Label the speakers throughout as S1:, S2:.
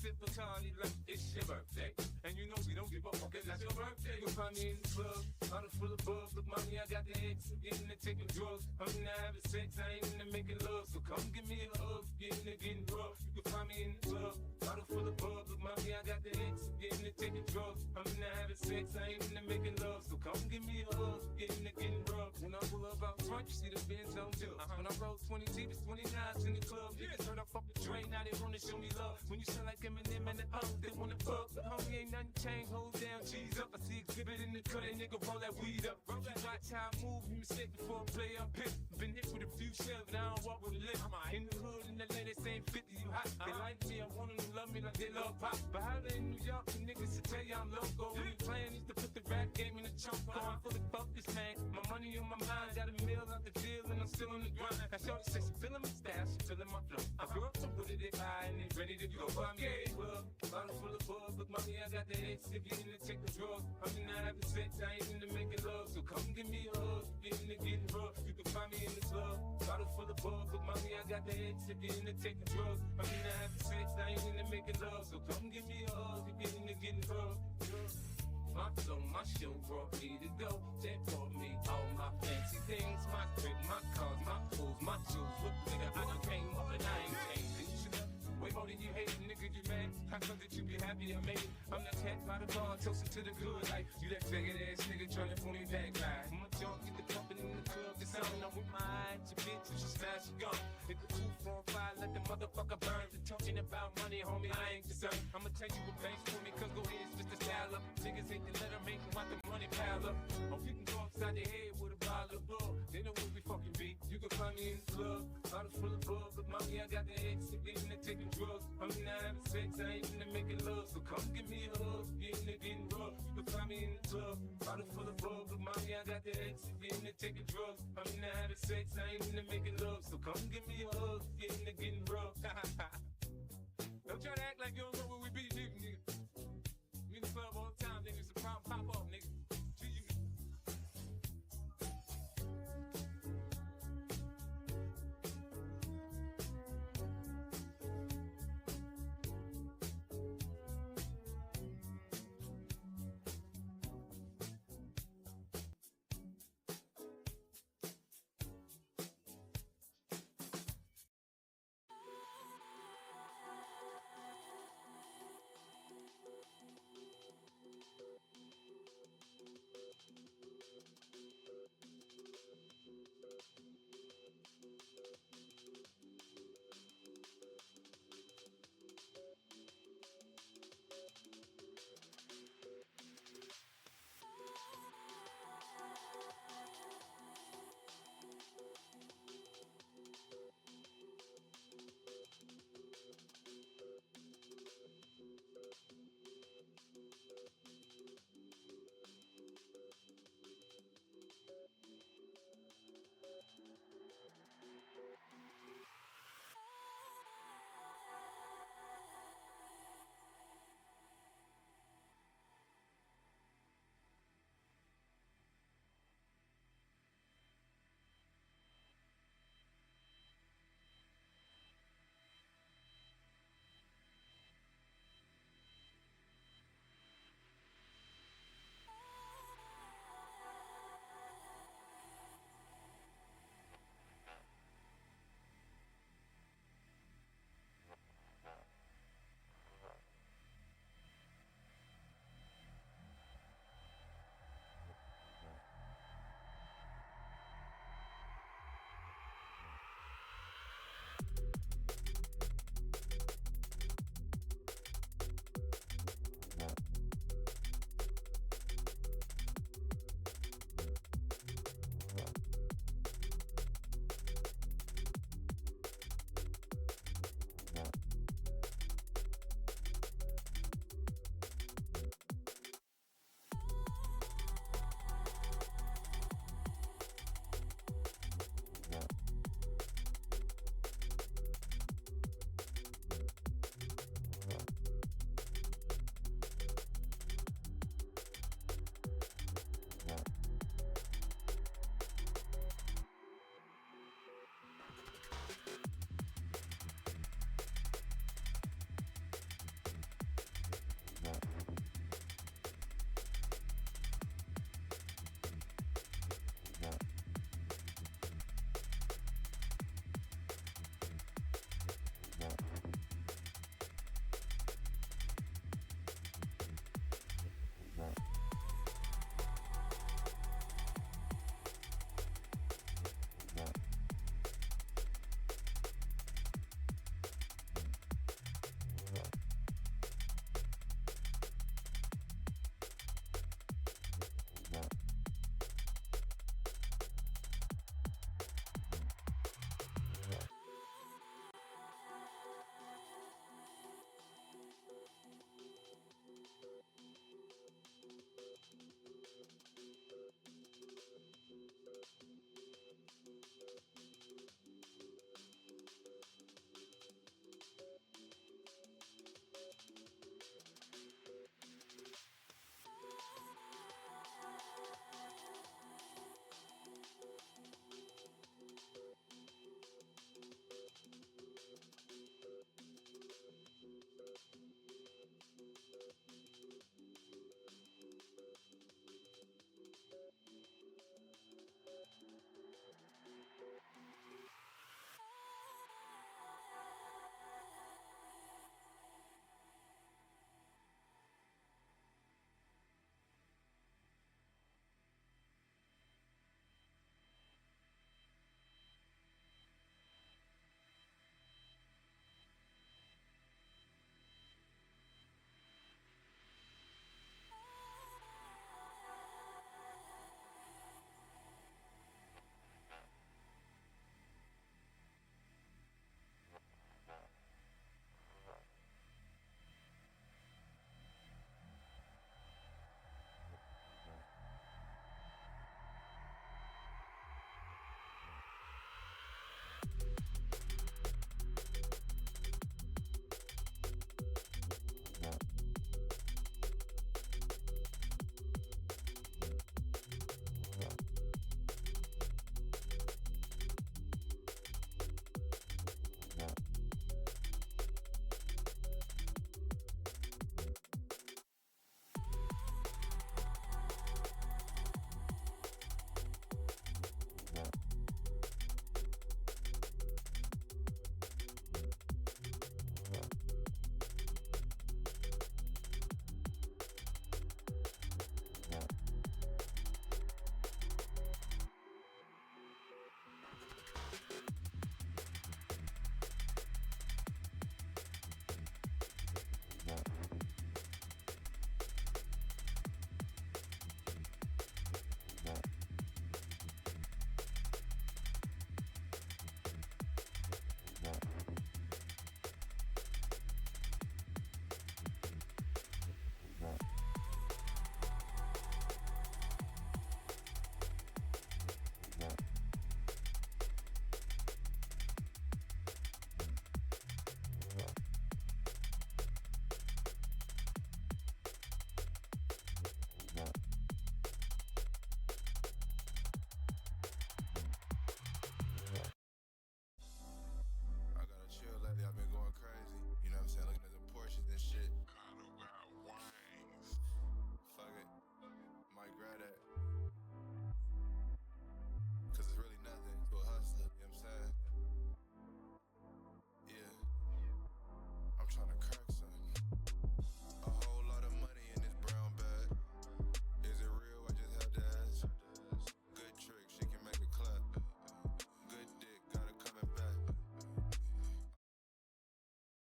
S1: sip Bacardi like it's your birthday. And you know we don't give a fuck if that's your birthday. You'll find me in the club, bottle full of bug. Look, mommy, I got the X, I'm getting to taking drugs. I'm into having sex, I ain't into making love. So come give me a hug, getting to getting rough. You can find me in the club, bottle full of bug. Look, mommy, I got the X, I'm getting to taking drugs. I'm into having sex, I ain't into making love. So come give me a hug, getting to getting rough. When I pull up out front, you see the Benz on dubs. When I roll 20 Jeeps, 29s in the club. Niggas turn off the drain, now they wanna show me love. When you sound like Eminem and the O's, they wanna fuck. But homie, ain't nothing changed, hold down, G's up. I see exhibit in the cut, that nigga roll that weed up. You watch how I move, you mistake before I play up pick. Been hit with a few shells, and I don't walk with a limp. In the hood, in the lady saying 50, you hot. They like me, I want them to love me like they love pop. But how they in New York, the niggas to tell you I'm loco. When the plan is to put the rap game in the trunk. I'm fully focused, man. My money on my mind, got a meal out the deal, and I'm still on the grind. Now shorty says she feeling my style, she feeling my flow. I grew up so good at it high, and they ready to go. Find me at the club, bottle full of bug. Look, mommy, I got the X, if you in to take the drugs. I'm in not having sex, I ain't into making love. So come give me a hug, getting to getting rough. You can find me in the club, bottle full of bug. Look, mommy, I got the X, if you in to take the drugs. I'm in not having sex, I ain't into making love. So come give me a hug, getting to getting rough. My flow, my show brought me to go. That brought me all my fancy things. My crib, my cars, my clothes, my jewels. Look, nigga, I done came up and I ain't changed. Way more than you hate, nigga, you mad. I thought that you be happy I made it. I'm the cat by the bar, toasting to the good life. You that faggot ass nigga tryna pull me back right. I'm a junk, get the pumping in the club. This sound, I'm with my eye, your bitch, if she smash, she gone. Hit the roof on fire, let the motherfucker burn. They're talking about money, homie, I ain't concerned. I'ma tell you what banks for me, cause go ahead, switch the style up. Niggas hate to let them make them want the money pile up. Or you can go upside the head with a bottle of bull. They know what we fucking be. You can find me in the club, bottle full of bug. But mommy, I got the X, if getting to taking drugs. I'm not having sex, I ain't into making love. So come give me a hug, getting to getting rough. You can find me in the club, bottle full of bug. But mommy, I got the X, if getting to taking drugs. I'm not having sex, I ain't into making love. So come give me a hug, getting to getting rough. Don't try to act like you don't know where we be, nigga. Me in the club all the time, nigga. It's a problem, pop off, nigga. G-U.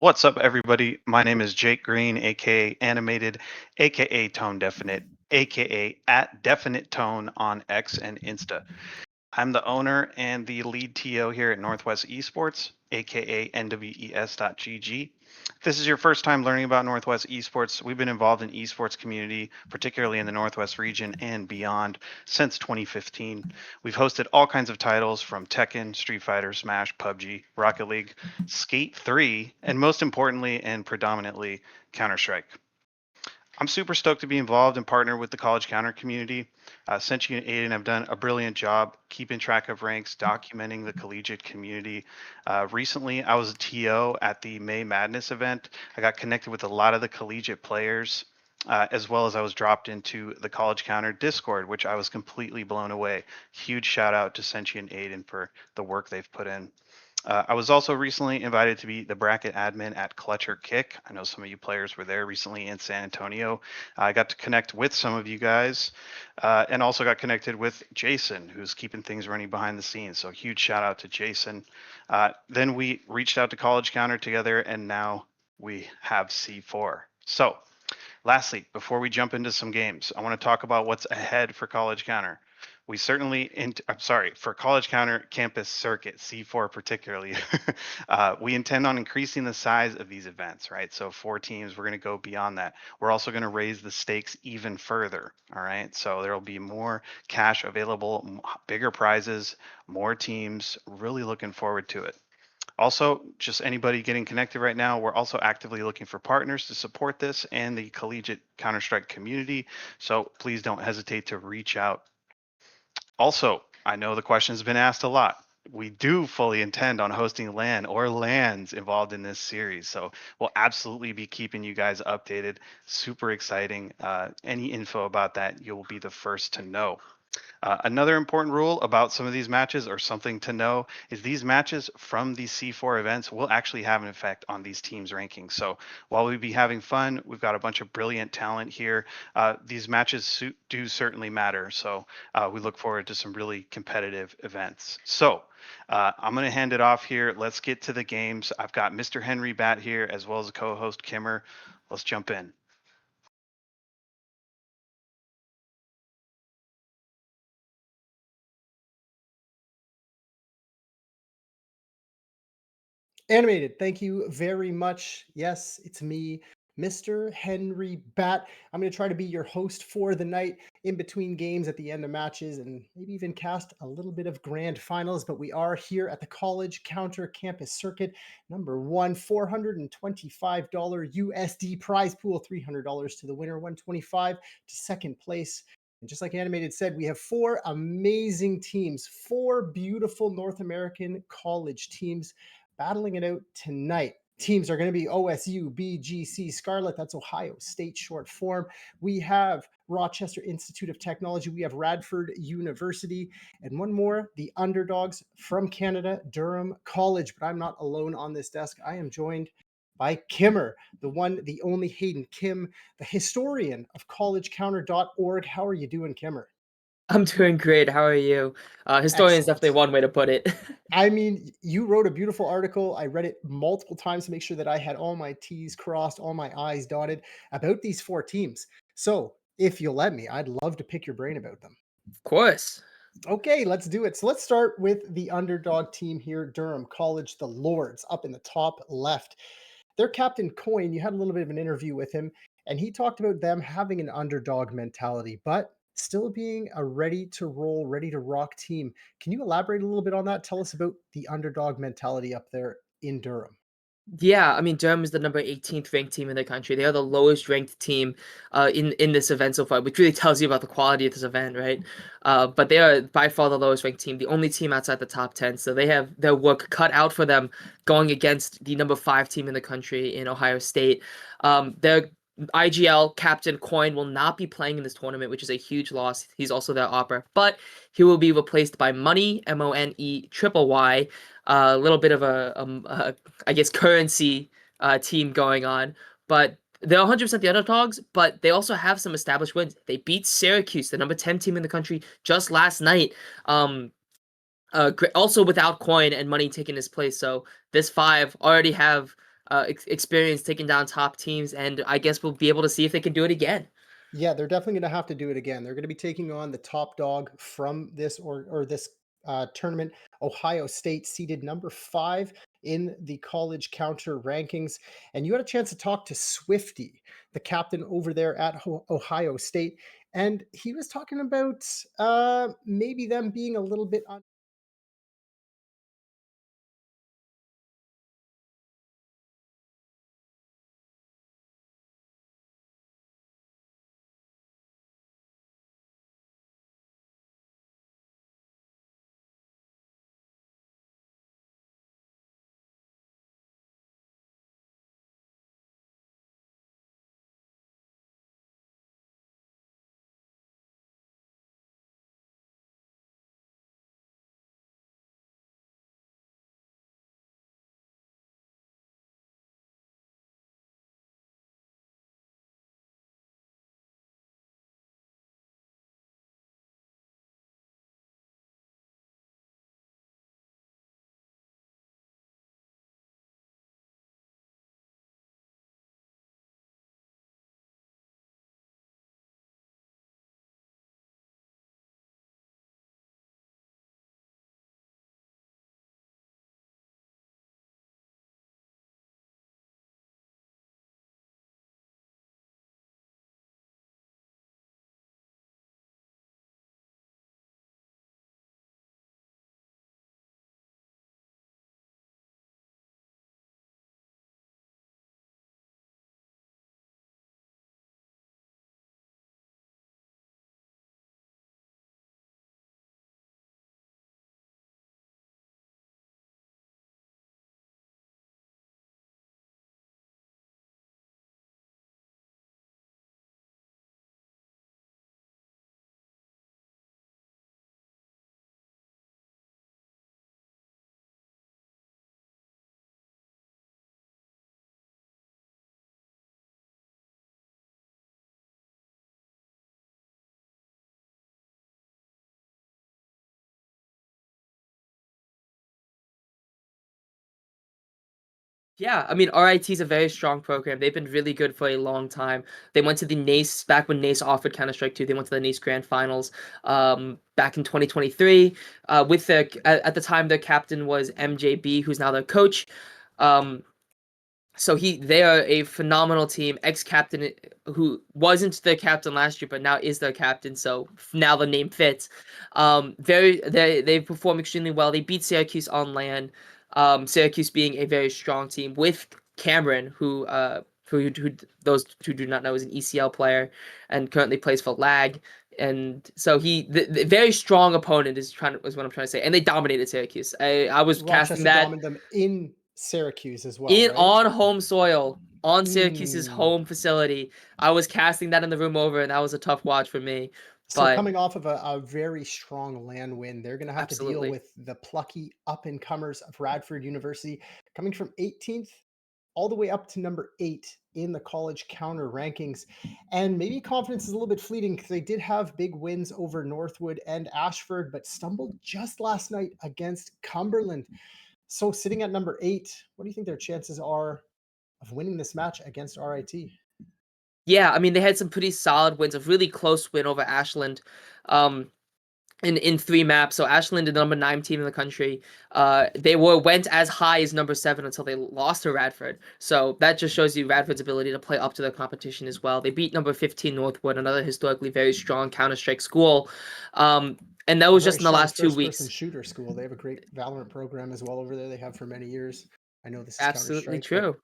S2: What's up, everybody? My name is Jake Green, aka Animated, aka Tone Definite, aka at Definite Tone on X and Insta. I'm the owner and the lead TO here at Northwest Esports, aka NWES.GG. If this is your first time learning about Northwest Esports, we've been involved in esports community, particularly in the Northwest region and beyond, since 2015. We've hosted all kinds of titles from Tekken, Street Fighter, Smash, PUBG, Rocket League, Skate 3, and most importantly and predominantly, Counter-Strike. I'm super stoked to be involved and partner with the College Counter community. Senchi and Aiden have done a brilliant job keeping track of ranks, documenting the collegiate community. Recently, I was a TO at the May Madness event. I got connected with a lot of the collegiate players, as well as I was dropped into the College Counter Discord, which I was completely blown away. Huge shout out to Senchi and Aiden for the work they've put in. I was also recently invited to be the bracket admin at Clutch or Kick. I know some of you players were there recently in San Antonio. I got to connect with some of you guys and also got connected with Jason, who's keeping things running behind the scenes. So, huge shout out to Jason. Then we reached out to College Counter together, and now we have C4. So, lastly, before we jump into some games, I want to talk about what's ahead for College Counter. We certainly, I'm sorry, for College Counter Campus Circuit, C4 particularly, we intend on increasing the size of these events, right? So 4 teams, we're going to go beyond that. We're also going to raise the stakes even further, all right? So there will be more cash available, bigger prizes, more teams. Really looking forward to it. Also, just anybody getting connected right now, we're also actively looking for partners to support this and the collegiate Counter-Strike community. So please don't hesitate to reach out. Also, I know the question's been asked a lot. We do fully intend on hosting LAN or LANs involved in this series. So we'll absolutely be keeping you guys updated. Super exciting. Any info about that, you'll be the first to know. Another important rule about some of these matches, or something to know, is these matches from these C4 events will actually have an effect on these teams' rankings. So while we be having fun, we've got a bunch of brilliant talent here. These matches do certainly matter. So we look forward to some really competitive events. So I'm going to hand it off here. Let's get to the games. I've got Mr. Henry Bat here, as well as a co-host Kimmer. Let's jump in.
S3: Animated, thank you very much. Yes, it's me, Mr. Henry Bat. I'm going to try to be your host for the night in between games at the end of matches and maybe even cast a little bit of grand finals. But we are here at the College Counter Campus Circuit, number one, $425 USD prize pool, $300 to the winner, $125 to second place. And just like Animated said, we have 4 amazing teams, 4 beautiful North American college teams battling it out tonight. Teams are going to be OSU, BGC, Scarlet. That's Ohio State short form. We have Rochester Institute of Technology. We have Radford University. And one more, the underdogs from Canada, Durham College. But I'm not alone on this desk. I am joined by Kimmer, the one, the only Hayden Kim, the historian of collegecounter.org. How are you doing, Kimmer?
S4: I'm doing great. How are you? Historian is definitely
S3: Excellent.
S4: one way to put it.
S3: I mean, you wrote a beautiful article. I read it multiple times to make sure that I had all my T's crossed, all my I's dotted about these 4 teams. So, if you'll let me, I'd love to pick your brain about them.
S4: Of course.
S3: Okay, let's do it. So, let's start with the underdog team here, Durham College, the Lords, up in the top left. Their captain, Coin, you had a little bit of an interview with him, and he talked about them having an underdog mentality, but still being a ready to roll, ready to rock team. Can you elaborate a little bit on that? Tell us about the underdog mentality up there in Durham.
S4: Yeah, I mean Durham is the number 18th ranked team in the country. They are the lowest ranked team in this event so far, which really tells you about the quality of this event, right? But they are by far the lowest ranked team, the only team outside the top 10. So they have their work cut out for them going against the number 5 team in the country in Ohio State. Their IGL captain Coin will not be playing in this tournament, which is a huge loss. He's also their opera, but he will be replaced by Money, MONE, a little bit of a I guess currency team going on, but they're 100% the underdogs, but they also have some established wins. They beat Syracuse, the number 10 team in the country, just last night. Also without Coin and Money taking his place. So this 5 already have experience taking down top teams, and I guess we'll be able to see if they can do it again.
S3: Yeah, they're definitely going to have to do it again. They're going to be taking on the top dog from this or this tournament, Ohio State, seeded number 5 in the college counter rankings. And you had a chance to talk to Swifty, the captain over there at Ohio State, and he was talking about maybe them being a little bit
S4: Yeah, I mean, RIT is a very strong program. They've been really good for a long time. They went to the NACE back when NACE offered Counter-Strike 2. They went to the NACE Grand Finals back in 2023. With their at the time their captain was MJB, who's now their coach. Um, so they are a phenomenal team. Ex-captain who wasn't their captain last year, but now is their captain. So now the name fits. They perform extremely well. They beat Syracuse on LAN. Syracuse being a very strong team with Cameron, who those who do not know is an ECL player and currently plays for Lag. And so the very strong opponent is what I'm trying to say. And they dominated Syracuse. I was casting
S3: Rochester
S4: that
S3: dominated them in Syracuse as well,
S4: in
S3: right?
S4: on home soil on Syracuse's
S3: Mm.
S4: home facility. I was casting that in the room over, and that was a tough watch for me.
S3: So
S4: But
S3: coming off of a very strong land win, they're going to have to deal
S4: absolutely,
S3: with the plucky up-and-comers of Radford University, coming from 18th all the way up to number 8 in the college counter rankings. And maybe confidence is a little bit fleeting because they did have big wins over Northwood and Ashford, but stumbled just last night against Cumberland. So sitting at number 8, what do you think their chances are of winning this match against RIT?
S4: yeah. I mean, they had some pretty solid wins. A really close win over Ashland. In 3 maps. So Ashland, the number 9 team in the country, they went as high as number 7 until they lost to Radford. So that just shows you Radford's ability to play up to their competition as well. They beat number 15 Northwood, another historically very strong Counter-Strike school. And that
S3: A
S4: was
S3: very
S4: just in the
S3: strong
S4: last 2
S3: first-person
S4: weeks.
S3: shooter school. They have a great Valorant program as well over there. They have for many years. I know this is
S4: Absolutely
S3: Counter-Strike, but
S4: true.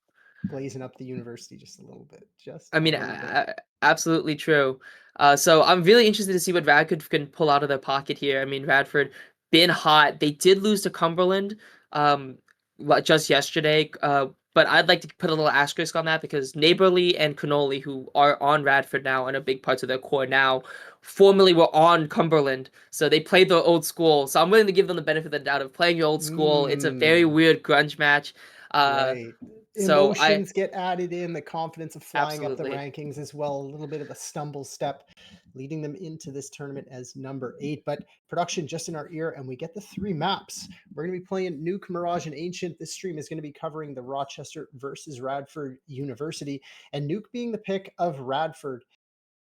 S3: glazing up the university just a little bit, just
S4: I
S3: a
S4: mean,
S3: little bit.
S4: absolutely true. So I'm really interested to see what Radford can pull out of their pocket here. I mean, Radford been hot. They did lose to Cumberland, um, just yesterday. But I'd like to put a little asterisk on that because Neighborly and Cannoli, who are on Radford now and are big parts of their core now, formerly were on Cumberland. So they played the old school. So I'm willing to give them the benefit of the doubt of playing your old school. It's a very
S3: Mm.
S4: weird grunge match.
S3: Right.
S4: So I
S3: Emotions get added in, the confidence of flying up the
S4: absolutely.
S3: rankings as well, a little bit of a stumble step, leading them into this tournament as number 8. But production just in our ear, and we get the 3 maps. We're going to be playing Nuke, Mirage, and Ancient. This stream is going to be covering the Rochester versus Radford University, and Nuke being the pick of Radford.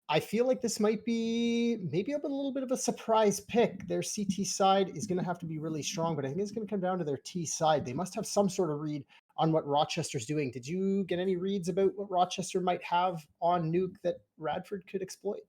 S3: I feel like this might be maybe a little bit of a surprise pick. Their CT side is going to have to be really strong, but I think it's going to come down to their T side. They must have some sort of read on what Rochester's doing. Did you get any reads about what Rochester might have on Nuke that Radford could exploit?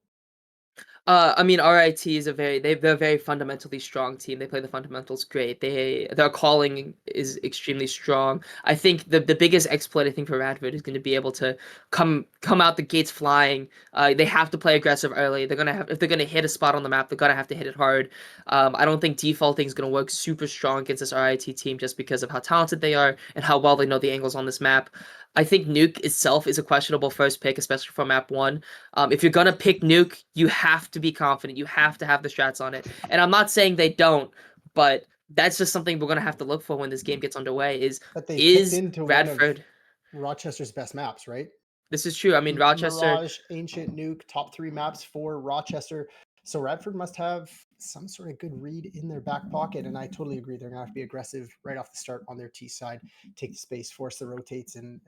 S4: I mean, RIT is they're a very fundamentally strong team. They play the fundamentals great. Their calling is extremely strong. I think the biggest exploit I think for Radford is going to be able to come out the gates flying. They have to play aggressive early. They're gonna have if they're gonna hit a spot on the map, they're gonna have to hit it hard. I don't think defaulting is gonna work super strong against this RIT team just because of how talented they are and how well they know the angles on this map. I think Nuke itself is a questionable first pick, especially for map 1. If you're gonna pick Nuke, you have to be confident. You have to have the strats on it. And I'm not saying they don't, but that's just something we're gonna have to look for when this game gets underway.
S3: But they picked
S4: Is
S3: into one of
S4: Radford?
S3: Rochester's best maps, right?
S4: This is true. I mean, Rochester.
S3: Mirage, Ancient, Nuke, top 3 maps for Rochester. So Radford must have some sort of good read in their back pocket. And I totally agree. They're going to have to be aggressive right off the start on their T side, take the space, force the rotates, and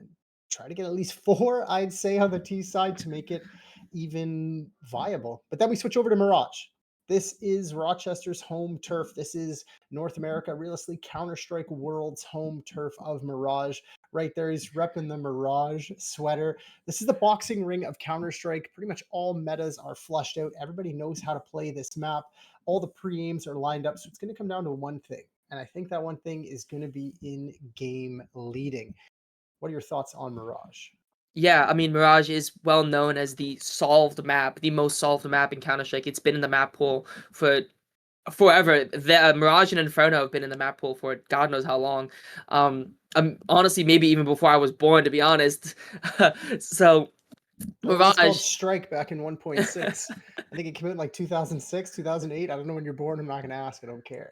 S3: try to get at least 4, I'd say, on the T side to make it even viable. But then we switch over to Mirage. This is Rochester's home turf. This is North America, realistically, Counter-Strike World's home turf of Mirage. Right there, he's repping the Mirage sweater. This is the boxing ring of Counter-Strike. Pretty much all metas are flushed out. Everybody knows how to play this map. All the pre-aims are lined up. So it's going to come down to one thing. And I think that one thing is going to be in-game leading. What are your thoughts on Mirage?
S4: Yeah, I mean, Mirage is well known as the solved map, the most solved map in Counter-Strike. It's been in the map pool for forever. The Mirage and Inferno have been in the map pool for God knows how long. Honestly, maybe even before I was born, to be honest. So
S3: Well, it was called
S4: Mirage.
S3: Strike back in 1.6. I think it came out in like 2006, 2008. I don't know when you're born. I'm not going to ask. I don't care.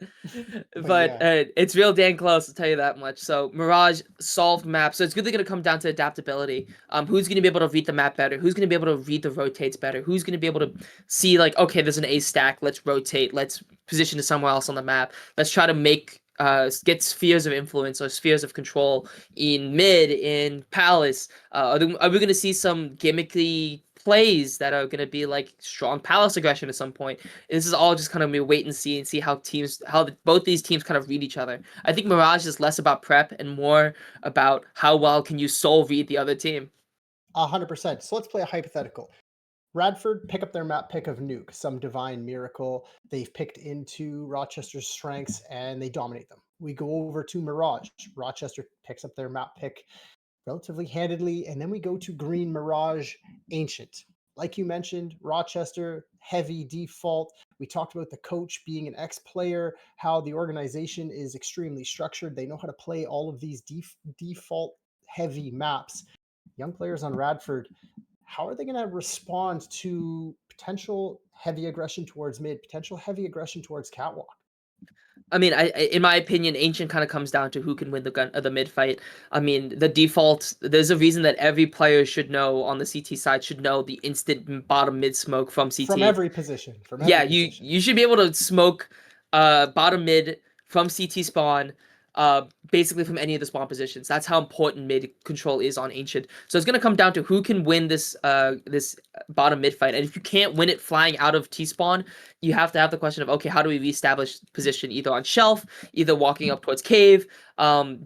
S3: But
S4: But
S3: yeah,
S4: it's real dang close, I'll tell you that much. So Mirage solved map. So it's really going to come down to adaptability. Who's going to be able to read the map better? Who's going to be able to read the rotates better? Who's going to be able to see like, okay, there's an A stack. Let's rotate. Let's position to somewhere else on the map. Let's try to make get spheres of influence or spheres of control in mid, in palace. Are we going to see some gimmicky plays that are going to be like strong palace aggression at some point? This is all just kind of me wait and see how both these teams kind of read each other. I think Mirage is less about prep and more about how well can you soul read the other team.
S3: 100%. So let's play a hypothetical. Radford pick up their map pick of Nuke, some divine miracle. They've picked into Rochester's strengths and they dominate them. We go over to Mirage. Rochester picks up their map pick relatively handedly, and then we go to Green Mirage Ancient. Like you mentioned, Rochester, heavy default. We talked about the coach being an ex player, how the organization is extremely structured. They know how to play all of these default heavy maps. Young players on Radford, how are they going to respond to potential heavy aggression towards mid, potential heavy aggression towards catwalk?
S4: I mean, in my opinion, Ancient kind of comes down to who can win the mid fight. I mean, the default. There's a reason that every player should know on the CT side should know the instant bottom mid smoke from
S3: From
S4: CT.
S3: every position, from every
S4: Yeah, you
S3: position.
S4: you should be able to smoke bottom mid from CT spawn, basically from any of the spawn positions. That's how important mid control is on Ancient. So it's gonna come down to who can win this bottom mid fight. And if you can't win it flying out of T spawn, you have to have the question of, okay, how do we reestablish position either on shelf, either walking up towards cave.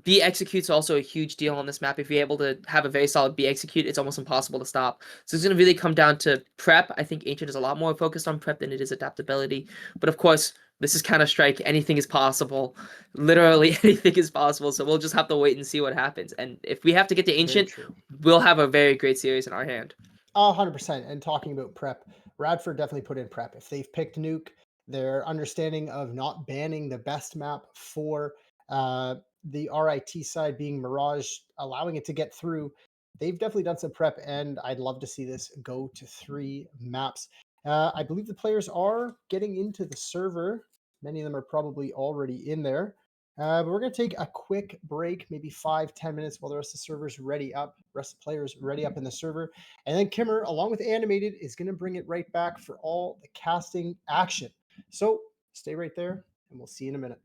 S4: B execute's also a huge deal on this map. If you're able to have a very solid B execute, it's almost impossible to stop. So it's going to really come down to prep. I think Ancient is a lot more focused on prep than it is adaptability. But of course, this is Counter-Strike. Anything is possible. Literally anything is possible. So we'll just have to wait and see what happens. And if we have to get to
S3: Very
S4: Ancient,
S3: true.
S4: we'll have a very great series in our hand.
S3: 100%. And talking about prep, Radford definitely put in prep. If they've picked Nuke, their understanding of not banning the best map for the RIT side being Mirage, allowing it to get through, they've definitely done some prep. And I'd love to see this go to 3 maps. I believe the players are getting into the server. Many of them are probably already in there. But we're going to take a quick break, maybe 5-10 minutes, while the rest of the servers rest of the players ready up in the server. And then Kimmer, along with Animated, is going to bring it right back for all the casting action. So stay right there, and we'll see you in a minute.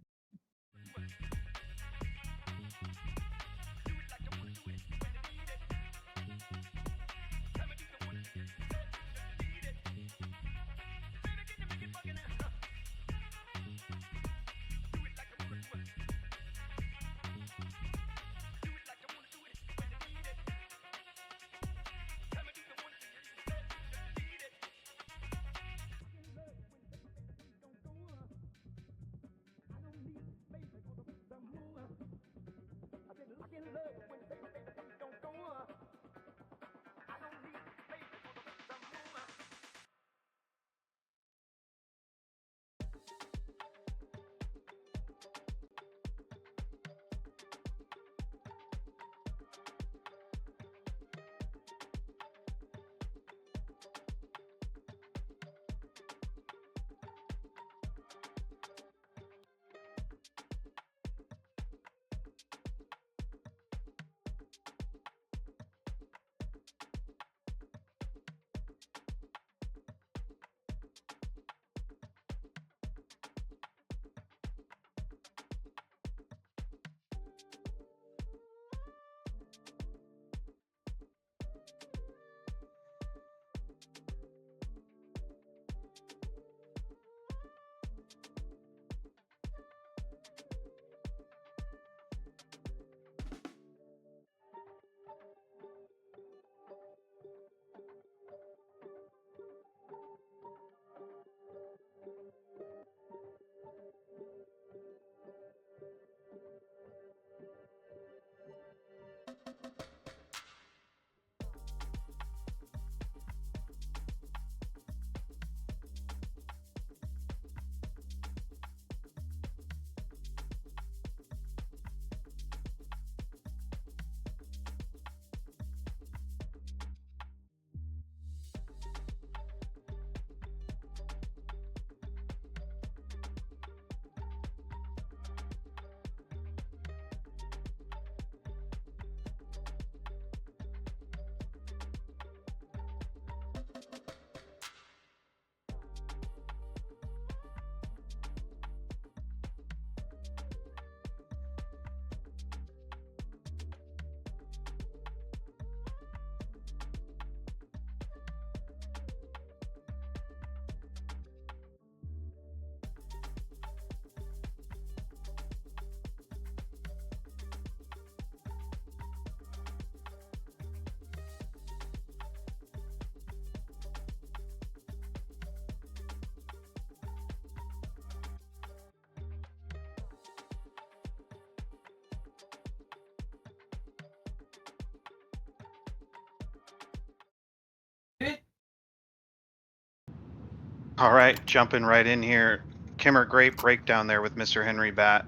S2: All right, jumping right in here. Kimmer, great breakdown there with Mr. Henry Bat.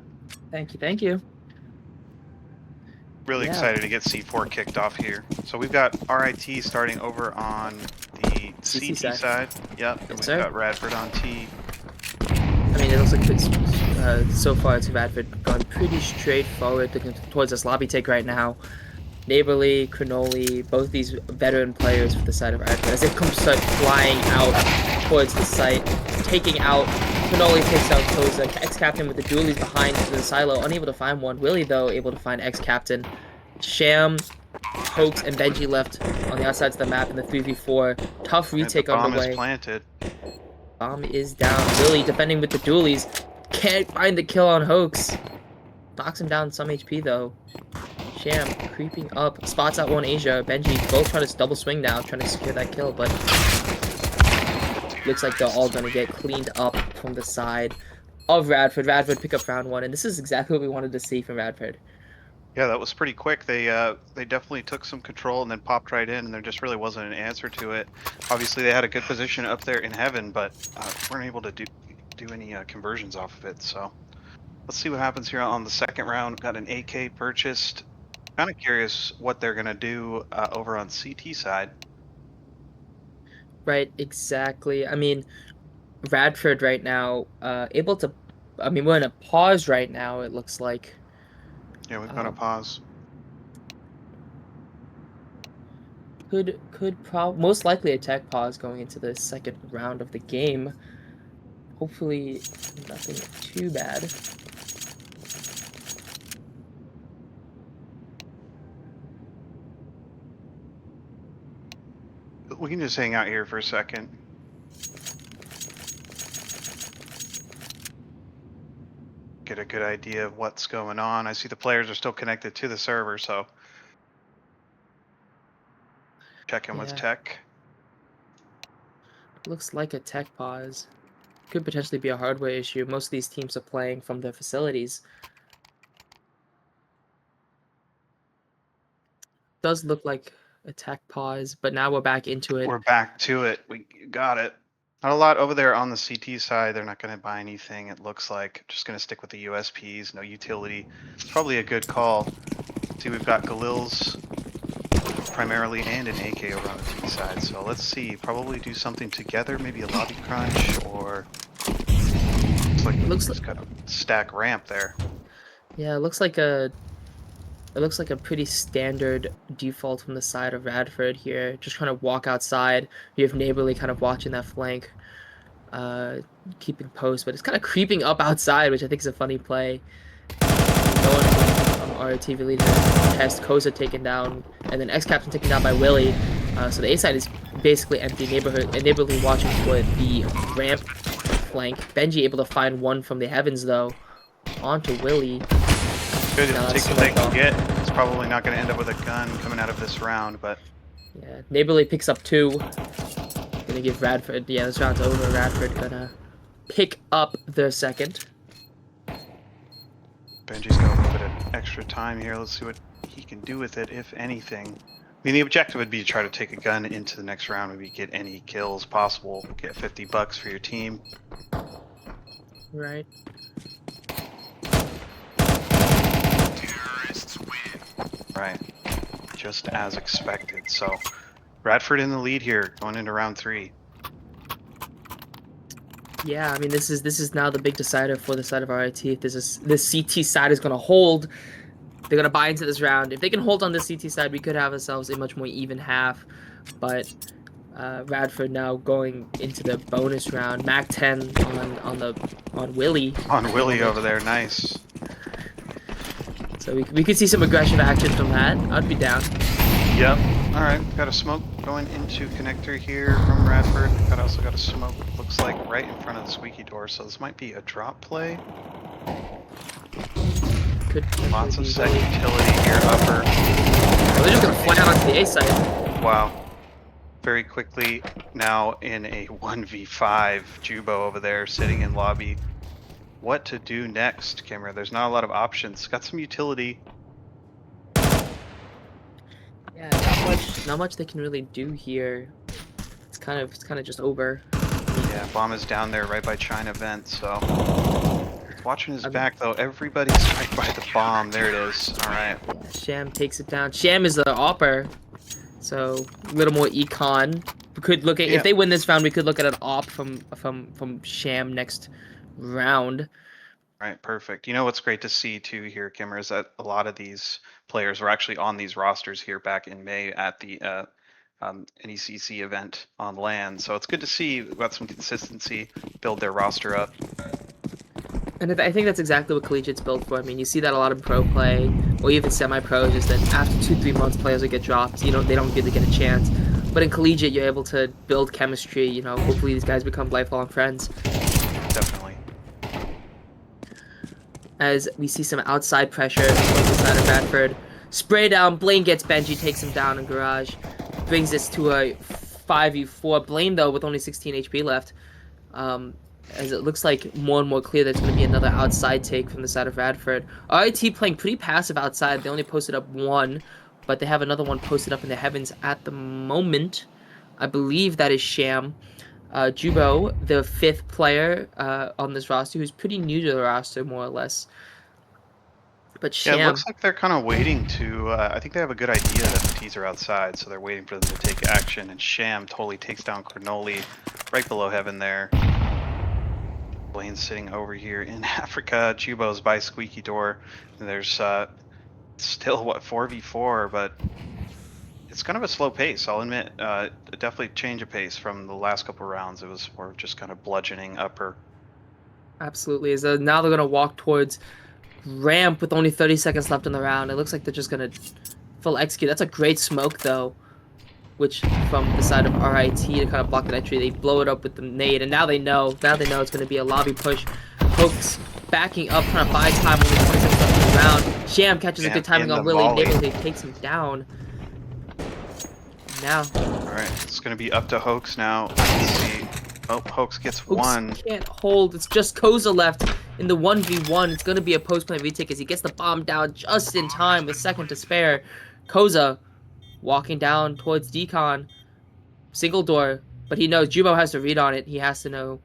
S4: Thank you. Thank you.
S2: Really
S4: Yeah.
S2: excited to get C4 kicked off here. So we've got RIT starting over on the
S4: CT
S2: CT side. Yep, and
S4: Yes,
S2: we've
S4: sir.
S2: got Radford on T.
S4: I mean, it looks like it's, so far it's Radford gone pretty straightforward looking towards this lobby take right now. Neighborly, Cronoli, both these veteran players for the side of Radford as they start flying out towards the site, taking out. Cronoli takes out Koza, ex-captain with the dualies behind the silo, unable to find one. Willie, though, able to find ex-captain. Sham, Hoax, and Benji left on the outsides of the map in the 3v4. Tough
S2: And the
S4: retake
S2: bomb
S4: underway.
S2: is planted.
S4: Bomb is down. Willie defending with the dualies. Can't find the kill on Hoax. Knocks him down some HP, though. Sham creeping up, spots out one Asia. Benji both trying to double swing now, trying to secure that kill, but looks like they're all going to get cleaned up from the side of Radford. Radford pick up round one, and this is exactly what we wanted to see from Radford.
S2: Yeah, that was pretty quick. They definitely took some control and then popped right in, and there just really wasn't an answer to it. Obviously, they had a good position up there in heaven, but weren't able to do any conversions off of it. So let's see what happens here on the second round. Got an AK purchased. Kind of curious what they're gonna do over on CT side.
S4: Right, exactly. I mean, Radford right now able to I mean, we're in a pause right now, it looks like.
S2: Yeah, we've got a pause.
S4: Could most likely a tech pause going into the second round of the game. Hopefully nothing too bad.
S2: We can just hang out here for a second. Get a good idea of what's going on. I see the players are still connected to the server, so check in with
S4: Yeah.
S2: tech.
S4: Looks like a tech pause. Could potentially be a hardware issue. Most of these teams are playing from their facilities. Does look like a tech pause, but now we're back into it.
S2: We're back to it. We got it. Not a lot over there on the CT side. They're not going to buy anything. It looks like just going to stick with the USPs. No utility. Probably a good call. See, we've got Galil's primarily and an AK over on the T side. So let's see. Probably do something together. Maybe a lobby crunch or looks like got a stack ramp there.
S4: Yeah, it looks like a pretty standard default from the side of Radford here. Just trying to walk outside. You have Neighborly kind of watching that flank, keeping post, but it's kind of creeping up outside, which I think is a funny play. No one from RTV leader test. Koza taken down, and then X-Captain taken down by Willie. So the A side is basically empty. Neighborly watching for the ramp flank. Benji able to find one from the heavens though, onto Willie.
S2: Good, take what they can get. It's probably not going to end up with a gun coming out of this round, but
S4: yeah, Neighborly picks up 2. Gonna give Radford. Yeah, this round's over. Radford gonna pick up their second.
S2: Benji's got a little bit of extra time here. Let's see what he can do with it, if anything. I mean, the objective would be to try to take a gun into the next round, maybe get any kills possible, get $50 for your team.
S4: Right.
S2: Right. Just as expected. So, Radford in the lead here, going into round 3.
S4: Yeah, I mean this is now the big decider for the side of RIT. If this CT side is gonna hold, they're gonna buy into this round. If they can hold on this CT side, we could have ourselves a much more even half. But Radford now going into the bonus round. Mac 10 on Willie.
S2: On Willie over there, nice.
S4: So we could see some aggressive action from that. I'd be down.
S2: Yep. All right, got a smoke going into connector here from Radford. Also got a smoke, looks like right in front of the squeaky door, so this might be a drop play.
S4: Could
S2: lots of second utility here, upper.
S4: Oh, they're just gonna fly out onto the A side.
S2: Wow. Very quickly now in a 1v5. Jubo over there sitting in lobby. What to do next, Kimmer? There's not a lot of options. Got some utility.
S4: Yeah, not much they can really do here. It's kind of just over.
S2: Yeah, bomb is down there right by China vent, so watching his back though. Everybody's right by the bomb. There it is. All right.
S4: Yeah, Sham takes it down. Sham is the opper, so a little more econ. We could look at if they win this round, we could look at an op from Sham next round.
S2: Right, perfect. You know what's great to see too here, Kimmer, is that a lot of these players were actually on these rosters here back in May at the NECC event on LAN. So it's good to see we've got some consistency, build their roster up.
S4: And I think that's exactly what Collegiate's built for. I mean, you see that a lot in pro play, or even semi-pros, is that after 2-3 months, players will get dropped. They don't really get a chance. But in Collegiate, you're able to build chemistry. Hopefully these guys become lifelong friends.
S2: Definitely.
S4: As we see some outside pressure from the side of Radford. Spray down, Blaine gets Benji, takes him down in garage. Brings this to a 5v4. Blaine, though, with only 16 HP left. As it looks like more and more clear there's going to be another outside take from the side of Radford. RIT playing pretty passive outside. They only posted up 1, but they have another one posted up in the heavens at the moment. I believe that is Sham. Jubo, the 5th player on this roster, who's pretty new to the roster, more or less. But Sham...
S2: Yeah, it looks like they're kind of waiting to... I think they have a good idea that the T's are outside, so they're waiting for them to take action, and Sham totally takes down Cornoli right below heaven there. Blaine's sitting over here in Africa. Jubo's by Squeaky Door. And there's still, what, 4v4, but it's kind of a slow pace, I'll admit. Definitely change of pace from the last couple rounds. It was more just kind of bludgeoning upper.
S4: Absolutely. So now they're gonna walk towards ramp with only 30 seconds left in the round. It looks like they're just gonna full execute. That's a great smoke though, which from the side of RIT to kind of block that entry, they blow it up with the nade, and now they know. Now they know it's gonna be a lobby push. Hooks backing up, trying to buy time, only 20 seconds left in the round. Sham catches a good timing on Willie, narrowly takes him down. Now.
S2: Alright, it's gonna be up to Hoax now. Let's see. Oh, Hoax gets one.
S4: Can't hold. It's just Koza left in the 1v1. It's going to be a post-plant retake as he gets the bomb down just in time with second to spare. Koza walking down towards Decon. Single door. But he knows Jubo has to read on it. He has to know.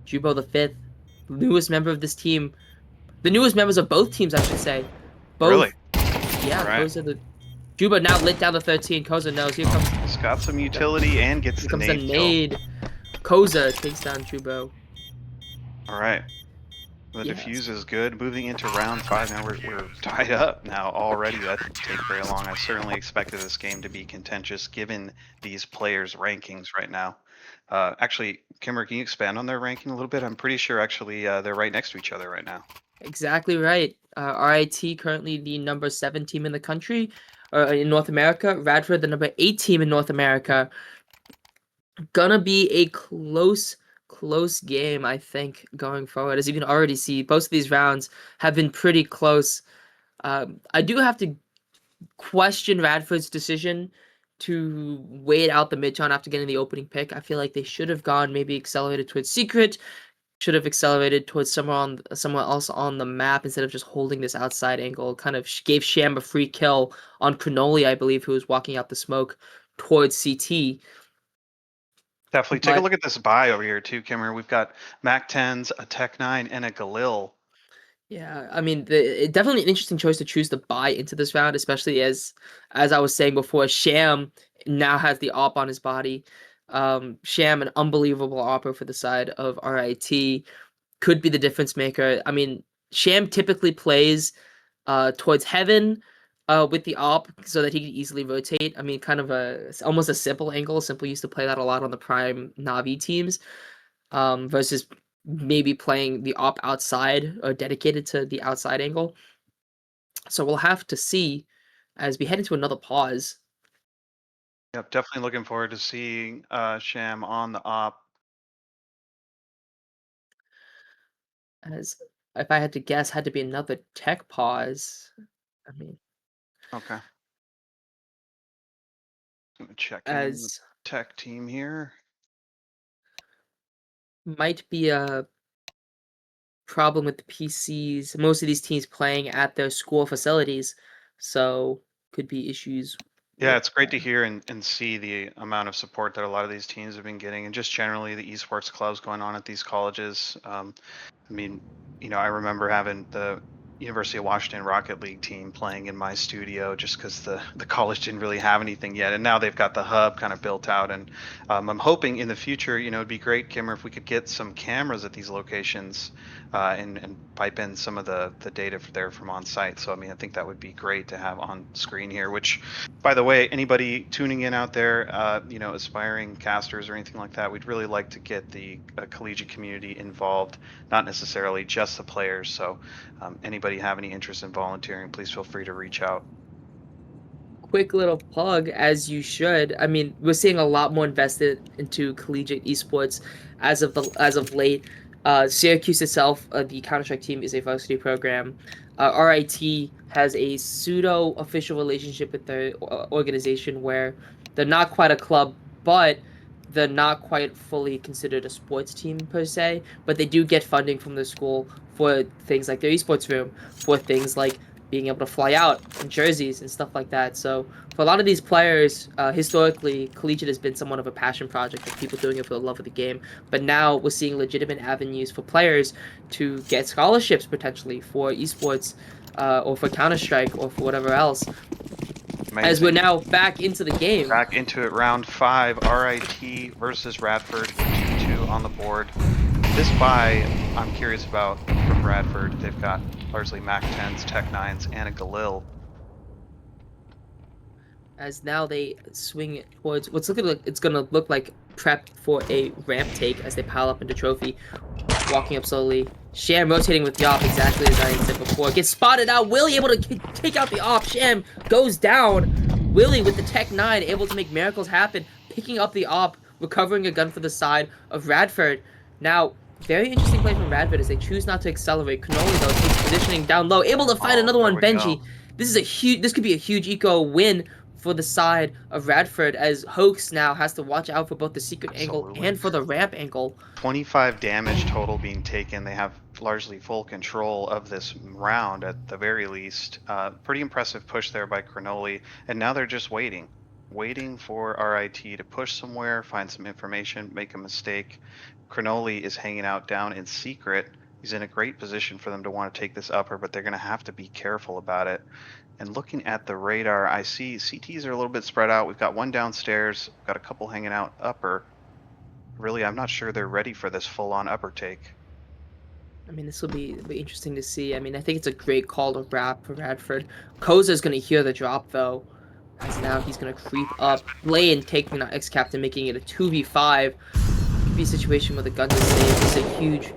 S4: Jubo the 5th. Newest member of this team. The newest members of both teams, I should say. Both.
S2: Really?
S4: Yeah, right. Koza the... Jubo now lit down the 13. Koza knows. Here comes...
S2: He's got some utility and gets the nade.
S4: Koza takes down Jubo.
S2: Alright. The defuse is good. Moving into round 5 now. We're tied up now already. That didn't take very long. I certainly expected this game to be contentious given these players' rankings right now. Actually, Kimmer, can you expand on their ranking a little bit? I'm pretty sure actually they're right next to each other right now.
S4: Exactly right. RIT currently the number 7 team in the country, in North America. Radford the number 8 team in North America. Gonna be a close game, I think, going forward. As you can already see, both of these rounds have been pretty close. I do have to question Radford's decision to wait out the mid-round after getting the opening pick. I feel like they should have gone maybe accelerated towards Secret, should have accelerated towards somewhere else on the map instead of just holding this outside angle. Kind of gave Sham a free kill on Cronoli, I believe, who was walking out the smoke towards CT.
S2: Definitely. Take a look at this buy over here too, Kimmer. We've got Mac 10s, a Tech 9, and a Galil.
S4: Yeah, I mean, definitely an interesting choice to choose to buy into this round, especially as I was saying before, Sham now has the AWP on his body. Sham, an unbelievable AWPer for the side of RIT, could be the difference maker. I mean, Sham typically plays towards Heaven with the AWP so that he can easily rotate. I mean, kind of almost a simple angle. Simple used to play that a lot on the Prime Navi teams versus maybe playing the AWP outside or dedicated to the outside angle. So we'll have to see as we head into another pause.
S2: Yep, definitely looking forward to seeing Sham on the AWP.
S4: As if I had to guess, had to be another tech pause. I mean,
S2: okay. I'm gonna check in the tech team here.
S4: Might be a problem with the PCs. Most of these teams playing at their school facilities, so could be issues.
S2: Yeah, it's great to hear and see the amount of support that a lot of these teams have been getting, and just generally the esports clubs going on at these colleges. I mean, you know, I remember having the University of Washington Rocket League team playing in my studio just because the college didn't really have anything yet, and now they've got the hub kind of built out. And I'm hoping in the future, you know, it'd be great, Kimmer, if we could get some cameras at these locations and pipe in some of the data there from on site. So I mean, I think that would be great to have on screen here. Which, by the way, anybody tuning in out there, you know, aspiring casters or anything like that, we'd really like to get the collegiate community involved, not necessarily just the players. So anybody have any interest in volunteering, please feel free to reach out.
S4: Quick little plug, as you should. I mean, we're seeing a lot more invested into collegiate esports as of late. Syracuse itself, the Counter-Strike team, is a varsity program. RIT has a pseudo-official relationship with their organization where they're not quite a club, but they're not quite fully considered a sports team per se, but they do get funding from the school for things like their esports room, for things like being able to fly out in jerseys and stuff like that. So for a lot of these players, historically, collegiate has been somewhat of a passion project of people doing it for the love of the game. But now we're seeing legitimate avenues for players to get scholarships potentially for esports or for Counter-Strike or for whatever else. Amazing. As we're now back into the game.
S2: Back into it, round 5, RIT versus Radford, 2-2 on the board. This buy, I'm curious about from Radford. They've got largely Mac 10s, Tech 9s, and a Galil.
S4: As now they swing towards what's looking like it's gonna look like prep for a ramp take as they pile up into trophy. Walking up slowly. Sham rotating with the op exactly as I said before. Gets spotted out. Willie able to take out the op. Sham goes down. Willie with the Tech 9 able to make miracles happen. Picking up the op. Recovering a gun for the side of Radford. Now, very interesting play from Radford as they choose not to accelerate. Cannoli though takes positioning down low. Able to find another one. Benji.
S2: Go.
S4: This could be a huge eco win for the side of Radford as Hoax now has to watch out for both the secret angle and for the ramp angle.
S2: 25 damage total being taken. They have largely full control of this round at the very least. Pretty impressive push there by Cronoli. And now they're just waiting for RIT to push somewhere, find some information, make a mistake. Cronoli is hanging out down in secret. He's in a great position for them to want to take this upper, but they're going to have to be careful about it. And looking at the radar, I see CTs are a little bit spread out. We've got one downstairs, we've got a couple hanging out upper. Really, I'm not sure they're ready for this full-on upper take.
S4: I mean, this will be interesting to see. I mean, I think it's a great call to wrap for Radford. Koza's going to hear the drop, though, as now he's going to creep up. Blaine taking out X-Captain, making it a 2v5. Could be a situation where the gun is saved. It's a huge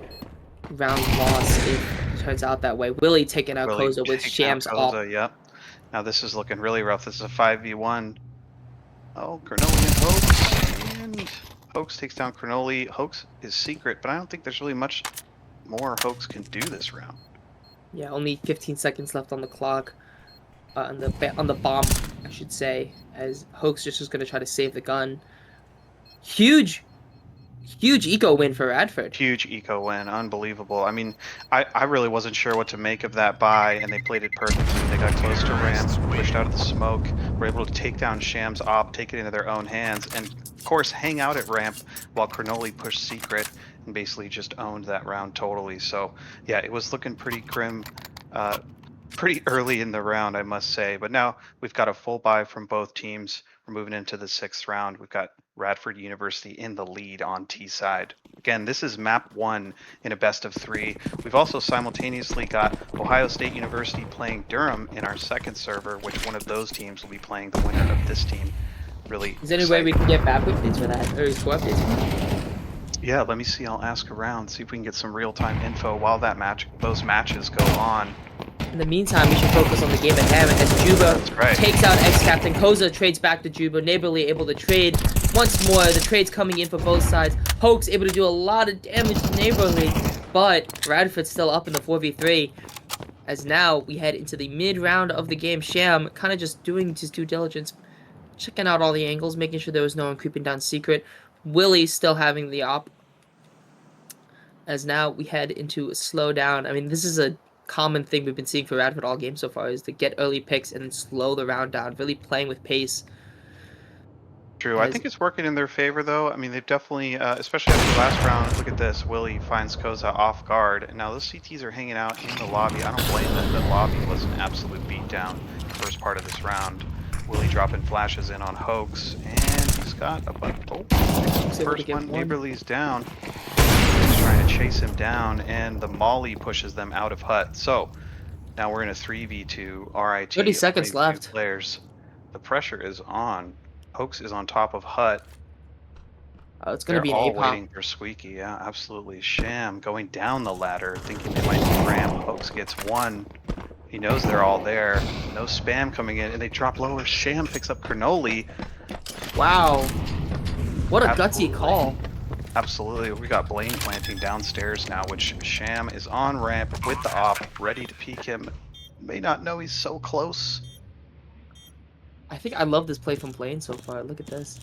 S4: round loss if it turns out that way. Willie taking out Koza with Shams up.
S2: Yep. Now this is looking really rough. This is a 5v1. Oh, Cronoli and Hoax. And Hoax takes down Cronoli. Hoax is secret, but I don't think there's really much more Hoax can do this round.
S4: Yeah, only 15 seconds left on the clock. On the bomb, I should say, as Hoax just is going to try to save the gun. Huge eco win for Radford.
S2: Huge eco win, unbelievable. I mean, I really wasn't sure what to make of that buy, and they played it perfectly. They got close to ramp, pushed out of the smoke, were able to take down Sham's op, take it into their own hands, and of course hang out at ramp while Cronoli pushed secret and basically just owned that round totally. So yeah, it was looking pretty grim pretty early in the round, I must say. But now we've got a full buy from both teams. We're moving into the 6th round. We've got Radford University in the lead on T side. Again, this is map 1 in a best of 3. We've also simultaneously got Ohio State University playing Durham in our 2nd server, which one of those teams will be playing the winner of this team. Really.
S4: Is there any way we can get back updates for that, or score updates for that?
S2: Yeah, let me see. I'll ask around, see if we can get some real-time info while those matches go on.
S4: In the meantime, we should focus on the game at hand as Juba takes out X-Captain. Koza trades back to Juba. Neighborly able to trade once more. The trades coming in for both sides. Hoax able to do a lot of damage to Neighborly, but Radford's still up in the 4v3. As now we head into the mid-round of the game. Sham kind of just doing his due diligence, checking out all the angles, making sure there was no one creeping down secret. Willie still having the op. As now we head into a slowdown. I mean, this is a common thing we've been seeing for Radford all game so far, is to get early picks and then slow the round down, really playing with pace.
S2: True. I think it's working in their favor, though. I mean, they've definitely, especially after the last round, look at this. Willie finds Koza off guard, and now those CTs are hanging out in the lobby. I don't blame them. The lobby was an absolute beatdown the first part of this round. Willie dropping flashes in on Hoax, and he's got a first one. Neighborly's down. He's trying to chase him down, and the Molly pushes them out of hut. So now we're in a 3v2 RIT.
S4: 30 seconds left.
S2: Players. The pressure is on. Hoax is on top of hut.
S4: Oh, it's going to be an
S2: all
S4: A-pop.
S2: waiting for Squeaky. Yeah, absolutely. Sham going down the ladder, thinking they might be ramp. Hoax gets one. He knows they're all there. No spam coming in, and they drop lower. Sham picks up Cronoli.
S4: Wow. What a gutsy call.
S2: Absolutely. We got Blaine planting downstairs now, which Sham is on ramp with the op, ready to peek him. May not know he's so close.
S4: I think I love this play from Blaine so far. Look at this.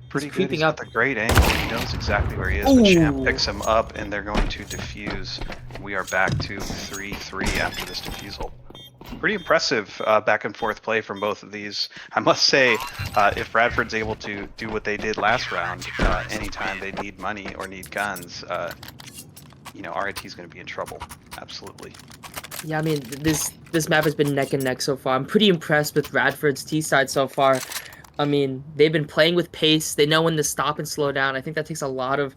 S2: Pretty good. He's got the great angle. He knows exactly where he is. But Sham picks him up, and they're going to defuse. We are back to 3-3 after this defusal. Pretty impressive back and forth play from both of these. I must say, if Radford's able to do what they did last round, anytime they need money or need guns, you know, RIT is going to be in trouble. Absolutely.
S4: Yeah, I mean, this map has been neck and neck so far. I'm pretty impressed with Radford's T side so far. I mean, they've been playing with pace. They know when to stop and slow down. I think that takes a lot of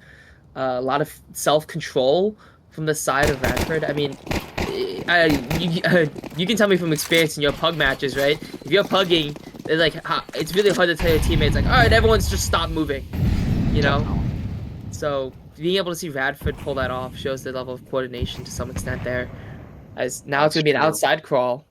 S4: a lot of self-control from the side of Radford. I mean, you can tell me from experience in your pug matches, right? If you're pugging, it's like it's really hard to tell your teammates like, all right, everyone's just stop moving, you know.
S2: Definitely.
S4: So being able to see Radford pull that off shows the level of coordination to some extent there. As now it's
S2: That's
S4: gonna be an
S2: true.
S4: outside crawl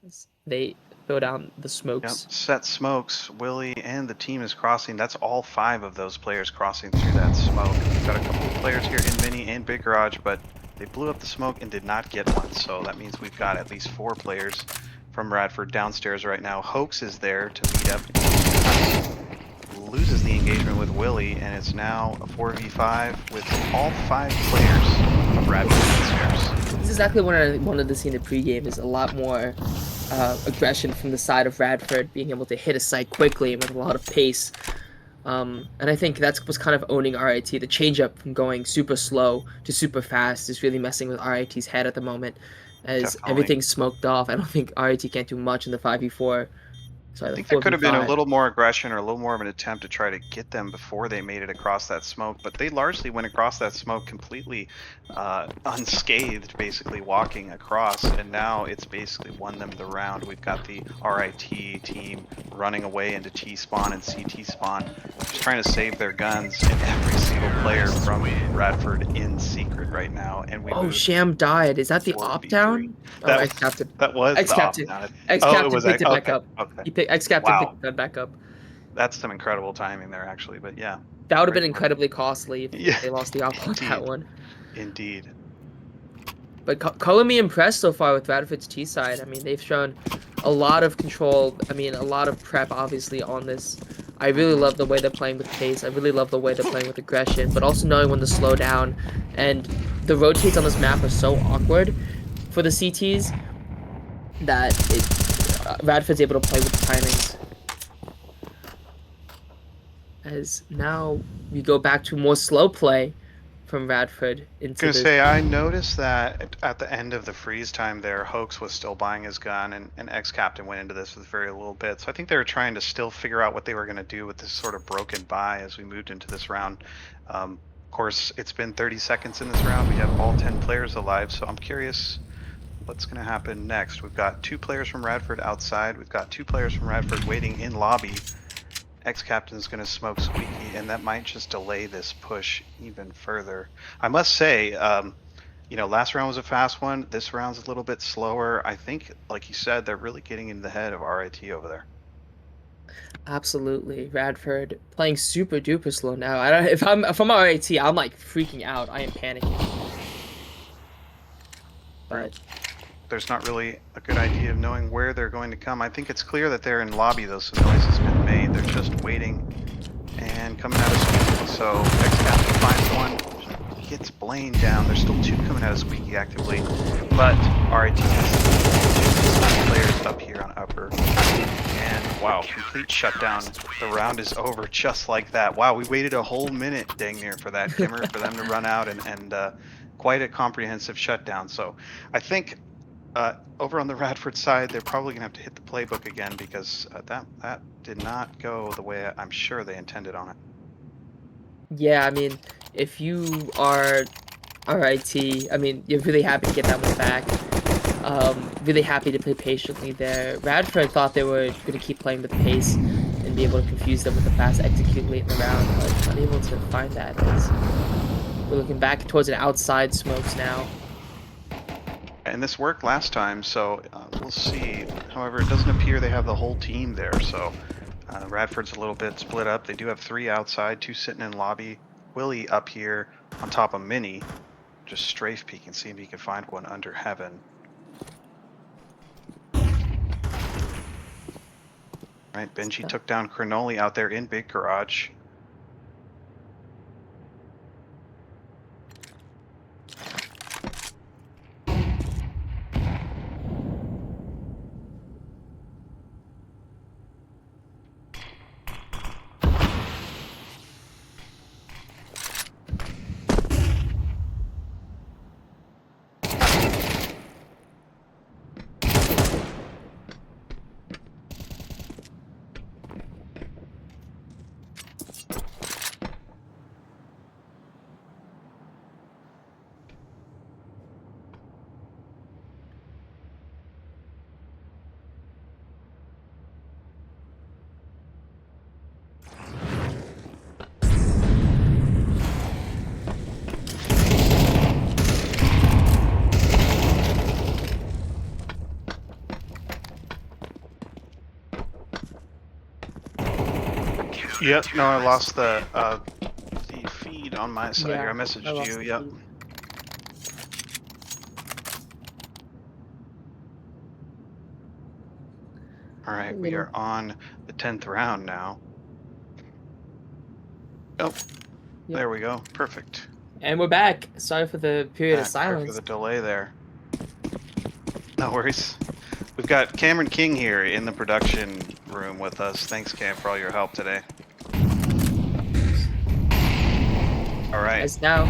S4: as they throw down the
S2: Yep.
S4: smokes.
S2: Set smokes. Willie and the team is crossing. That's all 5 of those players crossing through that smoke. We've got a couple of players here in mini and big garage, but they blew up the smoke and did not get one. So that means we've got at least 4 players from Radford downstairs right now. Hoax is there to meet up. Loses the engagement with Willie, and it's now a 4v5 with all 5 players of Radford downstairs.
S4: This is exactly what I wanted to see in the pregame, is a lot more aggression from the side of Radford, being able to hit a site quickly and with a lot of pace. And I think that's what's kind of owning RIT. The change-up from going super slow to super fast is really messing with RIT's head at the moment, as
S2: Definitely.
S4: everything's smoked off. I don't think RIT can't do much in the 5v4. Sorry,
S2: I
S4: the
S2: think there could have been a
S4: 4v5.
S2: little more aggression or a little more of an attempt to try to get them before they made it across that smoke, but they largely went across that smoke completely unscathed, basically walking across, and now it's basically won them the round. We've got the RIT team running away into T-spawn and CT spawn, just trying to save their guns, and every single player from Radford in secret right now, and we
S4: Oh,
S2: moved
S4: Sham died. Is that the
S2: 4v3.
S4: opt-down? Oh,
S2: That
S4: ex-captain.
S2: was the
S4: Ex-captain.
S2: opt-down. Oh, it
S4: Ex-captain
S2: was
S4: picked it back
S2: okay.
S4: up.
S2: Okay.
S4: Ex-captain
S2: Wow.
S4: picked that back up.
S2: That's some incredible timing there, actually. But yeah,
S4: That would have been
S2: great work.
S4: incredibly costly if
S2: Yeah,
S4: they lost the op on that
S2: indeed,
S4: one.
S2: indeed.
S4: But color me impressed so far with Radford's T side. I mean, they've shown a lot of control. I mean, a lot of prep, obviously, on this. I really love the way they're playing with pace. I really love the way they're playing with aggression, but also knowing when to slow down. And the rotates on this map are so awkward for the CTs that Radford's able to play with the timings. As now we go back to more slow play from Radford into
S2: Gonna
S4: this.
S2: say, I noticed that at the end of the freeze time there, Hoax was still buying his gun, and ex-captain went into this with very little bit. So I think they were trying to still figure out what they were going to do with this sort of broken buy as we moved into this round. Of course, it's been 30 seconds in this round. We have all 10 players alive, so I'm curious what's going to happen next. We've got 2 players from Radford outside. We've got 2 players from Radford waiting in lobby. Ex-captain's going to smoke Squeaky, and that might just delay this push even further. I must say, you know, last round was a fast one. This round's a little bit slower. I think, like you said, they're really getting in the head of RIT over there.
S4: Absolutely, Radford playing super duper slow now. I don't. If I'm RAT, I'm like freaking out. I am panicking. But
S2: There's not really a good idea of knowing where they're going to come. I think it's clear that they're in lobby, though, so noise has been made. They're just waiting and coming out of Squeaky. So ex-captain finds one, gets Blaine down. There's still 2 coming out of Squeaky actively, but RIT has players up here on upper. And wow, complete shutdown. The round is over just like that. Wow, we waited a whole minute dang near for that Kimmer for them to run out, and quite a comprehensive shutdown. So I think over on the Radford side, they're probably gonna have to hit the playbook again, because that did not go the way I'm sure they intended on it.
S4: yeah, I mean, if you are RIT, I mean, you're really happy to get that one back. Really happy to play patiently there. Radford thought they were going to keep playing with pace and be able to confuse them with the fast execute late in the round, but unable to find that. As we're looking back towards an outside smokes now.
S2: And this worked last time, so we'll see. However, it doesn't appear they have the whole team there, so Radford's a little bit split up. They do have 3 outside, 2 sitting in lobby. Willie up here on top of Mini, just strafe peeking, see if he can find one under heaven. Right, Benji took down Cronoli out there in big garage. Yep. No, I lost the feed on my side here. I
S4: I
S2: messaged
S4: lost
S2: you.
S4: the
S2: Yep.
S4: feed.
S2: All right, we are on the 10th round now. Oh,
S4: Yep.
S2: there we go. Perfect.
S4: And we're back. Sorry for the period of
S2: Sorry
S4: silence.
S2: for the delay there. No worries. We've got Cameron King here in the production room with us. Thanks, Cam, for all your help today. All right.
S4: As now,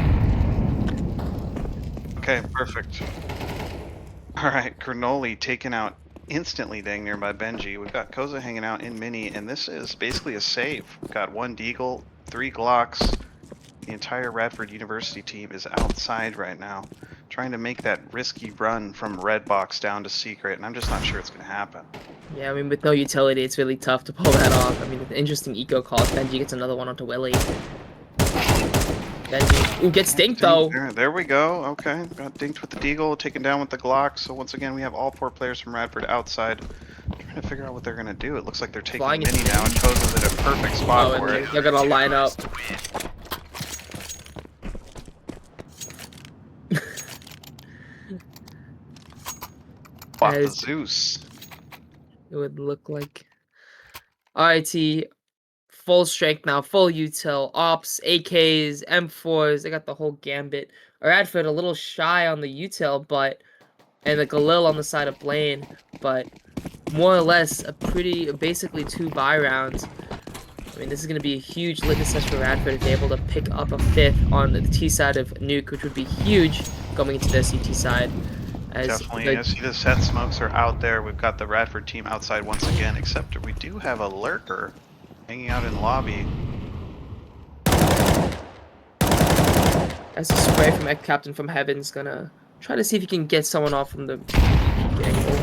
S2: Okay, perfect. All right, Granoli taken out instantly dang near by Benji. We've got Koza hanging out in mini, and this is basically a save. We've got 1 Deagle, 3 Glocks. The entire Radford University team is outside right now, trying to make that risky run from red box down to secret, and I'm just not sure it's going to happen.
S4: yeah, I mean, with no utility, it's really tough to pull that off. I mean, an interesting eco call. Benji gets another one onto Willie. Benji, ooh, gets dinked though.
S2: There we go. Okay, got dinked with the Deagle, taken down with the Glock. So once again, we have all 4 players from Radford outside, trying to figure out what they're going to do. It looks like they're taking
S4: Flying
S2: mini
S4: is
S2: now, and Koza's in a perfect spot for it.
S4: They're gonna line up.
S2: Off the
S4: As
S2: Zeus.
S4: it would look like. RIT, full strength now, full util, ops, AKs, M4s, they got the whole gambit. Radford a little shy on the util, and the Galil on the side of Blaine, but more or less a pretty, basically 2 buy rounds. I mean, this is going to be a huge litmus test for Radford if they're able to pick up a 5th on the T side of Nuke, which would be huge going into their CT side.
S2: Definitely. I see the set smokes are out there. We've got the Radford team outside once again, except we do have a lurker hanging out in lobby.
S4: As a spray from Captain from Heaven's gonna try to see if he can get someone off from the angle.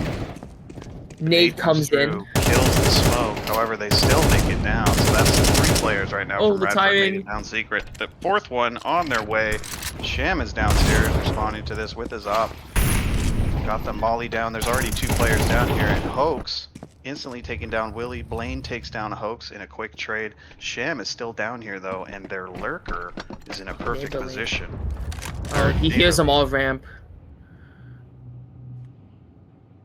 S4: Nade comes in.
S2: Kills the smoke. However, they still make it down. So that's 3 players right now from Radford making down secret. The 4th one on their way. Sham is downstairs responding to this with his op. Got the molly down. There's already 2 players down here. And Hoax instantly taking down Willie. Blaine takes down Hoax in a quick trade. Sham is still down here though, and their lurker is in a perfect position.
S4: He hears them all ramp.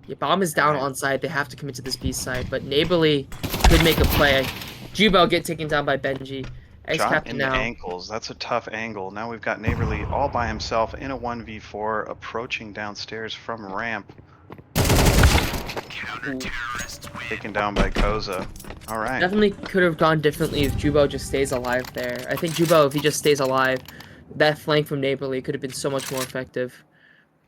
S4: Yeah, bomb is down on side. They have to commit to this B side, but Neighborly could make a play. Jubel get taken down by Benji.
S2: Shot in the ankles. That's a tough angle. Now we've got Neighborly all by himself in a 1v4 approaching downstairs from ramp. Taken down by Koza. All right.
S4: Definitely could have gone differently if Jubel just stays alive there. I think Jubel, if he just stays alive, that flank from Neighborly could have been so much more effective.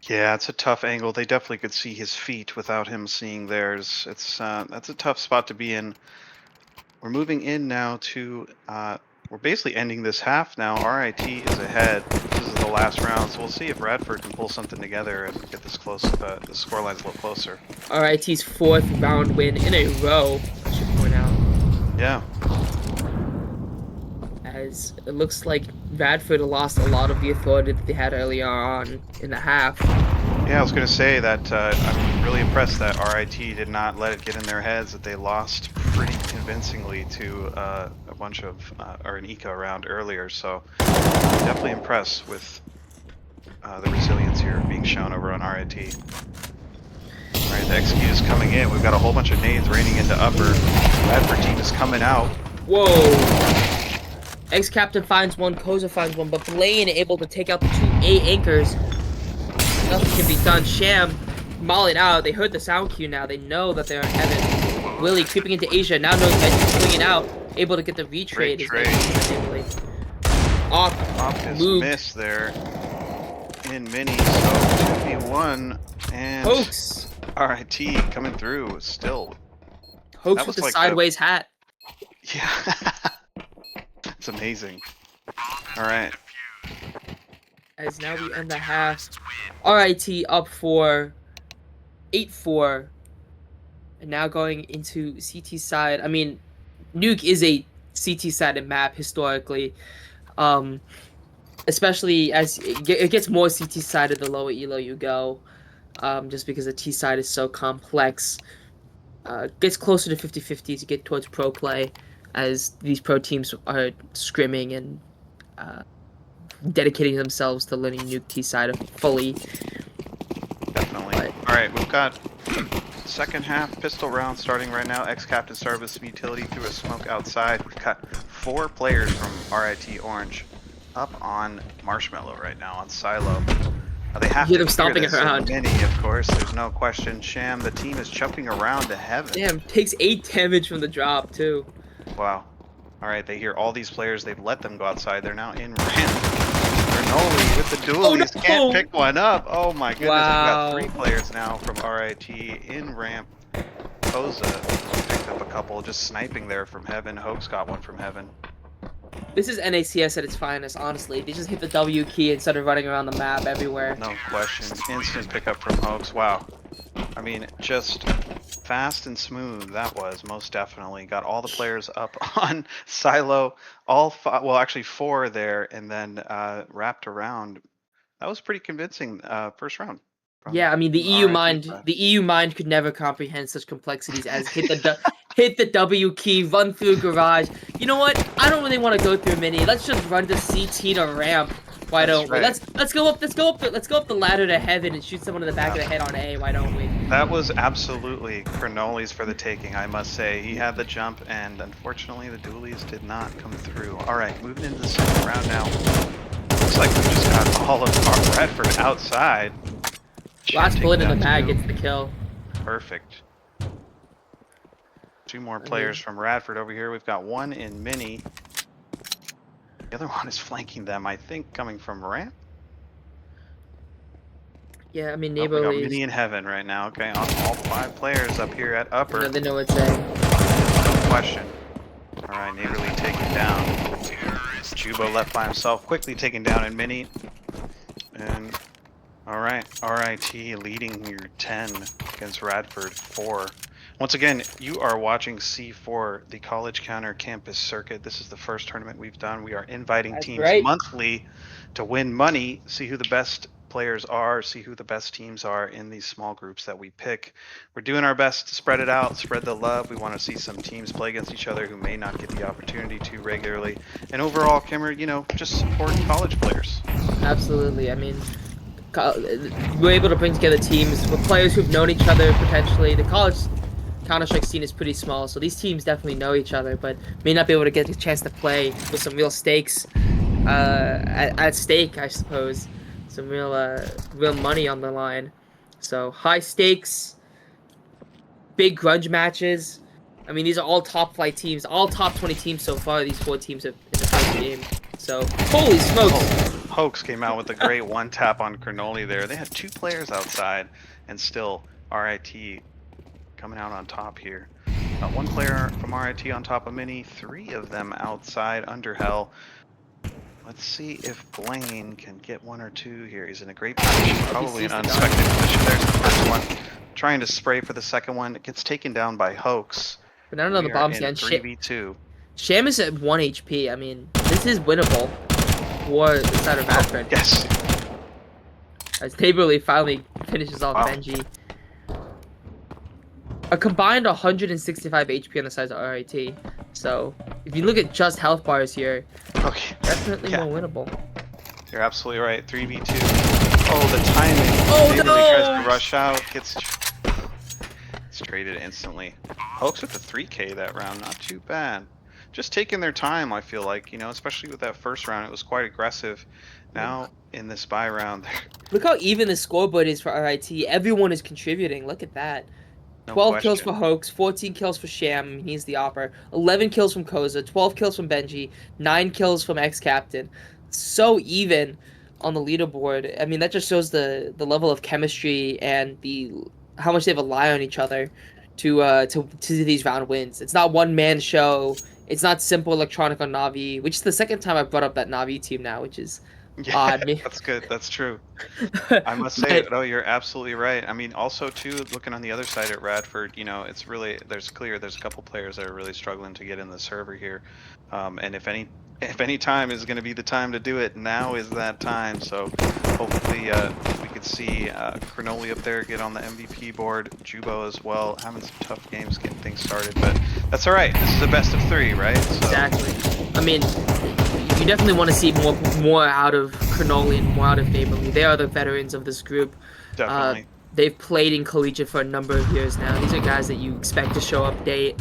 S2: Yeah, it's a tough angle. They definitely could see his feet without him seeing theirs. It's that's a tough spot to be in. We're moving in now to we're basically ending this half now. RIT is ahead. This is the last round, so we'll see if Radford can pull something together and get this close. The scoreline's a little closer.
S4: RIT's 4th round win in a row, I should point out.
S2: Yeah.
S4: As it looks like Radford lost a lot of the authority that they had earlier on in the half.
S2: Yeah, I was going to say that I'm really impressed that RIT did not let it get in their heads that they lost pretty convincingly to a bunch of, or an eco round earlier, so definitely impressed with the resilience here being shown over on RIT. Alright, the execute is coming in. We've got a whole bunch of nades raining into upper. Radford team is coming out.
S4: Whoa! Ex-Captain finds one, Koza finds one, but Blaine able to take out the 2 A anchors. Nothing can be done. Sham mollied out. They heard the sound cue now. They know that they're in heaven. Willie creeping into Asia. Now knows Benji's swinging out. Able to get the retrade.
S2: Op is missed there in mini. So 2v1 and
S4: Hoax.
S2: RIT coming through still.
S4: Hoax with the sideways hat.
S2: Yeah. It's amazing. Alright.
S4: As now we end the half. RIT up for 8-4. And now going into CT side. I mean, Nuke is a CT sided map historically. Especially as it gets more CT sided the lower elo you go. Just because the T side is so complex. Gets closer to 50-50 to get towards pro play. as these pro teams are scrimming and dedicating themselves to learning Nuke T side fully.
S2: Definitely. All right, we've got second half pistol round starting right now. Ex-Captain Service Utility through a smoke outside. We've got 4 players from RIT Orange up on Marshmallow right now on Silo. They have
S4: hear
S2: to
S4: them stomping
S2: this
S4: around.
S2: Mini, of course. There's no question. Sham, the team is jumping around to heaven.
S4: Damn, takes 8 damage from the drop too.
S2: Wow. All right, they hear all these players. They've let them go outside. They're now in ramp. Granoli with the dualies can't pick one up. Oh my goodness,
S4: Wow.
S2: we've got 3 players now from RIT in ramp. Koza picked up a couple, just sniping there from heaven. Hoax got one from heaven.
S4: This is NACS at its finest, honestly. They just hit the W key instead of running around the map everywhere.
S2: No question. Instant pickup from Hoax. Wow. I mean, just fast and smooth. That was most definitely. Got all the players up on Silo. All 5, well, actually 4 there, and then wrapped around. That was pretty convincing first round.
S4: Yeah, I mean the EU
S2: RIT
S4: mind,
S2: side.
S4: the EU mind could never comprehend such complexities as hit the W key, run through garage. You know what? I don't really want to go through mini. Let's just run to CT to ramp. Why don't we? Let's go up the ladder to heaven and shoot someone in the back of the head on A. Why don't we?
S2: That was absolutely Cronoli's for the taking, I must say. He had the jump, and unfortunately the dualies did not come through. All right, moving into the second round now. Looks like we just got all of our Radford outside.
S4: Last bullet in the bag gets the kill.
S2: Perfect. 2 more players from Radford over here. We've got 1 in mini. The other one is flanking them, I think, coming from ramp.
S4: Yeah, I mean,
S2: We got
S4: Neighborly
S2: mini in heaven right now. Okay, all 5 players up here at upper.
S4: No, they know what it's saying.
S2: No question. All right, Neighborly taken down. Jubo left by himself, quickly taken down in mini. And all right, RIT leading your 10 against Radford 4. Once again, you are watching C4, the College Counter Campus Circuit. This is the first tournament we've done. We are inviting teams monthly to win money, see who the best players are, see who the best teams are in these small groups that we pick. We're doing our best to spread it out, spread the love. We want to see some teams play against each other who may not get the opportunity to regularly. And overall, Kimmer, you know, just support college players.
S4: Absolutely. I mean, we're able to bring together teams with players who've known each other potentially. The college Counter-Strike scene is pretty small, so these teams definitely know each other, but may not be able to get a chance to play with some real stakes at stake, I suppose. Some real money on the line. So high stakes, big grudge matches. I mean, these are all top flight teams, all top 20 teams so far. These 4 teams have in the first game. So holy smokes!
S2: Hoax came out with a great one tap on Cronoli there. They had 2 players outside, and still RIT coming out on top here. 1 player from RIT on top of mini, 3 of them outside under hell. Let's see if Blaine can get 1 or 2 here. He's in a great position, probably an unexpected position. There's the first one. Trying to spray for the second one. It gets taken down by Hoax.
S4: But I don't know the bomb's again.
S2: 3v2.
S4: Sham is at 1 HP. I mean, this is winnable for the side of Radford.
S2: Yes.
S4: As Neighborly finally finishes off Benji. A combined 165 HP on the side of RIT. So, if you look at just health bars here, definitely more winnable.
S2: You're absolutely right. 3v2. Oh, the timing.
S4: Oh,
S2: Neighborly
S4: no!
S2: tries to rush out. Gets traded instantly. Hoax with a 3K that round. Not too bad. Just taking their time, I feel like, you know, especially with that first round. It was quite aggressive. Now, in this bye round.
S4: Look how even the scoreboard is for RIT. Everyone is contributing. Look at that. 12 kills for Hoax, 14 kills for Sham, he's the opper, 11 kills from Koza, 12 kills from Benji, 9 kills from Ex-Captain. So even on the leaderboard. I mean, that just shows the level of chemistry and how much they rely on each other to these round wins. It's not one man show. It's not simple electronic on Navi, which is the second time I brought up that Navi team now, which is odd.
S2: That's good. That's true. I must say, no, you're absolutely right. I mean, also too, looking on the other side at Radford, you know, it's really there's a couple players that are really struggling to get in the server here, and if any if any time is going to be the time to do it, now is that time. So hopefully we could see Cronoli up there get on the MVP board, Jubo as well, having some tough games getting things started, but that's all right. This is a best of 3, right? So,
S4: Exactly. I mean, you definitely want to see more out of Cronoli and more out of Neighborly. They are the veterans of this group.
S2: definitely.
S4: They've played in collegiate for a number of years now. These are guys that you expect to show up day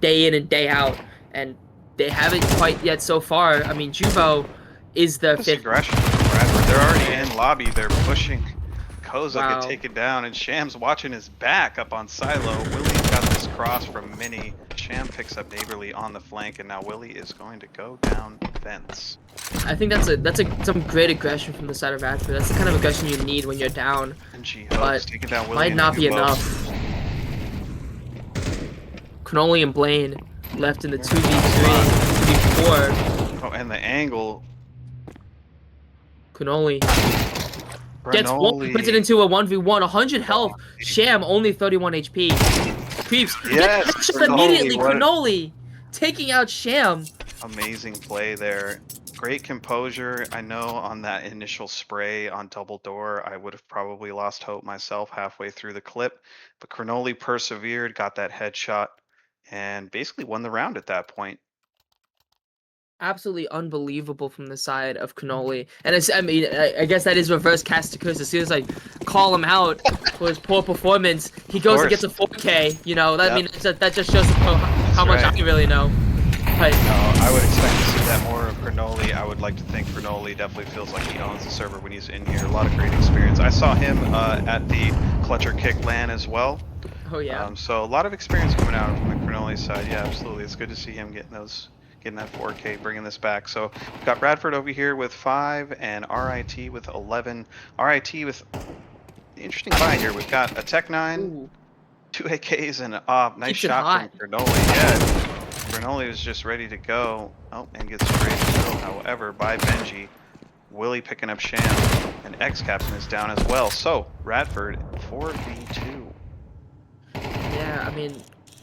S4: in and day out, and they haven't quite yet so far. I mean, Jubo is the
S2: This
S4: 5th.
S2: aggression from Radford. They're already in lobby. They're pushing. Koza
S4: Wow.
S2: get taken down, and Sham's watching his back up on Silo. Willie's got this cross from Mini. Sham picks up Neighborly on the flank, and now Willie is going to go down fence.
S4: I think that's some great aggression from the side of Radford. That's the kind of aggression you need when you're down.
S2: And G
S4: But
S2: Hope's taking down Willie.
S4: Might
S2: and
S4: not be
S2: Jubo.
S4: enough. Cronoli and Blaine left in the 2v3, 2v4.
S2: Oh, and the angle.
S4: Cronoli gets one,
S2: Cronoli.
S4: puts it into a 1v1, 100 health. Sham only 31 HP. Creeps.
S2: Yes,
S4: Just
S2: Cronoli,
S4: immediately
S2: what a-
S4: Cronoli taking out Sham.
S2: Amazing play there. Great composure. I know on that initial spray on double door, I would have probably lost hope myself halfway through the clip, but Cronoli persevered, got that headshot, and basically won the round at that point.
S4: Absolutely unbelievable from the side of Cronoli. And I guess that is reverse cast curse. As soon as I call him out for his poor performance, he goes and gets a 4K. You know, that
S2: Yep.
S4: I mean, that just shows how much
S2: right.
S4: I really know. But
S2: No, I would expect to see that more of Cronoli. I would like to think Cronoli definitely feels like he owns the server when he's in here. A lot of great experience. I saw him at the Clutcher Kick LAN as well.
S4: oh yeah.
S2: So a lot of experience coming out from the Cronoli side. Yeah, absolutely. It's good to see him getting that 4K, bringing this back. So we've got Radford over here with 5 and RIT with 11. RIT with the interesting buy here. We've got a Tech 9,
S4: Ooh.
S2: 2 AKs, and nice
S4: Keeps it
S2: shot
S4: hot.
S2: from Cronoli. Yeah, Cronoli was just ready to go. Oh, and gets straight killed, however, by Benji. Willie picking up Sham, and X-Captain is down as well. So Radford 4v2.
S4: Yeah, I mean,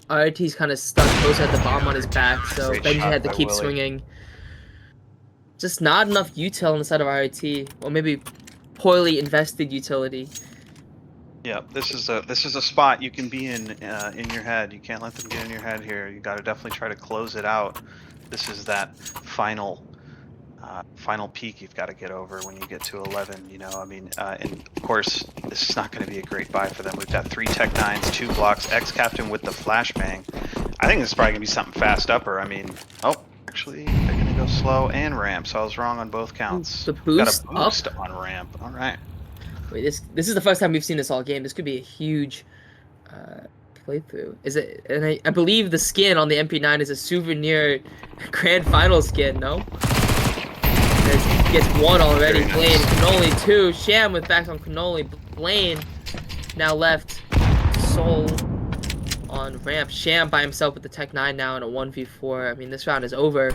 S4: RT's kind of stuck close at the bomb on his back, so
S2: Great
S4: Benji
S2: shot
S4: had to
S2: by
S4: keep
S2: Willie.
S4: swinging. Just not enough util on the side of RT, or maybe poorly invested utility.
S2: Yeah, this is a spot you can be in your head. You can't let them get in your head here. You got to definitely try to close it out. This is that final peak you've got to get over when you get to 11. You know, I mean, and of course, this is not going to be a great buy for them. We've got 3 Tech 9s, 2 blocks, X-Captain with the flashbang. I think this is probably going to be something fast upper. I mean, oh, actually, they're going to go slow and ramp, so I was wrong on both counts.
S4: The boost
S2: got a boost
S4: up?
S2: on ramp. All right.
S4: Wait, this is the first time we've seen this all game. This could be a huge playthrough. Is it? And I believe the skin on the MP9 is a souvenir grand final skin. No. Gets 1 already.
S2: Very
S4: Blaine,
S2: nice.
S4: Cronoli 2. Sham with back on Cronoli. Blaine now left. Soul on ramp. Sham by himself with the Tech 9 now in a 1v4. I mean, this round is over.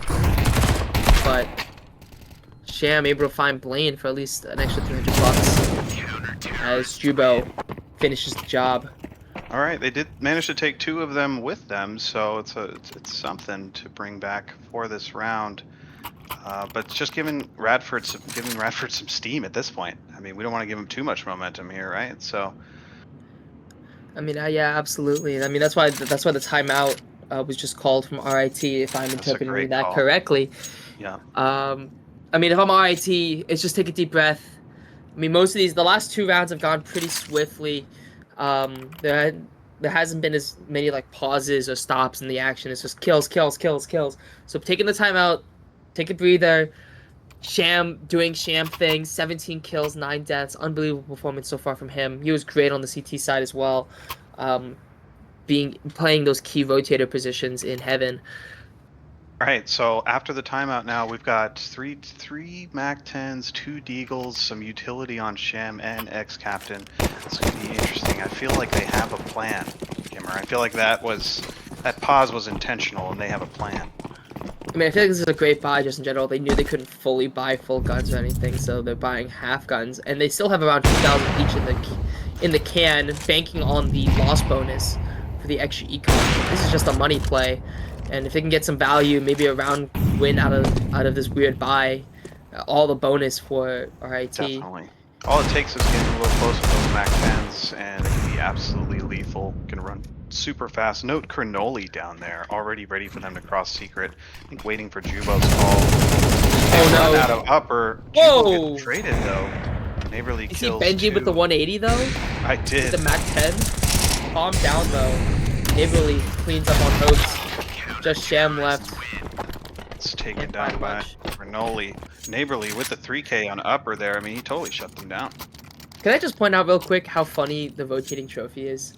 S4: But Sham able to find Blaine for at least an extra 300 bucks as Jubo finishes the job.
S2: All right, they did manage to take 2 of them with them, so it's something to bring back for this round. But it's just giving Radford some steam at this point. I mean, we don't want to give him too much momentum here, right? So
S4: I mean, yeah, absolutely. I mean, that's why the timeout was just called from RIT, if I'm
S2: That's a
S4: interpreting
S2: great
S4: that
S2: call.
S4: correctly.
S2: yeah,
S4: I mean, if I'm RIT, it's just take a deep breath. I mean, most of the last 2 rounds have gone pretty swiftly. There hasn't been as many like pauses or stops in the action. It's just kills. So taking the timeout, take a breather. Sham doing Sham things, 17 kills, 9 deaths. Unbelievable performance so far from him. He was great on the CT side as well, playing those key rotator positions in heaven.
S2: all right. So after the timeout, now we've got three Mac 10s, 2 Deagles, some utility on Sham and X-Captain. It's gonna be interesting. I feel like they have a plan, Kimmer. I feel like that pause was intentional, and they have a plan.
S4: I mean, I feel like this is a great buy just in general. They knew they couldn't fully buy full guns or anything, so they're buying half guns, and they still have around 2,000 each in the can, banking on the loss bonus for the extra econ. This is just a money play, And if they can get some value, maybe a round win out of this weird bye, all the bonus for RIT.
S2: Definitely. All it takes is getting a little close with those Mac 10s, and it can be absolutely lethal. Can run super fast. Note Cronoli down there, already ready for them to cross secret. I think waiting for Jubo's call.
S4: Oh
S2: Run
S4: no!
S2: out of upper.
S4: Whoa!
S2: Jubo gets traded though. Neighborly
S4: You see
S2: kills
S4: Benji
S2: two.
S4: with the 180 though?
S2: I
S4: With
S2: did.
S4: the Mac 10? Calm down though. Neighborly cleans up on Hoax. Just Sham left.
S2: It's taken
S4: Can't
S2: down
S4: find
S2: by
S4: much.
S2: Neighborly. Neighborly with the 3K on upper there. I mean, he totally shut them down.
S4: Can I just point out real quick how funny the vote-cheating trophy is?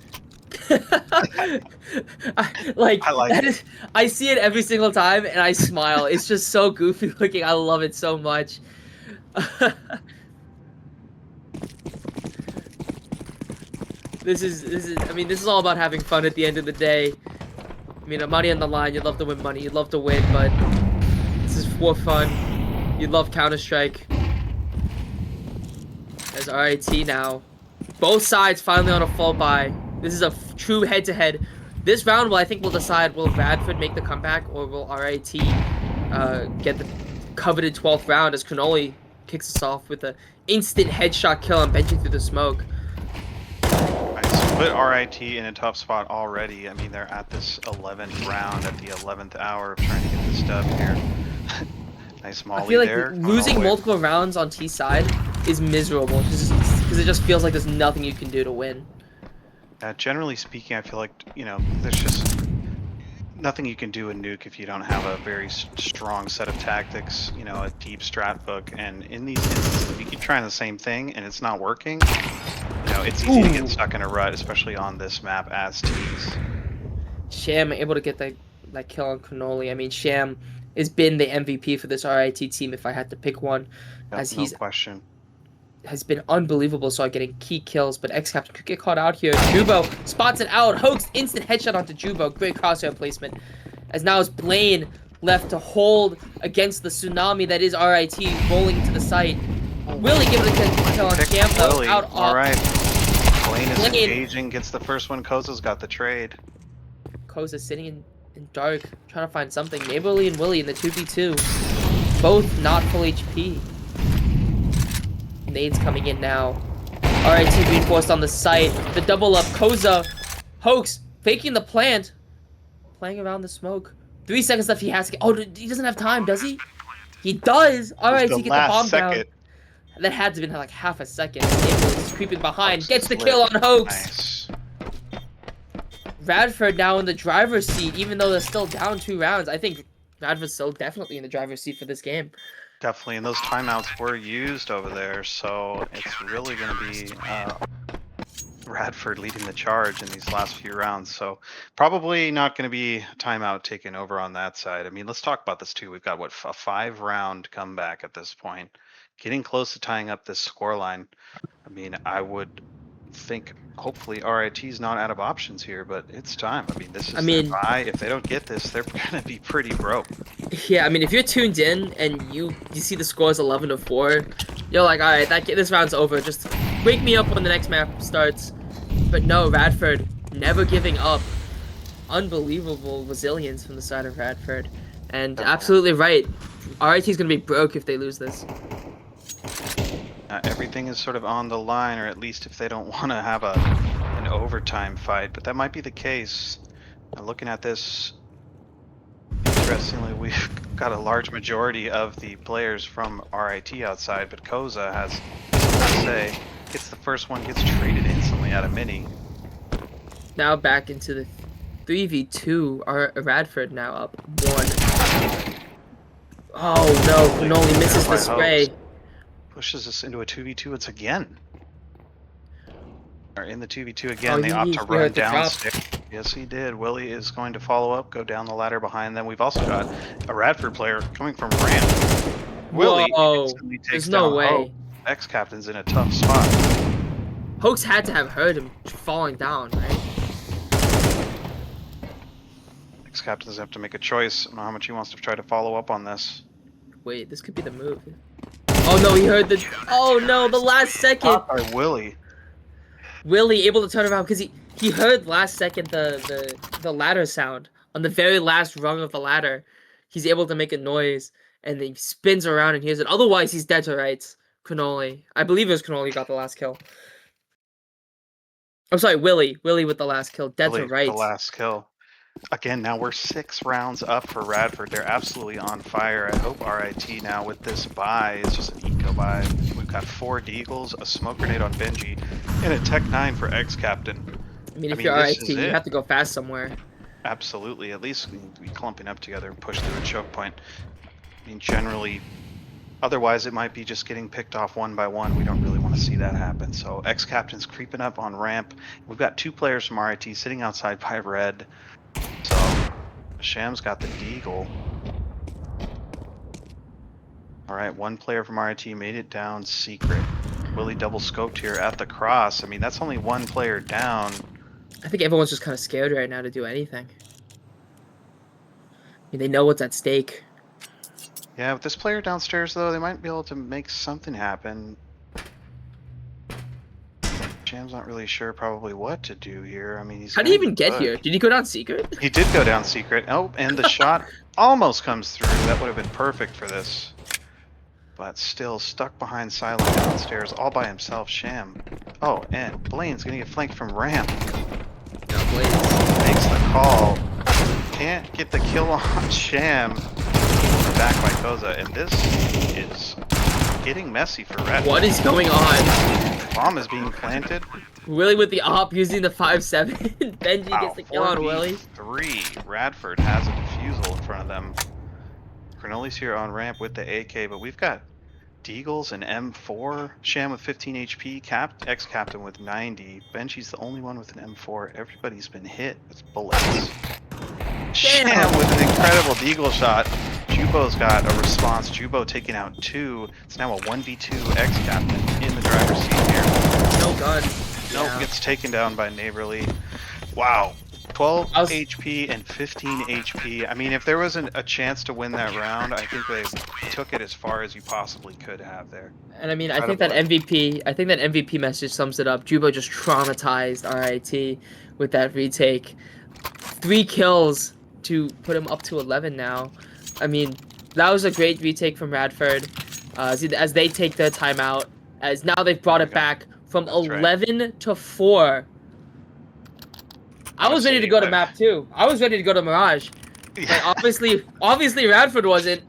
S4: Like,
S2: I like
S4: that
S2: it.
S4: is, I see it every single time and I smile. It's just so goofy looking. I love it so much. This is I mean, this is all about having fun at the end of the day. I mean, money on the line, you'd love to win money, you'd love to win, but this is for fun. You'd love Counter-Strike. There's RIT now. Both sides finally on a full buy. This is a true head-to-head. This round, I think, will decide, will Radford make the comeback or will RIT get the coveted 12th round as Cronoli kicks us off with an instant headshot kill on Benji through the smoke.
S2: Right, so put RIT in a tough spot already. I mean, they're at this 11th round at the 11th hour of trying to get this dub here. Nice molly
S4: I feel like
S2: there. going all
S4: losing
S2: the way.
S4: multiple rounds on T side is miserable because it just feels like there's nothing you can do to win.
S2: Generally speaking, I feel like, you know, there's just nothing you can do in Nuke if you don't have a very strong set of tactics, you know, a deep strat book. And in these instances, if you keep trying the same thing and it's not working, you know, it's easy to get stuck in a rut, especially on this map as teams.
S4: Sham able to get that kill on Cronoli. I mean, Sham has been the MVP for this RIT team if I had to pick one, as
S2: No
S4: he's
S2: question.
S4: has been unbelievable so getting key kills, but X-Captain could get caught out here. Jubo spots it out. Hoax instant headshot onto Jubo. Great crosshair placement. As now is Blaine left to hold against the tsunami that is RIT rolling into the site. Willie giving a kill on Sham though.
S2: Willie.
S4: Out
S2: All
S4: off.
S2: right. Blaine is
S4: Blaine.
S2: engaging, gets the first one. Koza's got the trade.
S4: Koza sitting in dark, trying to find something. Neighborly and Willie in the 2v2. Both not full HP. Nades coming in now. RIT reinforced on the site. The double up. Koza. Hoax faking the plant. Playing around the smoke. 3 seconds left. He has to get. Oh, he doesn't have time, does he? He does. RIT get the bomb down. That had to have been like half a second. Neighborly's creeping behind. Gets the kill on Hoax.
S2: Nice.
S4: Radford now in the driver's seat, even though they're still down 2 rounds. I think Radford's still definitely in the driver's seat for this game.
S2: Definitely, and those timeouts were used over there, so it's really going to be Radford leading the charge in these last few rounds. So probably not going to be a timeout taken over on that side. I mean, let's talk about this too. We've got, what, a 5-round comeback at this point. Getting close to tying up this scoreline. I mean, I would think hopefully RIT's not out of options here, but it's time. I mean, this is their bye. If they don't get this, they're gonna be pretty broke.
S4: Yeah, I mean, if you're tuned in and you see the scores 11-4, you're like, all right, this round's over. Just wake me up when the next map starts. But no, Radford never giving up. Unbelievable resilience from the side of Radford, and absolutely right. RIT's gonna be broke if they lose this.
S2: Everything is sort of on the line, or at least if they don't want to have an overtime fight, but that might be the case. Looking at this, interestingly, we've got a large majority of the players from RIT outside, but Koza has something to say. Gets the first one, gets traded instantly out of Mini.
S4: Now back into the 3v2. Radford now up 1. Oh no, Cronoli misses the spray.
S2: Pushes us into a 2v2 once again. Or in the 2v2 again, they opt to run downstairs. Yes, he did. Willie is going to follow up, go down the ladder behind them. We've also got a Radford player coming from ramp. Willie instantly takes down Hope. X-Captain's in a tough spot.
S4: Hoax had to have heard him falling down, right?
S2: X-Captain's have to make a choice. I don't know how much he wants to try to follow up on this.
S4: Wait, this could be the move. Oh no, he heard the. Oh no, the last second.
S2: By Willie.
S4: Willie able to turn around because he heard last second the ladder sound on the very last rung of the ladder, he's able to make a noise, and then he spins around and hears it. Otherwise, he's dead to rights. Cannoli. I believe it was Cannoli who got the last kill. I'm sorry, Willie. Willie with the last kill. Dead to
S2: Really, the
S4: rights.
S2: last kill. Again, now we're 6 rounds up for Radford. They're absolutely on fire. I hope RIT now with this buy, it's just an eco buy. We've got 4 Deagles, a smoke grenade on Benji, and a Tech 9 for X-Captain.
S4: I mean, if you're RIT, you have to go fast somewhere.
S2: Absolutely. At least we need to be clumping up together and push through a choke point. I mean, generally, otherwise it might be just getting picked off one by one. We don't really want to see that happen. So X-Captain's creeping up on ramp. We've got 2 players from RIT sitting outside by red. So Sham's got the Deagle. Alright, 1 player from RIT made it down secret. Willie double scoped here at the cross. I mean, that's only 1 player down.
S4: I think everyone's just kind of scared right now to do anything. I mean, they know what's at stake.
S2: Yeah, with this player downstairs, though, they might be able to make something happen. Sham's not really sure probably what to do here. I mean, he's...
S4: How did he even get here? Did he go down secret?
S2: He did go down secret. Oh, and the shot almost comes through. That would have been perfect for this. But still stuck behind Silent downstairs all by himself, Sham. Oh, and Blaine's gonna get flanked from ramp.
S4: No, Blaine.
S2: Makes the call. Can't get the kill on Sham. Back by Koza, and this is getting messy for Red.
S4: What is going on?
S2: Bomb is being planted.
S4: Willie with the op using the 5-7. Benji gets the kill on Willie.
S2: 3. Radford has a defusal in front of them. Crenoli's here on ramp with the AK, but we've got Deagles and M4. Sham with 15 HP. X-Captain with 90. Benji's the only one with an M4. Everybody's been hit with bullets. Sham with an incredible Deagle shot. Jubo's got a response. Jubo taking out 2. It's now a 1v2 X-Captain in the driver's seat here.
S4: No gun.
S2: Nope,
S4: Yeah.
S2: gets taken down by Neighborly. Wow. 12
S4: I was-
S2: HP and 15 HP. I mean, if there wasn't a chance to win that round, I think they took it as far as you possibly could have there.
S4: And I mean, I think that MVP message sums it up. Jubo just traumatized RIT with that retake. 3 kills to put him up to 11 now. I mean, that was a great retake from Radford. As they take their timeout, as now they've brought it back from 11 to 4. I was ready to go to map 2. I was ready to go to Mirage. But obviously Radford wasn't.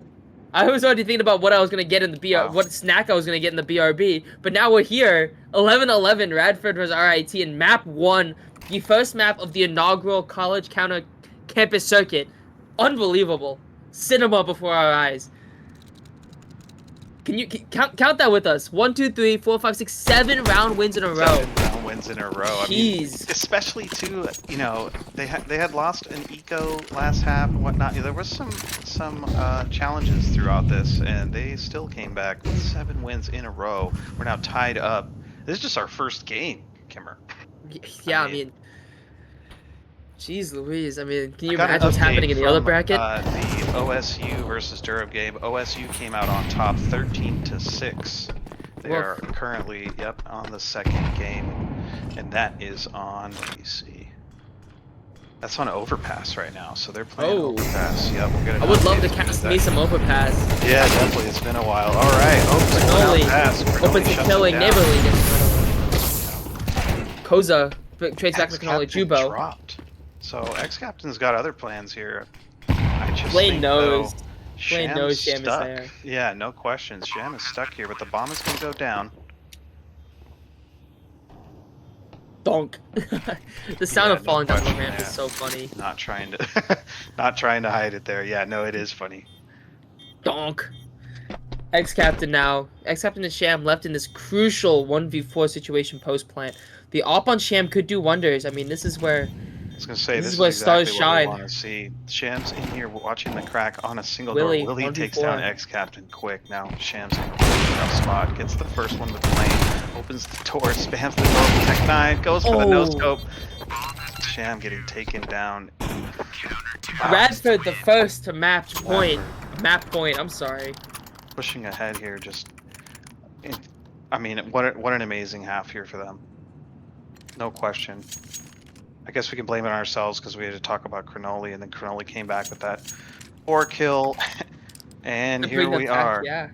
S4: I was already thinking about what I was gonna get in the BR, what snack I was gonna get in the BRB. But now we're here, 11-11, Radford versus RIT in map 1, the first map of the inaugural college counter campus circuit. Unbelievable. Cinema before our eyes. Can you count that with us? 1, 2, 3, 4, 5, 6, 7 round wins in a row.
S2: 7 round wins in a row. I mean,
S4: Jeez.
S2: especially too, you know, they had lost an eco last half and whatnot. There was some challenges throughout this, and they still came back with 7 wins in a row. We're now tied up. This is just our first game, Kimmer.
S4: Yeah, I mean, jeez Louise. I mean, can you imagine what's happening in the other bracket?
S2: The OSU versus Durham game. OSU came out on top 13-6. They are currently, on the 2nd game. And that is on, let me see. That's on Overpass right now, so they're playing Overpass. Yep, we're gonna.
S4: I would love to cast me some Overpass.
S2: Yeah, definitely. It's been a while. All right,
S4: Opens the killing Neighborly. Koza trades back to Cannoli. Jubo.
S2: Dropped. So X-Captain's got other plans here. I just
S4: Blaine
S2: think,
S4: knows.
S2: though,
S4: Blaine knows Sham is
S2: stuck.
S4: there.
S2: Yeah, no questions. Sham is stuck here, but the bomb is gonna go down.
S4: Donk. The sound of falling down the ramp is so funny.
S2: Not trying to hide it there. Yeah, no, it is funny.
S4: Donk. X-Captain now. X-Captain and Sham left in this crucial 1v4 situation post-plant. The op on Sham could do wonders. I mean, this is where...
S2: I was gonna say this is
S4: where
S2: exactly
S4: stars
S2: what
S4: shine.
S2: we want to see. Sham's in here watching the crack on a single
S4: Willie,
S2: door. Willie
S4: 1v4.
S2: takes down X-Captain quick. Now Sham's in a tough spot. Gets the first one with Blaine. Opens the door, spams the door. Tech 9 goes for the no scope. Sham getting taken down.
S4: Radford the first to match point. Map point. I'm sorry.
S2: Pushing ahead here. Just, I mean, what an amazing half here for them. No question. I guess we can blame it on ourselves because we had to talk about Cronoli, and then Cronoli came back with that 4-kill, and
S4: To
S2: here
S4: bring them
S2: we
S4: back,
S2: are.
S4: yeah.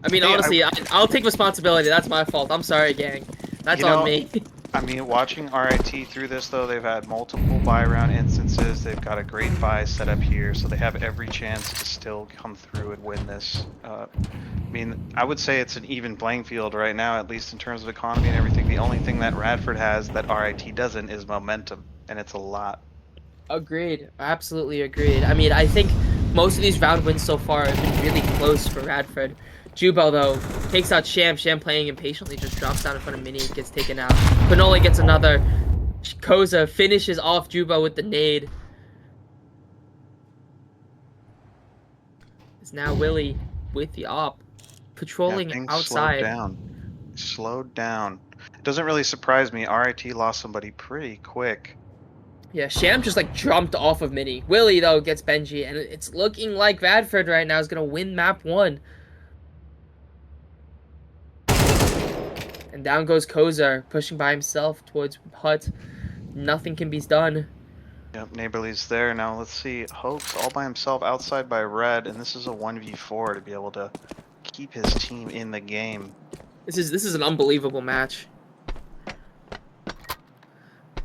S4: I mean,
S2: Hey,
S4: honestly, I'll take responsibility. That's my fault. I'm sorry, gang. That's
S2: you
S4: on
S2: know,
S4: me.
S2: I mean, watching RIT through this though, they've had multiple buy round instances. They've got a great buy set up here, so they have every chance to still come through and win this. I mean, I would say it's an even playing field right now, at least in terms of economy and everything. The only thing that Radford has that RIT doesn't is momentum, and it's a lot.
S4: Agreed. Absolutely agreed. I mean, I think most of these round wins so far have been really close for Radford. Jubo, though, takes out Sham. Sham playing impatiently, just drops down in front of Mini, gets taken out. Panola gets another. Koza finishes off Jubo with the nade. It's now Willie with the op,
S2: Yeah,
S4: patrolling
S2: things slowed
S4: outside.
S2: down. Slowed down. It doesn't really surprise me. RIT lost somebody pretty quick.
S4: Yeah, Sham just like jumped off of Mini. Willie, though, gets Benji, and it's looking like Radford right now is going to win map 1. And down goes Kozar, pushing by himself towards Hut. Nothing can be done.
S2: Yep, Neighborly's there. Now let's see. Hoax all by himself outside by Red, and this is a 1v4 to be able to keep his team in the game.
S4: This is an unbelievable match.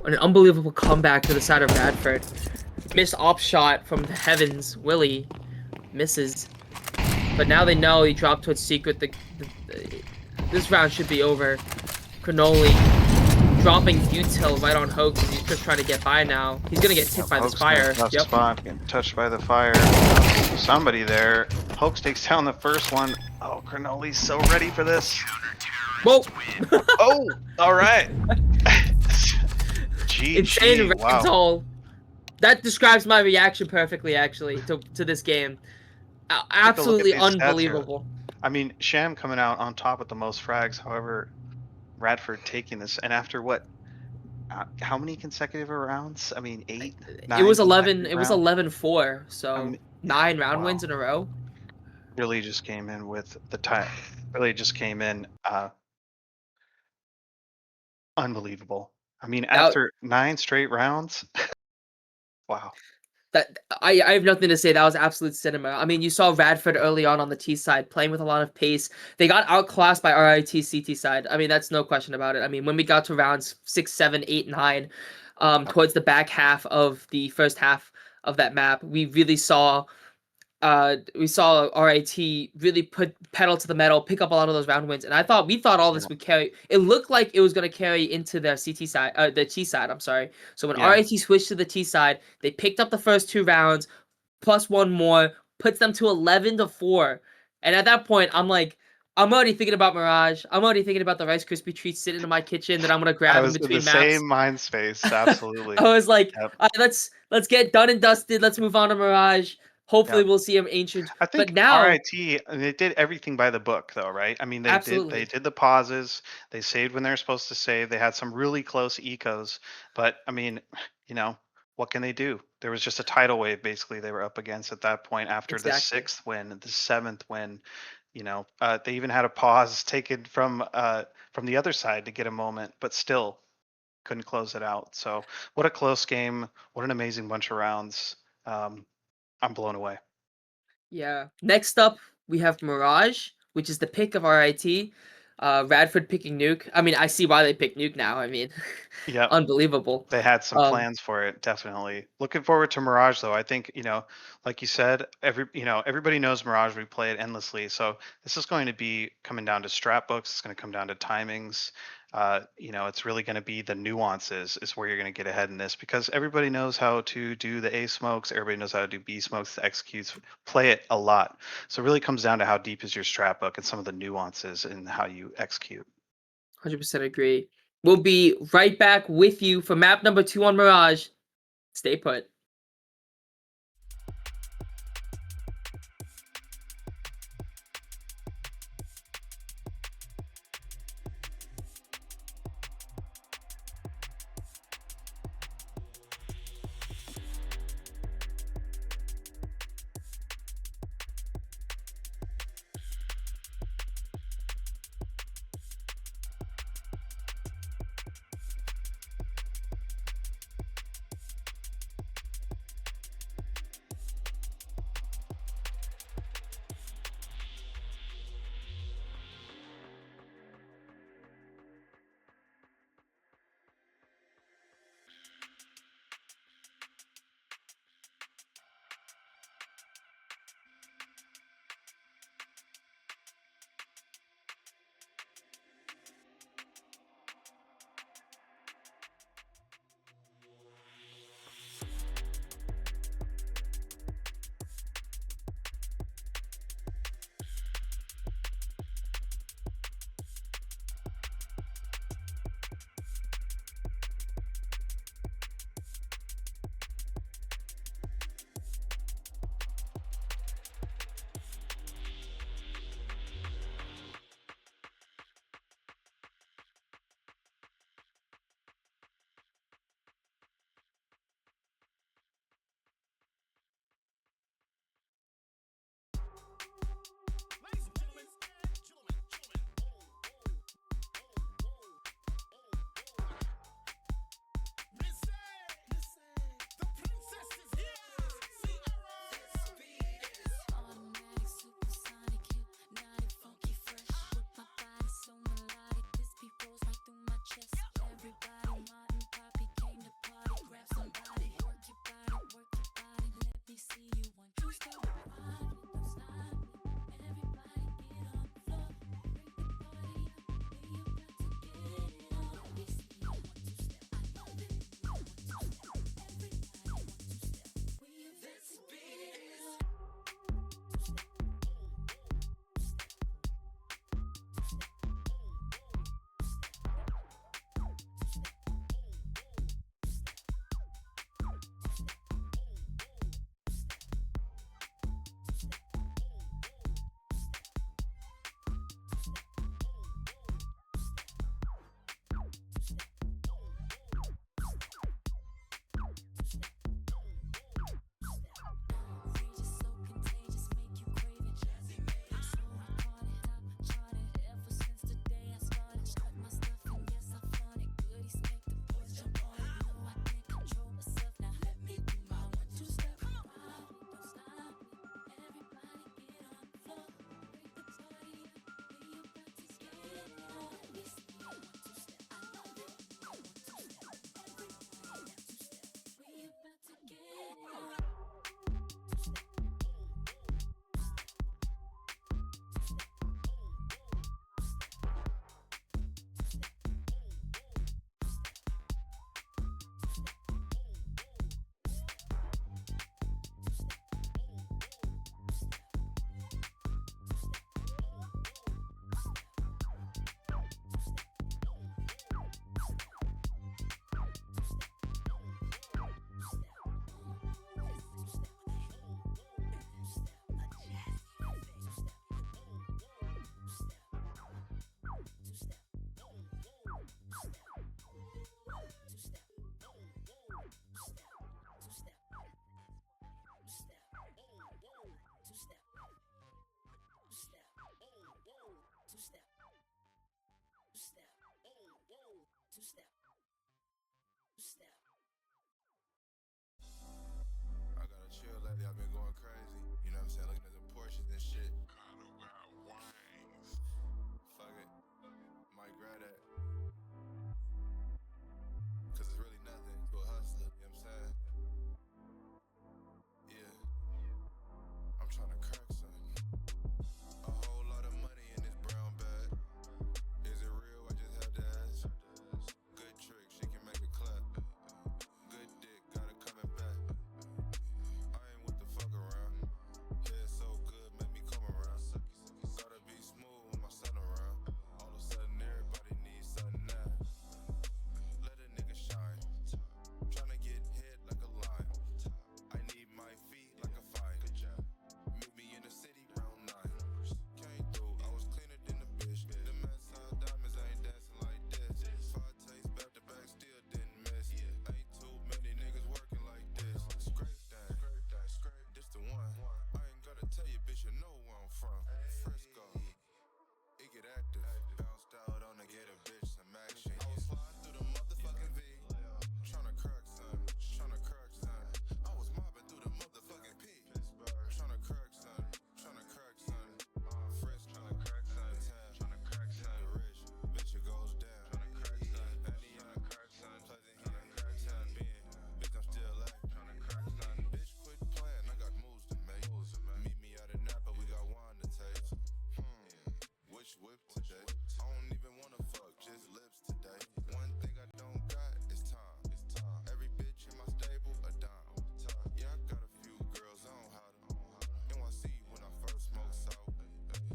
S4: An unbelievable comeback to the side of Radford. Missed op shot from the heavens. Willie misses. But now they know he dropped towards Secret. This round should be over. Cronoli dropping util right on Hoax, and he's just trying to get by now. He's gonna get tipped by this
S2: Hoax
S4: fire.
S2: in a tough
S4: Yep.
S2: spot, getting touched by the fire. Somebody there. Hoax takes down the first one. Oh, Cronoli's so ready for this.
S4: Whoa!
S2: Oh, all right.
S4: Insane
S2: GG. Wow.
S4: rental. That describes my reaction perfectly, actually, to this game.
S2: Take a look at
S4: Absolutely
S2: these stats here.
S4: unbelievable.
S2: I mean, Sham coming out on top with the most frags. However, Radford taking this, and after what? How many consecutive rounds? I mean, 8,
S4: It
S2: 9
S4: was 11.
S2: consecutive
S4: It was
S2: rounds.
S4: 11-4.
S2: I
S4: So
S2: mean,
S4: 9 round
S2: wow.
S4: wins in a row.
S2: Really just came in with the time. Really just came in unbelievable. I mean,
S4: That
S2: after 9 straight rounds. Wow.
S4: I have nothing to say. That was absolute cinema. I mean, you saw Radford early on the T side playing with a lot of pace. They got outclassed by RIT CT side. I mean, that's no question about it. I mean, when we got to rounds 6, 7, 8, 9, towards the back half of the first half of that map, we saw RIT really put pedal to the metal, pick up a lot of those round wins, and we thought all
S2: Yeah.
S4: this would carry. It looked like it was going to carry into the CT side, the T side. I'm sorry. So when
S2: Yeah.
S4: RIT switched to the T side, they picked up the first 2 rounds, plus 1 more, puts them to 11-4. And at that point, I'm like, I'm already thinking about Mirage. I'm already thinking about the Rice Krispie treats sitting in my kitchen that I'm gonna
S2: I
S4: grab in
S2: was in the
S4: between
S2: same
S4: maps.
S2: mind space. Absolutely.
S4: I was like,
S2: Yep.
S4: let's get done and dusted. Let's move on to Mirage. Hopefully,
S2: Yep.
S4: we'll see him ancient.
S2: I
S4: But
S2: think
S4: now,
S2: RIT, they did everything by the book though, right? I mean, they
S4: absolutely,
S2: did the pauses, they saved when they're supposed to save. They had some really close ecos, but I mean, you know, what can they do? There was just a tidal wave basically they were up against at that point after the
S4: exactly.
S2: 6th win, the 7th win. They even had a pause taken from the other side to get a moment, but still couldn't close it out. So what a close game! What an amazing bunch of rounds. I'm blown away.
S4: Yeah. Next up, we have Mirage, which is the pick of RIT. Radford picking Nuke. I mean, I see why they picked Nuke now. I mean,
S2: Yep.
S4: unbelievable.
S2: They had some
S4: Um,
S2: plans for it, definitely. Looking forward to Mirage though. I think, like you said, everybody knows Mirage. We play it endlessly. So this is going to be coming down to strat books. It's going to come down to timings. It's really going to be the nuances is where you're going to get ahead in this because everybody knows how to do the A smokes. Everybody knows how to do B smokes, the executes, play it a lot. So it really comes down to how deep is your strat book and some of the nuances in how you execute.
S4: 100% agree. We'll be right back with you for map number 2 on Mirage. Stay put.
S5: I gotta chill lately, I've been going crazy. You know what I'm saying? Looking at the Porsches and shit. Fuck it. Might grab that. Cause it's really nothing to a hustler, you know what I'm saying? Yeah. I'm trying to crack something. A whole lot of money in this brown bag. Is it real? I just have to ask. Good trick, she can make it clap. Good dick, got it coming back. I ain't with the fuck around. Yeah, it's so good, make me come around. Gotta be smooth when my son around. All of a sudden, everybody needs something now. Let a nigga shine. Tryna get hit like a lion. I need my feet like a fine. Good job. Meet me in the city round 9. Came through, I was cleaner than the bitch. The man's side diamonds ain't dancing like this. 5 takes back to back, still didn't miss. Ain't too many niggas working like this. Scrape that, this the one. I ain't gotta tell you, bitch, you know where I'm from. Frisco, it get active. Bounced out on to get a bitch some action. I was flying through the motherfucking V. Tryna crack some, tryna crack some. I was mobbing through the motherfucking P. Tryna crack some, tryna crack some. Frisco, tryna crack some. Rich, bitch, it goes down. Tryna crack some, Indiana crack some. Pleasant here, crack some. Bitch, I'm still acting. Tryna crack some. Bitch, quit playing, I got moves to make. Meet me out in Napa, we got wine to taste. Which whip today? I don't even wanna fuck, just lips today. One thing I don't got is time. Every bitch in my stable a dime. Yeah, I got a few girls on how to. NYC when I first smoked out.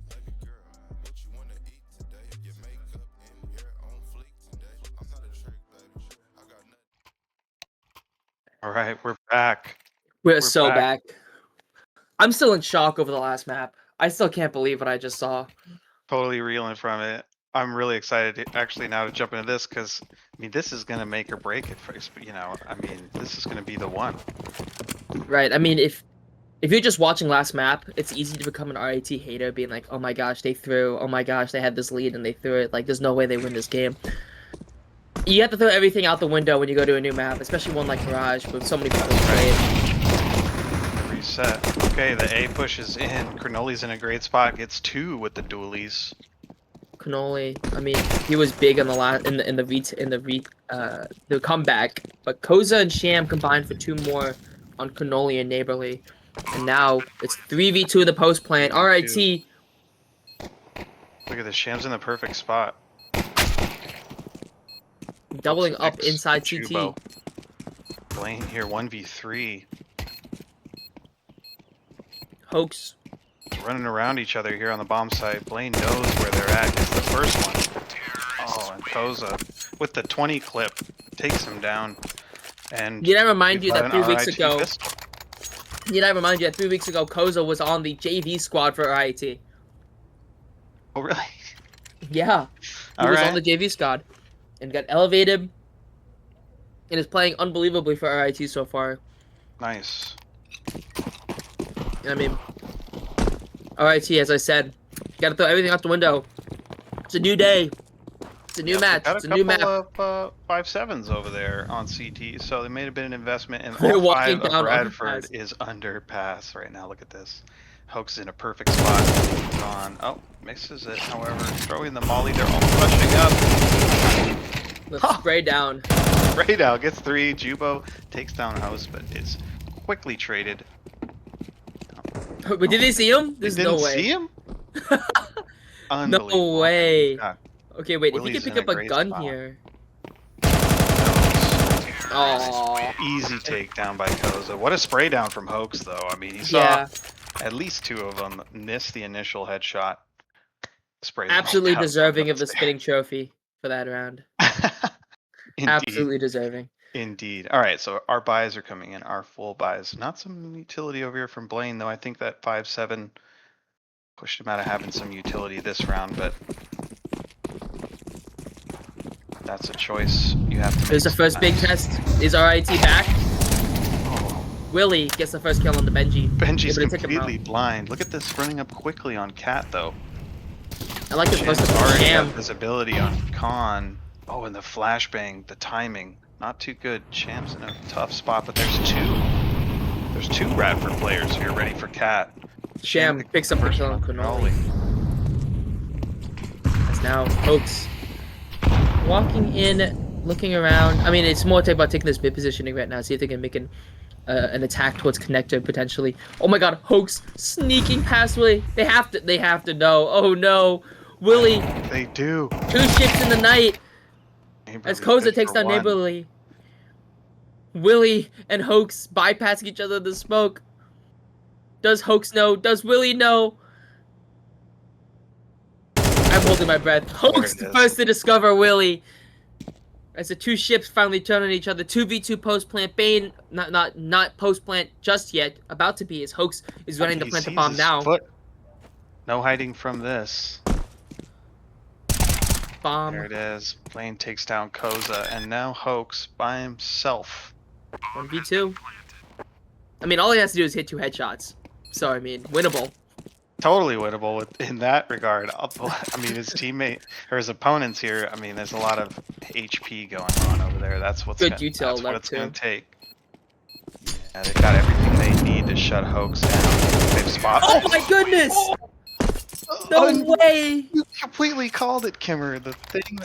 S5: Baby girl, what you wanna eat today? Your makeup in here on fleek today. I'm not a trick, baby. I got nothing.
S2: All right, we're back.
S4: We're
S2: We're
S4: so
S2: back.
S4: back. I'm still in shock over the last map. I still can't believe what I just saw.
S2: Totally reeling from it. I'm really excited actually now to jump into this because I mean this is gonna make or break it for you know. I mean this is gonna be the one.
S4: Right. I mean, if you're just watching last map, it's easy to become an RIT hater, being like, "Oh my gosh, they threw! Oh my gosh, they had this lead and they threw it! Like, there's no way they win this game." You have to throw everything out the window when you go to a new map, especially one like Mirage with so many people playing.
S2: Reset. Okay, the A pushes in. Cronoli's in a great spot. Gets 2 with the dualies.
S4: Cannoli, I mean, he was big on the last in the comeback, but Koza and Sham combined for 2 more on Cannoli and Neighborly, and now it's 3v2 in the post plant.
S2: 3v2.
S4: RIT
S2: Look at this. Sham's in the perfect spot.
S4: doubling
S2: Oops,
S4: up
S2: X,
S4: inside
S2: Jubo.
S4: CT.
S2: Blaine here 1v3.
S4: Hoax.
S2: Running around each other here on the bomb site. Blaine knows where they're at. Gets the first one. Oh, and Koza with the 20 clip takes him down. And
S4: Did I remind you
S2: he's
S4: that
S2: got
S4: 3
S2: an
S4: weeks
S2: RIT
S4: ago?
S2: pistol.
S4: Did I remind you that 3 weeks ago Koza was on the JV squad for RIT?
S2: Oh, really?
S4: Yeah, he
S2: All
S4: was
S2: right.
S4: on the JV squad and got elevated and is playing unbelievably for RIT so far.
S2: Nice.
S4: I mean, RIT, as I said, gotta throw everything out the window. It's a new day. It's a new match.
S2: Got
S4: It's
S2: a
S4: a new map.
S2: couple of 5.7s over there on CT, so they made a bit of an investment. And
S4: They're
S2: all
S4: walking
S2: 5 of
S4: down
S2: Radford
S4: underpass.
S2: is underpass right now. Look at this. Hoax in a perfect spot. On. Oh, misses it. However, throwing the molly. They're all pushing up.
S4: The spray down.
S2: Right now gets 3. Jubo takes down House, but is quickly traded.
S4: But did they see him? There's
S2: They didn't
S4: no way.
S2: see him?
S4: No
S2: Unbelievable.
S4: way.
S2: God.
S4: Okay, wait.
S2: Willie's
S4: if he
S2: in
S4: could pick
S2: a
S4: up a
S2: great
S4: gun
S2: spot.
S4: here.
S2: Knows.
S4: Oh.
S2: Easy takedown by Koza. What a spray down from Hoax, though. I mean, he saw
S4: Yeah.
S2: at least 2 of them miss the initial headshot. Spray them
S4: Absolutely
S2: down,
S4: deserving of the
S2: goes
S4: spinning trophy for that round.
S2: there. Indeed.
S4: Absolutely deserving.
S2: Indeed. All right, so our buys are coming in. Our full buys. Not some utility over here from Blaine, though. I think that 5.7 pushed him out of having some utility this round, but that's a choice you have to make.
S4: Here's the first big
S2: sometimes.
S4: test. Is RIT back?
S2: Oh,
S4: Willie gets the first kill on the Benji.
S2: Benji's
S4: Able to take him out.
S2: completely blind. Look at this running up quickly on Cat, though.
S4: I like this
S2: Sham's
S4: first
S2: already
S4: Sham.
S2: got visibility on Khan. Oh, and the flashbang, the timing, not too good. Sham's in a tough spot, but there's two Radford players here ready for Cat.
S4: Sham picks up the
S2: first
S4: kill on
S2: one,
S4: Cannoli. As now Hoax walking in, looking around. I mean, it's more about taking this mid positioning right now. See if they can make an attack towards Connector potentially. Oh my God, Hoax sneaking past Willie. They have to know. Oh no, Willie.
S2: They do.
S4: 2 ships in the night. As
S2: Neighborly
S4: Koza
S2: good
S4: takes
S2: for
S4: down
S2: one.
S4: Neighborly. Willie and Hoax bypassing each other in the smoke. Does Hoax know? Does Willie know? I'm holding my breath. Hoax the first to discover Willie. As the 2 ships finally turn on each other. 2v2 post plant. Bane not post plant just yet. About to be as Hoax is running to
S2: He
S4: plant the
S2: sees
S4: bomb
S2: his
S4: now.
S2: foot. No hiding from this.
S4: Bomb.
S2: There it is. Plane takes down Koza, and now Hoax by himself.
S4: 1v2. I mean, all he has to do is hit 2 headshots. So, I mean, winnable.
S2: Totally winnable in that regard. I mean, his teammate or his opponents here. I mean, there's a lot of HP going on over there. That's what's
S4: Good
S2: gonna,
S4: detail
S2: that's what
S4: left
S2: it's going
S4: too.
S2: to take. Yeah, they've got everything they need to shut Hoax down. They've spotted.
S4: Oh my goodness! No way!
S2: You completely called it, Kimmer. The thing.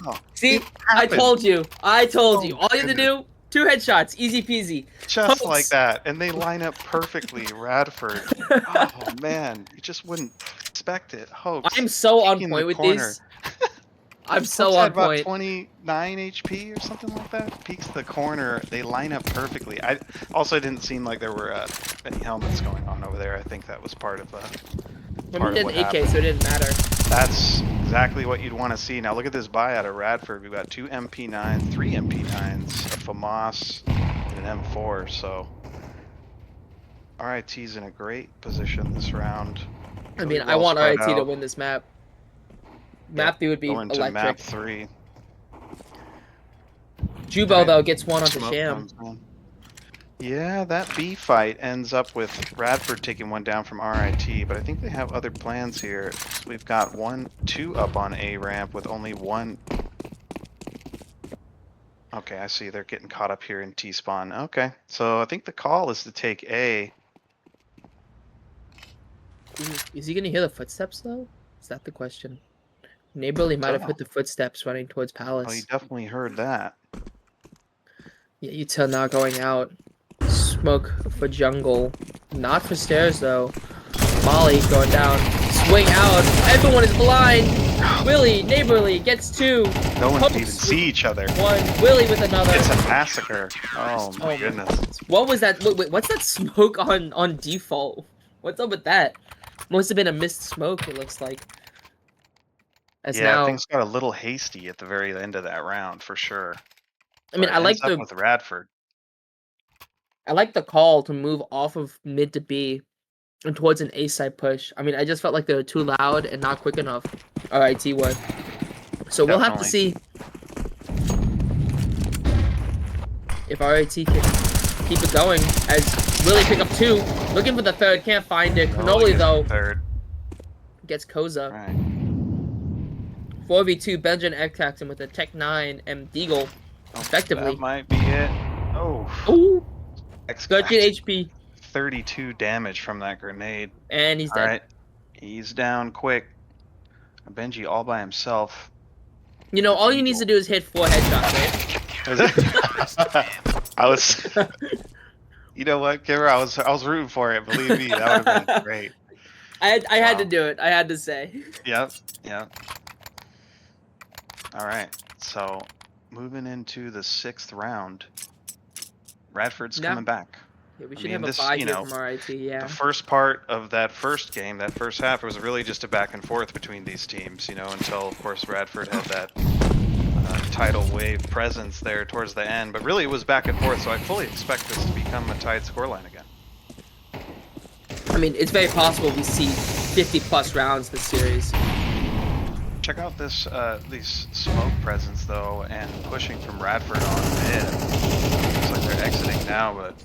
S2: Oh,
S4: See,
S2: it
S4: I
S2: happened.
S4: told you. I told
S2: Oh
S4: you. All you have to do, 2 headshots, easy peasy.
S2: Just
S4: Hoax.
S2: like that, and they line up perfectly. Radford. Oh man, you just wouldn't expect it. Hoax.
S4: I'm so on
S2: peeking the
S4: point with
S2: corner.
S4: these. I'm so
S2: Hoax
S4: on
S2: had about
S4: point.
S2: 29 HP or something like that. Peeks the corner. They line up perfectly. I also didn't seem like there were any helmets going on over there. I think that was part of.
S4: I mean, it did AK, so it didn't matter.
S2: That's exactly what you'd want to see. Now look at this buy out of Radford. We've got 2 MP9s, 3 MP9s, a FAMAS, and an M4. So RIT's in a great position this round.
S4: I mean, I want RIT to win this map. Map 3 would be
S2: going to
S4: electric.
S2: map 3.
S4: Jubo,
S2: Right.
S4: though, gets one onto
S2: Smoke
S4: Sham.
S2: comes in. Yeah, that B fight ends up with Radford taking one down from RIT, but I think they have other plans here. So we've got 2 up on A ramp with only 1. Okay, I see they're getting caught up here in T spawn. Okay, so I think the call is to take A.
S4: Is he gonna hear the footsteps though? Is that the question? Neighborly might have
S2: Oh.
S4: heard the footsteps running towards Palace.
S2: Oh, you definitely heard that.
S4: Yeah, Util now going out. Smoke for jungle. Not for stairs though. Molly going down. Swing out. Everyone is blind. Willie, Neighborly gets 2.
S2: No one
S4: Hoax
S2: can even see each other.
S4: 1. Willie with another.
S2: It's a massacre. Oh my
S4: Oh,
S2: goodness.
S4: What was that? Wait, what's that smoke on default? What's up with that? Must have been a missed smoke, it looks like. As
S2: Yeah,
S4: now,
S2: things got a little hasty at the very end of that round for sure.
S4: I mean,
S2: But
S4: I
S2: it
S4: like
S2: ends up with Radford.
S4: the call to move off of mid to B and towards an A side push. I mean, I just felt like they were too loud and not quick enough. RIT would. So we'll have to see if RIT can keep it going as Willie pick up 2. Looking for the 3rd, can't find it. Cannoli though
S2: Third.
S4: gets Koza.
S2: Right.
S4: 4v2, Belgian attacks him with a Tech 9 and Deagle, effectively.
S2: That might be it. Oh.
S4: Ooh!
S2: X
S4: 13 HP,
S2: 32 damage from that grenade.
S4: and he's dead.
S2: Alright. He's down quick. Benji all by himself.
S4: You know, all he needs to do is hit 4 headshots, right?
S2: Is it? I was. You know what, Kimmer? I was rooting for it. Believe me, that would have been great.
S4: I had to do it. I had to say.
S2: Yep. All right. So, moving into the 6th round. Radford's coming back.
S4: Yeah, we
S2: I
S4: should
S2: mean,
S4: have
S2: this,
S4: a buy
S2: you
S4: here
S2: know,
S4: from RIT, yeah.
S2: The first part of that first game, that first half, it was really just a back and forth between these teams, you know, until, of course, Radford had that tidal wave presence there towards the end. But really, it was back and forth, so I fully expect this to become a tied scoreline again.
S4: I mean, it's very possible we see 50-plus rounds this series.
S2: Check out this these smoke presence though, and pushing from Radford on mid. Looks like they're exiting now, but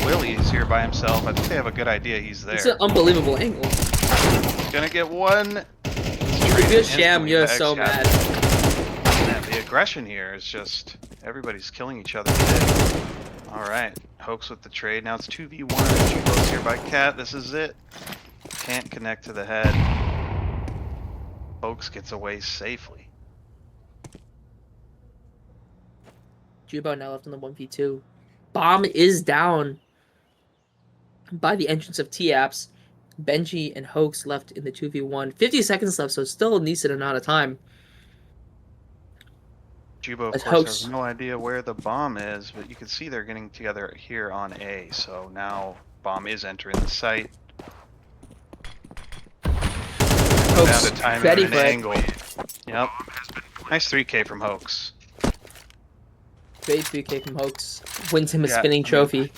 S2: Willie is here by himself. I think they have a good idea he's there.
S4: It's an unbelievable angle.
S2: He's gonna get one. He's
S4: If you're
S2: traded
S4: Sham,
S2: instantly
S4: you're
S2: into
S4: so mad.
S2: X-Captain. Man, the aggression here is just everybody's killing each other today. All right, Hoax with the trade. Now it's 2v1. Jubo's here by Cat. This is it. Can't connect to the head. Hoax gets away safely.
S4: Jubo now left on the 1v2. Bomb is down by the entrance of T-Apps. Benji and Hoax left in the 2v1. 50 seconds left, so still a decent amount of time.
S2: Jubo, of
S4: As
S2: course,
S4: Hoax-
S2: has no idea where the bomb is, but you can see they're getting together here on A. So now bomb is entering the site. Down
S4: Hoax
S2: to timing
S4: ready
S2: and
S4: for it.
S2: angle. Yep. Nice 3K from Hoax.
S4: Great 3K from Hoax. Wins him a
S2: Yeah,
S4: spinning
S2: I mean,
S4: trophy.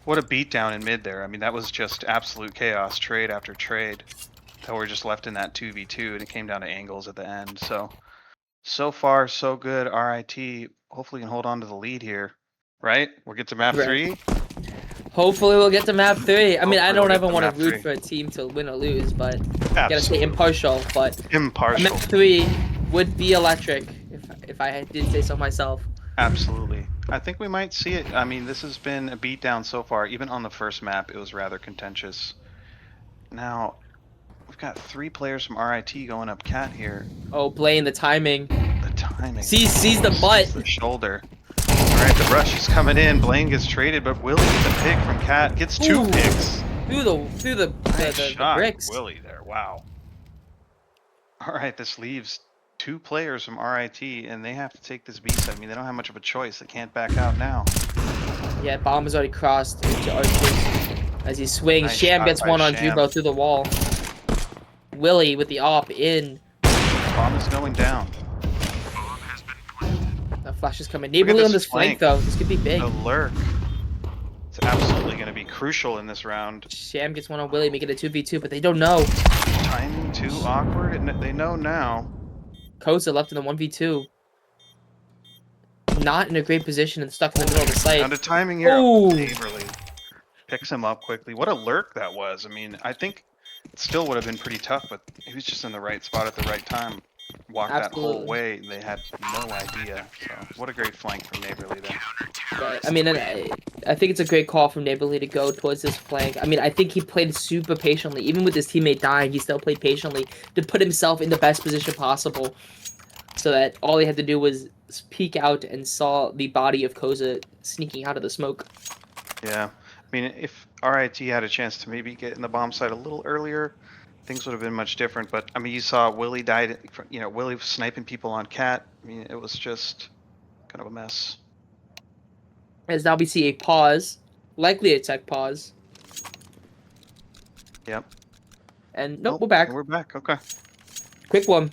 S2: What a beatdown in mid there. I mean, that was just absolute chaos, trade after trade. That we're just left in that 2v2, and it came down to angles at the end. So far, so good. RIT hopefully can hold on to the lead here. Right? We'll get to map
S4: Right.
S2: 3.
S4: Hopefully we'll get to map 3. I mean, I
S2: Hopefully
S4: don't
S2: we'll
S4: ever
S2: get to
S4: want to
S2: map
S4: root
S2: 3.
S4: for a team to win or lose, but gotta stay
S2: Absolutely.
S4: impartial. But
S2: Impartial.
S4: map 3 would be electric if I did say so myself.
S2: Absolutely. I think we might see it. I mean, this has been a beatdown so far. Even on the first map, it was rather contentious. Now, we've got 3 players from RIT going up Cat here.
S4: Oh, Blaine, the timing.
S2: The timing.
S4: Sees the butt.
S2: Sees the shoulder. Alright, the rush is coming in. Blaine gets traded, but Willie with the pick from Cat gets 2
S4: Ooh.
S2: picks.
S4: Through the
S2: Nice shot,
S4: bricks.
S2: Willie there. Wow. Alright, this leaves 2 players from RIT, and they have to take this B side. I mean, they don't have much of a choice. They can't back out now.
S4: Yeah, bomb has already crossed into Archers. As he swings,
S2: Nice
S4: Sham
S2: shot
S4: gets
S2: by
S4: one on
S2: Sham.
S4: Jubo through the wall. Willie with the op in.
S2: Bomb is going down.
S4: The flash is coming.
S2: Look at
S4: Neighborly on
S2: this
S4: this flank,
S2: flank.
S4: though. This could be big.
S2: The lurk. It's absolutely going to be crucial in this round.
S4: Sham gets one on Willie, making it a 2v2, but they don't know.
S2: Timing too awkward, and they know now.
S4: Koza left in the 1v2. Not in a great position and stuck in the middle of the
S2: Down
S4: site.
S2: to timing here.
S4: Ooh.
S2: Neighborly picks him up quickly. What a lurk that was. I mean, I think it still would have been pretty tough, but he was just in the right spot at the right time. Walked that whole
S4: Absolutely.
S2: way. They had no idea. So what a great flank from Neighborly there.
S4: Right. I mean, and I think it's a great call from Neighborly to go towards this flank. I mean, I think he played super patiently. Even with his teammate dying, he still played patiently to put himself in the best position possible. So that all he had to do was peek out and saw the body of Koza sneaking out of the smoke.
S2: Yeah. I mean, if RIT had a chance to maybe get in the bomb site a little earlier, things would have been much different. But I mean, you saw Willie died. You know, Willie was sniping people on Cat. I mean, it was just kind of a mess.
S4: As now we see a pause, likely a tech pause.
S2: Yep.
S4: And nope,
S2: Oh,
S4: we're back.
S2: and we're back. Okay.
S4: Quick one.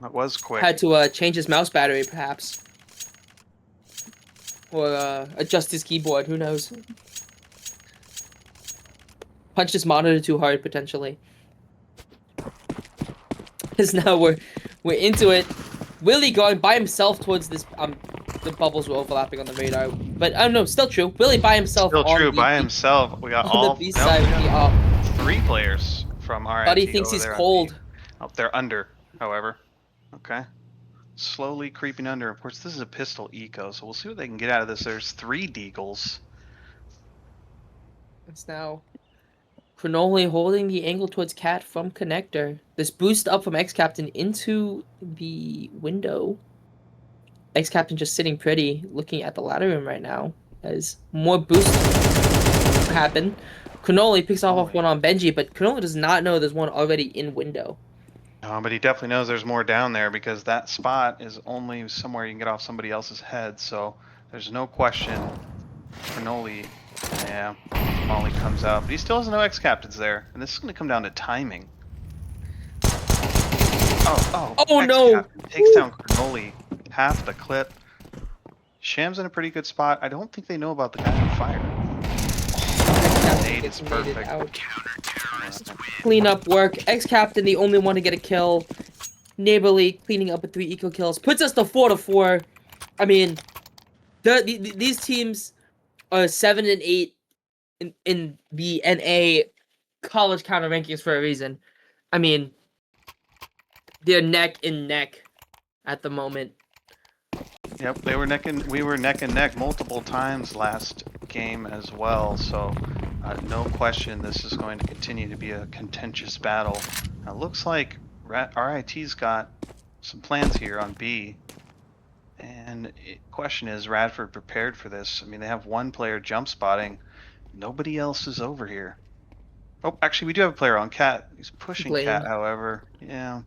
S2: That was quick.
S4: Had to change his mouse battery, perhaps. Or adjust his keyboard, who knows. Punched his monitor too hard, potentially. Because now we're into it. Willie going by himself towards this... the bubbles were overlapping on the radar. But, I don't know, still true. Willie by himself
S2: Still
S4: on
S2: true,
S4: the,
S2: by himself. We got
S4: on
S2: all
S4: the B side with the op.
S2: 3 players from RIT.
S4: Buddy thinks
S2: over
S4: he's
S2: there on
S4: cold.
S2: B. Oh, they're under, however. Okay. Slowly creeping under. Of course, this is a pistol eco, so we'll see what they can get out of this. There's 3 deagles.
S4: It's now Cronoli holding the angle towards Cat from connector. This boost up from X-Captain into the window. X-Captain just sitting pretty, looking at the ladder room right now. As more boost happen. Cronoli picks off one on Benji, but Cronoli does not know there's one already in window.
S2: But he definitely knows there's more down there because that spot is only somewhere you can get off somebody else's head. So there's no question. Cronoli, yeah, Molly comes out, but he still doesn't know X-Captain's there, and this is going to come down to timing.
S4: Oh no!
S2: Takes down Cronoli, half the clip. Sham's in a pretty good spot. I don't think they know about the guy on fire. Nade is perfect.
S4: Clean up work. X-Captain, the only one to get a kill. Neighborly cleaning up with 3 eco kills. Puts us to 4-4. I mean, these teams are 7 and 8 in the NA college counter rankings for a reason. I mean, They're neck and neck at the moment.
S2: Yep, we were neck and neck multiple times last game as well. So no question, this is going to continue to be a contentious battle. Looks like RIT's got some plans here on B. And question is, Radford prepared for this? I mean, they have one player jump spotting. Nobody else is over here. Oh, actually, we do have a player on Cat. He's pushing
S4: Blaine.
S2: Cat, however. Yeah.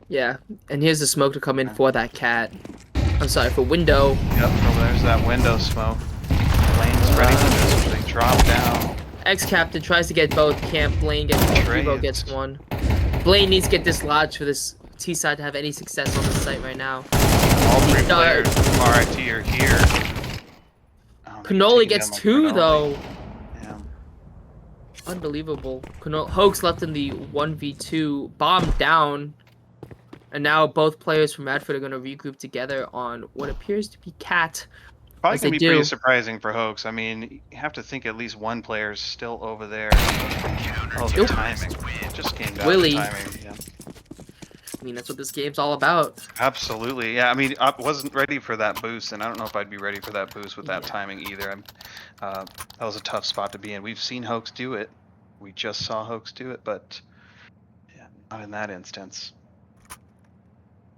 S4: Yeah, and here's the smoke to come in for that Cat. I'm sorry, for window.
S2: Yep, well, there's that window smoke. Blaine's ready for this. They drop down.
S4: Ex-Captain tries to get both. Can't. Blaine gets one. Hero gets one. Blaine needs to get dislodged for this T-side to have any success on the site right now.
S2: All three players from RIT are here.
S4: Cannoli gets two, though.
S2: Yeah.
S4: Unbelievable. Hoax left in the 1v2. Bomb down. And now both players from Radford are going to regroup together on what appears to be Cat.
S2: Probably going to be pretty surprising for Hoax. I mean, you have to think at least one player's still over there. Oh, the timing. Just came down to timing. Yeah.
S4: I mean, that's what this game's all about.
S2: Absolutely. Yeah, I mean, I wasn't ready for that boost, and I don't know if I'd be ready for that boost with that timing either. That was a tough spot to be in. We've seen Hoax do it. We just saw Hoax do it, but yeah, not in that instance.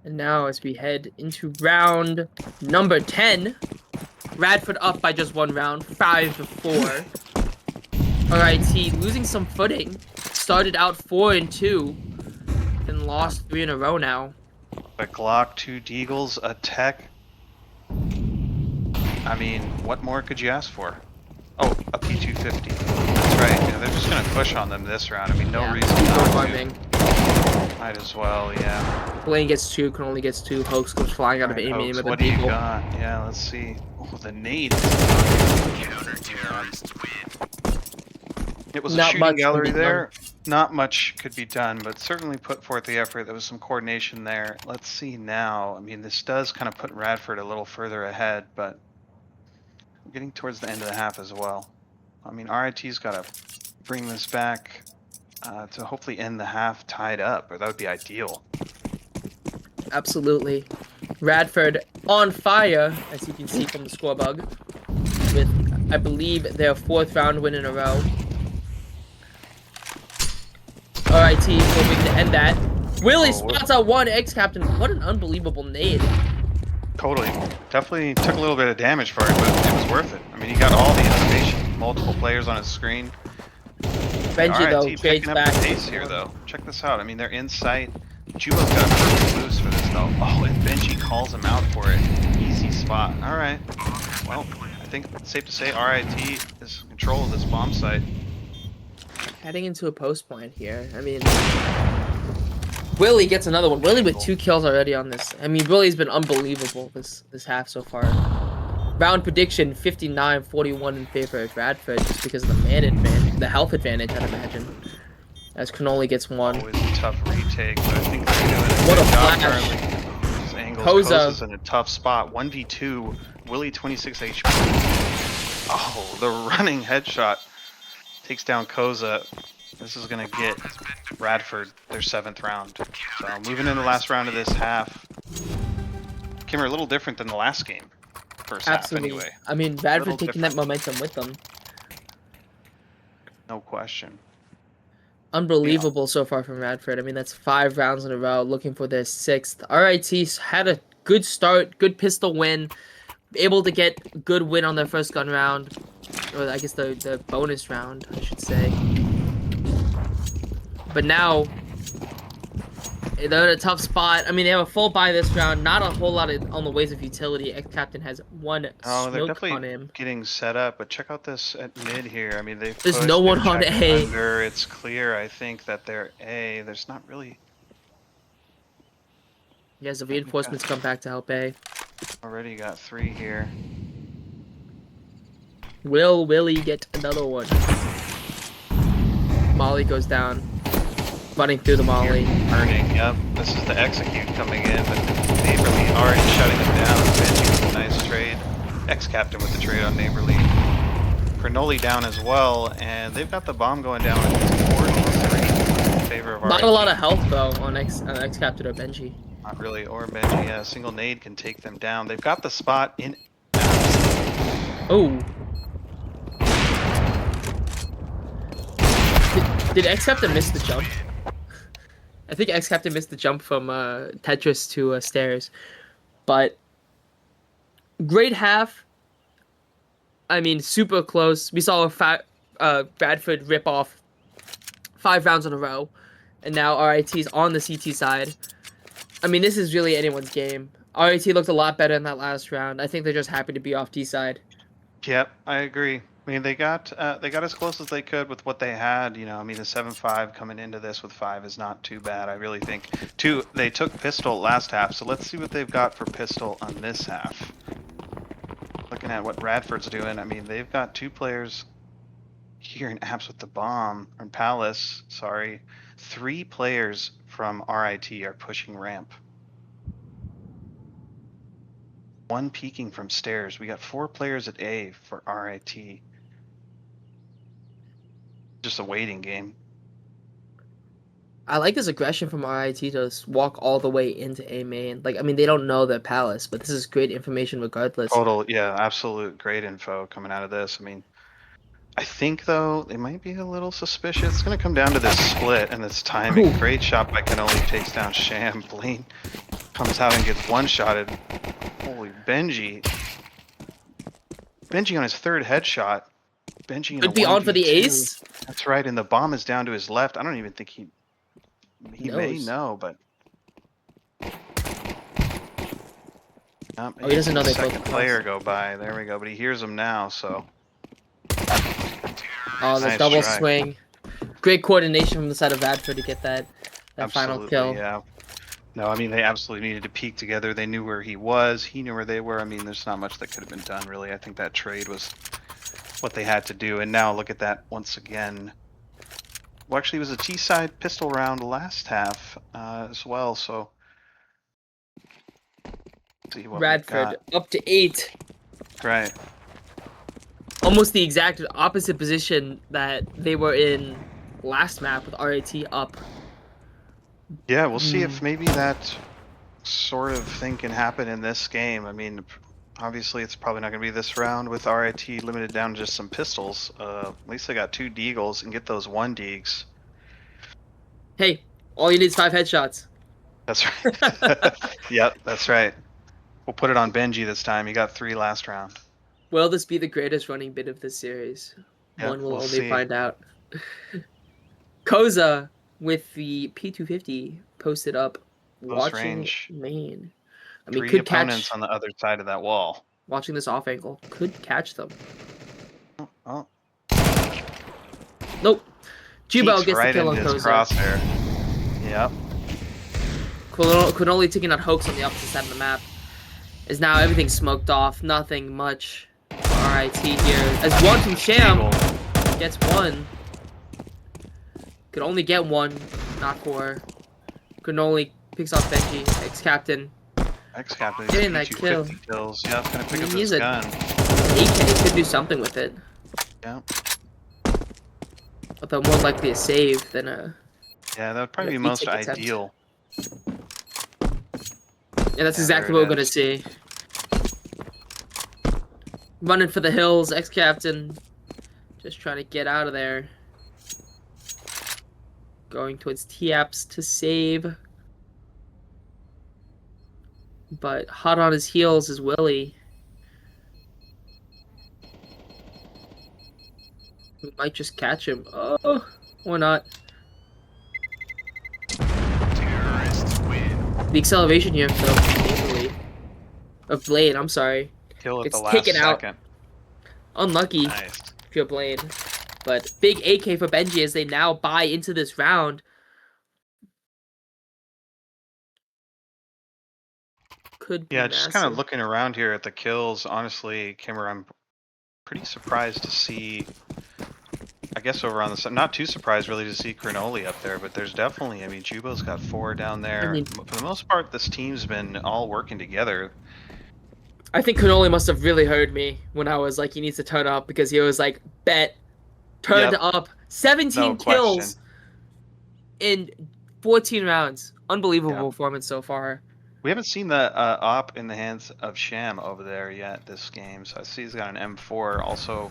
S4: And now as we head into round number 10, Radford up by just one round, 5-4. RIT losing some footing. Started out 4-2, then lost 3 in a row now.
S2: A Glock, 2 Deagles, a Tech. I mean, what more could you ask for? Oh, a P250. That's right. Yeah, they're just gonna push on them this round. I mean, no reason not to. Might as well, yeah.
S4: Blaine gets 2, Cannoli gets 2, Hoax comes flying out of aim with a
S2: What do you got? Yeah, let's see. Oh, the nade. It was a shooting gallery there. Not much could be done, but certainly put forth the effort. There was some coordination there. Let's see now. I mean, this does kind of put Radford a little further ahead, but we're getting towards the end of the half as well. I mean, RIT's got to bring this back to hopefully end the half tied up, or that would be ideal.
S4: Absolutely. Radford on fire, as you can see from the score bug, with, I believe, their 4th round win in a row. RIT hoping to end that. Willie spots out one Ex-Captain. What an unbelievable nade.
S2: Totally. Definitely took a little bit of damage for it, but it was worth it. I mean, he got all the information, multiple players on his screen.
S4: Benji, though, trades back.
S2: The pace here, though. Check this out. I mean, they're in sight. Jubo's got a perfect boost for this, though. Oh, and Benji calls him out for it. Easy spot. All right. Well, I think it's safe to say RIT is in control of this bomb site.
S4: Heading into a post point here. I mean, Willie gets another one. Willie with 2 kills already on this. I mean, Willie's been unbelievable this half so far. Round prediction, 59-41 in favor of Radford, just because of the man advantage, the health advantage, I'd imagine. As Cannoli gets 1.
S2: Always a tough retake, but I think they're doing a
S4: what
S2: good
S4: a
S2: job
S4: flash.
S2: currently. Koza's in a tough spot. 1v2. Willie 26 HP. Oh, the running headshot takes down Koza. This is gonna get Radford their 7th round. So moving into the last round of this half. Kimmer, a little different than the last game. First half, anyway.
S4: I mean, Radford taking that momentum with them.
S2: No question.
S4: Unbelievable so far from Radford. I mean, that's 5 rounds in a row, looking for their 6th. RIT had a good start, good pistol win, able to get good win on their first gun round, or I guess the bonus round, I should say. But now, they're in a tough spot. I mean, they have a full buy this round. Not a whole lot on the ways of utility. Ex-Captain has 1 smoke on him.
S2: Getting set up, but check out this at mid here. I mean,
S4: there's no one on A.
S2: It's clear, I think, that they're A. There's not really...
S4: Yes, the reinforcements come back to help A.
S2: Already got 3 here.
S4: Will Willie get another one? Molly goes down. Running through the Molly.
S2: Burning, yep. This is the execute coming in, but Neighborly already shutting them down. Benji with a nice trade. Ex-Captain with the trade on Neighborly. Cannoli down as well, and they've got the bomb going down at 43. favor of
S4: Not
S2: RIT.
S4: a lot of health though on X Captain or Benji.
S2: Not really, or Benji. Yeah, a single nade can take them down. They've got the spot in.
S4: Oh. Did X Captain miss the jump? I think X Captain missed the jump from Tetris to stairs, but great half. I mean, super close. We saw a Radford rip off 5 rounds in a row, and now RIT's on the CT side. I mean, this is really anyone's game. RIT looked a lot better in that last round. I think they're just happy to be off D side.
S2: Yep, I agree. I mean, they got as close as they could with what they had. You know, I mean, the 7-5 coming into this with 5 is not too bad. I really think. They took pistol last half, so let's see what they've got for pistol on this half. Looking at what Radford's doing, I mean, they've got 2 players here in Apps with the bomb, or Palace, sorry. 3 players from RIT are pushing ramp. 1 peeking from stairs. We got 4 players at A for RIT. Just a waiting game.
S4: I like this aggression from RIT to just walk all the way into A main. Like, I mean, they don't know the Palace, but this is great information regardless.
S2: Total, yeah, absolute great info coming out of this. I mean, I think, though, they might be a little suspicious. It's going to come down to this split and this timing.
S4: Ooh.
S2: Great shot by Cannoli, takes down Sham. Blaine comes out and gets one-shotted. Holy Benji. Benji on his 3rd headshot. Benji in
S4: Could
S2: a
S4: be on for the
S2: 1v2.
S4: ace.
S2: That's right, and the bomb is down to his left. I don't even think he may
S4: Knows.
S2: know, but...
S4: Oh, he doesn't know they both
S2: second player go by. There we go, but he hears him now, so...
S4: Oh, the
S2: Nice
S4: double
S2: try.
S4: swing. Great coordination from the side of Radford to get that final
S2: Absolutely,
S4: kill.
S2: yeah. No, I mean, they absolutely needed to peek together. They knew where he was. He knew where they were. I mean, there's not much that could have been done, really. I think that trade was what they had to do. And now look at that once again. Well, actually, it was a T-side pistol round last half as well, so... See what
S4: Radford up to 8.
S2: Right.
S4: Almost the exact opposite position that they were in last map with RAT up.
S2: Yeah, we'll see if maybe that sort of thing can happen in this game. I mean, obviously it's probably not going to be this round with RIT limited down to just some pistols. At least they got 2 deagles and get those 1 deags.
S4: Hey, all you need is 5 headshots.
S2: That's right. Yep, that's right. We'll put it on Benji this time. He got 3 last round.
S4: Will this be the greatest running bit of this series?
S2: Yeah,
S4: One will
S2: we'll
S4: only
S2: see.
S4: find out. Koza with the P250 posted up,
S2: Close
S4: watching
S2: range.
S4: main. I mean,
S2: 3
S4: could
S2: opponents
S4: catch,
S2: on the other side of that wall.
S4: watching this off angle, could catch them.
S2: Oh,
S4: Nope. Jubo
S2: peeks
S4: gets
S2: right
S4: the kill on
S2: into his
S4: Koza.
S2: crosshair. Yep.
S4: Could only taking out Hoax on the opposite side of the map. Is now everything smoked off. Nothing much. RIT here. As one from Sham
S2: Deagle.
S4: gets 1. Could only get 1, not 4. Could only picks off Benji, ex-captain.
S2: Ex-captain.
S4: Getting that
S2: 250 kills. Yeah, it's gonna pick up
S4: He's
S2: this
S4: a-
S2: gun.
S4: AK could do something with it.
S2: Yeah.
S4: Although more likely a save than a...
S2: Yeah, that would probably
S4: Yeah,
S2: be
S4: he
S2: most
S4: take attempt.
S2: ideal.
S4: Yeah, that's
S2: Yeah,
S4: exactly
S2: there
S4: what
S2: it
S4: we're gonna
S2: is.
S4: see. Running for the hills, ex-captain. Just trying to get out of there. Going towards T-Apps to save. But hot on his heels is Willie. We might just catch him. Oh, or not. The acceleration here, though, of Blade, I'm sorry.
S2: Kill at
S4: It's
S2: the last
S4: taken out.
S2: second.
S4: Unlucky
S2: Nice.
S4: for Blade. But big AK for Benji as they now buy into this round. Could be
S2: Yeah, just kind of
S4: massive.
S2: looking around here at the kills. Honestly, Kimmer, I'm pretty surprised to see. I guess over on the side, not too surprised really to see Cronoli up there, but there's definitely. I mean, Jubo's got 4 down there.
S4: mean-
S2: For the most part, this team's been all working together.
S4: I think Cannoli must have really heard me when I was like, he needs to turn up, because he was like, bet, turned
S2: Yep.
S4: up, 17
S2: No
S4: kills.
S2: question.
S4: in 14 rounds. Unbelievable
S2: Yeah.
S4: performance so far.
S2: We haven't seen the op in the hands of Sham over there yet this game. So I see he's got an M4. Also,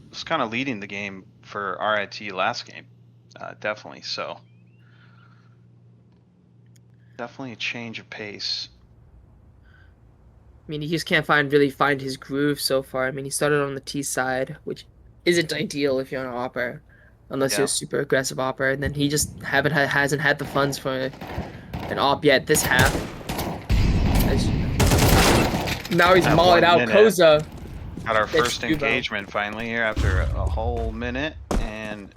S2: was kind of leading the game for RIT last game. Definitely. So definitely a change of pace.
S4: I mean, he just can't really find his groove so far. I mean, he started on the T side, which isn't ideal if you're an opper, unless you're
S2: Yeah.
S4: a super aggressive opper. And then he just hasn't had the funds for an op yet this half. Now he's
S2: At
S4: mauling
S2: 1
S4: out
S2: minute.
S4: Koza.
S2: Got our
S4: That's
S2: first
S4: Jubo.
S2: engagement finally here after a whole minute, and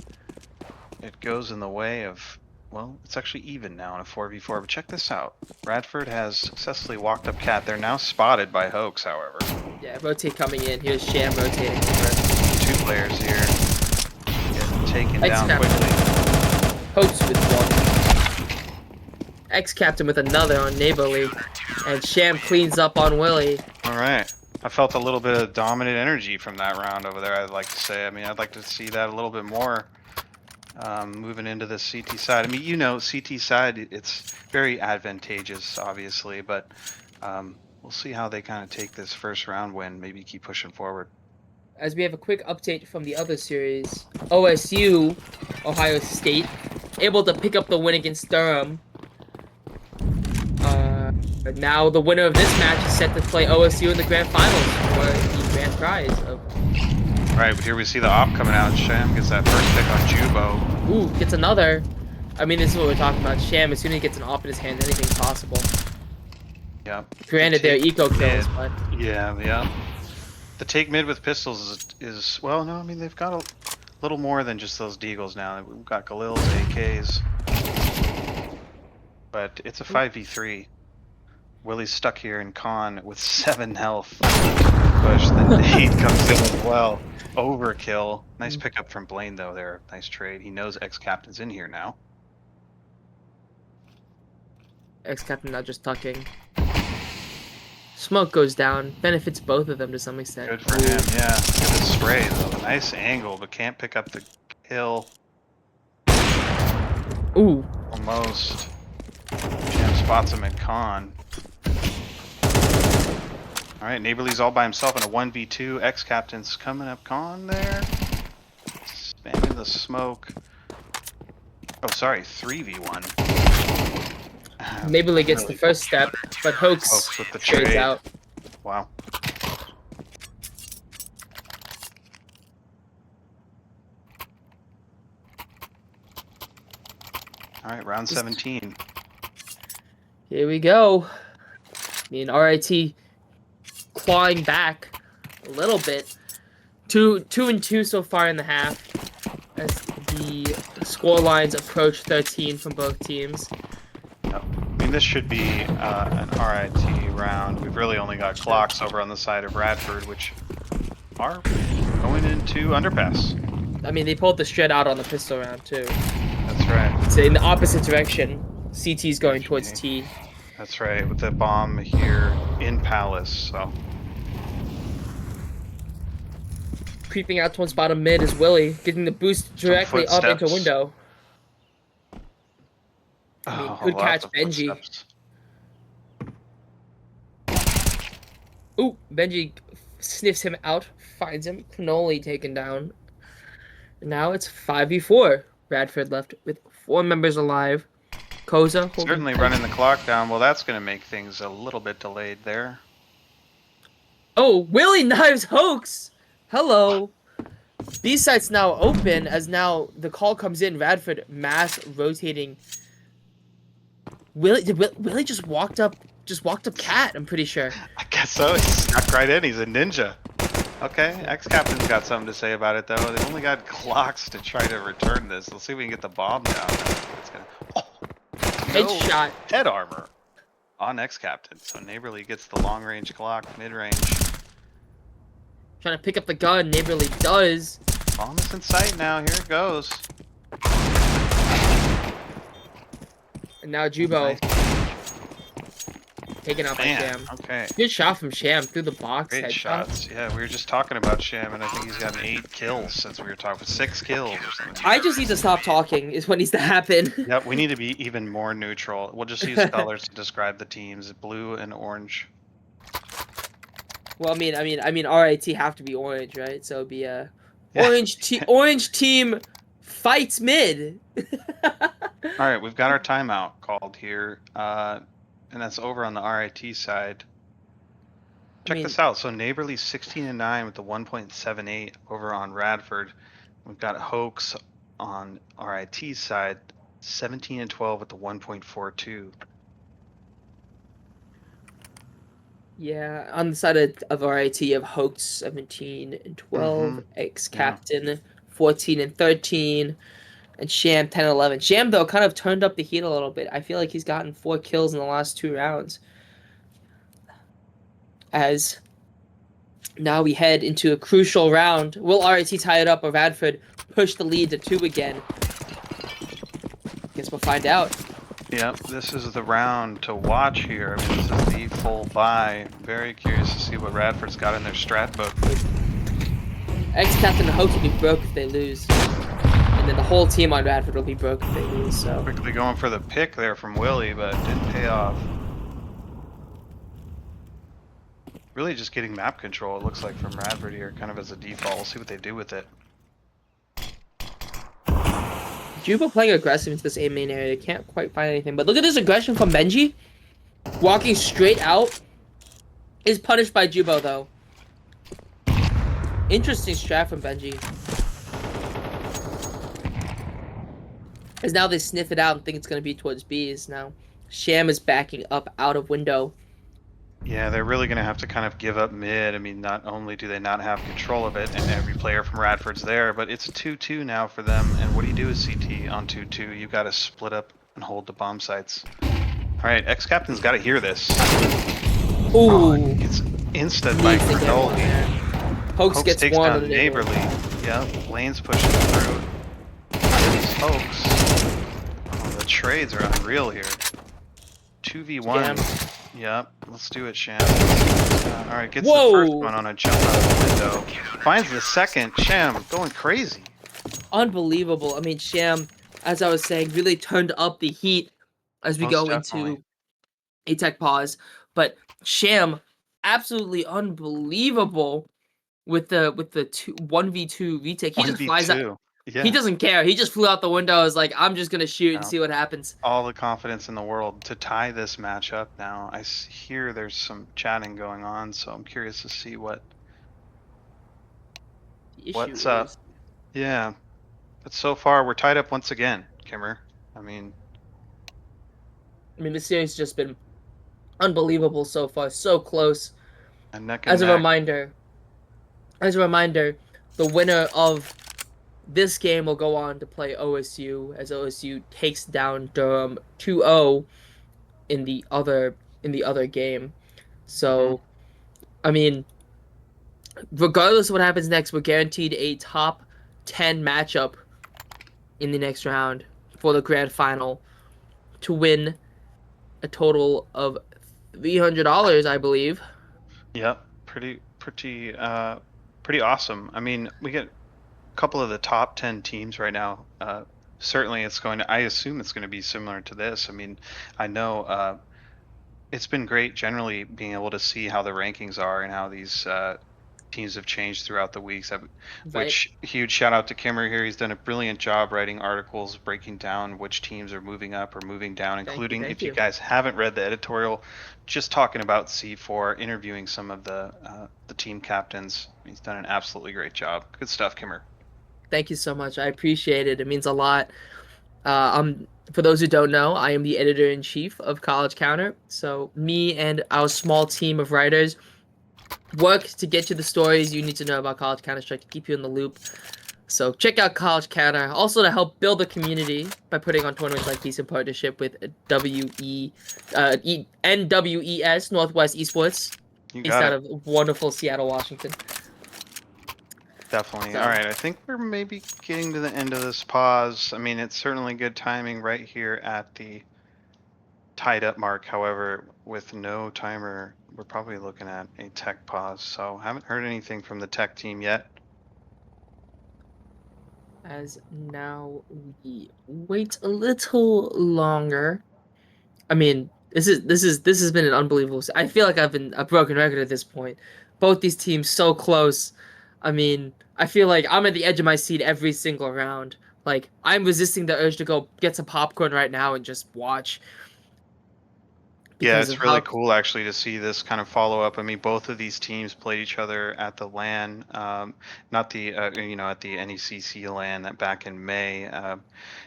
S2: it goes in the way of, well, it's actually even now in a 4v4, but check this out. Radford has successfully walked up Cat. They're now spotted by Hoax, however.
S4: Yeah, rotate coming in. Here's Sham rotating over.
S2: 2 players here getting taken
S4: Thanks,
S2: down
S4: Captain.
S2: quickly.
S4: Hoax with one. Ex-Captain with another on Neighborly. And Sham cleans up on Willie.
S2: All right. I felt a little bit of dominant energy from that round over there, I'd like to say. I mean, I'd like to see that a little bit more moving into the CT side. I mean, you know, CT side, it's very advantageous, obviously, but we'll see how they kind of take this first round win, maybe keep pushing forward.
S4: As we have a quick update from the other series, OSU, Ohio State, able to pick up the win against Durham. But now the winner of this match is set to play OSU in the grand finals for the grand prize of.
S2: All right, here we see the op coming out. Sham gets that first pick on Jubo.
S4: Ooh, gets another. I mean, this is what we're talking about. Sham, as soon as he gets an op in his hand, anything's possible.
S2: Yep.
S4: Granted, they're eco kills, but
S2: Yeah. The take mid with pistols is well, no, I mean, they've got a little more than just those deagles now. We've got Galil's, AKs. But it's a 5v3. Willie's stuck here in Con with 7 health. Push, the nade comes in as well. Overkill. Nice pickup from Blaine, though, there. Nice trade. He knows ex-captain's in here now.
S4: ex-captain not just tucking. Smoke goes down. Benefits both of them to some extent.
S2: Good for him, yeah. Look at the spray, though. Nice angle, but can't pick up the kill.
S4: Ooh.
S2: Almost. Jam spots him in Con. Alright, Neighborly's all by himself in a 1v2. Ex-captain's coming up Con there. Spamming the smoke. Oh, sorry, 3v1.
S4: Neighborly gets the first step, but Hoax
S2: with the
S4: trades
S2: trade.
S4: out.
S2: Wow. Alright, round 17.
S4: Here we go. I mean, RIT clawing back a little bit. 2-2 so far in the half, as the score lines approach 13 from both teams.
S2: Yep. I mean, this should be an RIT round. We've really only got clocks over on the side of Radford, which are going into underpass.
S4: I mean, they pulled the shred out on the pistol round too.
S2: That's right.
S4: It's in the opposite direction. CT's going towards T.
S2: That's right, with the bomb here in Palace, so.
S4: Creeping out towards bottom mid is Willie, getting the boost directly up into
S2: footsteps.
S4: window. I mean, good
S2: lots
S4: catch,
S2: of
S4: Benji.
S2: footsteps.
S4: Ooh, Benji sniffs him out, finds him. Cannoli taken down. And now it's 5v4. Radford left with 4 members alive. Koza holding
S2: Certainly
S4: tight.
S2: running the clock down. Well, that's going to make things a little bit delayed there.
S4: Oh, Willie knives Hoax! Hello. B-site's now open as now the call comes in. Radford mass rotating. Willie just walked up Cat, I'm pretty sure.
S2: I guess so. He snuck right in. He's a ninja. Okay, ex-captain's got something to say about it, though. They've only got clocks to try to return this. Let's see if we can get the bomb down. It's gonna...
S4: Headshot.
S2: Head armor on ex-captain. So Neighborly gets the long-range clock, mid-range.
S4: Trying to pick up the gun. Neighborly does.
S2: Bomb is in sight now. Here it goes.
S4: And now Jubo.
S2: Nice.
S4: Taken out by
S2: Man,
S4: Sham.
S2: okay.
S4: Good shot from Sham through the box.
S2: Great
S4: Headshot.
S2: shots. Yeah, we were just talking about Sham, and I think he's gotten 8 kills since we were talking. 6 kills or something.
S4: I just need to stop talking. Is what needs to happen.
S2: Yep, we need to be even more neutral. We'll just use colors to describe the teams: blue and orange.
S4: Well, I mean, RIT have to be orange, right? So it'd be
S2: Yeah.
S4: orange team fights mid.
S2: All right, we've got our timeout called here, and that's over on the RIT side. Check this out. So Neighborly 16-9 with the 1.78 over on Radford. We've got Hoax on RIT side 17-12 with the 1.42.
S4: Yeah, on the side of RIT, you have Hoax 17 and 12, ex-captain 14 and 13, and Sham 10 and 11. Sham, though, kind of turned up the heat a little bit. I feel like he's gotten 4 kills in the last 2 rounds. As now we head into a crucial round. Will RIT tie it up or Radford push the lead to 2 again? Guess we'll find out.
S2: Yep, this is the round to watch here. I mean, this is the full buy. Very curious to see what Radford's got in their strat book.
S4: Ex-captain Hoax will be broke if they lose. And then the whole team on Radford will be broke if they lose, so...
S2: Quickly going for the pick there from Willie, but didn't pay off. Really just getting map control, it looks like, from Radford here, kind of as a default. We'll see what they do with it.
S4: Juba playing aggressive into this A main area. Can't quite find anything. But look at this aggression from Benji. Walking straight out. Is punished by Jubo, though. Interesting strat from Benji. As now they sniff it out and think it's going to be towards B's. Now, Sham is backing up out of window.
S2: Yeah, they're really going to have to kind of give up mid. I mean, not only do they not have control of it, and every player from Radford's there, but it's 2-2 now for them. And what do you do with CT on 2-2? You've got to split up and hold the bomb sites. All right, ex-captain's got to hear this.
S4: Ooh.
S2: Oh, it's instant by Grinoli.
S4: Hoax gets
S2: takes
S4: one
S2: down Neighborly. Yep, Lane's pushing through. Hoax. Oh, the trades are unreal here. 2v1. Yep, let's do it, Sham. Alright, gets the first one on a jump out of the window. Finds the second. Sham going crazy.
S4: Unbelievable. I mean, Sham, as I was saying, really turned up the heat as we go into a tech pause. But Sham, absolutely unbelievable with the 1v2 retake. He just flies out. Yeah. He doesn't care. He just flew out the window. I was like, I'm just gonna shoot and see what happens.
S2: All the confidence in the world to tie this match up now. I hear there's some chatting going on, so I'm curious to see what's up. Yeah, but so far we're tied up once again, Kimmer. I mean, this
S4: series has just been unbelievable so far, so close.
S2: And neck
S4: as a reminder, the winner of this game will go on to play OSU as OSU takes down Durham 2-0 in the other game. So, I mean, regardless of what happens next, we're guaranteed a top 10 matchup in the next round for the grand final to win a total of $300, I believe.
S2: Yep, pretty awesome. I mean, we get couple of the top 10 teams right now. Certainly it's going to, I assume it's going to be similar to this. I mean, I know it's been great generally being able to see how the rankings are and how these teams have changed throughout the weeks. Which huge shout out to Kimmer here. He's done a brilliant job writing articles, breaking down which teams are moving up or moving down, including if you guys haven't read the editorial, just talking about C4, interviewing some of the team captains. He's done an absolutely great job. Good stuff, Kimmer.
S4: Thank you so much. I appreciate it. It means a lot. For those who don't know, I am the editor-in-chief of College Counter. So me and our small team of writers work to get you the stories you need to know about College Counter-Strike to keep you in the loop. So check out College Counter. Also to help build the community by putting on tournaments like these in partnership with NWES, Northwest Esports, based out of wonderful Seattle, Washington.
S2: Definitely. All right, I think we're maybe getting to the end of this pause. I mean, it's certainly good timing right here at the tied up mark. However, with no timer, we're probably looking at a tech pause. So haven't heard anything from the tech team yet.
S4: As now we wait a little longer. I mean, this has been an unbelievable. I feel like I've been a broken record at this point. Both these teams so close. I mean, I feel like I'm at the edge of my seat every single round. Like I'm resisting the urge to go get some popcorn right now and just watch
S2: Yeah,
S4: because of
S2: it's really
S4: how.
S2: cool actually to see this kind of follow up. I mean, both of these teams played each other at the LAN, not the at the NECC LAN that back in May,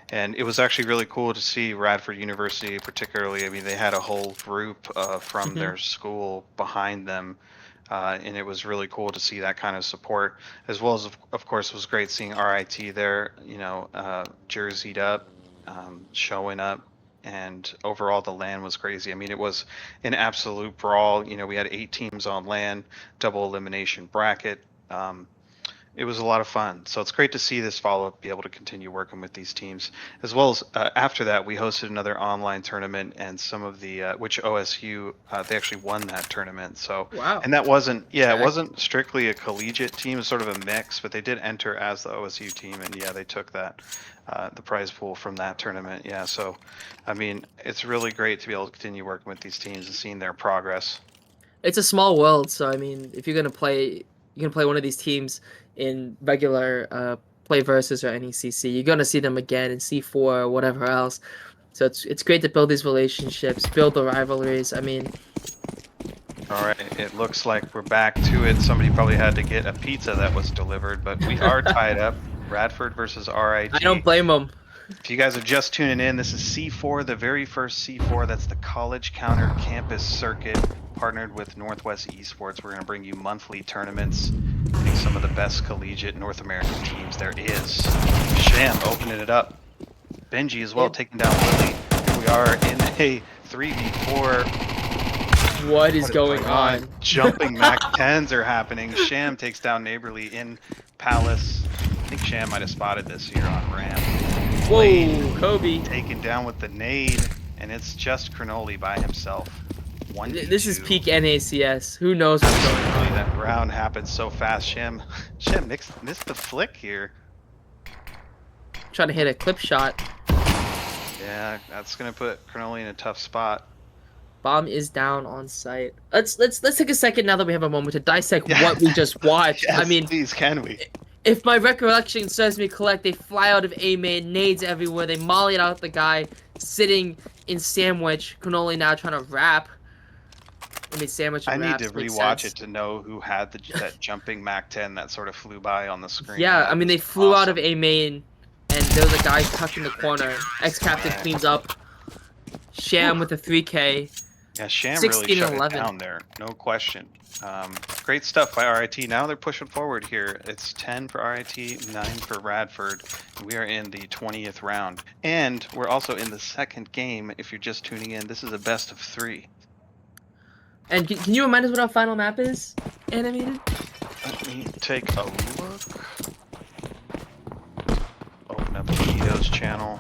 S2: and it was actually really cool to see Radford University, particularly. I mean, they had a whole group from
S4: Mhm.
S2: their school behind them, and it was really cool to see that kind of support, as well as of course it was great seeing RIT there, jerseyed up, showing up. And overall, the LAN was crazy. I mean, it was an absolute brawl. We had 8 teams on LAN, double elimination bracket. It was a lot of fun. So it's great to see this follow up, be able to continue working with these teams, as well as after that, we hosted another online tournament, and some of the which OSU they actually won that tournament. So,
S4: Wow.
S2: and that wasn't, yeah, it
S4: Check.
S2: wasn't strictly a collegiate team, it was sort of a mix, but they did enter as the OSU team, and yeah, they took that the prize pool from that tournament. Yeah, so I mean, it's really great to be able to continue working with these teams and seeing their progress.
S4: It's a small world, so I mean, if you're gonna play one of these teams in regular play versus or NECC, you're gonna see them again in C4 or whatever else. So it's great to build these relationships, build the rivalries. I mean,
S2: All right, it looks like we're back to it. Somebody probably had to get a pizza that was delivered, but we are tied up. Radford versus RIT.
S4: I don't blame them.
S2: If you guys are just tuning in, this is C4, the very first C4. That's the College Counter Campus Circuit, partnered with Northwest Esports. We're going to bring you monthly tournaments, getting some of the best collegiate North American teams there is. Sham opening it up. Benji as well, taking down Willie. We are in a 3v4.
S4: What is going on?
S2: Jumping Mac 10s are happening. Sham takes down Neighborly in Palace. I think Sham might have spotted this here on ramp.
S4: Whoa,
S2: Blade
S4: Kobe.
S2: taken down with the nade, and it's just Cronoli by himself.
S4: This is peak NACS. Who knows what's going
S2: Absolutely,
S4: on?
S2: that round happened so fast. Sham missed the flick here.
S4: Trying to hit a clip shot.
S2: Yeah, that's gonna put Cronoli in a tough spot.
S4: Bomb is down on site. Let's take a second now that we have a moment to dissect what we just watched.
S2: Yes,
S4: I mean,
S2: please, can we?
S4: if my recollection serves me correct, they fly out of A main, nades everywhere. They molly out the guy sitting in sandwich. Cannoli now trying to wrap. I mean, sandwich.
S2: I
S4: And
S2: need
S4: wraps
S2: to
S4: make
S2: rewatch
S4: sense.
S2: it to know who had that jumping Mac 10 that sort of flew by on the screen.
S4: Yeah,
S2: That
S4: I mean,
S2: was
S4: they flew out of
S2: awesome.
S4: A main, and there was a guy tucked in the corner. Ex-captain cleans up. Sham with a 3K.
S2: Yeah, Sham
S4: 16
S2: really shut
S4: and
S2: it
S4: 11.
S2: down there, no question. Great stuff by RIT. Now they're pushing forward here. It's 10 for RIT, 9 for Radford. We are in the 20th round. And we're also in the second game. If you're just tuning in, this is a best of 3.
S4: And can you remind us what our final map is, Animated?
S2: Let me take a look. Open up Keito's channel.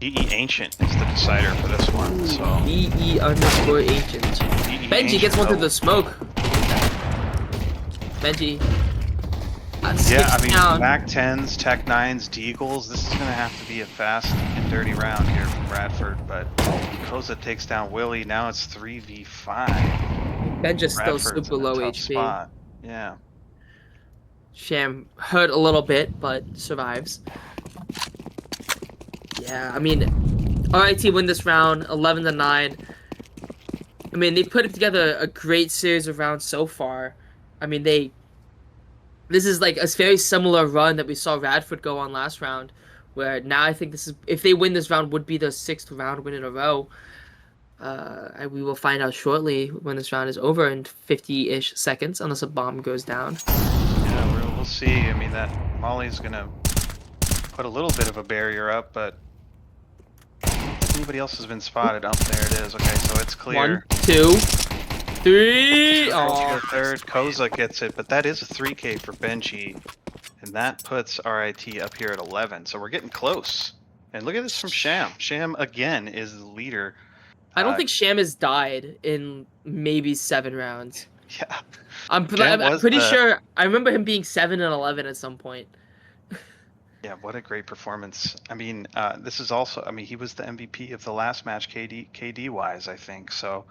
S2: EE Ancient is the decider for this one, so
S4: EE_Ancient. Benji gets one through the smoke. Benji.
S2: Yeah, I mean,
S4: down.
S2: Mac 10s, Tech 9s, Deagles, this is going to have to be a fast and dirty round here from Radford, but Koza takes down Willie. Now it's 3v5.
S4: Benji's still
S2: Radford's
S4: super
S2: in a
S4: low
S2: tough
S4: HP.
S2: spot. Yeah.
S4: Sham hurt a little bit, but survives. Yeah, I mean, RIT win this round 11-9. I mean, they put together a great series of rounds so far. I mean, this is like a very similar run that we saw Radford go on last round, where now I think this is, if they win this round, would be their 6th round win in a row. And we will find out shortly when this round is over in 50-ish seconds, unless a bomb goes down.
S2: Yeah, we'll see. I mean, that Molly's going to put a little bit of a barrier up, but anybody else has been spotted. Oh, there it is. Okay, so it's clear.
S4: 1, 2, 3.
S2: Oh. Third, Koza gets it, but that is a 3K for Benji, and that puts RIT up here at 11. So we're getting close. And look at this from Sham. Sham again is the leader.
S4: I don't think Sham has died in maybe 7 rounds.
S2: Yeah.
S4: I'm
S2: Sham was
S4: pretty
S2: the-
S4: sure I remember him being 7-11 at some point.
S2: Yeah, what a great performance. I mean, this is also. I mean, he was the MVP of the last match, KD wise, I think. So,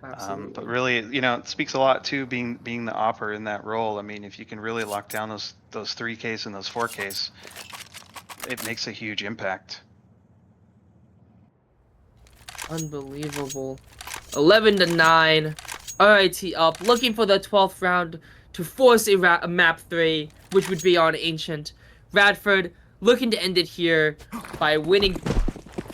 S4: Absolutely.
S2: but really, you know, it speaks a lot too, being the opper in that role. I mean, if you can really lock down those 3Ks and those 4Ks, it makes a huge impact.
S4: Unbelievable. 11-9. RIT up, looking for the 12th round to force a map 3, which would be on Ancient. Radford looking to end it here by winning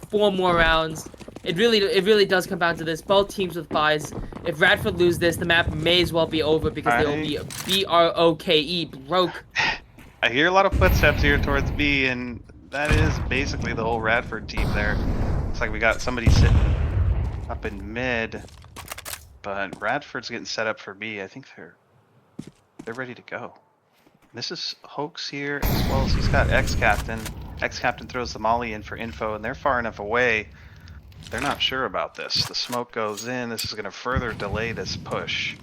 S4: 4 more rounds. It really does come down to this. Both teams with buys. If Radford lose this, the map may as well be over because they will be broke.
S2: I hear a lot of footsteps here towards B, and that is basically the whole Radford team there. Looks like we got somebody sitting up in mid, but Radford's getting set up for B. I think they're ready to go. This is Hoax here, as well as he's got X-Captain. X-Captain throws the molly in for info, and they're far enough away. They're not sure about this. The smoke goes in. This is going to further delay this push.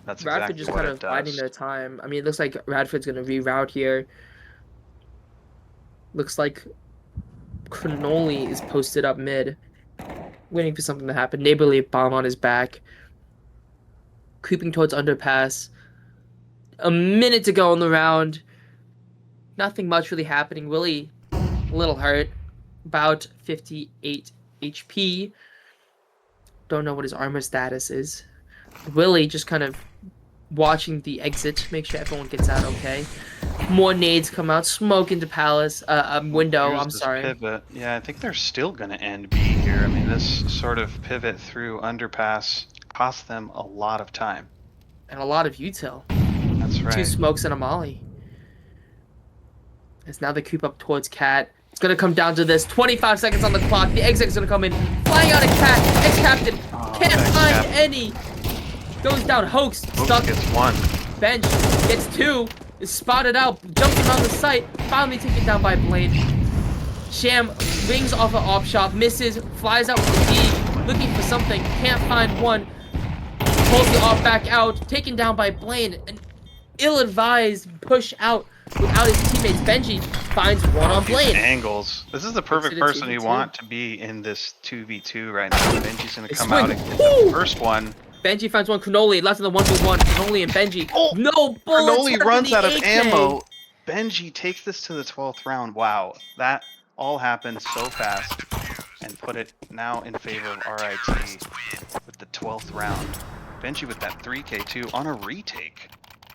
S2: That's
S4: Radford
S2: exactly
S4: just
S2: what
S4: kind
S2: it
S4: of biding
S2: does.
S4: their time. I mean, it looks like Radford's going to reroute here. Looks like Cannoli is posted up mid, waiting for something to happen. Neighborly bomb on his back. Creeping towards underpass. A minute to go in the round. Nothing much really happening. Willie, a little hurt. About 58 HP. Don't know what his armor status is. Willie just kind of watching the exit, make sure everyone gets out okay. More nades come out, smoke into Palace, window,
S2: Here's
S4: I'm
S2: this
S4: sorry.
S2: Pivot. Yeah, I think they're still going to end B here. I mean, this sort of pivot through underpass cost them a lot of time.
S4: And a lot of util.
S2: That's right.
S4: 2 smokes and a molly. As now they creep up towards Cat. It's going to come down to this. 25 seconds on the clock. The exit's going to come in. Flying out a Cat. Ex-Captain. Can't find any. Goes down. Hoax. Stuck.
S2: Gets 1.
S4: Bench. Gets 2. Is spotted out. Jumps around the site. Finally taken down by Blade. Sham rings off an op shot. Misses. Flies out with the D. Looking for something. Can't find one. Pulls the off back out. Taken down by Blaine. An ill-advised push out without his teammates. Benji finds one on Blaine.
S2: Angles. This is the perfect
S4: Makes it a
S2: person you
S4: 2v2.
S2: want to be in this 2v2 right now. Benji's going to come
S4: swing.
S2: out and get
S4: Woo!
S2: the first one.
S4: Benji finds one. Cannoli left in the 1v1. Cannoli and Benji.
S2: Oh!
S4: No bullets.
S2: Cannoli
S4: left in
S2: runs
S4: the
S2: out of
S4: AK.
S2: ammo. Benji takes this to the 12th round. Wow. That all happened so fast. And put it now in favor of RIT with the 12th round. Benji with that 3K too on a retake.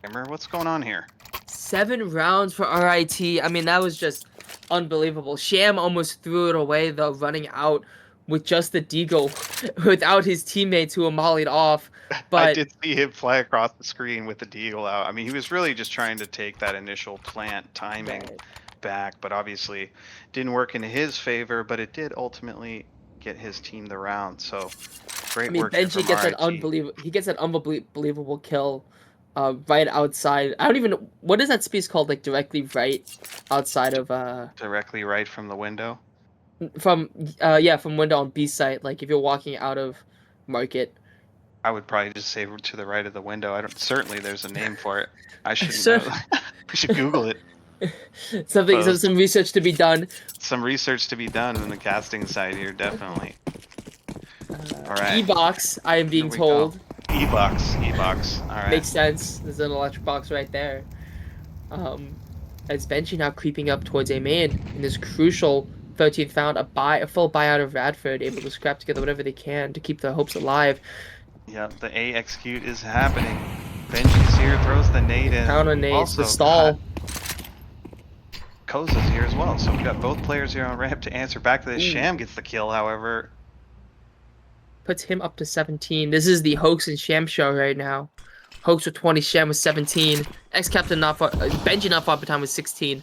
S2: Remember what's going on here?
S4: 7 rounds for RIT. I mean, that was just unbelievable. Sham almost threw it away, though, running out with just the deagle without his teammates who were mollied off. But
S2: I did see him fly across the screen with the deagle out. I mean, he was really just trying to take that initial plant timing back, but obviously didn't work in his favor, but it did ultimately get his team the round. So great
S4: I mean,
S2: work here
S4: Benji
S2: from
S4: gets
S2: RIT.
S4: he gets an unbelievable kill right outside. I don't even know, what is that space called, like directly right outside of
S2: Directly right from the window.
S4: from window on B site, like if you're walking out of market.
S2: I would probably just say to the right of the window. I don't. Certainly, there's a name for it. I should
S4: Sure.
S2: know. We should Google it.
S4: Some research to be done.
S2: Some research to be done on the casting side here, definitely. All right.
S4: E-box, I am being
S2: Here we
S4: told.
S2: go. E-box. All right.
S4: Makes sense. There's an electric box right there. As Benji now creeping up towards A main in this crucial 13th round, a full buyout of Radford, able to scrap together whatever they can to keep their hopes alive.
S2: Yeah, the A execute is happening. Benji's here, throws the nade in.
S4: Counter nades,
S2: Also
S4: the stall.
S2: got Koza's here as well, so we've got both players here on ramp to answer back to this.
S4: Ooh.
S2: Sham gets the kill, however.
S4: Puts him up to 17. This is the Hoax and Sham show right now. Hoax with 20, Sham with 17. Ex-Captain not far, Benji not far behind with 16.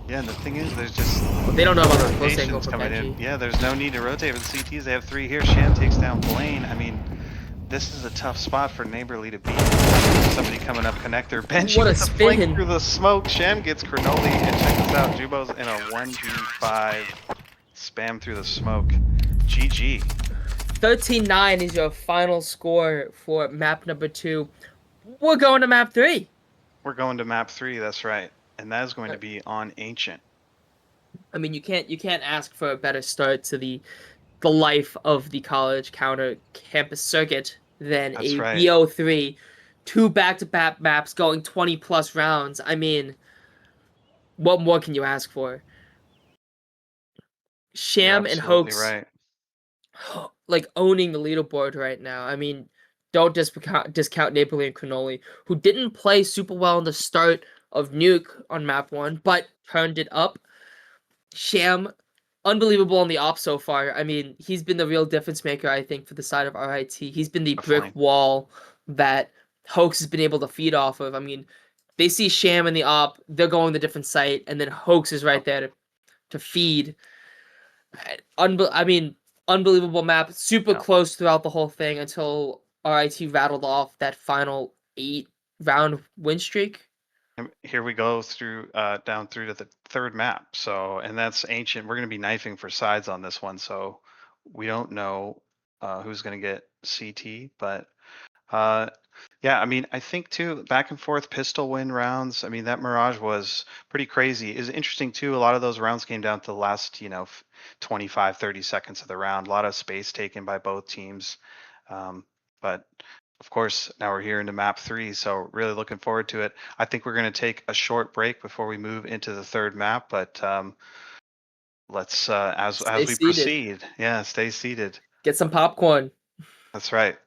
S2: Yeah, and the thing is, there's just
S4: They don't know about the close angle
S2: rotations
S4: for
S2: coming
S4: Benji.
S2: in. Yeah, there's no need to rotate with the CTs. They have 3 here. Sham takes down Blaine. I mean, this is a tough spot for Neighborly to beat. Somebody coming up connector. Benji
S4: What a
S2: with the flank
S4: spin.
S2: through the smoke. Sham gets Cronoli, and check this out. Jubo's in a 1v5 spam through the smoke. GG.
S4: 13-9 is your final score for map number 2. We're going to map 3.
S2: We're going to map 3, that's right. And that is going to be on Ancient.
S4: I mean, you can't ask for a better start to the life of the college counter campus circuit than
S2: That's
S4: a
S2: right.
S4: BO3, 2 back-to-back maps going 20 plus rounds. I mean, what more can you ask for?
S2: You're
S4: Sham and
S2: absolutely
S4: Hoax
S2: right.
S4: like owning the leaderboard right now. I mean, don't discount Neighborly and Cronoli, who didn't play super well in the start of Nuke on map 1, but turned it up. Sham, unbelievable on the op so far. I mean, he's been the real difference maker, I think, for the side of RIT. He's been the brick
S2: Definitely.
S4: wall that Hoax has been able to feed off of. I mean, they see Sham in the op, they're going to different site, and then Hoax is right there to feed. I mean, unbelievable map. Super
S2: Yeah.
S4: close throughout the whole thing until RIT rattled off that final 8-round win streak.
S2: And here we go through down through to the third map. So, and that's Ancient. We're going to be knifing for sides on this one. So we don't know who's going to get CT, but uh, yeah, I mean, I think too, back and forth pistol win rounds. I mean, that Mirage was pretty crazy. Is interesting too. A lot of those rounds came down to the last, 25, 30 seconds of the round. A lot of space taken by both teams. But of course, now we're here into map 3, so really looking forward to it. I think we're going to take a short break before we move into the third map, but let's as
S4: Stay
S2: we
S4: seated.
S2: proceed, yeah, stay seated.
S4: Get some popcorn.
S2: That's right.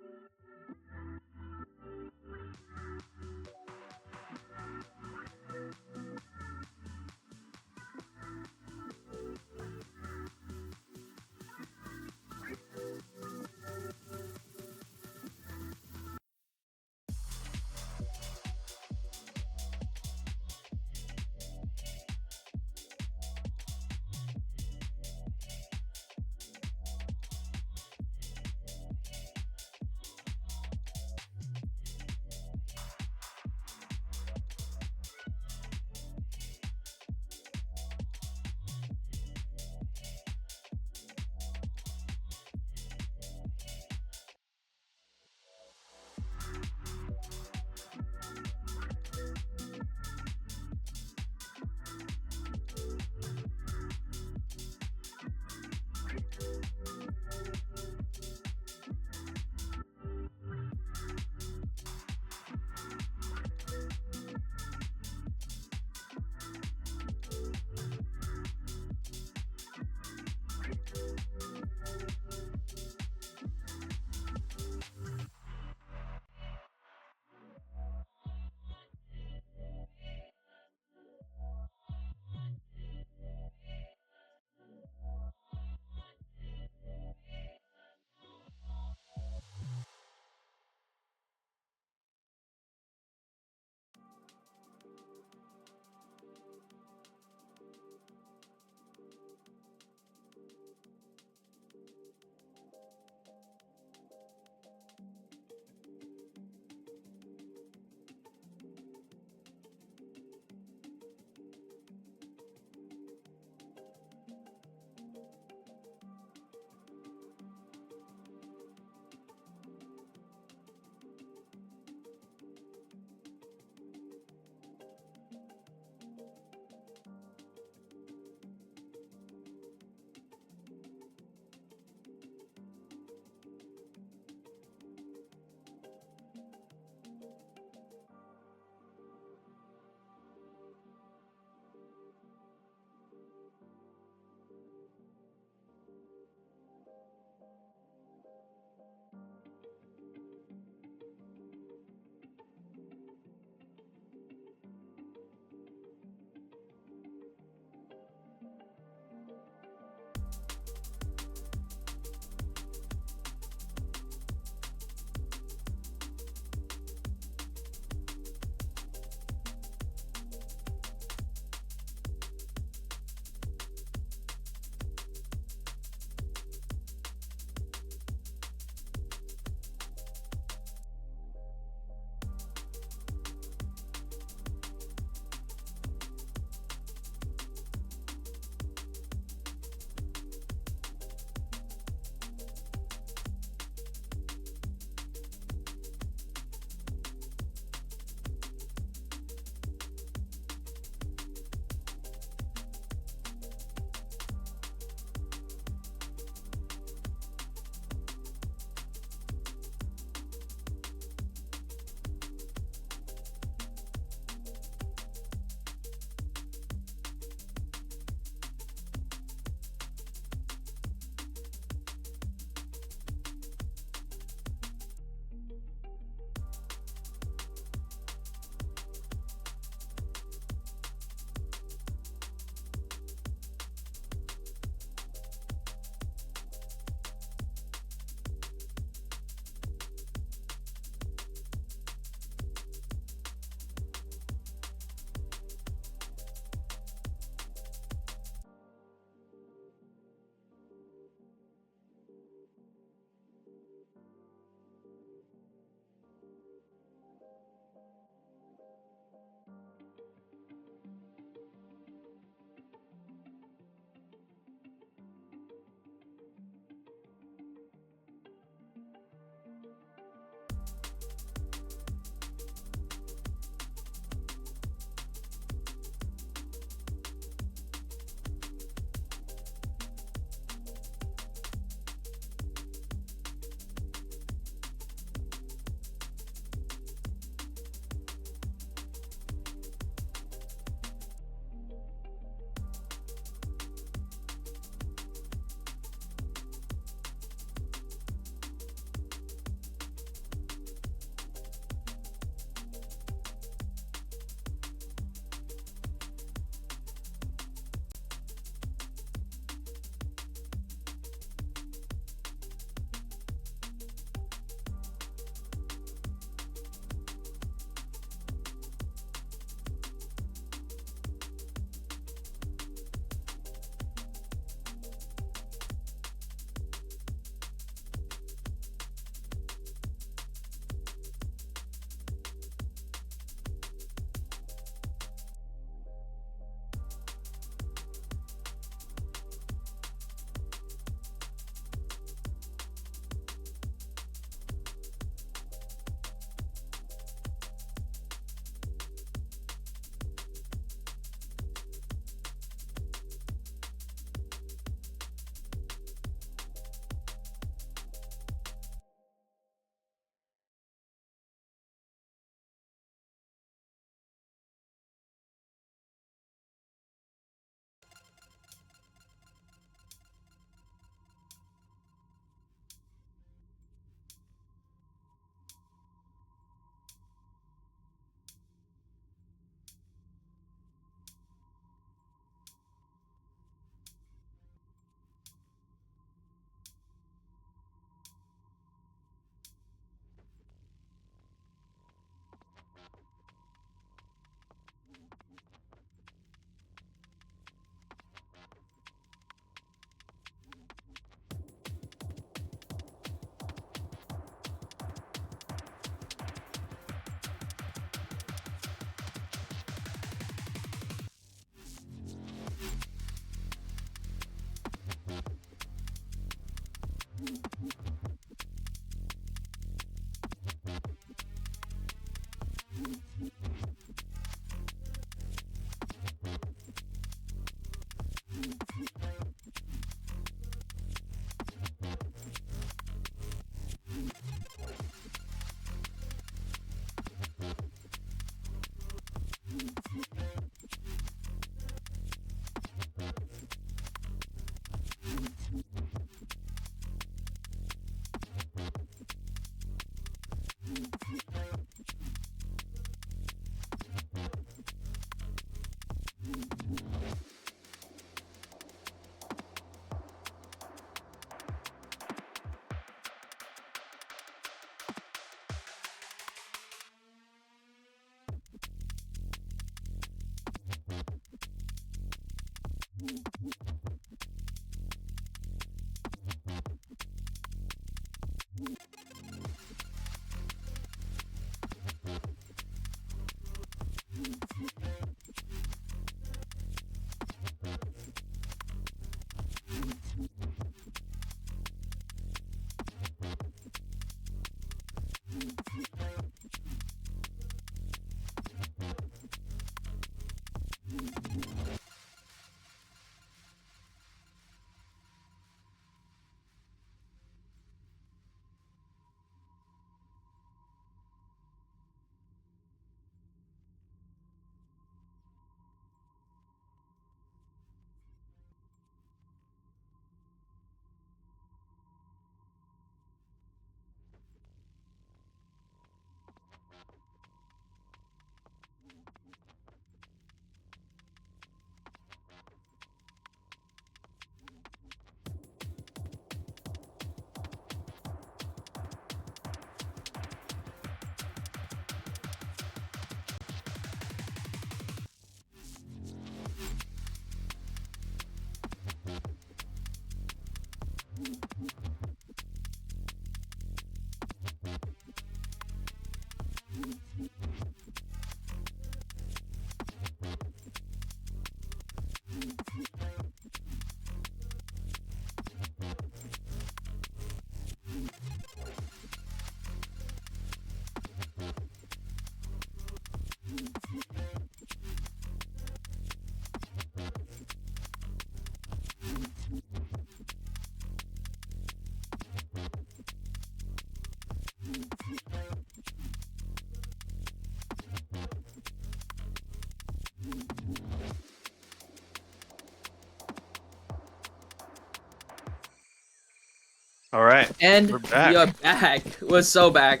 S2: All right.
S4: And
S2: We're back.
S4: we are back. We're so back.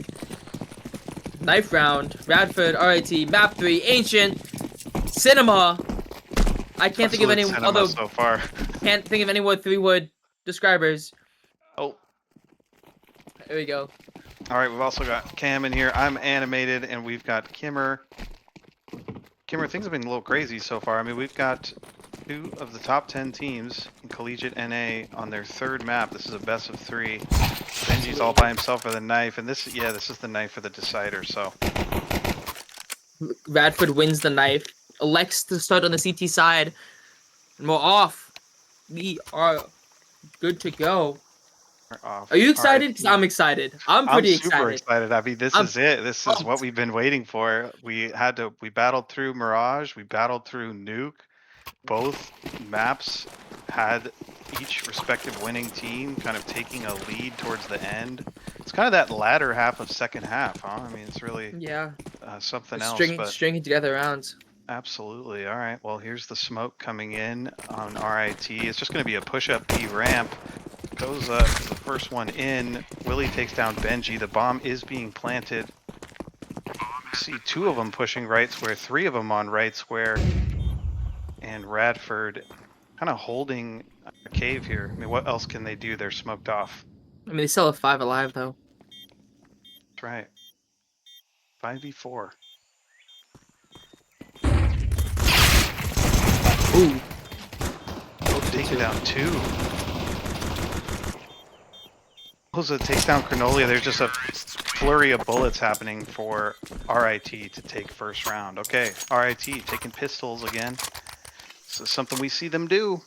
S4: Knife round. Radford, RIT, map 3, Ancient, Cinema. I can't think of any
S2: Excellent
S4: other.
S2: cinema so far.
S4: Can't think of any more 3-word describers.
S2: Oh,
S4: There we go.
S2: all right. We've also got Cam in here. I'm animated, and we've got Kimmer. Kimmer, things have been a little crazy so far. I mean, we've got 2 of the top 10 teams in Collegiate NA on their 3rd map. This is a best of 3. Benji's all by himself with a knife, and this is the knife for the decider. So
S4: Radford wins the knife. Elects to start on the CT side. And we're off. We are good to go.
S2: we're off.
S4: Are you excited? Because
S2: RIT.
S4: I'm excited. I'm
S2: I'm
S4: pretty
S2: super excited. I mean, this
S4: I'm
S2: is it. This is what
S4: pumped.
S2: we've been waiting for. We battled through Mirage. We battled through Nuke. Both maps had each respective winning team kind of taking a lead towards the end. It's kind of that latter half of second half, huh? I mean, it's really
S4: Yeah.
S2: something else,
S4: Stringing,
S2: but
S4: stringing together rounds.
S2: absolutely. All right. Well, here's the smoke coming in on RIT. It's just going to be a push-up B ramp. Goes the first one in. Willie takes down Benji. The bomb is being planted. You see 2 of them pushing right square, 3 of them on right square, and Radford kind of holding a cave here. I mean, what else can they do? They're smoked off.
S4: I mean, they still have 5 alive, though.
S2: That's right. 5v4.
S4: Ooh.
S2: Taking down 2. Oza takes down Cronolia. There's just a flurry of bullets happening for RIT to take first round. Okay, RIT taking pistols again. This is something we see them do.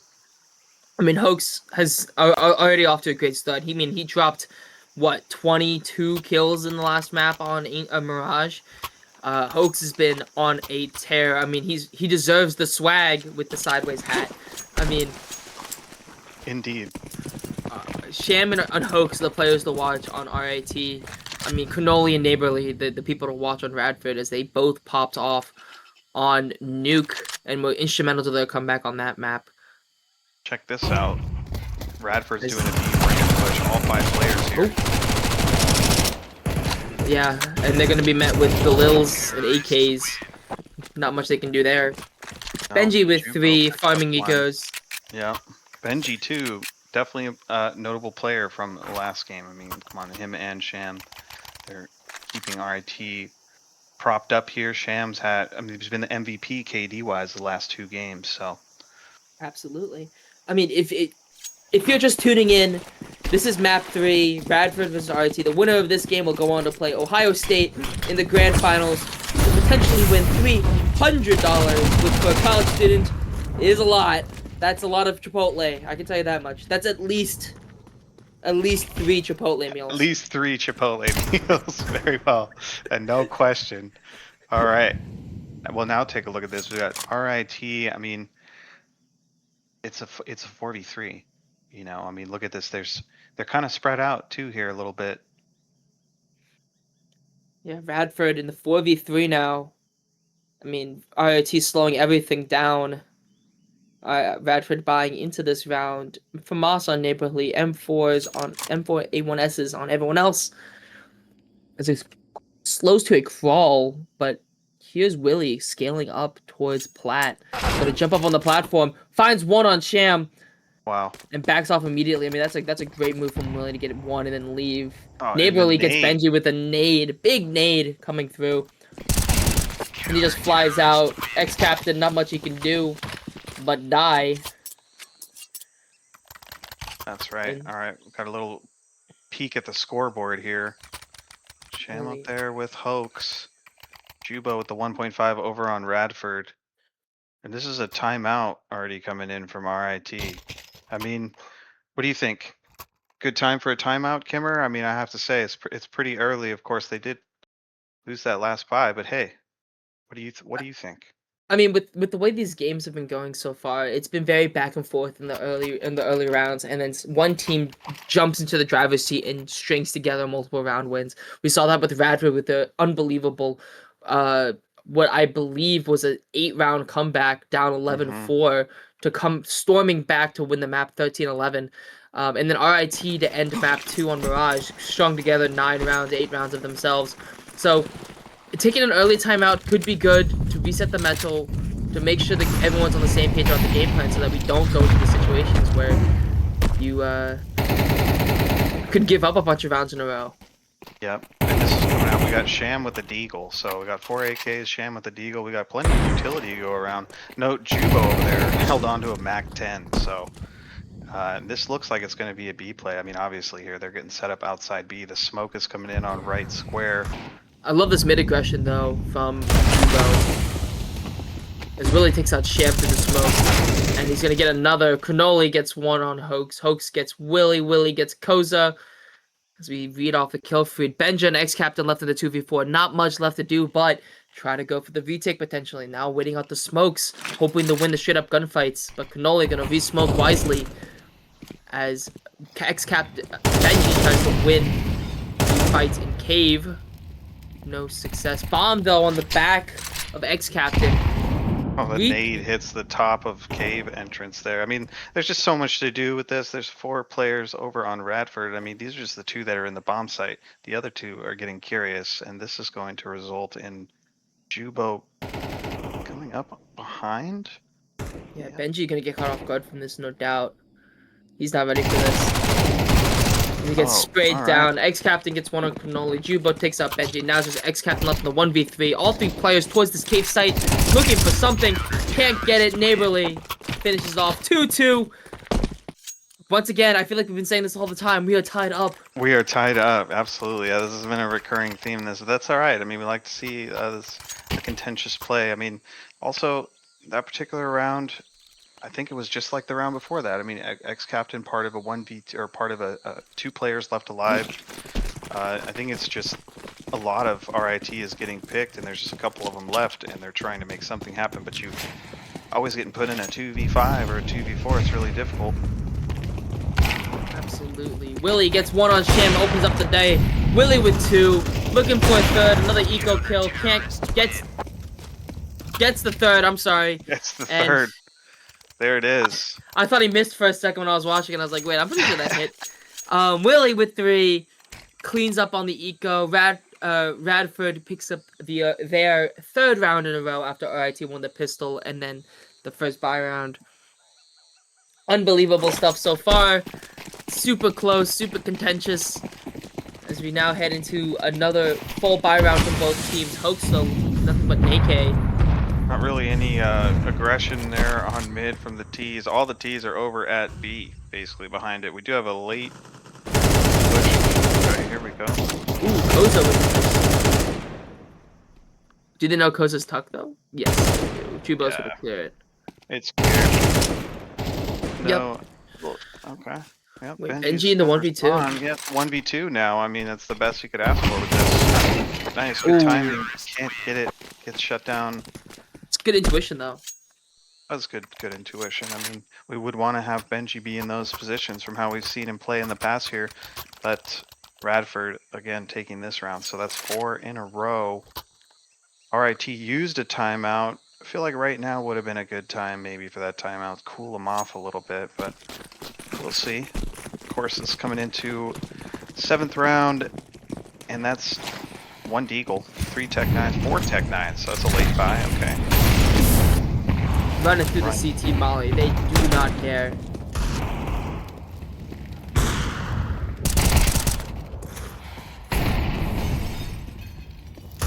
S4: I mean, Hoax has already off to a great start. He dropped, what, 22 kills in the last map on Mirage. Hoax has been on a tear. I mean, he deserves the swag with the sideways hat. I mean,
S2: Indeed.
S4: Sham and Hoax are the players to watch on RIT. I mean, Cannoli and Neighborly, the people to watch on Radford, as they both popped off on Nuke and were instrumental to their comeback on that map.
S2: Check this out. Radford's doing a deep ramp push, all 5 players here.
S4: Yeah, and they're going to be met with Galils and AKs. Not much they can do there.
S2: No,
S4: Benji with
S2: Jubo
S4: 3
S2: picked
S4: farming
S2: up 1.
S4: ecos.
S2: Yeah. Benji, too. Definitely a notable player from the last game. I mean, come on, him and Sham. They're keeping RIT propped up here. Sham's had, I mean, he's been the MVP KD-wise the last 2 games, so.
S4: Absolutely. I mean, if you're just tuning in, this is map 3, Radford versus RT. The winner of this game will go on to play Ohio State in the grand finals to potentially win $300, which for a college student is a lot. That's a lot of Chipotle. I can tell you that much. That's at least 3 Chipotle meals.
S2: At least 3 Chipotle meals. Very well. And no question. All right. We'll now take a look at this. We got RIT. I mean, it's a 4v3. You know, I mean, look at this. They're kind of spread out too here a little bit.
S4: Yeah, Radford in the 4v3 now. I mean, RIT slowing everything down. Radford buying into this round. FAMAS on Neighborly, M4s on M4 A1Ss on everyone else. As it slows to a crawl, but here's Willie scaling up towards Platt. Gonna jump up on the platform, finds 1 on Sham.
S2: Wow.
S4: And backs off immediately. I mean, that's a great move from Willie to get 1 and then leave.
S2: Oh,
S4: Neighborly
S2: and the
S4: gets
S2: nade.
S4: Benji with a nade, big nade coming through. And he just flies out. Ex-captain, not much he can do but die.
S2: That's right.
S4: And
S2: All right. We've got a little peek at the scoreboard here. Sham up there with Hoax. Jubo with the 1.5 over on Radford. And this is a timeout already coming in from RIT. I mean, what do you think? Good time for a timeout, Kimmer? I mean, I have to say it's pretty early. Of course, they did lose that last buy, but hey, what do you think?
S4: I mean, with the way these games have been going so far, it's been very back and forth in the early rounds, and then one team jumps into the driver's seat and strings together multiple round wins. We saw that with Radford with the unbelievable, what I believe was an 8-round comeback down 11-4 to come storming back to win the map 13-11. And then RIT to end map 2 on Mirage, strung together 9 rounds, 8 rounds of themselves. So taking an early timeout could be good to reset the mental, to make sure that everyone's on the same page about the game plan, so that we don't go into the situations where you could give up a bunch of rounds in a row.
S2: Yep. And this is coming out. We got Sham with the Deagle. So we got 4 AKs, Sham with the Deagle. We got plenty of utility to go around. Note Jubo over there held on to a Mac 10. So this looks like it's going to be a B play. I mean, obviously here they're getting set up outside B. The smoke is coming in on right square.
S4: I love this mid aggression though from Jubo. As Willie takes out Sham through the smoke. And he's going to get another. Cannoli gets one on Hoax. Hoax gets Willie. Willie gets Koza. As we read off the kill feed. Benja and X-Captain left in the 2v4. Not much left to do, but try to go for the retake potentially. Now waiting out the smokes. Hoping to win the straight-up gunfights. But Cannoli going to re-smoke wisely. As X-Captain Benji tries to win the fight in Cave. No success. Bomb, though, on the back of X-Captain.
S2: Oh, the nade hits the top of cave entrance there. I mean, there's just so much to do with this. There's 4 players over on Radford. I mean, these are just the 2 that are in the bomb site. The other 2 are getting curious, and this is going to result in Jubo coming up behind.
S4: Yeah, Benji gonna get caught off guard from this, no doubt. He's not ready for this. And he gets sprayed down. X-Captain gets one on Cannoli. Jubo takes out Benji. Now it's just X-Captain left in the 1v3. All 3 players towards this cave site, looking for something. Can't get it. Neighborly finishes off 2-2. Once again, I feel like we've been saying this all the time. We are tied up.
S2: We are tied up, absolutely. Yeah, this has been a recurring theme. That's all right. I mean, we like to see this a contentious play. I mean, also that particular round, I think it was just like the round before that. I mean, X-Captain part of a 1v2 or part of a 2 players left alive. I think it's just a lot of RIT is getting picked, and there's just a couple of them left, and they're trying to make something happen. But you always getting put in a 2v5 or a 2v4. It's really difficult.
S4: Absolutely. Willie gets one on Sham, opens up the day. Willie with 2, looking for a third. Another eco kill. Gets the third. I'm sorry.
S2: Gets the third. There it is.
S4: I thought he missed for a second when I was watching, and I was like, wait, I'm pretty sure that hit. Willie with 3, cleans up on the eco. Radford picks up their 3rd round in a row after RIT won the pistol, and then the first buy round. Unbelievable stuff so far. Super close, super contentious. As we now head into another full buy round from both teams. Hoax, though, nothing but an AK.
S2: Not really any aggression there on mid from the T's. All the T's are over at B, basically, behind it. We do have a late push. Okay, here we go.
S4: Ooh, Koza with this. Do they know Koza's tuck, though? Yes. Jubo's gonna clear it.
S2: It's clear. No.
S4: Yep.
S2: Okay. Yep,
S4: Wait, Benji in the 1v2.
S2: Yep, 1v2 now. I mean, that's the best you could ask for with this. Nice, good timing. Can't get it. Gets shut down.
S4: It's good intuition, though.
S2: That's good intuition. I mean, we would want to have Benji be in those positions from how we've seen him play in the past here. But Radford, again, taking this round. So that's 4 in a row. RIT used a timeout. I feel like right now would have been a good time maybe for that timeout. Cool them off a little bit, but we'll see. Of course, it's coming into 7th round, and that's 1 Deagle, 3 Tech 9s, 4 Tech 9s, so that's a late buy, okay.
S4: Running through the CT Molly, they do not care.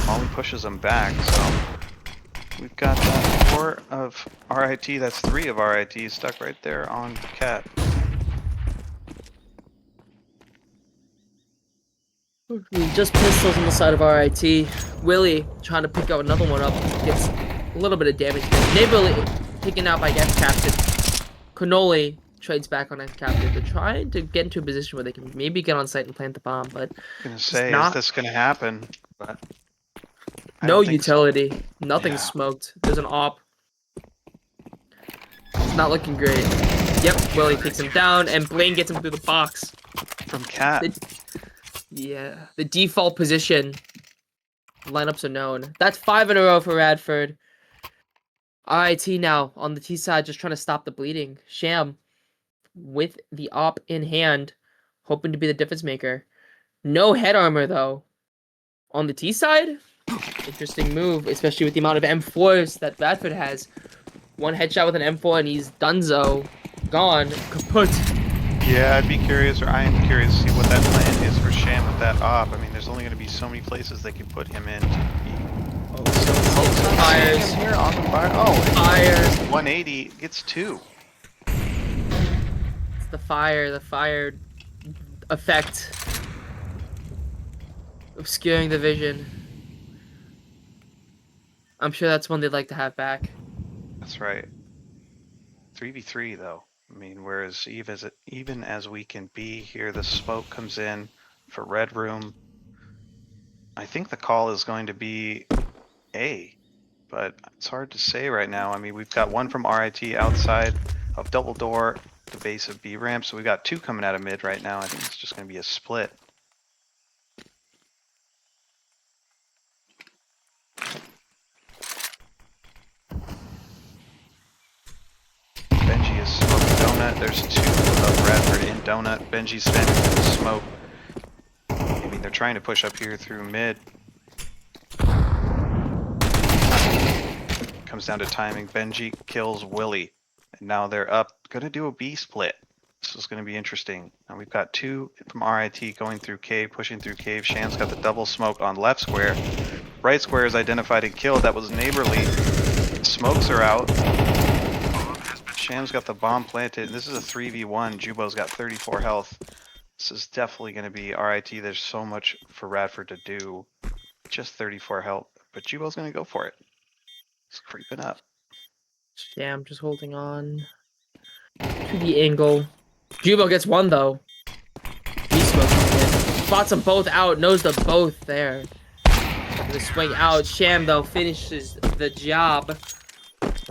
S2: Molly pushes them back, so we've got 4 of RIT, that's 3 of RIT stuck right there on Cat.
S4: Just pistols on the side of RIT. Willie trying to pick out another one up. Gets a little bit of damage. Neighborly taken out by X-Captain. Cannoli trades back on X-Captain. They're trying to get into a position where they can maybe get on site and plant the bomb, but
S2: I'm gonna say, is this gonna happen? But
S4: no utility. So. Nothing smoked. There's an op. It's not looking great. Yep, Willie takes him down, and Blaine gets him through the box.
S2: From Cat.
S4: Yeah, the default position. Lineups are known. That's 5 in a row for Radford. RIT now on the T side, just trying to stop the bleeding. Sham with the op in hand, hoping to be the difference maker. No head armor, though. On the T side, interesting move, especially with the amount of M4s that Radford has. One headshot with an M4 and he's donezo. Gone. Kaput.
S2: Yeah, I'd be curious, or I am curious to see what that plan is for Sham with that op. I mean, there's only going to be so many places they can put him in.
S4: Fires.
S2: Here on the fire. Oh,
S4: Fires.
S2: 180 gets 2.
S4: It's the fire effect. Obscuring the vision. I'm sure that's one they'd like to have back.
S2: That's right. 3v3 though. I mean, whereas even as we can be here, the smoke comes in for red room. I think the call is going to be A, but it's hard to say right now. I mean, we've got one from RIT outside of double door, the base of B ramp, so we've got 2 coming out of mid right now. I think it's just going to be a split. Benji is smoking donut. There's 2 of Radford in donut. Benji's spamming through the smoke. I mean, they're trying to push up here through mid. Comes down to timing. Benji kills Willie. And now they're up. Gonna do a B split. This is gonna be interesting. And we've got 2 from RIT going through cave, pushing through cave. Sham's got the double smoke on left square. Right square is identified and killed. That was neighborly. Smokes are out. Sham's got the bomb planted. This is a 3v1. Jubo's got 34 health. This is definitely going to be RIT. There's so much for Radford to do. Just 34 health. But Jubo's going to go for it. He's creeping up.
S4: Sham just holding on to the angle. Jubo gets 1 though. He spots them both out. Knows them both there. The swing out. Sham though finishes the job.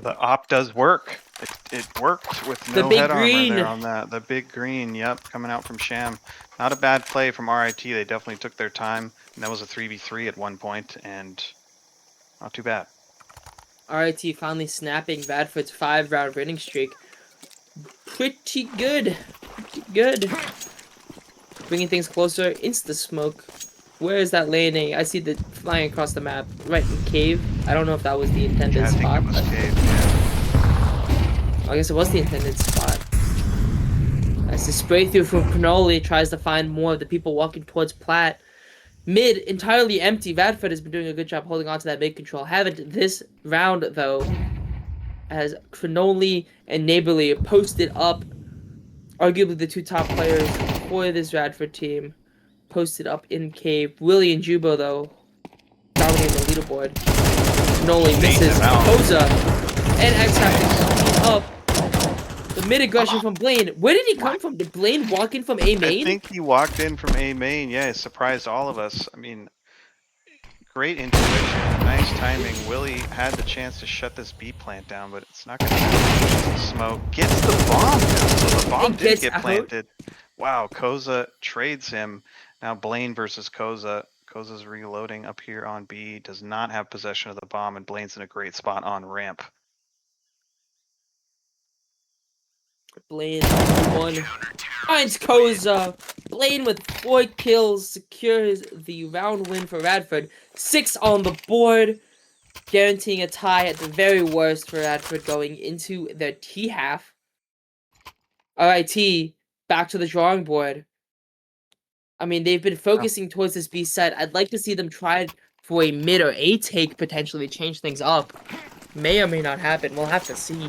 S2: The op does work. It worked with no head armor there on that. The big green, yep, coming out from Sham. Not a bad play from RIT. They definitely took their time. And that was a 3v3 at one point, and not too bad.
S4: RIT finally snapping Radford's 5-round winning streak. Pretty good. Pretty good. Bringing things closer. Insta smoke. Where is that landing? I see the flying across the map. Right in cave. I don't know if that was the intended spot.
S2: I think it was cave, yeah.
S4: I guess it was the intended spot. As the spray through from Cannoli tries to find more of the people walking towards Platt. Mid entirely empty. Radford has been doing a good job holding on to that mid control. Haven't this round though, as Cannoli and Neighborly posted up, arguably the 2 top players for this Radford team, posted up in cave. Willie and Jubo though, dominating the leaderboard. Cannoli misses. Koza and X have up. The mid aggression from Blaine. Where did he come from? Did Blaine walk in from A main?
S2: I think he walked in from A main. Yeah, it surprised all of us. I mean, great intuition, nice timing. Willie had the chance to shut this B plant down, but it's not going to happen. Smoke gets the bomb down, so the bomb did get planted. Wow, Koza trades him. Now Blaine versus Koza. Koza's reloading up here on B. Does not have possession of the bomb, and Blaine's in a great spot on ramp.
S4: Blaine 1 finds Koza. Blaine with 4 kills secures the round win for Radford. 6 on the board, guaranteeing a tie at the very worst for Radford going into their T half. RIT back to the drawing board. I mean, they've been focusing towards this B side. I'd like to see them try for a mid or A take, potentially change things up. May or may not happen. We'll have to see.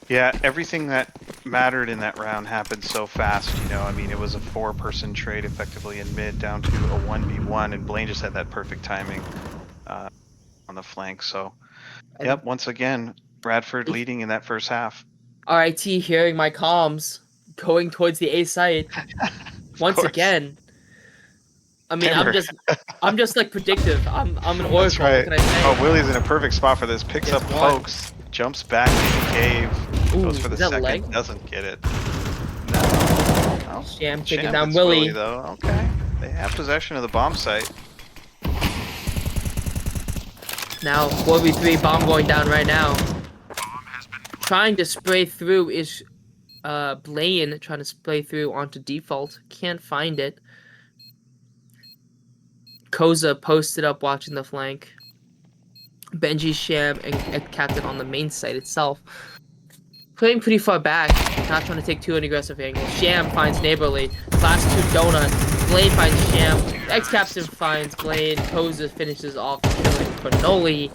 S2: Yeah, everything that mattered in that round happened so fast, you know. I mean, it was a 4-person trade effectively in mid down to a 1v1, and Blaine just had that perfect timing on the flank. So, yep, once again, Radford leading in that first half.
S4: RIT hearing my comms, going towards the A site once again. I mean, I'm just like predictive. I'm an oracle.
S2: That's right.
S4: What can I say?
S2: Oh, Willie's in a perfect spot for this. Picks up pokes, jumps back into cave, goes for the second,
S4: leg?
S2: Doesn't get it. No. Oh,
S4: Sham taking
S2: Sham
S4: down
S2: gets
S4: Willie.
S2: though. Okay, they have possession of the bomb site.
S4: Now 4v3 bomb going down right now. Trying to spray through is Blaine trying to play through onto default. Can't find it. Koza posted up watching the flank. Benji, Sham, and Captain on the main site itself. Playing pretty far back, not trying to take too an aggressive angle. Sham finds Neighborly. Class 2 Donut. Blaine finds Sham. Ex-Captain finds Blaine. Koza finishes off killing Cronoli.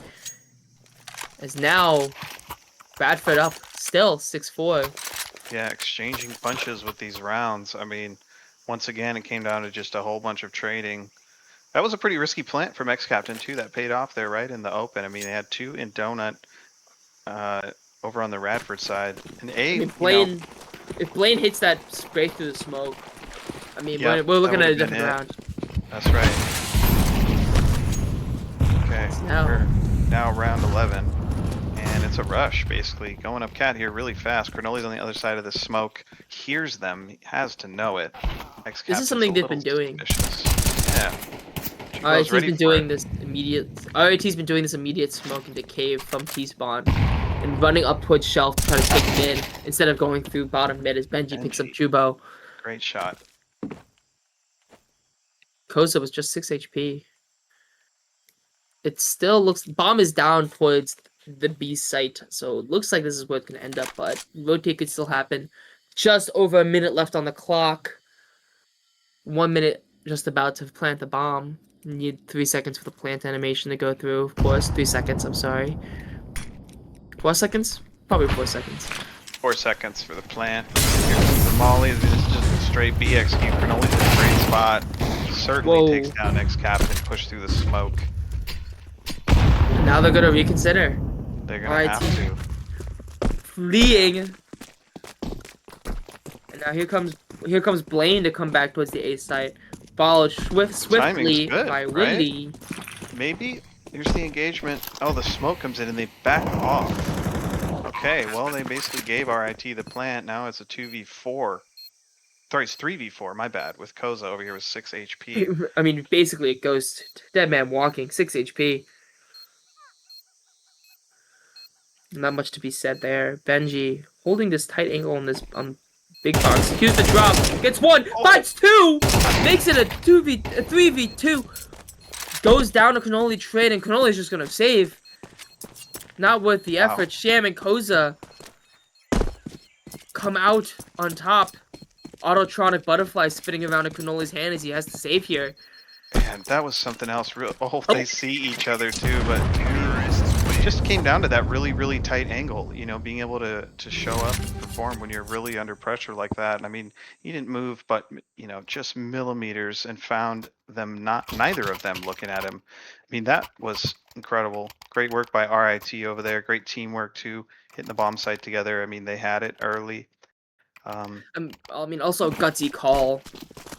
S4: As now, Radford up still 6-4.
S2: Yeah, exchanging punches with these rounds. I mean, once again, it came down to just a whole bunch of trading. That was a pretty risky plant from Ex-Captain, too. That paid off there, right, in the open. I mean, they had 2 in Donut over on the Radford side. And
S4: I mean, Blaine, if Blaine hits that spray through the smoke, I mean, we're looking at a different round.
S2: That's right. Okay, we're now round 11. And it's a rush, basically. Going up cat here really fast. Cronoli's on the other side of the smoke. Hears them. He has to know it.
S4: This is something they've been doing.
S2: Yeah.
S4: RIT's been doing this immediate smoke into cave from T-spawn and running up towards shelf to try to take mid instead of going through bottom mid as Benji picks up Chubo.
S2: Great shot.
S4: Koza was just 6 HP. It still looks... Bomb is down towards the B site, so it looks like this is where it's going to end up, but rotate could still happen. Just over a minute left on the clock. 1 minute just about to plant the bomb. You need 3 seconds for the plant animation to go through, of course. 3 seconds, I'm sorry. 4 seconds? Probably 4 seconds.
S2: 4 seconds for the plant. Here's the molly. This is just a straight BXQ. Cronoli's in a great spot. Certainly takes down Ex-Captain, push through the smoke.
S4: And now they're going to reconsider.
S2: They're going to have to.
S4: Fleeing. And now here comes Blaine to come back towards the A site. Followed swiftly by Windy.
S2: Right? Maybe. Here's the engagement. Oh, the smoke comes in and they back off. Okay, well, they basically gave RIT the plant. Now it's a 2v4. Sorry, it's 3v4. My bad. With Koza over here with 6 HP.
S4: I mean, basically it goes to Dead Man Walking. 6 HP. Not much to be said there. Benji holding this tight angle on this big box. Here's the drop. Gets 1. Finds 2. Makes it a 3v2. Goes down to Cronoli trade, and Cronoli's just gonna save. Not worth the effort. Sham and Koza come out on top. Autotronic butterfly spinning around in Cronoli's hand as he has to save here.
S2: Man, that was something else. They see each other too, but it just came down to that really, really tight angle. You know, being able to show up and perform when you're really under pressure like that. And I mean, he didn't move, but you know, just millimeters, and found them neither of them looking at him. I mean, that was incredible. Great work by RIT over there. Great teamwork too, hitting the bomb site together. I mean, they had it early.
S4: I mean, also gutsy call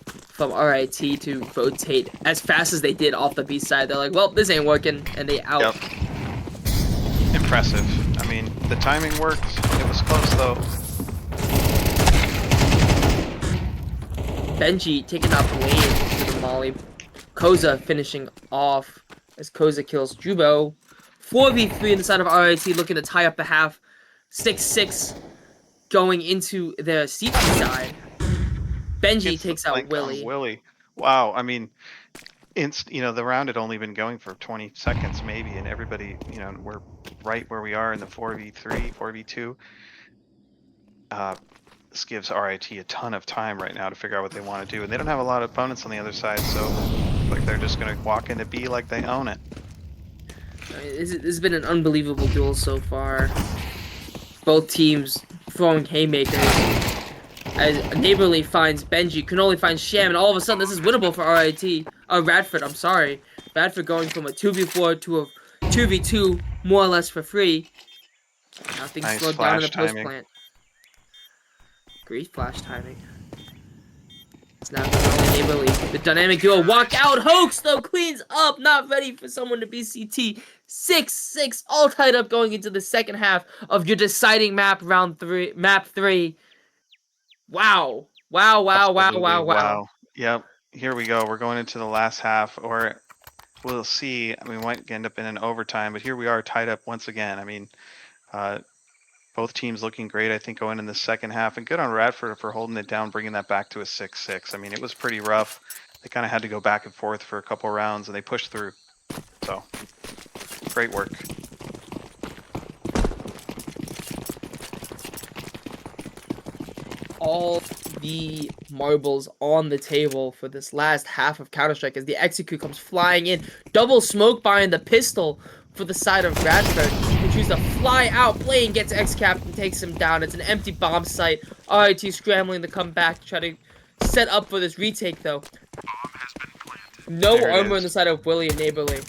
S4: from RIT to rotate as fast as they did off the B side. They're like, well, this ain't working, and they out.
S2: Yep. Impressive. I mean, the timing worked. It was close though.
S4: Benji taking out Blaine to the molly. Koza finishing off as Koza kills Jubo. 4v3 inside of RIT, looking to tie up the half. 6-6 going into the CT side. Benji takes out Willie.
S2: Wow, I mean, the round had only been going for 20 seconds maybe, and everybody, we're right where we are in the 4v3, 4v2. This gives RIT a ton of time right now to figure out what they want to do, and they don't have a lot of opponents on the other side, so like they're just going to walk into B like they own it.
S4: This has been an unbelievable duel so far. Both teams throwing haymakers. As Neighborly finds Benji, Cronoli finds Sham, and all of a sudden this is winnable for RIT. Radford, I'm sorry. Radford going from a 2v4 to a 2v2 more or less for free. Now things slowed down in the post plant. Great flash timing. It's now Cronoli Neighborly. The dynamic duo walk out. Hoax though cleans up. Not ready for someone to be CT. 6-6 all tied up going into the second half of your deciding map map 3. Wow. Wow.
S2: Yep. Here we go. We're going into the last half, or we'll see. I mean, we might end up in an overtime, but here we are tied up once again. I mean, Both teams looking great, I think, going in the second half. And good on Radford for holding it down, bringing that back to a 6-6. I mean, it was pretty rough. They kind of had to go back and forth for a couple rounds, and they pushed through. So, great work.
S4: All the marbles on the table for this last half of Counter-Strike as the execute comes flying in. Double smoke behind the pistol for the side of Radford, who chooses to fly out. Blaine gets X-Cap and takes him down. It's an empty bomb site. RIT scrambling to come back to try to set up for this retake, though. No
S2: There it
S4: armor on
S2: is.
S4: the side of Willie and Neighborly.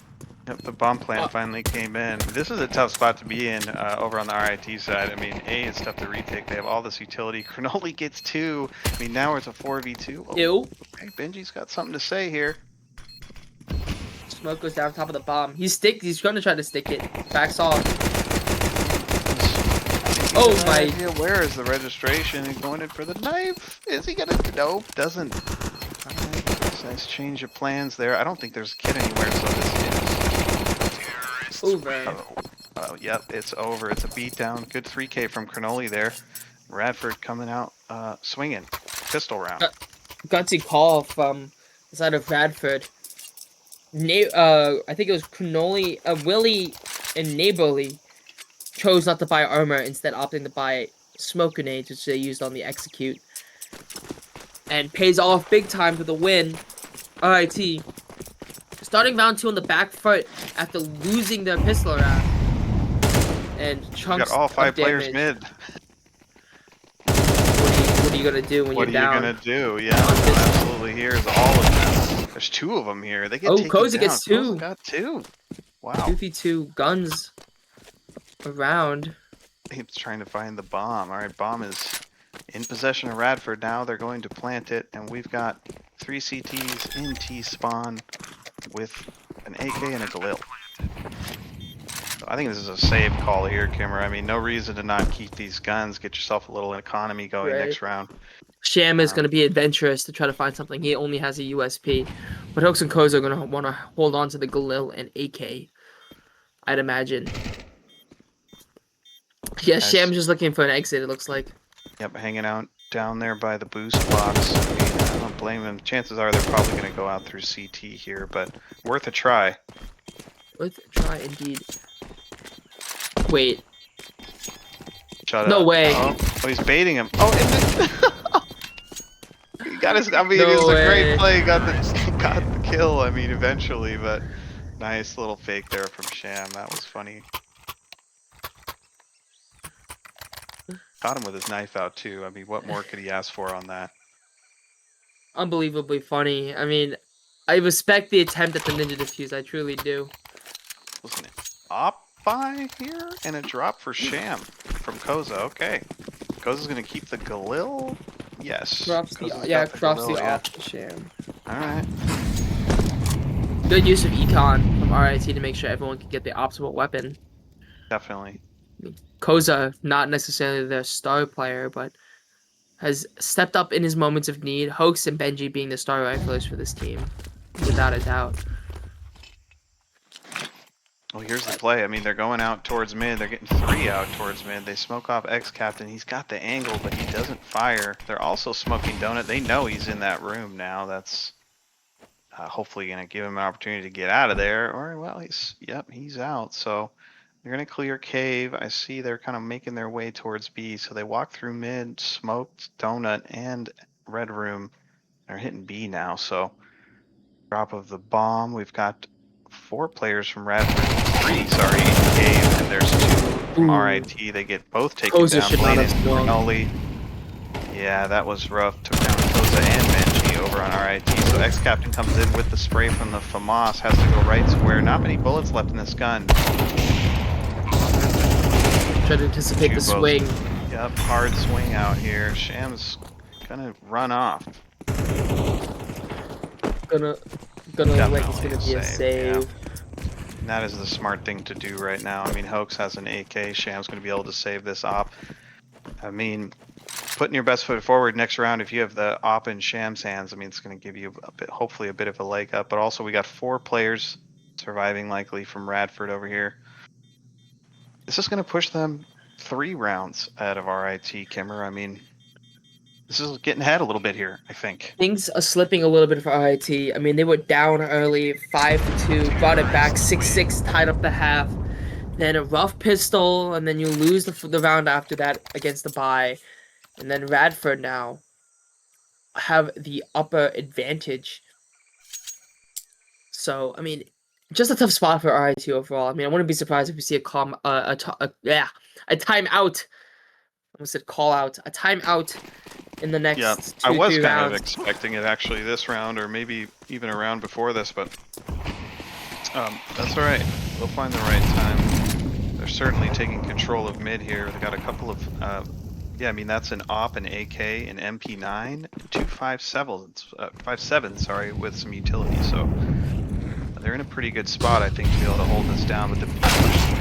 S2: Yep, the bomb plant finally came in. This is a tough spot to be in over on the RIT side. I mean, A is tough to retake. They have all this utility. Cronoli gets 2. I mean, now it's a 4v2. Oh,
S4: Ew.
S2: okay, Benji's got something to say here.
S4: Smoke goes down top of the bomb. He's going to try to stick it. Backs off. Oh my.
S2: Idea. Where is the registration? He's going in for the knife. Is he gonna? Nope, doesn't. Alright, nice change of plans there. I don't think there's a kid anywhere, so this is
S4: Over.
S2: Oh, yep, it's over. It's a beatdown. Good 3K from Cronoli there. Radford coming out swinging. Pistol round.
S4: Gutsy call from the side of Radford. I think it was Cronoli, Willie and Neighborly chose not to buy armor, instead opting to buy smoke grenades, which they used on the execute. And pays off big time for the win. RIT starting round 2 on the back foot after losing their pistol round. And chunks
S2: got all 5
S4: of
S2: players
S4: damage.
S2: mid.
S4: What are you gonna do when
S2: What
S4: you're down?
S2: are you gonna do? Yeah, absolutely. Here's all of them. There's 2 of them here. They get taken
S4: Koza
S2: down.
S4: gets 2.
S2: Koza got 2. Wow.
S4: 2v2 guns around.
S2: He's trying to find the bomb. All right, bomb is in possession of Radford now. They're going to plant it, and we've got 3 CTs in T-spawn with an AK and a Galil. So I think this is a save call here, Kimmer. I mean, no reason to not keep these guns. Get yourself a little economy going next round.
S4: Sham is going to be adventurous to try to find something. He only has a USP. But Hooks and Koza are going to want to hold on to the Galil and AK, I'd imagine. Yeah,
S2: Nice.
S4: Sham's just looking for an exit, it looks like.
S2: Yep, hanging out down there by the boost box. I mean, I don't blame him. Chances are they're probably going to go out through CT here, but worth a try.
S4: Worth a try, indeed. Wait.
S2: Shut
S4: No
S2: up.
S4: way.
S2: Oh, he's baiting him. Oh, and he got his. I mean,
S4: No
S2: it was a
S4: way.
S2: great play. Got the kill. I mean, eventually, but nice little fake there from Sham. That was funny. Caught him with his knife out too. I mean, what more could he ask for on that?
S4: Unbelievably funny. I mean, I respect the attempt at the ninja defuse. I truly do.
S2: Wasn't it op by here and a drop for Sham from Koza? Okay, Koza's gonna keep the Galil. Yes.
S4: Drops the
S2: Koza's
S4: yeah,
S2: got
S4: drops the
S2: Galil, yeah.
S4: off to Sham.
S2: All right.
S4: Good use of econ from RIT to make sure everyone can get the optimal weapon.
S2: Definitely.
S4: Koza, not necessarily their star player, but has stepped up in his moments of need. Hoax and Benji being the star riflers for this team, without a doubt.
S2: Well, here's the play. I mean, they're going out towards mid. They're getting 3 out towards mid. They smoke off X-Captain. He's got the angle, but he doesn't fire. They're also smoking Donut. They know he's in that room now. That's hopefully going to give him an opportunity to get out of there. Or, well, he's out. So they're going to clear cave. I see they're kind of making their way towards B. So they walk through mid, smoked Donut and red room. They're hitting B now. So drop of the bomb. We've got 4 players from Radford. 3, sorry, in cave, and there's 2 from RIT. They get both taken
S4: Koza
S2: down.
S4: should not
S2: Blaine
S4: have
S2: and
S4: swung.
S2: Cronoli. Yeah, that was rough. Took down Koza and Benji over on RIT. So X-Captain comes in with the spray from the FAMAS. Has to go right square. Not many bullets left in this gun.
S4: Try to anticipate the swing.
S2: Yep, hard swing out here. Sham's gonna run off.
S4: Gonna look like it's gonna be a
S2: Definitely
S4: save.
S2: yeah. And that is the smart thing to do right now. I mean, Hoax has an AK. Sham's going to be able to save this op. I mean, putting your best foot forward next round, if you have the op in Sham's hands, I mean, it's going to give you hopefully a bit of a leg up. But also, we got 4 players surviving likely from Radford over here. This is going to push them 3 rounds ahead of RIT, Kimmer. I mean, this is getting ahead a little bit here, I think.
S4: Things are slipping a little bit for RIT. I mean, they were down early, 5-2, brought it back, 6-6, tied up the half. Then a rough pistol, and then you lose the round after that against the bye. And then Radford now have the upper advantage. So, I mean, just a tough spot for RIT overall. I mean, I wouldn't be surprised if we see a timeout. I almost said call out. A timeout in the next
S2: Yeah,
S4: 2-3
S2: I was kind
S4: rounds.
S2: of expecting it actually this round, or maybe even a round before this, but that's all right. We'll find the right time. They're certainly taking control of mid here. They got a couple of, yeah, I mean that's an AWP, an AK, an MP9, and 2 5.7s, sorry, with some utility. So they're in a pretty good spot, I think, to be able to hold this down. But the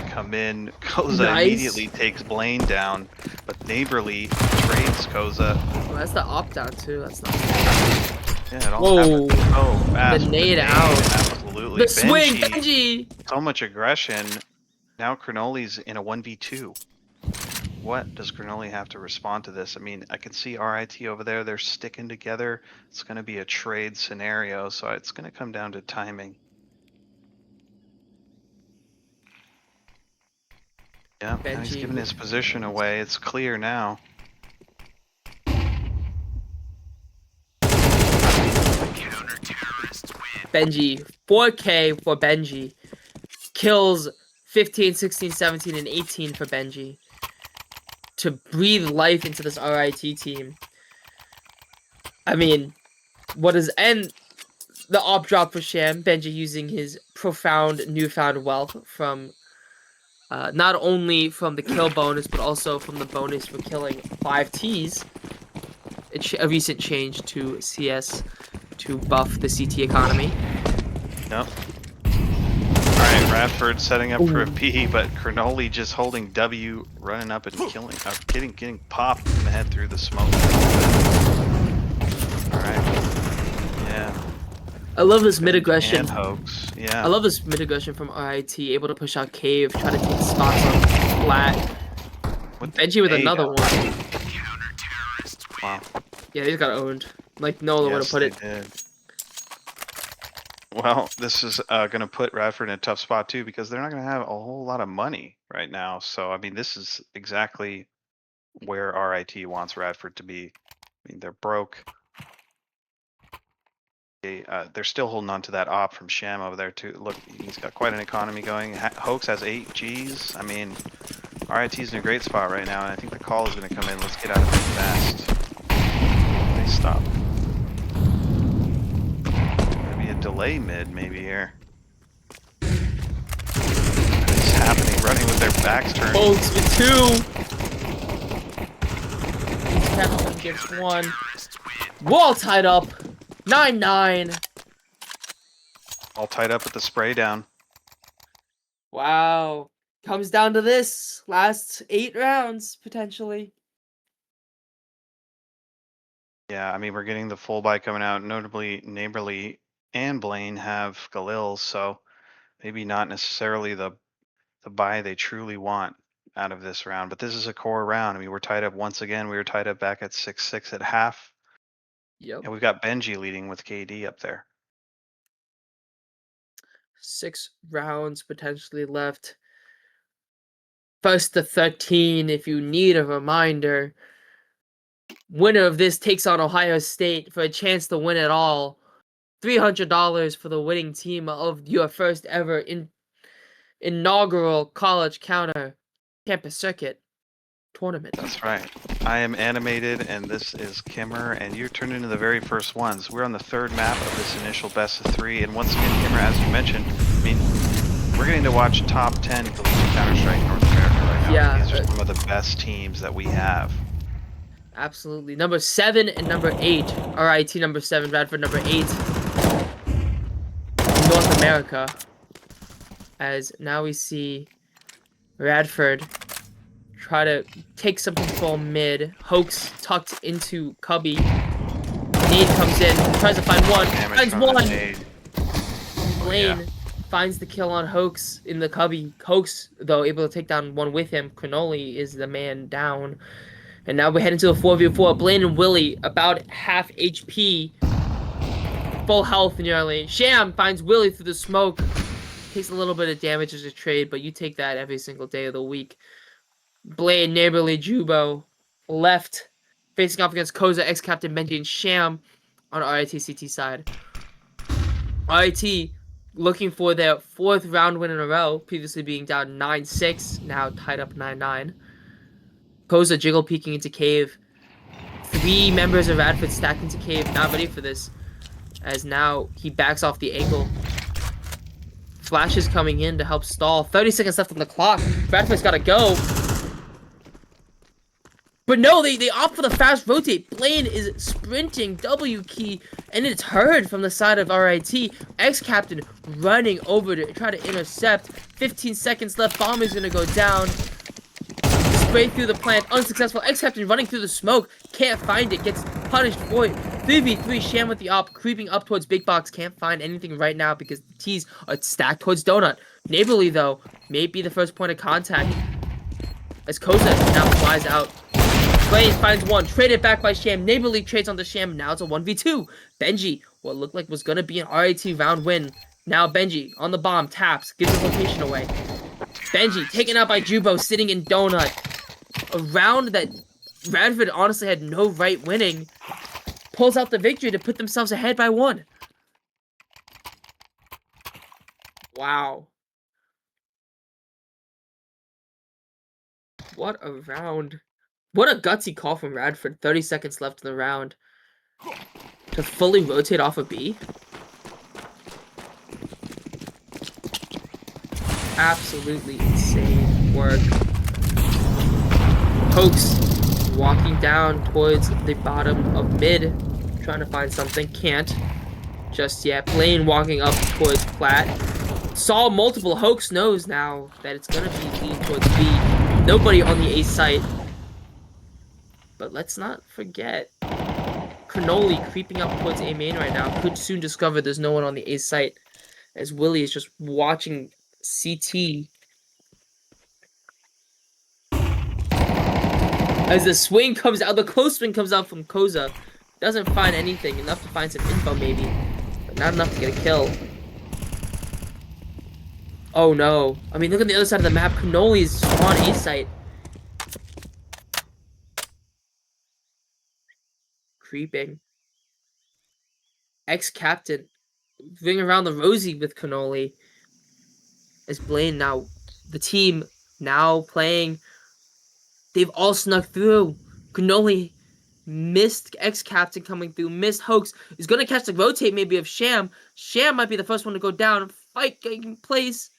S2: come in, Koza
S4: Nice.
S2: immediately takes Blaine down, but Neighborly trades Koza.
S4: Well, that's the opt down too. That's not.
S2: Yeah, it all
S4: Whoa.
S2: happened so fast.
S4: The
S2: with
S4: nade out.
S2: Absolutely.
S4: The swing, Benji.
S2: So much aggression. Now Cronoli's in a 1v2. What does Cronoli have to respond to this? I mean, I can see RIT over there. They're sticking together. It's going to be a trade scenario, so it's going to come down to timing. Yeah, and he's
S4: Benji
S2: giving his position away. It's clear now.
S4: Benji, 4K for Benji. Kills 15, 16, 17, and 18 for Benji. To breathe life into this RIT team. I mean, and the op drop for Sham, Benji using his profound newfound wealth from not only from the kill bonus, but also from the bonus for killing 5 Ts. It's a recent change to CS to buff the CT economy.
S2: Yep. Alright, Radford setting up for a P, but Cronoli just holding W, running up and killing, getting popped in the head through the smoke. Alright. Yeah.
S4: I love this mid aggression.
S2: And hoax. Yeah.
S4: I love this mid aggression from RIT, able to push out cave, try to take spots on flat.
S2: With
S4: Benji with another
S2: one. Wow.
S4: Yeah, they just got owned. Like no other way to put it.
S2: Did. Well, this is going to put Radford in a tough spot too, because they're not going to have a whole lot of money right now. So I mean, this is exactly where RIT wants Radford to be. I mean, they're broke. They're still holding on to that op from Sham over there too. Look, he's got quite an economy going. Hoax has 8 Gs. I mean, RIT's in a great spot right now, and I think the call is going to come in. Let's get out of here fast. They stop. Maybe a delay mid, maybe here. What's happening? Running with their backs turned.
S4: Hoax with 2. Captain gets 1. Wall tied up. 9-9.
S2: All tied up with the spray down.
S4: Wow. Comes down to this. Last 8 rounds, potentially.
S2: Yeah, I mean, we're getting the full buy coming out. Notably, Neighborly and Blaine have Galil, so maybe not necessarily the buy they truly want out of this round. But this is a core round. I mean, we're tied up once again. We were tied up back at 6-6 at half.
S4: Yep.
S2: And we've got Benji leading with KD up there.
S4: 6 rounds potentially left. First to 13, if you need a reminder. Winner of this takes on Ohio State for a chance to win it all. $300 for the winning team of your first ever inaugural college counter campus circuit tournament.
S2: That's right. I am Animated, and this is Kimmer, and you're turned into the very first ones. We're on the 3rd map of this initial best of 3, and once again, Kimmer, as you mentioned, I mean, we're getting to watch top 10 collegiate Counter-Strike North America right now.
S4: Yeah,
S2: these are some of the best teams that we have.
S4: Absolutely. Number 7 and number 8. RIT number 7, Radford number 8. North America. As now we see Radford try to take some control mid. Hoax tucked into Cubby. Nade comes in, tries to find one. Finds one. Blaine finds the kill on Hoax in the cubby. Hoax, though, able to take down one with him. Cannoli is the man down. And now we're heading to a 4v4. Blaine and Willie, about half HP. Full health nearly. Sham finds Willie through the smoke. Takes a little bit of damage as a trade, but you take that every single day of the week. Blaine, Neighborly, Jubo, left. Facing off against Koza, ex-captain Benji, and Sham on RIT CT side. RIT looking for their 4th round win in a row, previously being down 9-6, now tied up 9-9. Koza jiggle peeking into cave. 3 members of Radford stacked into cave, not ready for this. As now he backs off the angle. Flash is coming in to help stall. 30 seconds left on the clock. Radford's gotta go. But no, they opt for the fast rotate. Blaine is sprinting W key, and it's heard from the side of RIT. Ex-captain running over to try to intercept. 15 seconds left. Bomb is gonna go down. Spray through the plant, unsuccessful. Ex-captain running through the smoke, can't find it, gets punished for it. 3v3, Sham with the op, creeping up towards Big Box, can't find anything right now because the T's are stacked towards Donut. Neighborly, though, may be the first point of contact as Koza now flies out. Blaine finds one, traded back by Sham. Neighborly trades on the Sham, now it's a 1v2. Benji, what looked like was gonna be an RIT round win. Now Benji, on the bomb, taps, gives his location away. Benji, taken out by Jubo, sitting in Donut. A round that Radford honestly had no right winning. Pulls out the victory to put themselves ahead by 1. Wow. What a round. What a gutsy call from Radford. 30 seconds left in the round. To fully rotate off of B. Absolutely insane work. Hoax walking down towards the bottom of mid, trying to find something, can't just yet. Blaine walking up towards plat. Saw multiple. Hoax knows now that it's gonna be leaning towards B. Nobody on the A site. But let's not forget, Cannoli creeping up towards A main right now. Could soon discover there's no one on the A site, as Willie is just watching CT. As the swing comes out, the close swing comes out from Koza. Doesn't find anything, enough to find some info maybe, but not enough to get a kill. Oh no. I mean, look at the other side of the map. Cannoli's on A site. Creeping. Ex-captain. Ring around the rosy with Cannoli. As Blaine now, the team now playing. They've all snuck through. Cannoli missed ex-captain coming through. Missed Hoax. He's going to catch the rotate maybe of Sham. Sham might be the first one to go down. Fight taking place.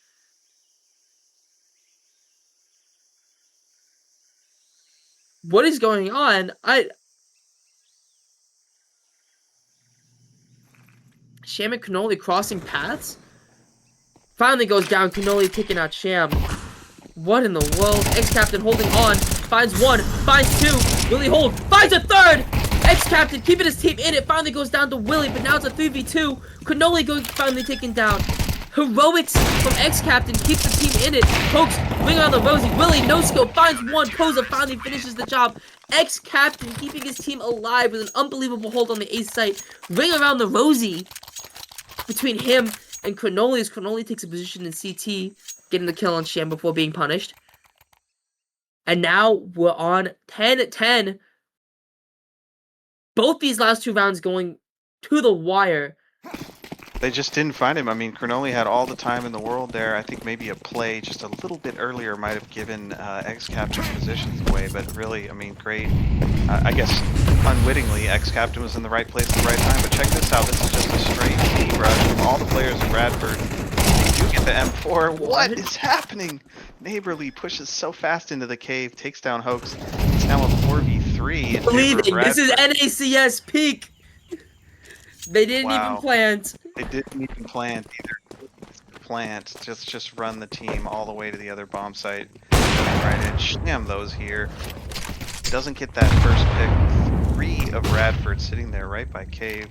S4: What is going on? Sham and Cannoli crossing paths? Finally goes down. Cannoli taking out Sham. What in the world? Ex-captain holding on. Finds 1. Finds 2. Willie hold. Finds a 3rd! Ex-captain keeping his team in it. Finally goes down to Willie, but now it's a 3v2. Cannoli goes finally taken down. Heroics from ex-captain keeps the team in it. Hoax, ring around the rosy. Willie, no skill, finds 1. Koza finally finishes the job. Ex-captain keeping his team alive with an unbelievable hold on the ace site. Ring around the rosy between him and Cannoli as Cannoli takes a position in CT, getting the kill on Sham before being punished. And now we're on 10-10. Both these last 2 rounds going to the wire.
S2: They just didn't find him. I mean, Cannoli had all the time in the world there. I think maybe a play just a little bit earlier might have given ex-captain positions away, but really, I mean, great. I guess unwittingly, ex-captain was in the right place at the right time. But check this out. This is just a straight team rush from all the players in Radford. They do get the M4. What is happening? Neighborly pushes so fast into the cave, takes down Hoax. It's now a 4v3 in
S4: Believing
S2: favor of
S4: this is
S2: Radford.
S4: NACS peak. They didn't
S2: Wow.
S4: even plant.
S2: They didn't even plant either. Plant, just run the team all the way to the other bomb site. Right in, sham those here. Doesn't get that first pick. 3 of Radford sitting there right by cave.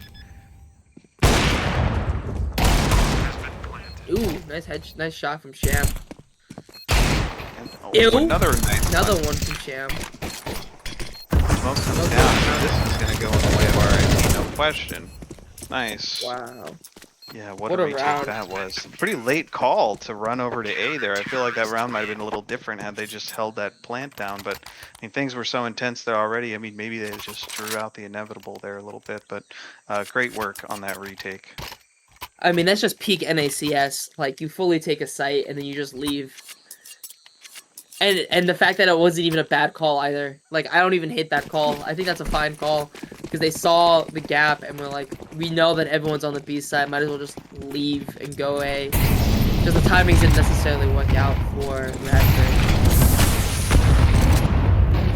S4: Ooh, nice shot from Sham.
S2: And,
S4: Ew.
S2: another nice
S4: Another
S2: one.
S4: one from Sham.
S2: Smoke comes down. This is going to go in the way of RIT, no question. Nice.
S4: Wow.
S2: Yeah, what
S4: What
S2: a
S4: a
S2: retake
S4: round.
S2: that was. Pretty late call to run over to A there. I feel like that round might have been a little different had they just held that plant down. But I mean, things were so intense there already. I mean, maybe they just drew out the inevitable there a little bit. But great work on that retake.
S4: I mean, that's just peak NACS. Like, you fully take a site and then you just leave. And the fact that it wasn't even a bad call either. Like, I don't even hate that call. I think that's a fine call. Because they saw the gap and were like, we know that everyone's on the B side. Might as well just leave and go A. Because the timings didn't necessarily work out for Radford.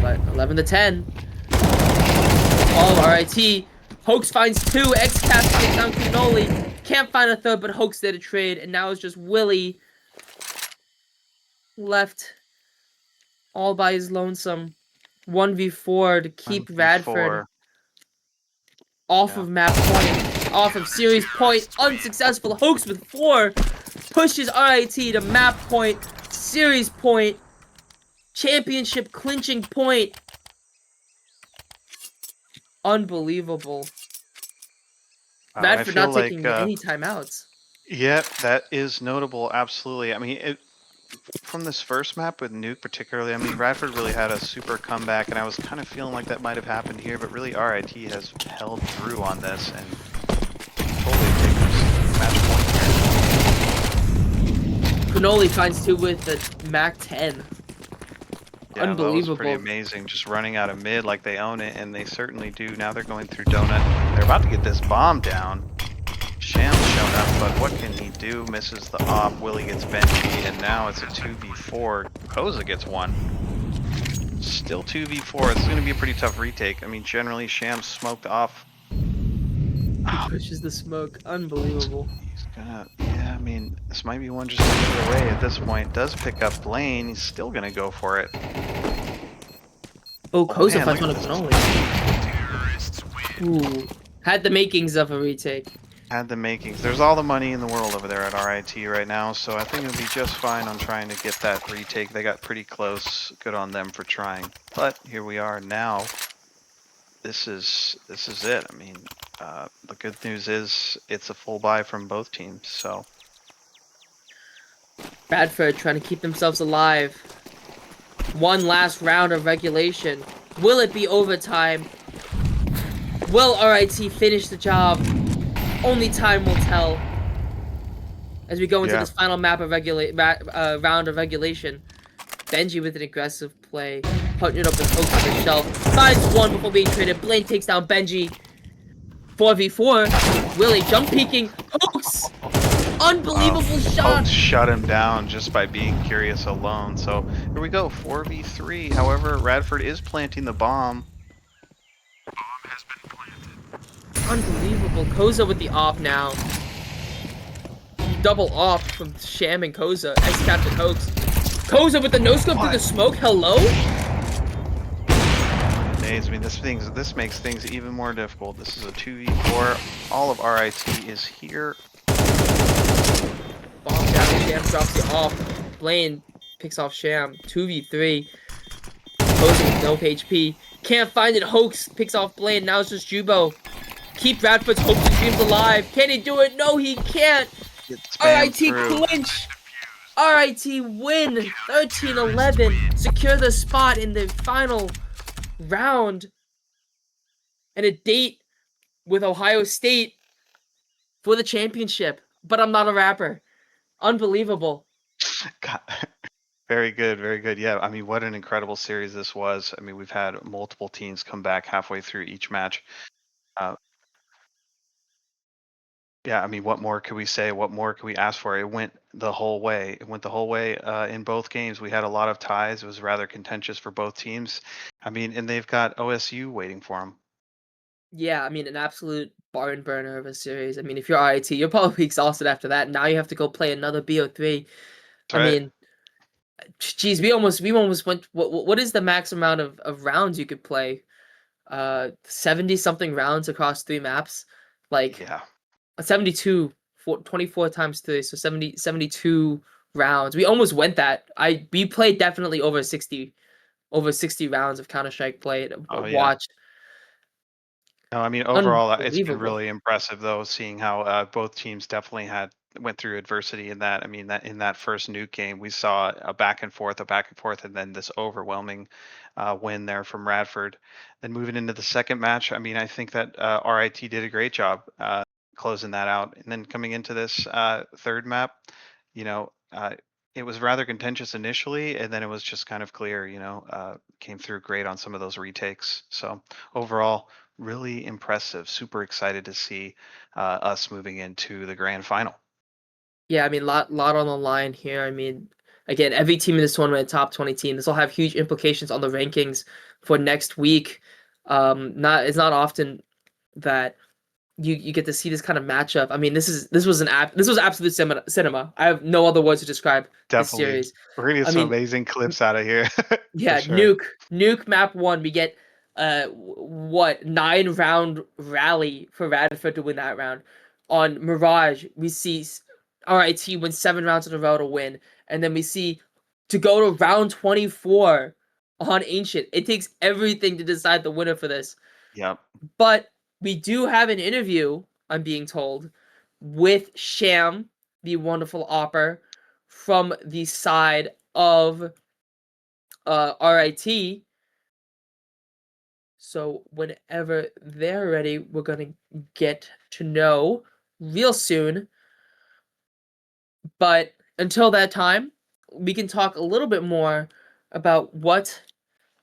S4: But 11-10. All RIT. Hoax finds 2. X-Cap takes down Cannoli. Can't find a third, but Hoax did a trade. And now it's just Willie left all by his lonesome. 1v4 to keep
S2: 1v4.
S4: Radford off of map point, off of series point. Unsuccessful. Hoax with 4 pushes RIT to map point, series point, championship clinching point. Unbelievable.
S2: Wow,
S4: Radford not
S2: like,
S4: taking any timeouts.
S2: Yeah, that is notable. Absolutely. I mean, from this first map with Nuke particularly, I mean, Radford really had a super comeback, and I was kind of feeling like that might have happened here, but really RIT has held through on this and totally taken this match point here.
S4: Cannoli finds 2 with the Mac 10.
S2: Yeah,
S4: Unbelievable.
S2: that was pretty amazing. Just running out of mid like they own it, and they certainly do. Now they're going through Donut. They're about to get this bomb down. Sham's shown up, but what can he do? Misses the op. Willie gets benchy, and now it's a 2v4. Koza gets 1. Still 2v4. It's going to be a pretty tough retake. I mean, generally, Sham's smoked off.
S4: He pushes the smoke. Unbelievable.
S2: He's gonna, yeah, I mean, this might be one just either way at this point. Does pick up Blaine. He's still going to go for it.
S4: Oh, Koza
S2: man,
S4: finds one of Cannoli. Ooh. Had the makings of a retake.
S2: Had the makings. There's all the money in the world over there at RIT right now, so I think it'll be just fine on trying to get that retake. They got pretty close. Good on them for trying. But here we are now. This is it. I mean, the good news is it's a full buy from both teams. So
S4: Radford trying to keep themselves alive. One last round of regulation. Will it be overtime? Will RIT finish the job? Only time will tell. As we go into this final map of round of regulation. Benji with an aggressive play. Partnered up with Hoax on the shelf. Finds 1 before being traded. Blaine takes down Benji. 4v4. Willie jump peeking. Hoax! Unbelievable shot!
S2: Hoax shut him down just by being curious alone. So here we go, 4v3. However, Radford is planting the bomb.
S4: Unbelievable. Koza with the op now. Double op from Sham and Koza. Ex-Captain Hoax. Koza with the no-scope through the smoke. Hello?
S2: I mean, this makes things even more difficult. This is a 2v4. All of RIT is here.
S4: Bomb down. Sham drops the off. Blaine picks off Sham. 2v3. Koza with no HP. Can't find it. Hoax picks off Blaine. Now it's just Jubo. Keep Radford's hopes and dreams alive. Can he do it? No, he can't. RIT clinch. RIT win. 13-11. Secure the spot in the final round. And a date with Ohio State for the championship. But I'm not a rapper. Unbelievable.
S2: God. Very good, very good. Yeah, I mean, what an incredible series this was. I mean, we've had multiple teams come back halfway through each match. Yeah, I mean, what more could we say? What more could we ask for? It went the whole way. It went the whole way in both games. We had a lot of ties. It was rather contentious for both teams. I mean, and they've got OSU waiting for them.
S4: Yeah, I mean, an absolute barn burner of a series. I mean, if you're RIT, you're probably exhausted after that. Now you have to go play another BO3. I mean, geez, we almost went. What is the max amount of rounds you could play? 70 something rounds across 3 maps. Like,
S2: yeah.
S4: 72 24 times 3, so 72 rounds. We almost went that. We played definitely over 60 rounds of Counter-Strike played,
S2: Oh yeah.
S4: watched.
S2: No, I mean overall, it's been
S4: Unbelievable.
S2: really impressive though, seeing how both teams definitely went through adversity in that. I mean, that in that first nuke game, we saw a back and forth, and then this overwhelming win there from Radford. Then moving into the second match, I mean, I think that RIT did a great job closing that out. And then coming into this third map, you know, it was rather contentious initially, and then it was just kind of clear. Came through great on some of those retakes. So overall, really impressive. Super excited to see us moving into the grand final.
S4: Yeah, I mean, lot on the line here. I mean, again, every team in this tournament, top 20 team. This will have huge implications on the rankings for next week. It's not often that you get to see this kind of matchup. I mean, this was absolute cinema. I have no other words to describe this
S2: Definitely.
S4: series.
S2: We're gonna get
S4: I
S2: some
S4: mean,
S2: amazing clips out of here for
S4: yeah,
S2: sure.
S4: nuke map 1. We get what 9-round rally for Radford to win that round. On Mirage, we see RIT win 7 rounds in a row to win, and then we see to go to round 24 on Ancient. It takes everything to decide the winner for this.
S2: Yep.
S4: But we do have an interview, I'm being told, with Sham, the wonderful opper, from the side of RIT. So whenever they're ready, we're gonna get to know real soon. But until that time, we can talk a little bit more about what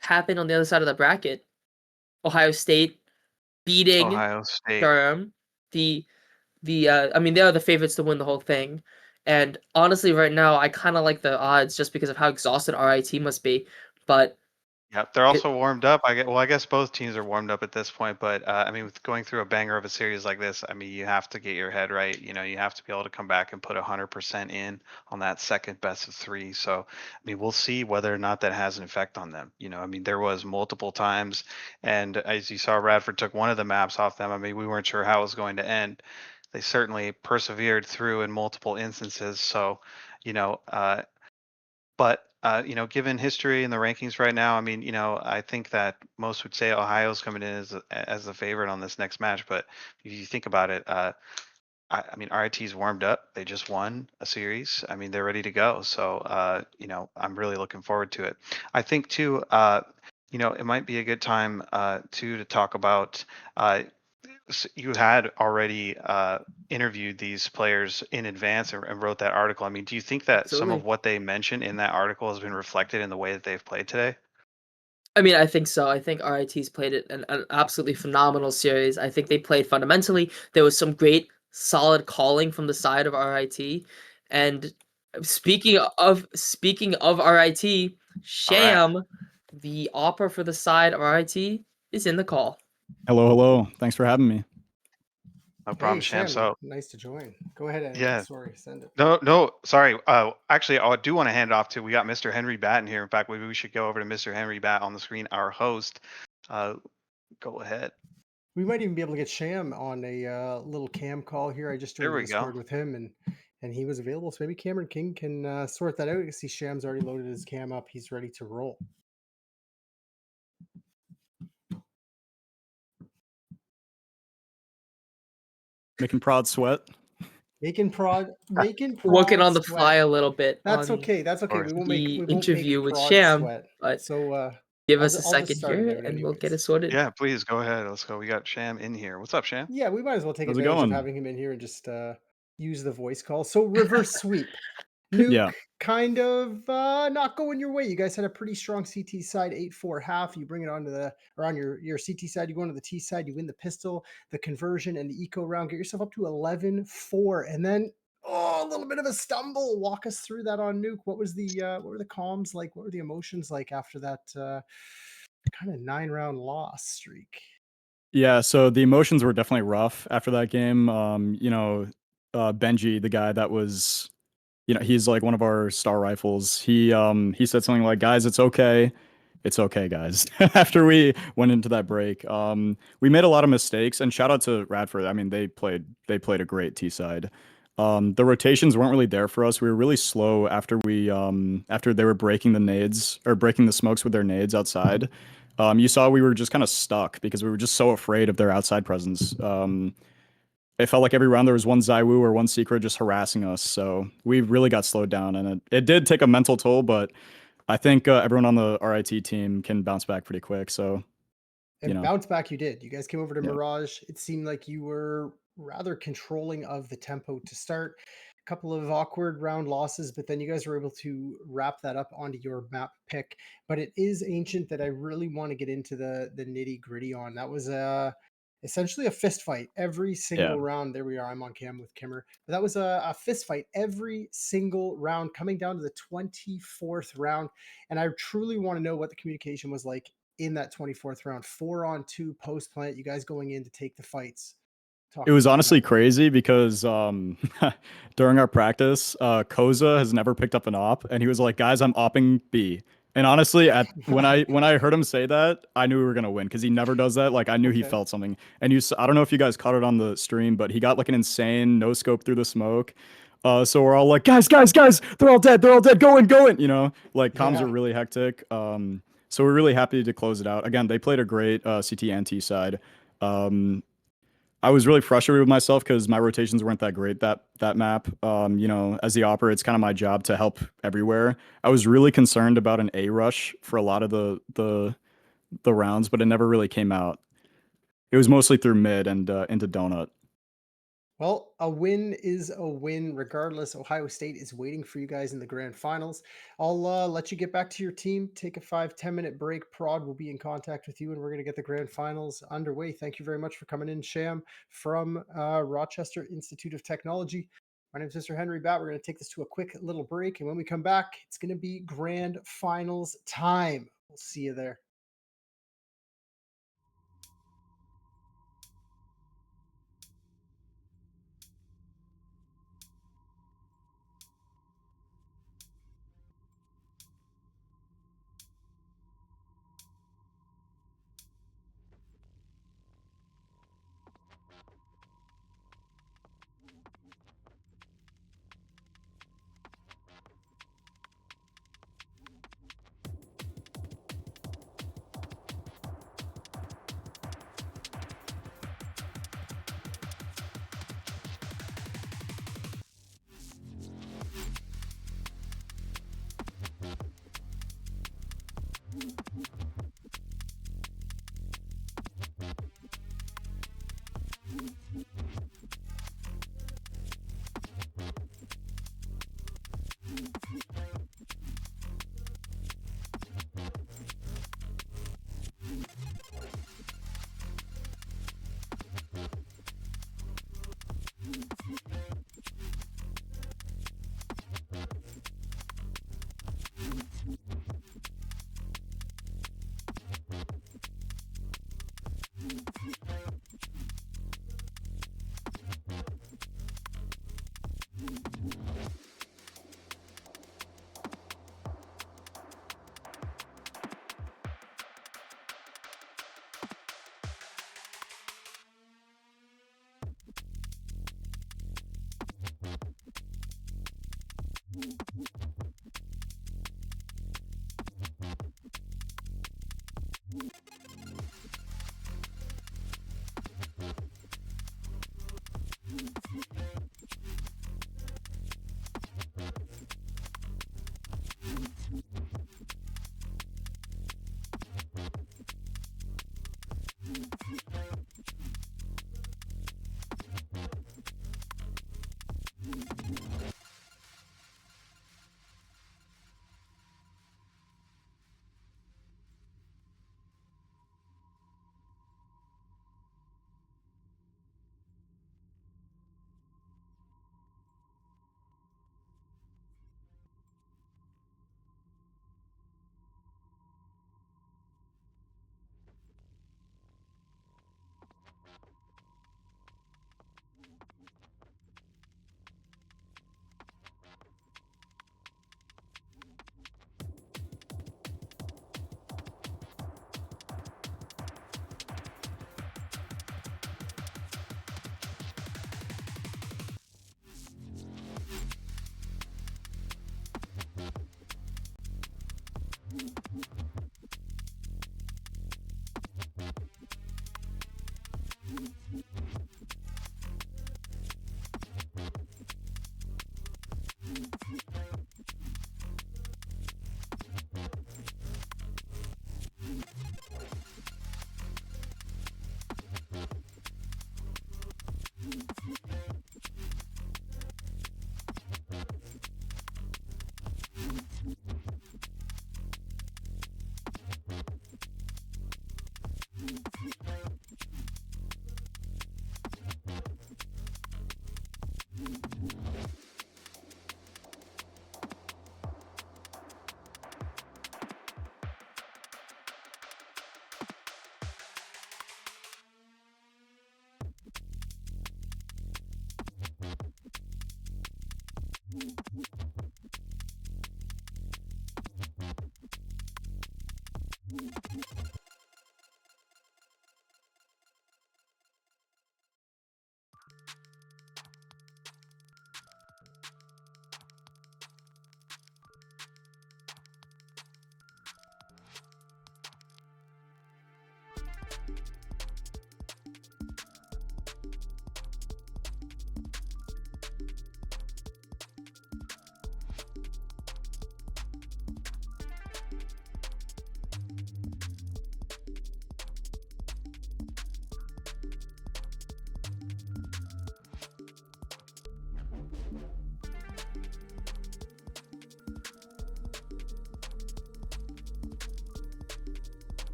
S4: happened on the other side of the bracket. Ohio State beating
S2: Ohio State.
S4: Durham. I mean, they are the favorites to win the whole thing. And honestly, right now, I kind of like the odds just because of how exhausted RIT must be. But
S2: Yep, they're
S4: it,
S2: also warmed up. I guess both teams are warmed up at this point, but I mean, with going through a banger of a series like this, I mean, you have to get your head right. You have to be able to come back and put 100% in on that second best of three. So, I mean, we'll see whether or not that has an effect on them. I mean, there was multiple times, and as you saw, Radford took one of the maps off them. I mean, we weren't sure how it was going to end. They certainly persevered through in multiple instances. So, you know, but given history and the rankings right now, I mean, I think that most would say Ohio's coming in as the favorite on this next match. But if you think about it, I mean, RIT's warmed up. They just won a series. I mean, they're ready to go. So, I'm really looking forward to it. I think too, it might be a good time too to talk about. You had already interviewed these players in advance and wrote that article. I mean, do you think that some of
S4: absolutely.
S2: what they mentioned in that article has been reflected in the way that they've played today?
S4: I mean, I think so. I think RIT's played it an absolutely phenomenal series. I think they played fundamentally. There was some great, solid calling from the side of RIT. And speaking of RIT,
S2: All right.
S4: Sham, the opera for the side of RIT, is in the call.
S6: Hello, hello. Thanks for having me.
S2: No
S3: Hey,
S2: problem, Sham.
S3: Sham,
S2: So,
S3: nice to join. Go ahead and
S2: yeah.
S3: sorry, send it.
S2: No, sorry. Actually, I do want to hand it off to, we got Mr. Henry Batten here. In fact, maybe we should go over to Mr. Henry Batt on the screen, our host. Go ahead.
S3: We might even be able to get Sham on a little cam call here. I just
S2: There
S3: joined the
S2: we go.
S3: Discord with him, and he was available. So maybe Cameron King can sort that out. You can see Sham's already loaded his cam up. He's ready to roll.
S6: Making Prod sweat.
S3: Making prod
S4: Working on the
S3: sweat.
S4: fly a little bit.
S3: That's
S4: on
S3: okay. That's okay.
S2: course.
S3: We won't
S4: the
S3: make
S4: interview with
S3: prod
S4: Sham,
S3: sweat.
S4: but
S3: So
S4: give
S3: I'll
S4: us a
S3: just
S4: second
S3: start it
S4: here
S3: out
S4: and we'll get it
S3: anyways.
S4: sorted.
S2: Yeah, please go ahead. Let's go. We got Sham in here. What's up, Sham?
S3: Yeah, we might as well take
S6: How's it
S3: advantage of
S6: going?
S3: having him in here and just use the voice call. So reverse sweep. Nuke
S6: Yeah.
S3: kind of not going your way. You guys had a pretty strong CT side, 8-4 half. You bring it onto on your CT side, you go onto the T side, you win the pistol, the conversion, and the eco round. Get yourself up to 11-4. And then a little bit of a stumble. Walk us through that on Nuke. What was what were the comms like? What were the emotions like after that kind of 9-round loss streak?
S6: Yeah, so the emotions were definitely rough after that game. Benji, the guy that was, he's like one of our star rifles. He said something like, "Guys, it's okay. It's okay, guys." After we went into that break. We made a lot of mistakes, and shout out to Radford. I mean, they played a great T side. The rotations weren't really there for us. We were really slow after after they were breaking the nades or breaking the smokes with their nades outside. You saw we were just kind of stuck because we were just so afraid of their outside presence. It felt like every round there was one Zywoo or one Secret just harassing us. So we really got slowed down, and it did take a mental toll, but I think everyone on the RIT team can bounce back pretty quick. So,
S3: And
S6: you know,
S3: bounce back you did. You guys came over to
S6: yeah.
S3: Mirage. It seemed like you were rather controlling of the tempo to start. A couple of awkward round losses, but then you guys were able to wrap that up onto your map pick. But it is Ancient that I really want to get into the nitty gritty on. That was essentially a fist fight every
S6: Yeah.
S3: single round. There we are. I'm on cam with Kimmer. But that was a fist fight every single round, coming down to the 24th round. And I truly want to know what the communication was like in that 24th round, 4-on-2 post plant, you guys going in to take the fights. Talk
S6: It
S3: me
S6: was
S3: through
S6: honestly
S3: that.
S6: crazy because during our practice, Koza has never picked up an op, and he was like, "Guys, I'm opping B." And honestly, at when I heard him say that, I knew we were gonna win because he never does that. Like I knew he
S3: Okay.
S6: felt something. And I don't know if you guys caught it on the stream, but he got like an insane no scope through the smoke. So we're all like, "Guys, guys, guys, they're all dead. They're all dead. Go in, go in." You know, like comms
S3: Yeah.
S6: are really hectic. So we're really happy to close it out. Again, they played a great CT and T side. Um, I was really frustrated with myself because my rotations weren't that great that map. You know, as the operator, it's kind of my job to help everywhere. I was really concerned about an A rush for a lot of the rounds, but it never really came out. It was mostly through mid and into donut.
S3: Well, a win is a win regardless. Ohio State is waiting for you guys in the grand finals. I'll let you get back to your team, take a 5-10 minute break. Prod will be in contact with you, and we're going to get the grand finals underway. Thank you very much for coming in, Sham, from Rochester Institute of Technology. My name is Mr. Henry Batt. We're going to take this to a quick little break, and when we come back, it's going to be grand finals time. We'll see you there.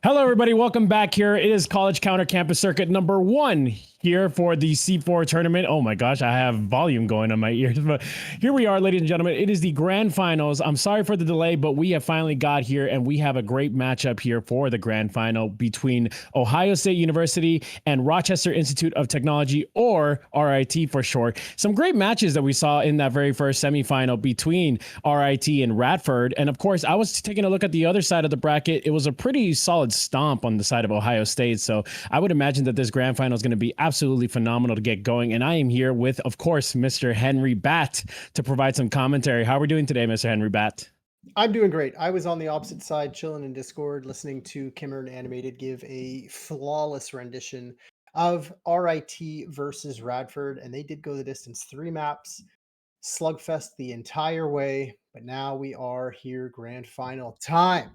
S7: Hello, everybody. Welcome back here. It is College Counter Campus Circuit number 1 here for the C4 tournament. Oh my gosh, I have volume going on my ears. But here we are, ladies and gentlemen. It is the grand finals. I'm sorry for the delay, but we have finally got here, and we have a great matchup here for the grand final between Ohio State University and Rochester Institute of Technology, or RIT for short. Some great matches that we saw in that very first semifinal between RIT and Radford. And of course, I was taking a look at the other side of the bracket. It was a pretty solid stomp on the side of Ohio State. So I would imagine that this grand final is going to be absolutely phenomenal to get going. And I am here with, of course, Mr. Henry Batt to provide some commentary. How are we doing today, Mr. Henry Batt?
S3: I'm doing great. I was on the opposite side, chilling in Discord, listening to Kimmer and Animated give a flawless rendition of RIT versus Radford, and they did go the distance. 3 maps, slugfest the entire way, but now we are here, grand final time.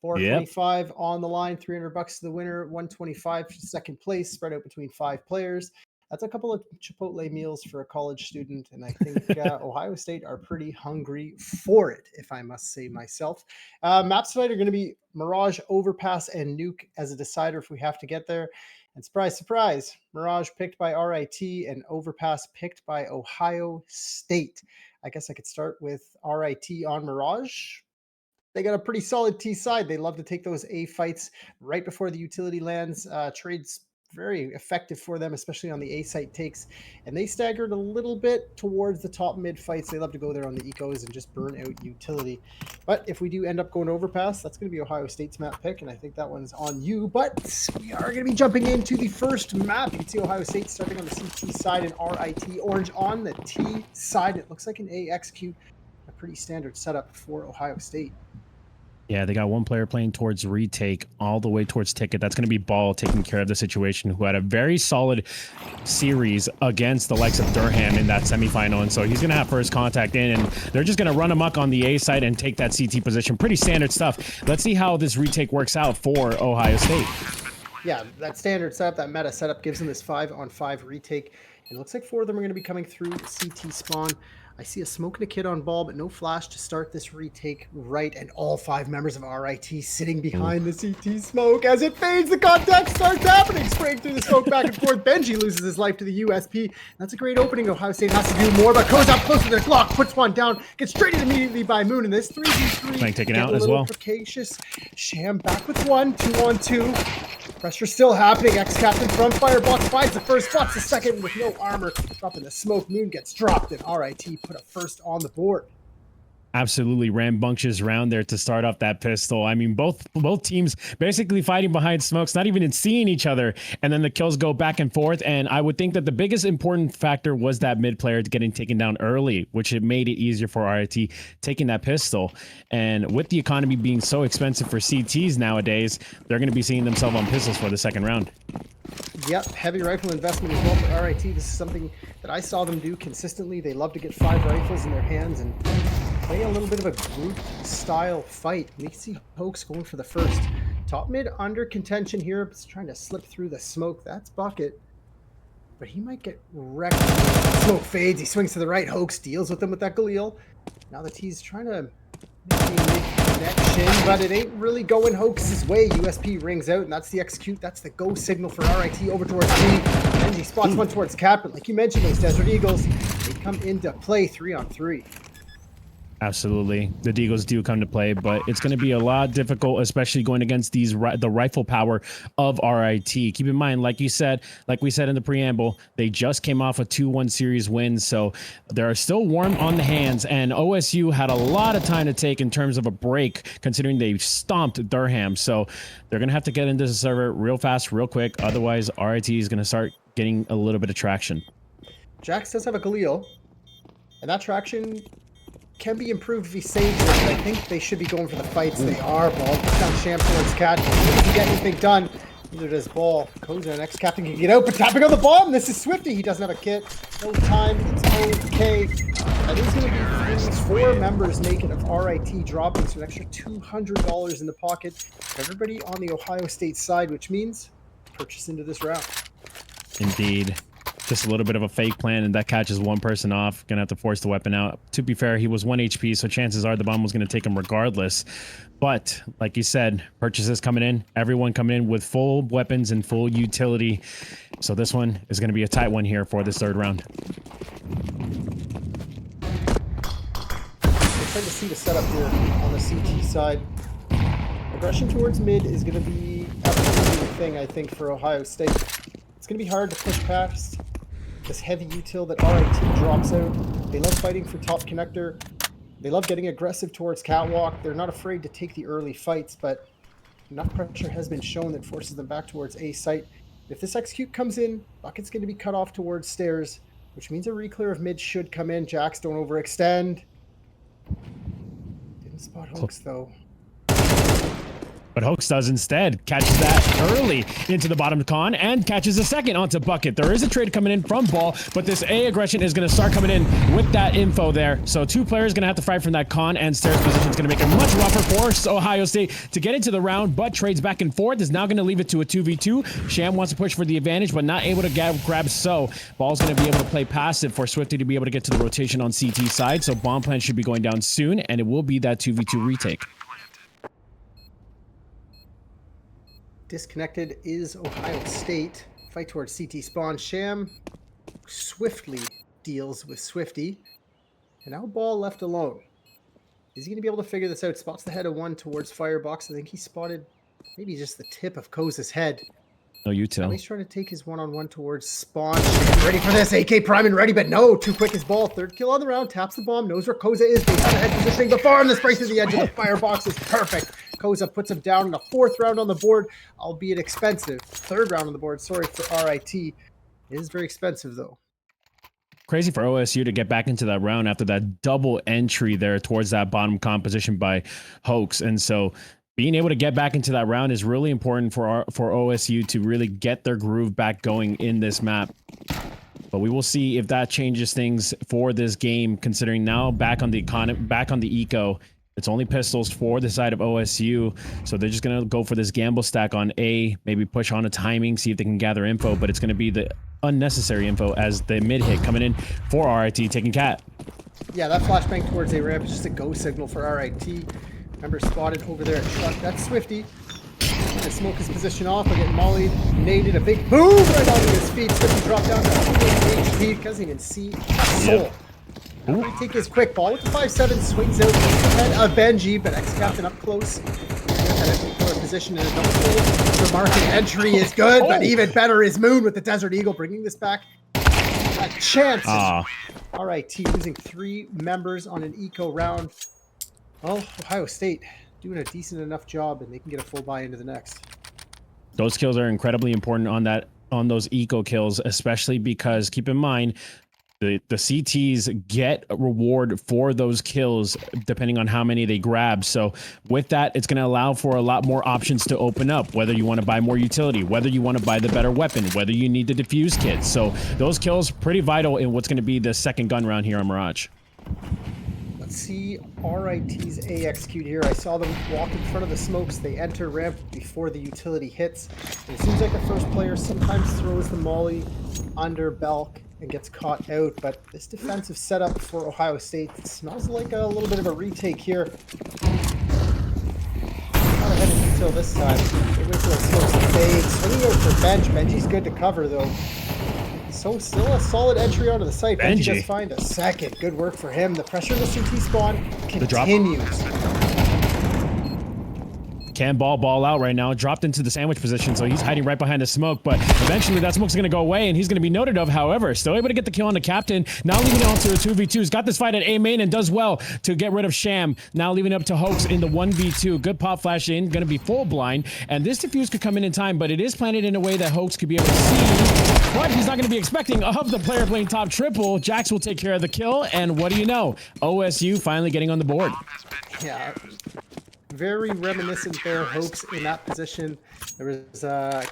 S3: 425 on the line, $300 to the winner, 125 to second place, spread out between 5 players. That's a couple of Chipotle meals for a college student, and I think Ohio State are pretty hungry for it, if I must say myself. Maps tonight are going to be Mirage, Overpass, and Nuke as a decider if we have to get there. And surprise, surprise, Mirage picked by RIT and Overpass picked by Ohio State. I guess I could start with RIT on Mirage. They got a pretty solid T side. They love to take those A fights right before the utility lands. Trades very effective for them, especially on the A site takes. And they staggered a little bit towards the top mid fights. They love to go there on the ecos and just burn out utility. But if we do end up going Overpass, that's going to be Ohio State's map pick, and I think that one's on you. But we are going to be jumping into the first map. You can see Ohio State starting on the CT side and RIT orange on the T side. It looks like an A execute. A pretty standard setup for Ohio State.
S7: Yeah, they got one player playing towards retake all the way towards ticket. That's going to be Ball taking care of the situation, who had a very solid series against the likes of Durham in that semifinal. And so he's going to have first contact in, and they're just going to run amok on the A side and take that CT position. Pretty standard stuff. Let's see how this retake works out for Ohio State.
S3: Yeah, that standard setup, that meta setup gives them this 5-on-5 retake. It looks like 4 of them are going to be coming through CT spawn. I see a smoke and a kid on ball, but no flash to start this retake right, and all 5 members of RIT sitting behind the CT smoke as it fades. The contact starts happening, spraying through the smoke back and forth. Benji loses his life to the USP. That's a great opening. Ohio State has to do more, but goes up close to the Glock, puts one down, gets traded immediately by Moon, and this 3v3
S7: Flank taken out as well.
S3: Precacious. Sham back with 1, 2-on-2. Pressure still happening. Ex-captain from Firebox finds the first, spots the second with no armor. Dropping the smoke. Moon gets dropped, and RIT put a first on the board.
S7: Absolutely rambunctious round there to start off that pistol. I mean, both teams basically fighting behind smokes, not even seeing each other, and then the kills go back and forth. And I would think that the biggest important factor was that mid player getting taken down early, which it made it easier for RIT taking that pistol. And with the economy being so expensive for CTs nowadays, they're going to be seeing themselves on pistols for the second round.
S3: Yep, heavy rifle investment as well for RIT. This is something that I saw them do consistently. They love to get 5 rifles in their hands and play a little bit of a group style fight. We can see Hoax going for the first. Top mid under contention here. It's trying to slip through the smoke. That's Bucket. But he might get wrecked. Smoke fades. He swings to the right. Hoax deals with him with that Galil. Now that he's trying to make a mid-connection, but it ain't really going Hoax's way. USP rings out, and that's the execute. That's the go signal for RIT over towards B. Benji spots one towards Cap, but like you mentioned, those Desert Eagles, they come into play 3-on-3.
S7: Absolutely. The Deagles do come to play, but it's going to be a lot difficult, especially going against the rifle power of RIT. Keep in mind, like we said in the preamble, they just came off a 2-1 series win, so they're still warm on the hands, and OSU had a lot of time to take in terms of a break, considering they stomped Durham. So they're going to have to get into the server real fast, real quick. Otherwise, RIT is going to start getting a little bit of traction.
S3: Jax does have a Galil, and that traction can be improved if he saves it, but I think they should be going for the fights. They are. Ball puts down Sham towards Cat. If you get anything done, neither does Ball. Koza, next captain, can get out, but tapping on the bomb. This is Swifty. He doesn't have a kit. No time. It's okay. That is going to be 4 members naked of RIT dropping, so an extra $200 in the pocket for everybody on the Ohio State side, which means purchase into this round.
S7: Indeed. just a little bit of a fake plan, and that catches one person off. Gonna have to force the weapon out. To be fair, he was 1 HP, so chances are the bomb was gonna take him regardless. But like you said, purchases coming in, everyone coming in with full weapons and full utility. So this one is gonna be a tight one here for this third round.
S3: We're trying to see the setup here on the CT side. Aggression towards mid is going to be absolutely the thing, I think, for Ohio State. It's going to be hard to push past this heavy util that RIT drops out. They love fighting for top connector. They love getting aggressive towards catwalk. They're not afraid to take the early fights, but enough pressure has been shown that forces them back towards A site. If this execute comes in, Bucket's going to be cut off towards stairs, which means a reclear of mid should come in. Jacks don't overextend. Didn't spot Hoax, though.
S7: But Hoax does instead. Catches that early into the bottom con and catches a second onto Bucket. There is a trade coming in from Ball, but this A aggression is going to start coming in with that info there. So 2 players going to have to fight from that con and stairs position. It's going to make it much rougher for Ohio State to get into the round, but trades back and forth is now going to leave it to a 2v2. Sham wants to push for the advantage, but not able to grab So. Ball's going to be able to play passive for Swifty to be able to get to the rotation on CT side. So bomb plan should be going down soon, and it will be that 2v2 retake.
S3: Disconnected is Ohio State. Fight towards CT spawn. Sham swiftly deals with Swifty. And now Ball left alone. Is he going to be able to figure this out? Spots the head of one towards Firebox. I think he spotted maybe just the tip of Koza's head.
S7: No util.
S3: Now he's trying to take his one-on-one towards spawn. Sham ready for this. AK prime and ready, but no. Too quick is Ball. 3rd kill on the round. Taps the bomb. Knows where Koza is. Based on the head positioning before him. The spray to the edge of the Firebox is perfect. Koza puts him down in the 4th round on the board, albeit expensive. 3rd round on the board, sorry, for RIT. It is very expensive, though.
S7: Crazy for OSU to get back into that round after that double entry there towards that bottom composition by Hoax. And so being able to get back into that round is really important for OSU to really get their groove back going in this map. But we will see if that changes things for this game, considering now back on the eco. It's only pistols for the side of OSU, so they're just going to go for this gamble stack on A, maybe push on a timing, see if they can gather info, but it's going to be the unnecessary info as the mid hit coming in for RIT, taking Cat.
S3: Yeah, that flashbang towards A ramp is just a go signal for RIT. Remember, spotted over there at truck. That's Swifty. And smoke his position off. We're getting mollied. Naded a big boom right onto his feet. Swifty dropped down to 8 HP. Doesn't even see a soul. Now take his quick ball with the 5-7, swings out the head of Benji, but ex-captain up close. Position in a double fold. The market entry is good, but even better is Moon with the Desert Eagle, bringing this back a chance. RIT losing 3 members on an eco round. Well, Ohio State doing a decent enough job, and they can get a full buy into the next.
S7: Those kills are incredibly important on those eco kills, especially because keep in mind, the CTs get a reward for those kills depending on how many they grab. So with that, it's going to allow for a lot more options to open up, whether you want to buy more utility, whether you want to buy the better weapon, whether you need the defuse kit. So those kills pretty vital in what's going to be the second gun round here on Mirage.
S3: Let's see RIT's A execute here. I saw them walk in front of the smokes. They enter ramp before the utility hits. And it seems like the first player sometimes throws the molly under Belk and gets caught out, but this defensive setup for Ohio State smells like a little bit of a retake here. Not ahead until this side. They wait for a smokes to fade. Swinging out for Benj. Benji's good to cover though. So still a solid entry onto the site. Benji does find a second. Good work for him. The pressure in the CT spawn continues.
S7: Can ball out right now, dropped into the sandwich position, so he's hiding right behind the smoke, but eventually that smoke's going to go away and he's going to be noted of. However, still able to get the kill on the captain, now leaving it on to a 2v2. He's got this fight at A main and does well to get rid of Sham, now leaving it up to Hoax in the 1v2. Good pop flash in, going to be full blind, and this defuse could come in time, but it is planted in a way that Hoax could be able to see, but he's not going to be expecting of the player playing top triple. Jax will take care of the kill, and what do you know? OSU finally getting on the board.
S3: Yeah. Very reminiscent there, Hoax in that position. There was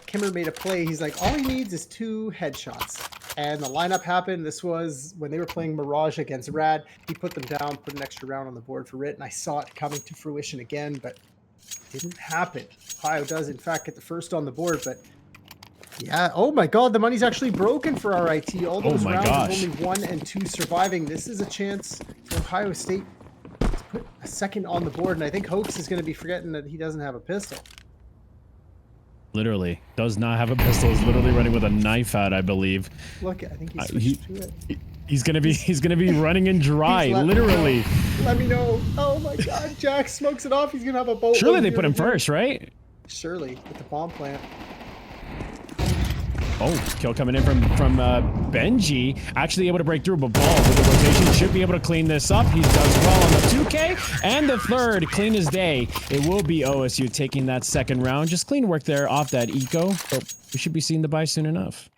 S3: Kimmer made a play. He's like, all he needs is 2 headshots. And the lineup happened. This was when they were playing Mirage against Rad. He put them down, put an extra round on the board for Rit, and I saw it coming to fruition again, but it didn't happen. Ohio does, in fact, get the first on the board, but Yeah. Oh my God, the money's actually broken for RIT. All those
S7: my
S3: rounds
S7: gosh.
S3: with only 1 and 2 surviving. This is a chance for Ohio State to put a second on the board, and I think Hoax is going to be forgetting that he doesn't have a pistol.
S7: Literally does not have a pistol. Is literally running with a knife out, I believe.
S3: Look, I think he switched to it.
S7: He's gonna be running in dry, literally.
S3: Let me know. Oh my God, Jack smokes it off. He's gonna have a boat.
S7: Surely they put him first, right?
S3: Surely with the bomb plant.
S7: Oh, kill coming in from Benji. Actually able to break through, but Ball with the rotation should be able to clean this up. He does well on the 2K and the third, clean as day. It will be OSU taking that second round. Just clean work there off that eco, but we should be seeing the buy soon enough.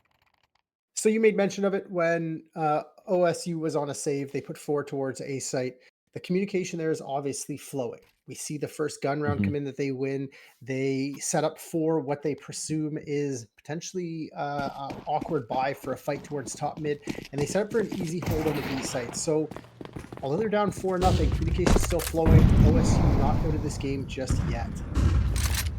S3: So you made mention of it when OSU was on a save. They put 4 towards A site. The communication there is obviously flowing. We see the first gun round come in that they win. They set up for what they presume is potentially an awkward buy for a fight towards top mid, and they set up for an easy hold on the B site. So although they're down 4-0, communication is still flowing. OSU not out of this game just yet.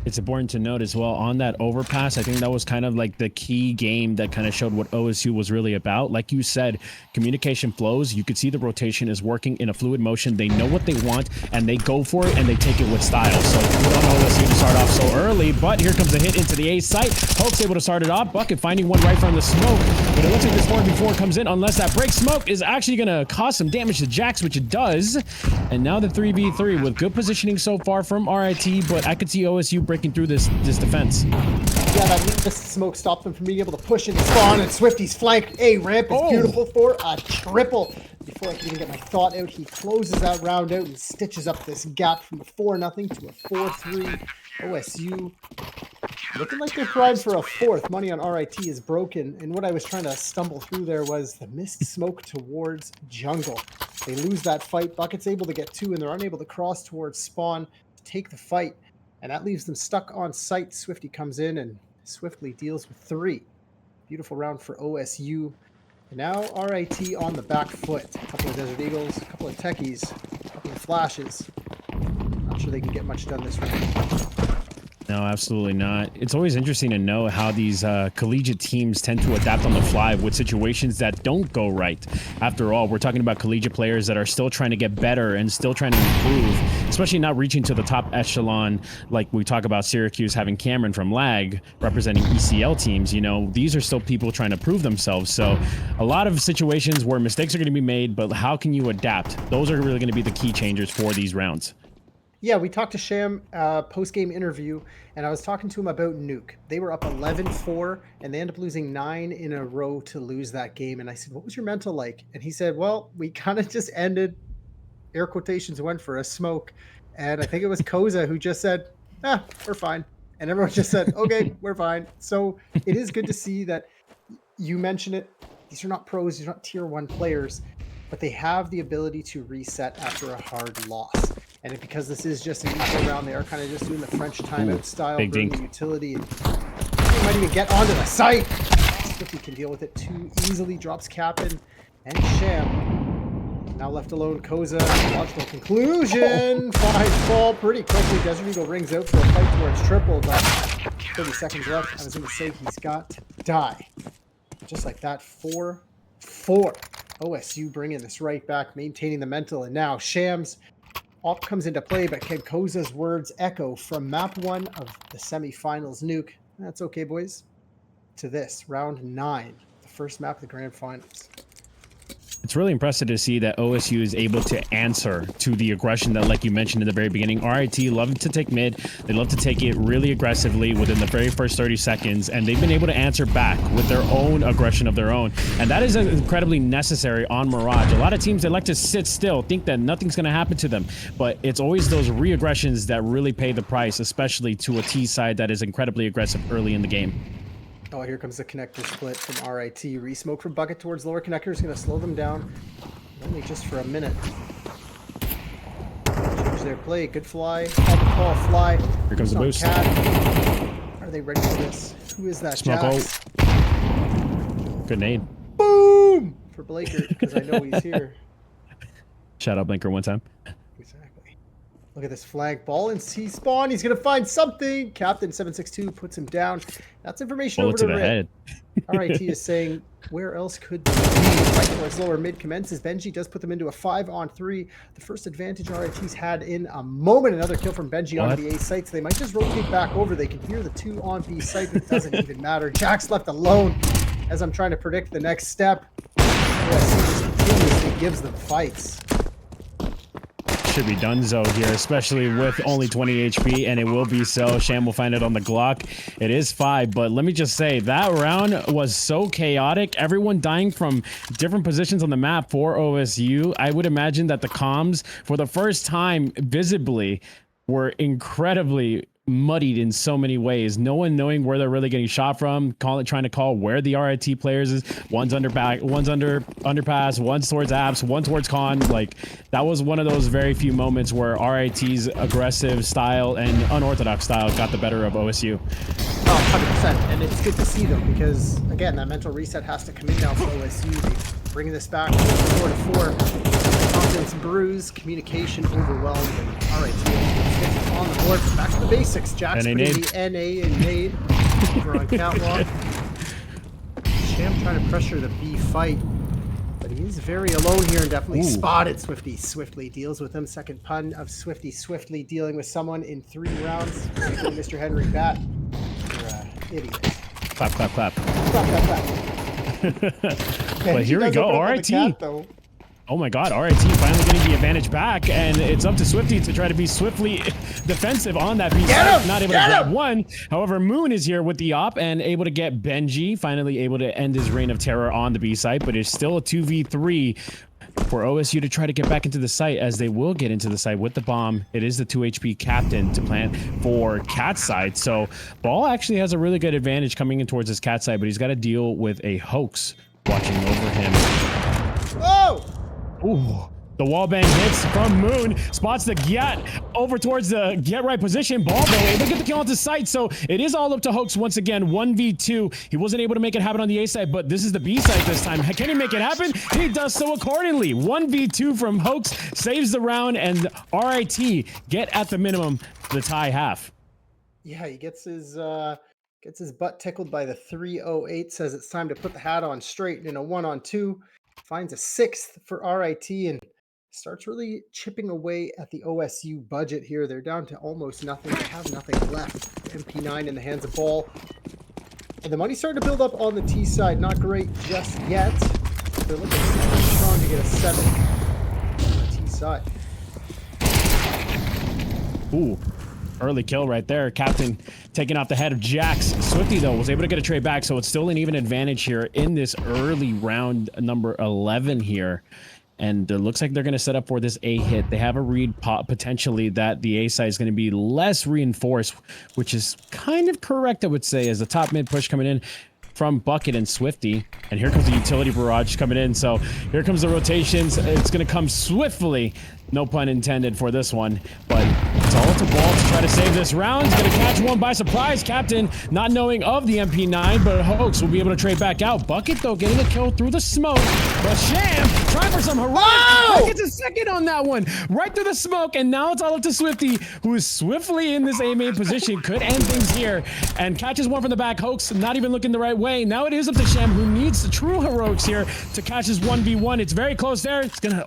S7: It's important to note as well on that overpass. I think that was kind of like the key game that kind of showed what OSU was really about. Like you said, communication flows. You could see the rotation is working in a fluid motion. They know what they want and they go for it and they take it with style. So we don't know OSU to start off so early, but here comes a hit into the A site. Hope's able to start it off. Bucket finding one right from the smoke, but it looks like this 4v4 comes in unless that break smoke is actually going to cause some damage to Jax, which it does. And now the 3v3 with good positioning so far from RIT, but I could see OSU breaking through this defense.
S3: Yeah, that smoke stopped them from being able to push into spawn, and Swifty's flank A ramp is beautiful for a triple. Before I can even get my thought out, he closes that round out and stitches up this gap from a 4-0 to a 4-3. OSU looking like they're primed for a fourth. Money on RIT is broken, and what I was trying to stumble through there was the missed smoke towards jungle. They lose that fight. Bucket's able to get 2, and they're unable to cross towards spawn to take the fight. And that leaves them stuck on site. Swifty comes in and swiftly deals with 3. Beautiful round for OSU. And now RIT on the back foot. A couple of Desert Eagles, a couple of Techies, a couple of flashes. Not sure they can get much done this round.
S7: No, absolutely not. It's always interesting to know how these collegiate teams tend to adapt on the fly with situations that don't go right. After all, we're talking about collegiate players that are still trying to get better and still trying to improve, especially not reaching to the top echelon like we talk about Syracuse having Cameron from LAG representing ECL teams. You know, these are still people trying to prove themselves. So a lot of situations where mistakes are going to be made, but how can you adapt? Those are really going to be the key changers for these rounds.
S3: Yeah, we talked to Sham post-game interview, and I was talking to him about Nuke. They were up 11-4, and they ended up losing 9 in a row to lose that game. And I said, what was your mental like? And he said, well, we kind of just ended, air quotations, went for a smoke. And I think it was Koza who just said, we're fine. And everyone just said, okay, we're fine. So it is good to see that you mention it. These are not pros. These are not tier 1 players, but they have the ability to reset after a hard loss. And because this is just an equal round, they are kind of just doing the French timeout style, bring the utility, and they might even get onto the site. Swifty can deal with it too easily, drops Captain, and Sham. Now left alone, Koza, logical conclusion, finds fall pretty quickly. Desert Eagle rings out for a fight towards triple, but 30 seconds left. I was going to say he's got to die. Just like that, 4-4. OSU bringing this right back, maintaining the mental, and now Shams Op comes into play, but can Koza's words echo from map 1 of the semifinals? Nuke. That's okay, boys. To this, round 9, the first map of the grand finals.
S7: It's really impressive to see that OSU is able to answer to the aggression that, like you mentioned in the very beginning, RIT love to take mid. They love to take it really aggressively within the very first 30 seconds, and they've been able to answer back with their own aggression of their own. And that is incredibly necessary on Mirage. A lot of teams, they like to sit still, think that nothing's going to happen to them, but it's always those re-aggressions that really pay the price, especially to a T side that is incredibly aggressive early in the game.
S3: Oh, here comes the connector split from RIT. Re-smoke from Bucket towards lower connector is going to slow them down. Only just for a minute. Change their play. Good fly. Top the call, fly.
S7: Here comes the boost.
S3: Cat. Are they ready for this? Who is that?
S7: Smoke
S3: Jax?
S7: Good nade.
S3: Boom! For Blaker, because I know he's here.
S7: Shout out Blinker one time.
S3: Exactly. Look at this flank. Ball in C spawn. He's going to find something. Captain 762 puts him down. That's information
S7: Bullet
S3: over
S7: to the
S3: Rit.
S7: head.
S3: RIT is saying, where else could they be? Fight towards lower mid commences. Benji does put them into a 5-on-3. The first advantage RIT's had in a moment. Another kill from Benji onto the A site. So they might just rotate back over. They can hear the 2 on B site, but it doesn't even matter. Jack's left alone as I'm trying to predict the next step. OSU just continuously gives them fights.
S7: Should be donezo here, especially with only 20 HP, and it will be so. Sham will find it on the Glock. It is 5, but let me just say, that round was so chaotic. Everyone dying from different positions on the map for OSU. I would imagine that the comms, for the first time visibly, were incredibly muddied in so many ways. No one knowing where they're really getting shot from, trying to call where the RIT players is. One's under underpass, one's towards apps, one towards con. Like, that was one of those very few moments where RIT's aggressive style and unorthodox style got the better of OSU.
S3: Oh, 100%. And it's good to see them because, again, that mental reset has to come in now for OSU. They bring this back 4-4. Confidence bruised, communication overwhelmed, and RIT on the board. Back to the basics. Jack's putting the NA and nade over on catwalk. Sham trying to pressure the B fight, but he is very alone here and definitely spotted Swifty. Swiftly deals with him. Second pun of Swifty swiftly dealing with someone in 3 rounds. Mr. Henry Bat. You're idiot.
S7: Clap, clap, clap.
S3: Clap, clap, clap.
S7: But here we go, RIT. Oh my god, RIT finally getting the advantage back, and it's up to Swifty to try to be swiftly defensive on that B side. Not able to grab one. However, Moon is here with the op and able to get Benji, finally able to end his reign of terror on the B site, but it's still a 2v3 for OSU to try to get back into the site, as they will get into the site with the bomb. It is the 2 HP captain to plant for Cat side. So Ball actually has a really good advantage coming in towards his Cat side, but he's got to deal with a hoax watching over him.
S3: Oh!
S7: Ooh, the wallbang hits from Moon, spots the Get over towards the get right position. Ball though able to get the kill onto sight, so it is all up to Hoax once again. 1v2. He wasn't able to make it happen on the A side, but this is the B side this time. Can he make it happen? He does so accordingly. 1v2 from Hoax saves the round, and RIT get at the minimum the tie half.
S3: Yeah, he gets his butt tickled by the 308. Says it's time to put the hat on straight in a 1-on-2. Finds a 6th for RIT and starts really chipping away at the OSU budget here. They're down to almost nothing. They have nothing left. MP9 in the hands of Ball. And the money's starting to build up on the T side. Not great just yet. They're looking super strong to get a 7 on the T side.
S7: Ooh. Early kill right there. Captain taking off the head of Jax. Swifty, though, was able to get a trade back, so it's still an even advantage here in this early round number 11 here. And it looks like they're going to set up for this A hit. They have a read potentially that the A side is going to be less reinforced, which is kind of correct, I would say, as the top mid push coming in from Bucket and Swifty. And here comes the utility barrage coming in. So here comes the rotations. It's going to come swiftly. No pun intended for this one, but it's all to Ball to try to save this round. He's going to catch one by surprise. Captain not knowing of the MP9, but Hoax will be able to trade back out. Bucket, though, getting a kill through the smoke. But Sham trying for some heroic. Gets a second on that one. Right through the smoke, and now it's all up to Swifty, who is swiftly in this A-main position. Could end things here, and catches one from the back. Hoax not even looking the right way. Now it is up to Sham, who needs the true heroics here to catch his 1v1. It's very close there. It's going to...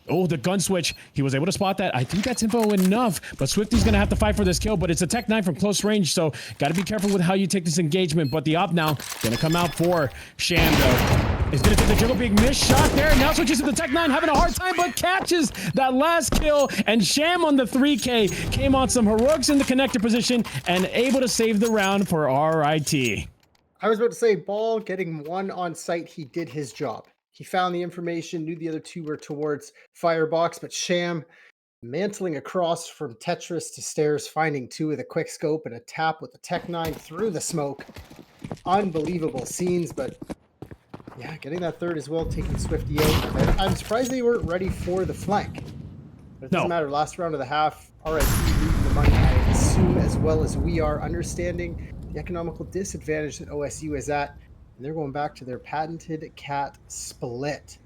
S7: Oh, the gun switch. He was able to spot that. I think that's info enough, but Swifty's going to have to fight for this kill, but it's a Tech 9 from close range, so got to be careful with how you take this engagement. But the op now going to come out for Sham, though. He's going to take the jiggle being missed shot there. Now switches to the Tech 9, having a hard time, but catches that last kill. And Sham on the 3K came on some heroics in the connector position and able to save the round for RIT.
S3: I was about to say, Ball getting 1 on site. He did his job. He found the information, knew the other 2 were towards Firebox, but Sham mantling across from Tetris to stairs, finding 2 with a quick scope and a tap with the Tech 9 through the smoke. Unbelievable scenes, but yeah, getting that 3rd as well, taking Swifty out. And I'm surprised they weren't ready for the flank. But it doesn't matter. Last round of the half, RIT leading the money, I assume, as well as we are, understanding the economical disadvantage that OSU is at. And they're going back to their patented cat split.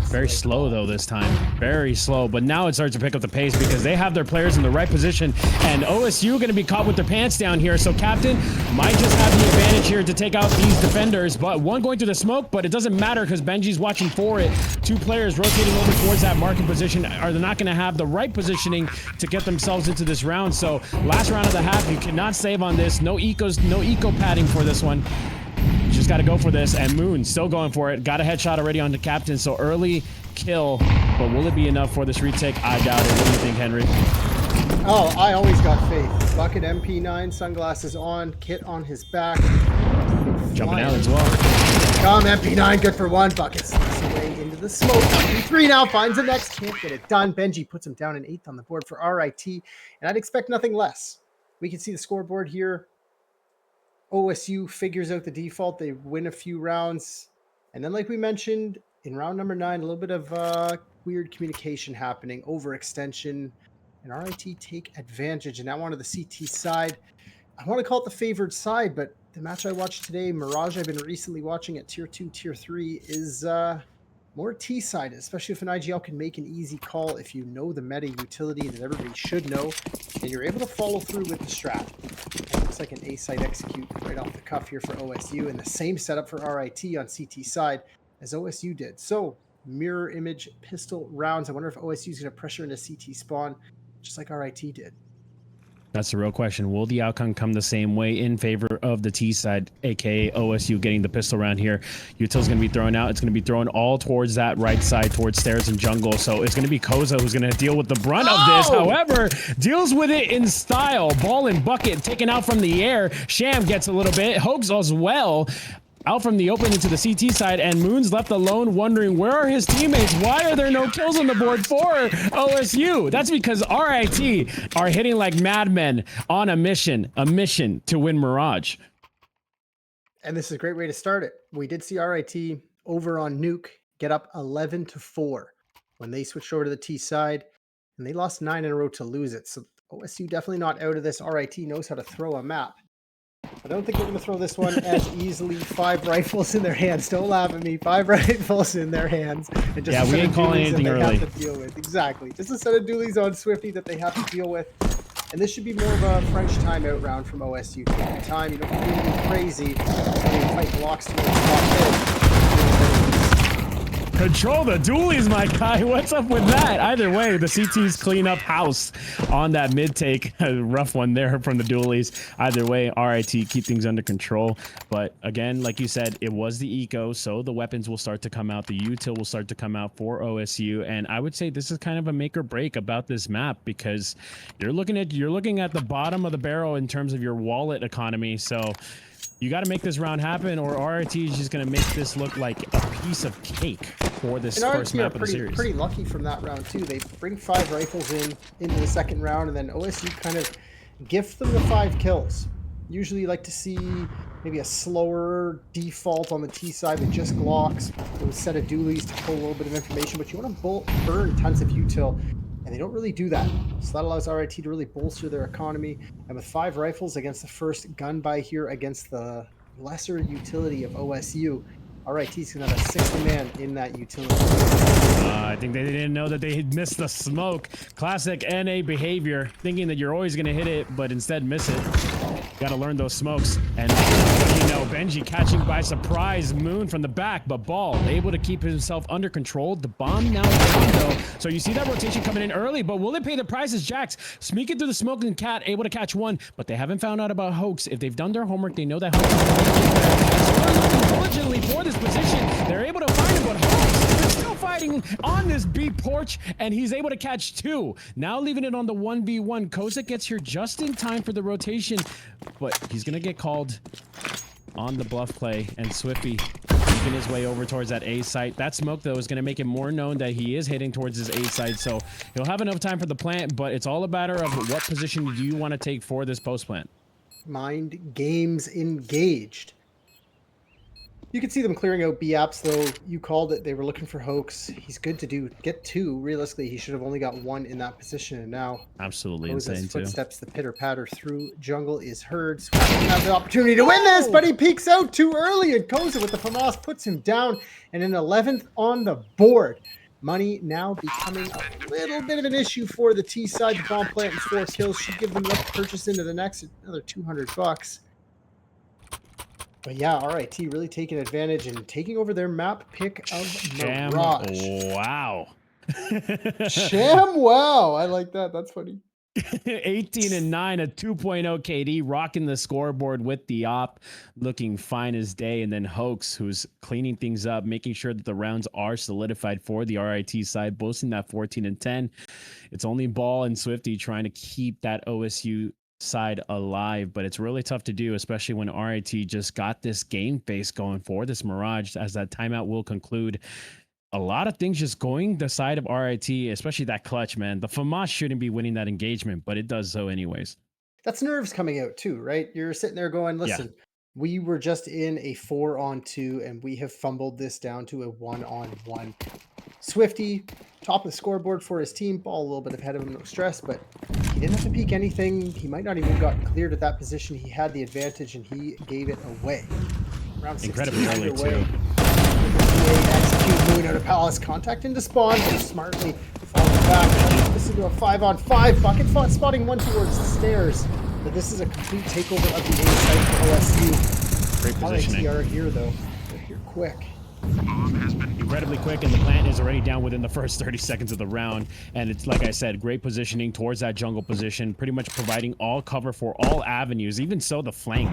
S7: Very slow though this time. Very slow, but now it starts to pick up the pace because they have their players in the right position, and OSU going to be caught with their pants down here. So Captain might just have the advantage here to take out these defenders, but one going through the smoke, but it doesn't matter because Benji's watching for it. Two players rotating over towards that marking position are not going to have the right positioning to get themselves into this round. So last round of the half, you cannot save on this. No eco padding for this one. You just got to go for this, and Moon still going for it. Got a headshot already on the Captain, so early kill, but will it be enough for this retake? I doubt it. What do you think, Henry?
S3: Oh, I always got faith. Bucket MP9, sunglasses on, kit on his back.
S7: Jumping out as well.
S3: Come, MP9, good for one. Bucket slips away into the smoke. MP3 now finds the next. Can't get it done. Benji puts him down in 8th on the board for RIT, and I'd expect nothing less. We can see the scoreboard here. OSU figures out the default. They win a few rounds. And then, like we mentioned, in round number 9, a little bit of weird communication happening, overextension, and RIT take advantage. And now onto the CT side. I want to call it the favored side, but the match I watched today, Mirage, I've been recently watching at Tier 2, Tier 3, is more T-sided, especially if an IGL can make an easy call if you know the meta utility that everybody should know, and you're able to follow through with the strat. It looks like an A-side execute right off the cuff here for OSU, and the same setup for RIT on CT side as OSU did. So, mirror image pistol rounds. I wonder if OSU is going to pressure into CT spawn, just like RIT did.
S7: That's the real question. Will the outcome come the same way in favor of the T side, aka OSU getting the pistol round here? Util's going to be thrown out. It's going to be thrown all towards that right side, towards stairs and jungle. So it's going to be Koza who's going to deal with the brunt of this. However, deals with it in style. Ball and bucket taken out from the air. Sham gets a little bit. Hoax as well. Out from the open into the CT side, and Moon's left alone wondering where are his teammates? Why are there no kills on the board for OSU? That's because RIT are hitting like madmen on a mission to win Mirage.
S3: And this is a great way to start it. We did see RIT over on Nuke get up 11-4 when they switched over to the T side, and they lost 9 in a row to lose it. So OSU definitely not out of this. RIT knows how to throw a map. I don't think we're going to throw this one as easily. 5 rifles in their hands. Don't laugh at me. 5 rifles in their hands. And just
S7: we ain't calling anything early.
S3: Have to deal with. Exactly. Just a set of dualies on Swifty that they have to deal with. And this should be more of a French timeout round from OSU. Take your time. You don't have to do anything crazy. Fight blocks towards top mid.
S7: Control the dualies, my guy. What's up with that? Either way, the CT's clean up house on that mid take. A rough one there from the dualies. Either way, RIT keep things under control. But again, like you said, it was the eco, so the weapons will start to come out. The util will start to come out for OSU. And I would say this is kind of a make or break about this map because you're looking at the bottom of the barrel in terms of your wallet economy. So you got to make this round happen, or RIT is just going to make this look like a piece of cake for this first map of the series.
S3: Pretty lucky from that round too. They bring 5 rifles into the second round, and then OSU kind of gift them the 5 kills. Usually, you like to see maybe a slower default on the T side with just Glocks, with a set of dualies to pull a little bit of information, but you want to burn tons of util. And they don't really do that. So that allows RIT to really bolster their economy. And with 5 rifles against the first gun buy here against the lesser utility of OSU, RIT's going to have a 60-man in that utility.
S7: I think they didn't know that they had missed the smoke. Classic NA behavior, thinking that you're always going to hit it, but instead miss it. Got to learn those smokes. And you know, Benji catching by surprise Moon from the back, but Ball able to keep himself under control. The bomb now down though. So you see that rotation coming in early, but will it pay the price as Jax sneaking through the smoke and Cat able to catch one, but they haven't found out about Hoax. If they've done their homework, they know that Hoax is so they're looking diligently for this position. They're able to find him, but Hoax is still fighting on this B porch, and he's able to catch 2. Now leaving it on the 1v1. Koza gets here just in time for the rotation, but he's gonna get called on the bluff play, and Swifty making his way over towards that A site. That smoke though is going to make it more known that he is heading towards his A site, so he'll have enough time for the plant, but it's all a matter of what position do you want to take for this post plant.
S3: Mind games engaged. You can see them clearing out B apps though. You called it. They were looking for Hoax. He's good to get 2. Realistically, he should have only got 1 in that position, and now
S7: absolutely
S3: Koza's
S7: insane
S3: footsteps, the pitter patter through jungle is heard. So he doesn't have the opportunity to win this, but he peeks out too early, and Koza with the FAMAS puts him down, and an 11th on the board. Money now becoming a little bit of an issue for the T side. The bomb plant and 4 kills should give them enough to purchase into the next another $200. But yeah, RIT really taking advantage and taking over their map pick of
S7: Sham,
S3: Mirage.
S7: wow.
S3: Sham, wow. I like that. That's funny.
S7: 18 and 9, a 2.0 KD, rocking the scoreboard with the op, looking fine as day. And then Hoax, who's cleaning things up, making sure that the rounds are solidified for the RIT side, boasting that 14 and 10. It's only Ball and Swifty trying to keep that OSU side alive, but it's really tough to do, especially when RIT just got this game face going for this Mirage, as that timeout will conclude. A lot of things just going the side of RIT, especially that clutch, man. The FAMAS shouldn't be winning that engagement, but it does so anyways.
S3: That's nerves coming out too, right? You're sitting there going, listen, we were just in a 4-on-2 and we have fumbled this down to a 1-on-1. Swifty, top of the scoreboard for his team, Ball a little bit ahead of him, no stress, but he didn't have to peek anything. He might not even got cleared at that position. He had the advantage and he gave it away. Round 16
S7: Incredibly early
S3: underway.
S7: too.
S3: Execute Moon out of Palace, contact into spawn, but smartly falling back. This into a 5-on-5. Bucket spotting one towards the stairs. But this is a complete takeover of the A site for OSU.
S7: Great positioning.
S3: RIT are here though. They're here quick.
S7: Incredibly quick, and the plant is already down within the first 30 seconds of the round. And it's like I said, great positioning towards that jungle position, pretty much providing all cover for all avenues. Even so, the flank,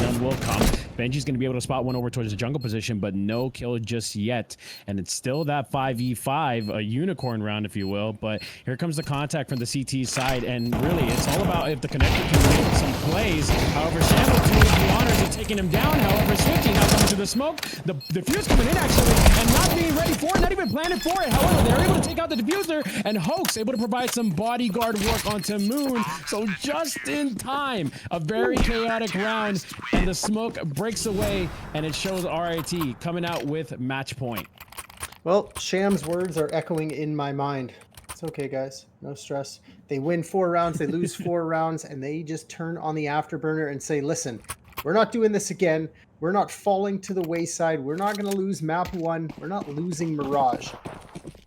S7: none will come. Benji's going to be able to spot one over towards the jungle position, but no kill just yet. And it's still that 5v5, a unicorn round, if you will. But here comes the contact from the CT side, and really, it's all about if the connector can make some plays. However, Shamble doing the honors of taking him down. However, Swifty now coming to the smoke. The defuse coming in, actually, and not being ready for it, not even planning for it. However, they're able to take out the diffuser, and Hoax able to provide some bodyguard work onto Moon. So just in time, a very chaotic round, and the smoke breaks away, and it shows RIT coming out with match point.
S3: Well, Sham's words are echoing in my mind. It's okay, guys. No stress. They win 4 rounds, they lose 4 rounds, and they just turn on the afterburner and say, listen, we're not doing this again. We're not falling to the wayside. We're not going to lose map 1. We're not losing Mirage.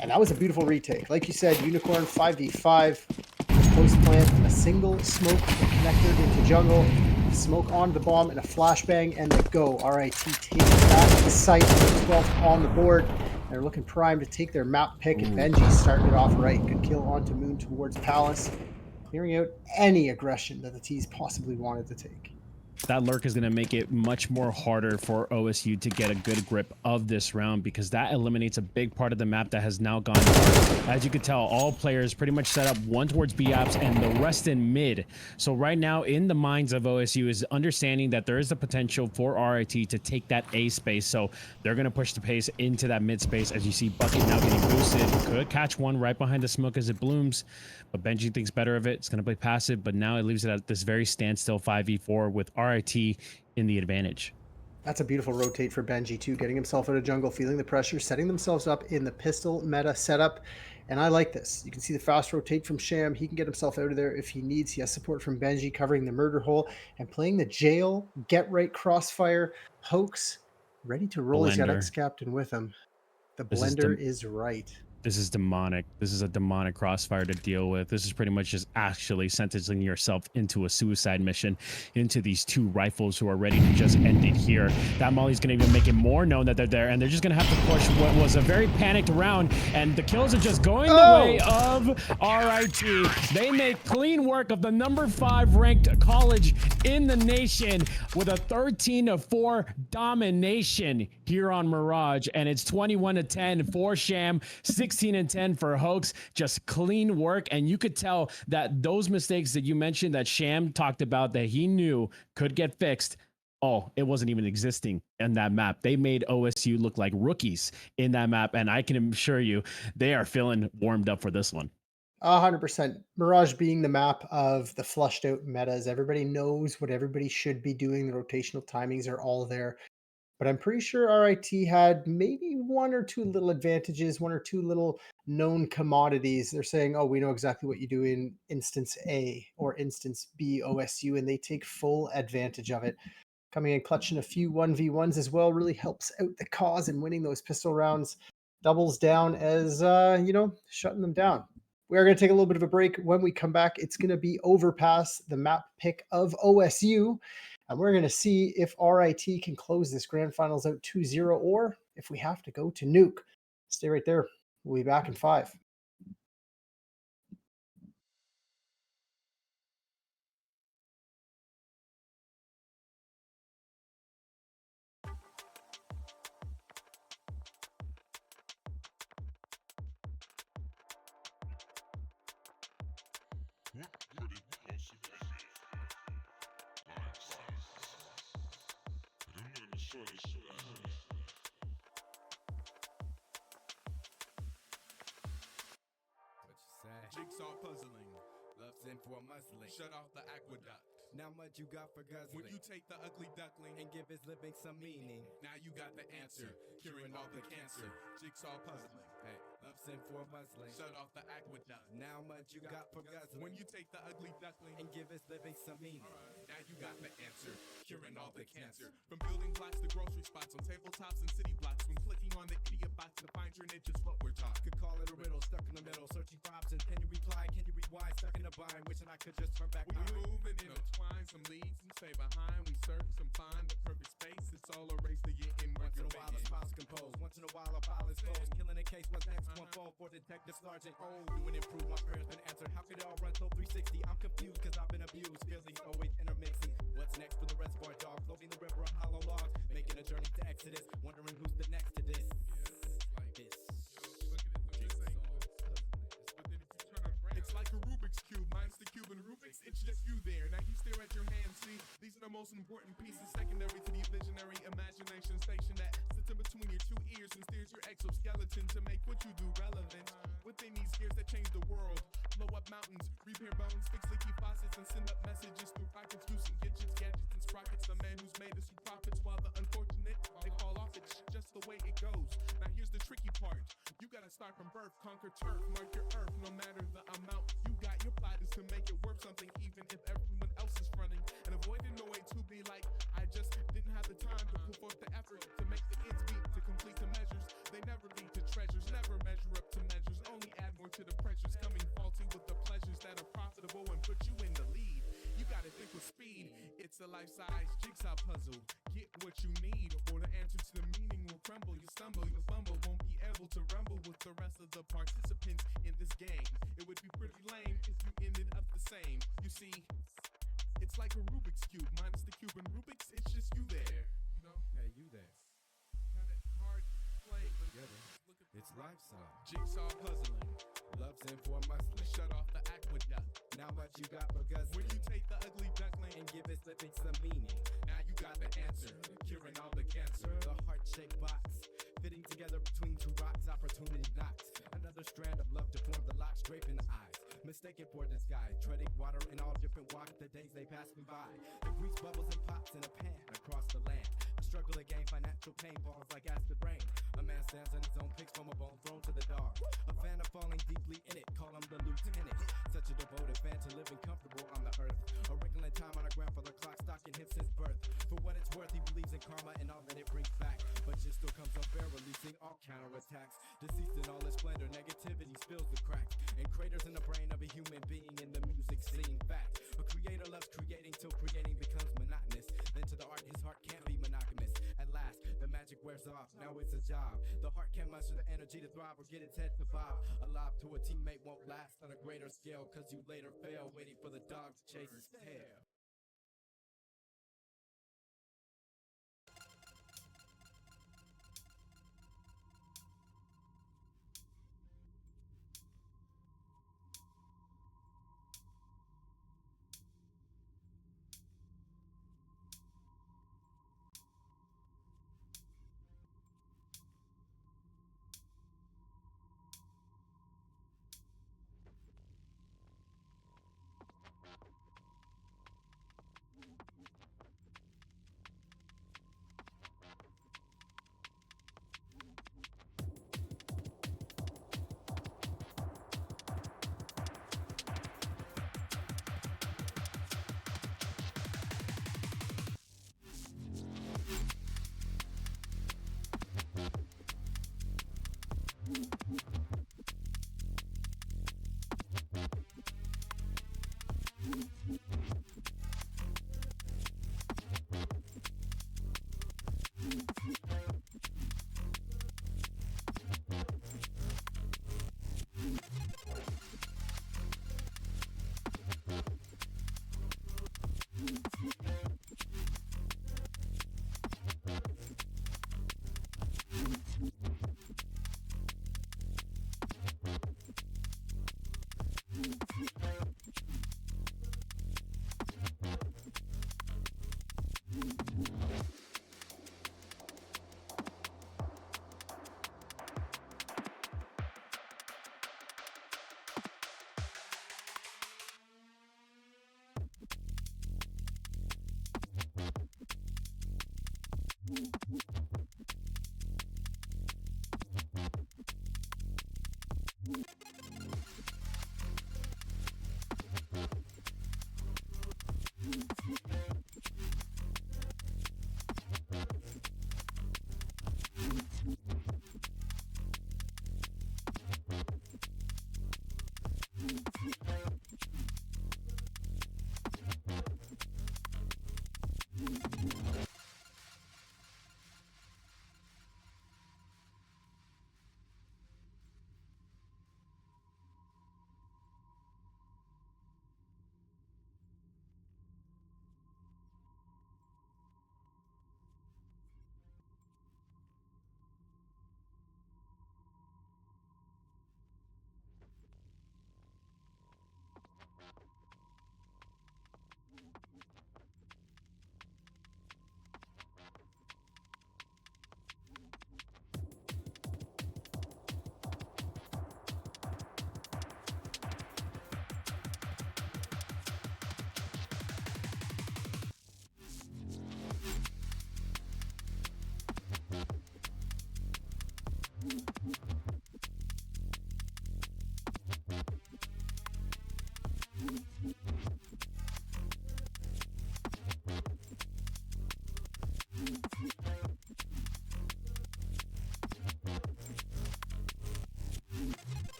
S3: And that was a beautiful retake. Like you said, Unicorn 5v5, post plant, a single smoke connector into jungle, smoke on the bomb, and a flashbang, and they go. RIT takes back the site, 12th on the board. They're looking primed to take their map pick, and Benji starting it off right. Good kill onto Moon towards Palace, clearing out any aggression that the T's possibly wanted to take.
S7: That lurk is going to make it much more harder for OSU to get a good grip of this round, because that eliminates a big part of the map that has now gone dark. As you can tell, all players pretty much set up one towards B apps and the rest in mid. So right now in the minds of OSU is understanding that there is the potential for RIT to take that A space. So they're going to push the pace into that mid space. As you see Bucket now getting boosted, could catch one right behind the smoke as it blooms, but Benji thinks better of it. It's going to play passive, but now it leaves it at this very standstill 5v4 with RIT in the advantage.
S3: That's a beautiful rotate for Benji too, getting himself out of jungle, feeling the pressure, setting themselves up in the pistol meta setup. And I like this. You can see the fast rotate from Sham. He can get himself out of there if he needs. He has support from Benji covering the murder hole and playing the jail, get right crossfire. Hoax ready to roll. He's got
S7: Blender.
S3: ex-captain with him. The
S7: This is
S3: blender is right.
S7: This is demonic. This is a demonic crossfire to deal with. This is pretty much just actually sentencing yourself into a suicide mission, into these 2 rifles who are ready to just end it here. That Molly's going to even make it more known that they're there, and they're just going to have to push what was a very panicked round, and the kills are just going the way of RIT. They make clean work of the number 5 ranked college in the nation with a 13-4 domination here on Mirage, and it's 21-10 for Sham, 16-10 for Hoax. Just clean work, and you could tell that those mistakes that you mentioned that Sham talked about that he knew could get fixed, oh, it wasn't even existing in that map. They made OSU look like rookies in that map, and I can assure you they are feeling warmed up for this one.
S3: 100%. Mirage being the map of the flushed out metas. Everybody knows what everybody should be doing. The rotational timings are all there. But I'm pretty sure RIT had maybe 1 or 2 little advantages, 1 or 2 little known commodities. They're saying, oh, we know exactly what you do in instance A or instance B OSU, and they take full advantage of it. Coming in clutching a few 1v1s as well really helps out the cause in winning those pistol rounds. doubles down as, shutting them down. We are going to take a little bit of a break. When we come back, it's going to be Overpass, the map pick of OSU. And we're going to see if RIT can close this grand finals out 2-0 or if we have to go to Nuke. Stay right there. We'll be back in 5.
S1: Jigsaw puzzling, love's in for muzzling. Shut off the aqueduct. Now much you got for guzzling. When you take the ugly duckling and give his living some meaning, now you got the answer, curing all the cancer. Jigsaw puzzling, hey, love's in for muzzling. Shut off the aqueduct. Now much you got for guzzling. When you take the ugly duckling and give his living some meaning, now you got the answer, curing all the cancer. From building blocks to grocery spots, on tabletops and city blocks. When clicking on the idiot box to find your niche is what we're taught. Could call it a riddle, stuck in the middle, searching for options. Can you reply? Can you rewind? Stuck in a bind, wishing I could just turn back. We move and intertwine, some leads and stay behind. We search some find the perfect space. It's all a race to get in. Once in a while a smile's composed, once in a while a file is closed. Killing a case, what's next? One phone for Detective Sergeant. Oh, you and improve, my prayers been answered. How could it all run so 360? I'm confused cause I've been abused. Feelings always intermixing. What's next for the reservoir dog? Floating the river on hollow logs, making a journey to Exodus. Wondering who's the next to this. It's like a Rubik's Cube, mine's the cube and Rubik's, it's just you there. Now you stare at your hands, see, these are the most important pieces, secondary to the visionary imagination station that sits in between your two ears and steers your exoskeleton to make what you do relevant. Within these gears that change the world, blow up mountains, repair bones, fix leaky faucets, and send up messages through rockets, using gadgets and sprockets. The man who's made us who profits while the unfortunate, they fall off, it's just the way it goes. Now here's the tricky part, you gotta start from birth, conquer turf, mark your earth, no matter the amount you got. Your plight is to make it worth something, even if everyone else is fronting, and avoiding no way to be like, I just didn't have the time to put forth the effort to make the ends meet, to complete the measures. They never lead to treasures, never measure up to measures, only add more to the pressures, coming faulty with the pleasures that are profitable and put you in the lead. You gotta think with speed, it's a life-size jigsaw puzzle. Get what you need, or the answer to the meaning will crumble. You stumble, you fumble, won't be able to rumble with the rest of the participants in this game. It would be pretty lame if you ended up the same. You see, it's like a Rubik's Cube, minus the cube and Rubik's, it's just you there. You know? Hey, you there. Kinda hard to play, but it's life-size. Jigsaw puzzling, love's in for muscling. Shut off the aqueduct. Now what you got for guzzling? When you take the ugly duckling and give it living some meaning, now you got the answer, curing all the cancer. The heart-shaped box, fitting together between two rocks, opportunity knocks. Another strand of love to form the lock, draping the eyes. Mistaken for disguise, treading water in all different walks. The days they pass me by. The grease bubbles and pops in a pan across the land. I struggle to gain financial pain, falls like acid rain. A man stands on his own, picks from a bone thrown to the dog. A fan of falling deeply in it, call him the lieutenant. Such a devoted fan to living comfortable on the earth. A wrinkle in time on a grandfather clock, stocking him since birth. For what it's worth, he believes in karma and all that it brings back. But just still comes unfair, releasing all counterattacks. Deceased in all his splendor, negativity spills the cracks. And craters in the brain of a human being in the music scene. Fact, a creator loves creating till creating becomes monotonous. Then to the art, his heart can't be monogamous. At last, the magic wears off, now it's a job. The heart can't muster the energy to thrive or get its head to bob. A lob to a teammate won't last on a greater scale, cause you later fail, waiting for the dog to chase his tail.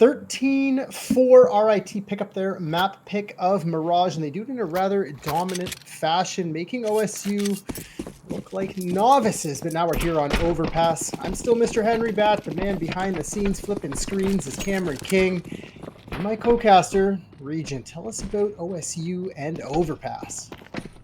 S3: 13-4 RIT pick up their map pick of Mirage, and they do it in a rather dominant fashion, making OSU look like novices. But now we're here on Overpass. I'm still Mr. Henry Bat. The man behind the scenes flipping screens is Cameron King. And my co-caster, Regent. Tell us about OSU and Overpass.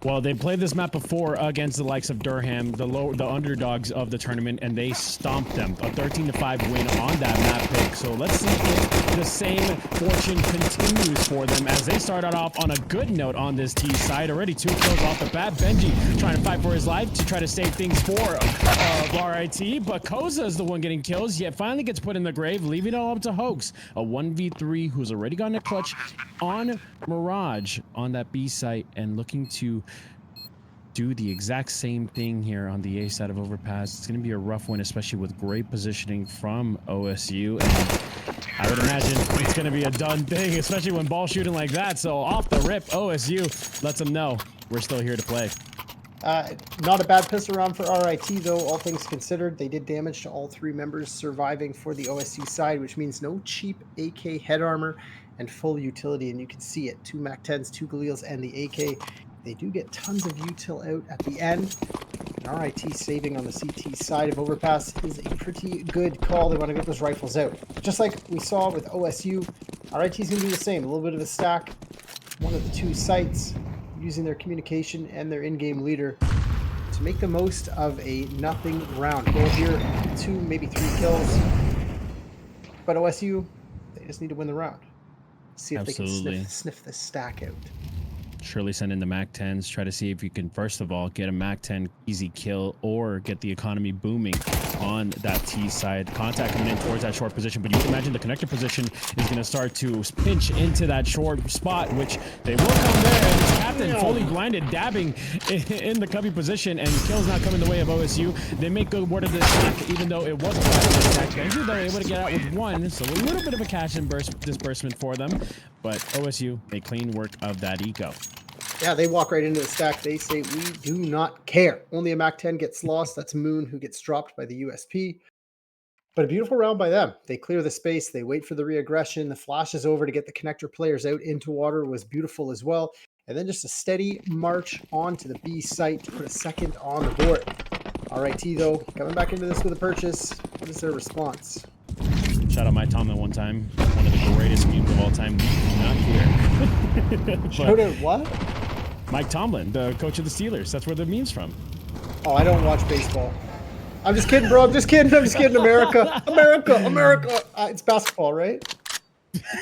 S7: Well, they played this map before against the likes of Durham, the underdogs of the tournament, and they stomped them. A 13-5 win on that map pick. So let's see if the same fortune continues for them as they started off on a good note on this T side. Already 2 kills off the bat. Benji trying to fight for his life to try to save things for RIT, but Koza is the one getting kills, yet finally gets put in the grave, leaving it all up to Hoax, a 1v3 who's already gotten a clutch on Mirage on that B site and looking to do the exact same thing here on the A side of Overpass. It's going to be a rough one, especially with great positioning from OSU. And I would imagine it's going to be a done thing, especially when ball shooting like that. So off the rip, OSU lets them know we're still here to play.
S3: Not a bad pistol round for RIT, though, all things considered. They did damage to all 3 members surviving for the OSU side, which means no cheap AK head armor and full utility. And you can see it, 2 MAC-10s, 2 Galils, and the AK. They do get tons of util out at the end. And RIT saving on the CT side of Overpass is a pretty good call. They want to get those rifles out. Just like we saw with OSU, RIT is going to do the same. A little bit of a stack. One of the 2 sites, using their communication and their in-game leader to make the most of a nothing round. Goal here, 2, maybe 3 kills. But OSU, they just need to win the round. See if
S7: Absolutely.
S3: they can sniff this stack out.
S7: Surely send in the MAC-10s, try to see if you can, first of all, get a MAC-10 easy kill or get the economy booming on that T side. Contact coming in towards that short position, but you can imagine the connector position is going to start to pinch into that short spot, which they will come there, and this captain fully blinded, dabbing in the cubby position, and kills not coming the way of OSU. They make good word of this stack, even though it was a fast attack. Benji, they're able to get out with 1, so a little bit of a cash disbursement for them, but OSU make clean work of that eco.
S3: Yeah, they walk right into the stack. They say, we do not care. Only a MAC-10 gets lost. That's Moon, who gets dropped by the USP. But a beautiful round by them. They clear the space. They wait for the reaggression. The flash is over to get the connector players out into water was beautiful as well. and then just a steady march onto the B site to put a second on the board. RIT, though, coming back into this with a purchase. What is their response?
S7: Shout out Mike Tomlin one time. One of the greatest memes of all time. Not here.
S3: Shout out what?
S7: Mike Tomlin, the coach of the Steelers. That's where the meme's from.
S3: Oh, I don't watch baseball. I'm just kidding, bro. I'm just kidding. America. It's basketball, right?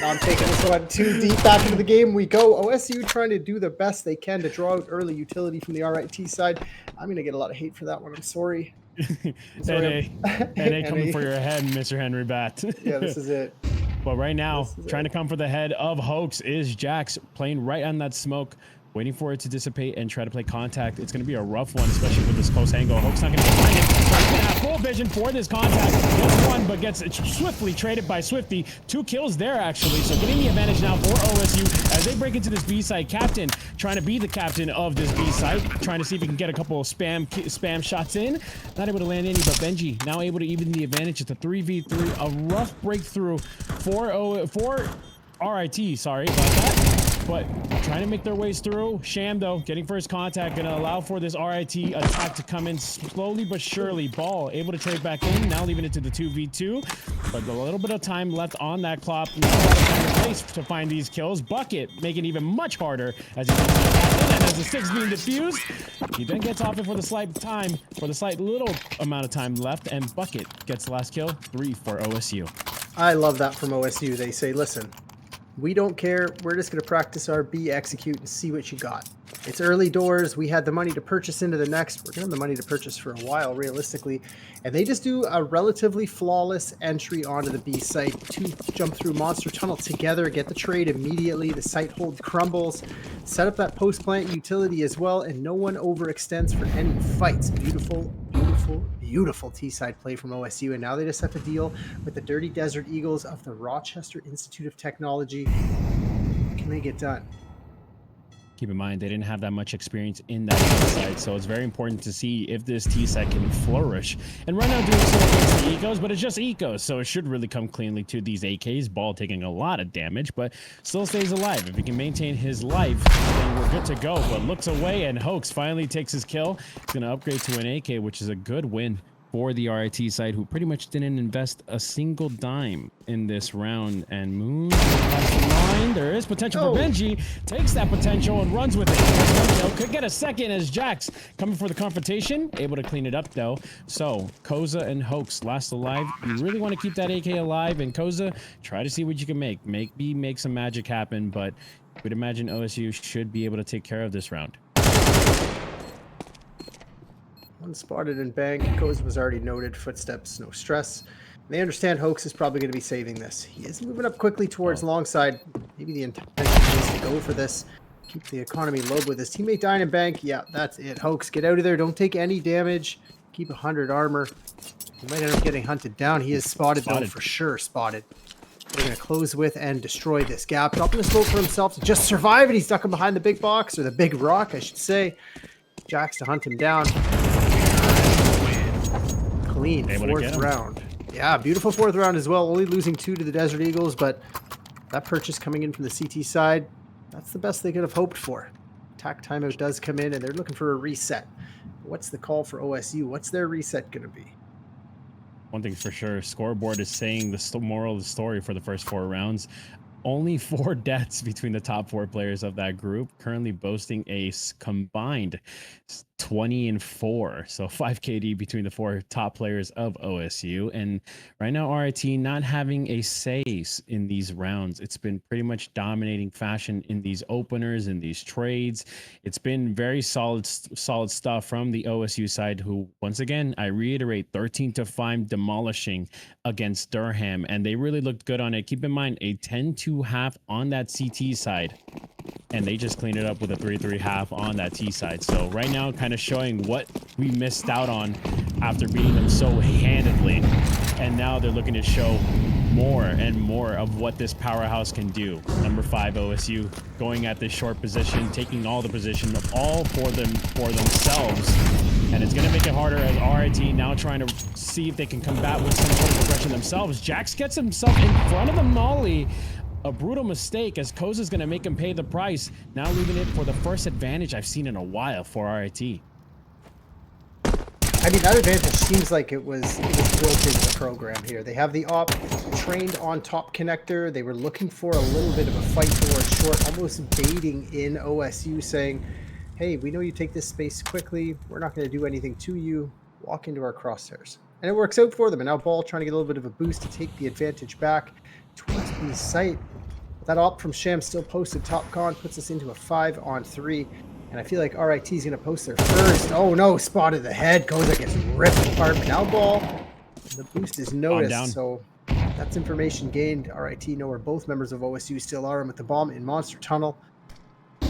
S3: Now I'm taking this one too deep back into the game. We go. OSU trying to do the best they can to draw out early utility from the RIT side. I'm going to get a lot of hate for that one. I'm sorry.
S7: NA coming for your head, Mr. Henry Bat.
S3: Yeah, this is it.
S7: But right now, trying to come for the head of Hoax is Jax, playing right on that smoke, waiting for it to dissipate and try to play contact. It's going to be a rough one, especially with this close angle. Hoax not going to find it. He's going to have full vision for this contact. Gets one, but gets swiftly traded by Swifty. 2 kills there, actually. So getting the advantage now for OSU as they break into this B side. Captain trying to be the captain of this B side, trying to see if he can get a couple of spam shots in. Not able to land any, but Benji now able to even the advantage. It's a 3v3, a rough breakthrough for RIT. Sorry about that. But trying to make their ways through. Sham, though, getting first contact, going to allow for this RIT attack to come in slowly but surely. Ball able to trade back in, now leaving it to the 2v2. But a little bit of time left on that clock. Not a lot of time in place to find these kills. Bucket making it even much harder as he comes back in. And as the 6 being diffused, he then gets off it for the slight little amount of time left. And Bucket gets the last kill, 3 for OSU.
S3: I love that from OSU. They say, listen, we don't care. We're just going to practice our B execute and see what you got. It's early doors. We had the money to purchase into the next. We're going to have the money to purchase for a while, realistically. And they just do a relatively flawless entry onto the B site. 2 jump through Monster Tunnel together, get the trade immediately. The site hold crumbles. Set up that post-plant utility as well, and no one overextends for any fights. Beautiful, beautiful, beautiful T-side play from OSU, and now they just have to deal with the Dirty Desert Eagles of the Rochester Institute of Technology. What can they get done?
S7: Keep in mind, they didn't have that much experience in that T-side, so it's very important to see if this T-side can flourish. And right now doing so against the Ecos, but it's just Ecos, so it should really come cleanly to these AKs. Ball taking a lot of damage, but still stays alive. If he can maintain his life, then we're good to go. But looks away, and Hoax finally takes his kill. He's going to upgrade to an AK, which is a good win for the RIT side, who pretty much didn't invest a single dime in this round. And Moon past the line. There is potential for Benji. Takes that potential and runs with it. Could get a second as Jax coming for the confrontation. Able to clean it up, though. So, Koza and Hoax last alive. You really want to keep that AK alive. And Koza, try to see what you can make. Maybe make some magic happen, but we'd imagine OSU should be able to take care of this round.
S3: One spotted in bank. Koza was already noted. Footsteps, no stress. They understand Hoax is probably going to be saving this. He is moving up quickly towards long side. Maybe the intention is to go for this. Keep the economy low with his teammate dying in bank. Yeah, that's it. Hoax, get out of there. Don't take any damage. Keep 100 armor. He might end up getting hunted down. He is spotted, though, for sure. Spotted. They're going to close with and destroy this gap. Dropping a smoke for himself to just survive, and he's ducking behind the big box, or the big rock, I should say. Jax to hunt him down. Clean, 4th round. Yeah, beautiful 4th round as well. Only losing 2 to the Desert Eagles, but that purchase coming in from the CT side, that's the best they could have hoped for. Attack timeout does come in, and they're looking for a reset. What's the call for OSU? What's their reset going to be?
S7: One thing's for sure, scoreboard is saying the moral of the story for the first 4 rounds. Only 4 deaths between the top 4 players of that group, currently boasting a combined 20-4. So 5 KD between the 4 top players of OSU. And right now, RIT not having a say in these rounds. It's been pretty much dominating fashion in these openers, in these trades. It's been very solid stuff from the OSU side, who, once again, I reiterate, 13-5 demolishing against Durham. And they really looked good on it. Keep in mind, a 10-2 on that CT side. And they just cleaned it up with a 3-3 on that T side. So right now, kind of showing what we missed out on after beating them so handedly. And now they're looking to show more and more of what this powerhouse can do. Number 5 OSU going at this short position, taking all the position, all for themselves. And it's going to make it harder as RIT now trying to see if they can combat with some sort of progression themselves. Jax gets himself in front of the molly A brutal mistake as Koza's going to make him pay the price, now leaving it for the first advantage I've seen in a while for RIT.
S3: I mean, that advantage seems like it was built into the program here. They have the op trained on top connector. They were looking for a little bit of a fight towards short, almost baiting in OSU, saying, hey, we know you take this space quickly. We're not going to do anything to you. Walk into our crosshairs. And it works out for them. And now Ball trying to get a little bit of a boost to take the advantage back towards the site. But that op from Sham still posted top con, puts us into a 5-on-3. And I feel like RIT is going to post their first. Oh no, spotted the head. Koza gets ripped apart. But now Ball, the boost is noticed. So that's information gained. RIT know where both members of OSU still are. And with the bomb in Monster Tunnel,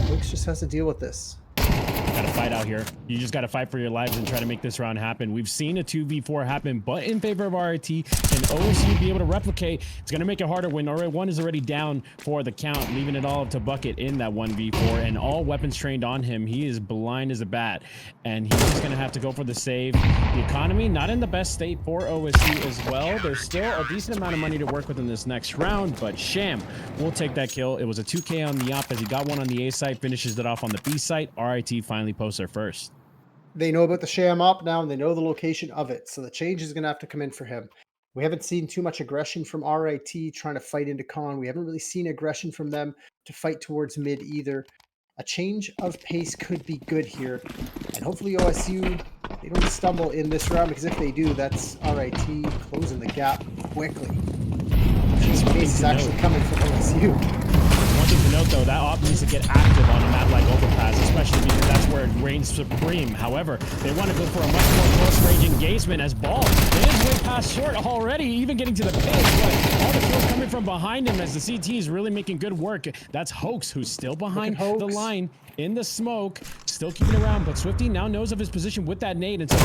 S3: Luke's just has to deal with this.
S7: Gotta fight out here. You just gotta fight for your lives and try to make this round happen. We've seen a 2v4 happen, but in favor of RIT. Can OSU be able to replicate? It's gonna make it harder when one is already down for the count, leaving it all up to Bucket in that 1v4, and all weapons trained on him. He is blind as a bat, and he's just gonna have to go for the save. The economy not in the best state for OSU as well. There's still a decent amount of money to work with in this next round, but Sham will take that kill. It was a 2K on the op as he got one on the A site, finishes it off on the B site. RIT finally posts their first.
S3: They know about the Sham op now, and they know the location of it. So the change is going to have to come in for him. We haven't seen too much aggression from RIT trying to fight into con. We haven't really seen aggression from them to fight towards mid either. A change of pace could be good here. And hopefully OSU, they don't stumble in this round, because if they do, that's RIT closing the gap quickly. Change of pace is actually coming from OSU.
S7: One thing to note, though, that op needs to get active on a map like Overpass, especially because that's where it reigns supreme. However, they want to go for a much more close-range engagement as Ball is way past short already, even getting to the pit, but all the kills coming from behind him as the CT is really making good work. That's Hoax, who's still behind the line in the smoke, still keeping around, but Swifty now knows of his position with that nade, and so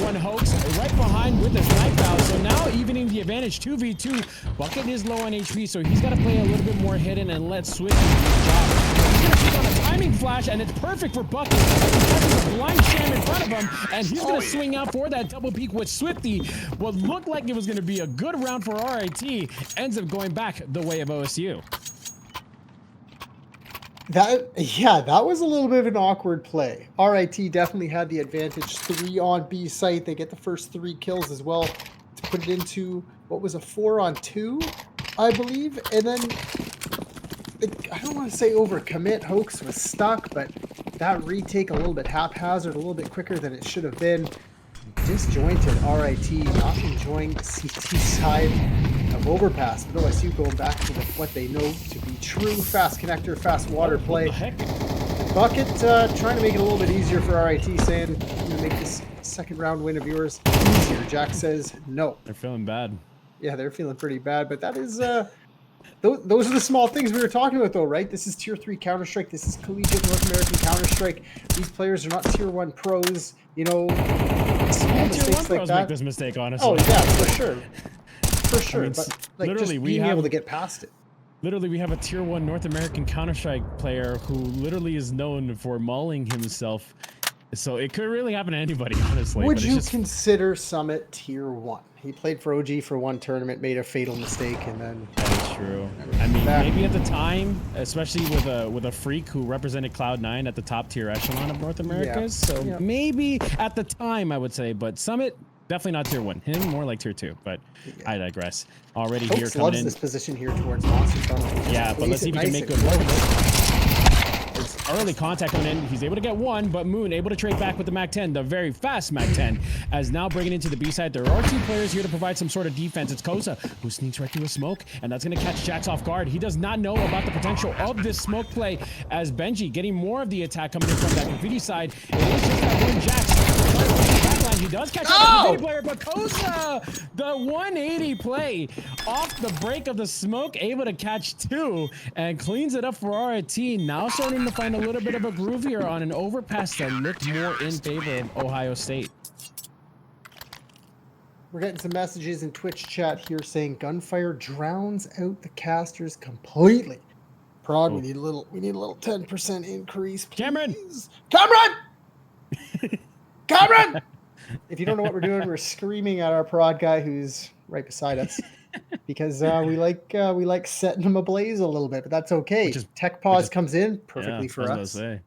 S7: one Hoax right behind with his knife out, so now evening the advantage 2v2. Bucket is low on HP, so he's got to play a little bit more hidden and let Swifty do his job. He's going to shoot on a timing flash, and it's perfect for Bucket. He's a blind Sham in front of him, and he's going to swing out for that double peek with Swifty. What looked like it was going to be a good round for RIT ends up going back the way of OSU.
S3: That was a little bit of an awkward play. RIT definitely had the advantage. 3 on B site. They get the first 3 kills as well to put it into what was a 4-on-2, I believe. And then I don't want to say overcommit. Hoax was stuck, but that retake a little bit haphazard, a little bit quicker than it should have been. Disjointed RIT, not enjoying the CT side of Overpass, but OSU going back to what they know to be true. Fast connector, fast water play. Bucket trying to make it a little bit easier for RIT, saying, I'm going to make this second round win of yours easier. Jack says no.
S7: They're feeling bad.
S3: Yeah, they're feeling pretty bad, but that is... those are the small things we were talking about, though, right? This is Tier 3 Counter-Strike. This is collegiate North American Counter-Strike. These players are not Tier 1 pros. You know, small
S7: Tier 1
S3: mistakes like
S7: pros
S3: that.
S7: make this mistake, honestly.
S3: Oh, yeah, for sure. For sure.
S7: I mean,
S3: but like,
S7: literally,
S3: just
S7: we
S3: being
S7: have
S3: able to get past it.
S7: Literally, we have a Tier 1 North American Counter-Strike player who literally is known for mauling himself. So it could really happen to anybody, honestly.
S3: Would you consider Summit Tier 1? He played for OG for one tournament, made a fatal mistake, and then...
S7: That is true. I mean, maybe at the time, especially with a freak who represented Cloud9 at the top tier echelon of North America. Yeah. So maybe at the time, I would say. But Summit, definitely not Tier 1. Him, more like Tier 2. But I digress. Already
S3: Hoax
S7: here coming
S3: loves
S7: in.
S3: This position here towards Monster Tunnel.
S7: Yeah, but let's see if he can make good work. It's early contact coming in. He's able to get one, but Moon able to trade back with the MAC-10, the very fast MAC-10, as now bringing into the B side. There are 2 players here to provide some sort of defense. It's Koza, who sneaks right through a smoke, and that's going to catch Jax off guard. He does not know about the potential of this smoke play, as Benji getting more of the attack coming in from that graffiti side. It is just that one Jax. He does catch up the graffiti player, but Koza, the 180 play off the break of the smoke, able to catch 2 and cleans it up for RIT. Now starting to find a little bit of a groove here on an overpass that looked more in favor of Ohio State.
S3: We're getting some messages in Twitch chat here saying gunfire drowns out the casters completely. Prod, we need a little 10% increase, please. Cameron! If you don't know what we're doing, we're screaming at our prod guy who's right beside us because we like setting them ablaze a little bit, but that's okay.
S7: is-
S3: Tech
S7: which
S3: Pause
S7: is-
S3: comes in
S7: Yeah,
S3: perfectly
S7: I
S3: for
S7: was about to
S3: us.
S7: say.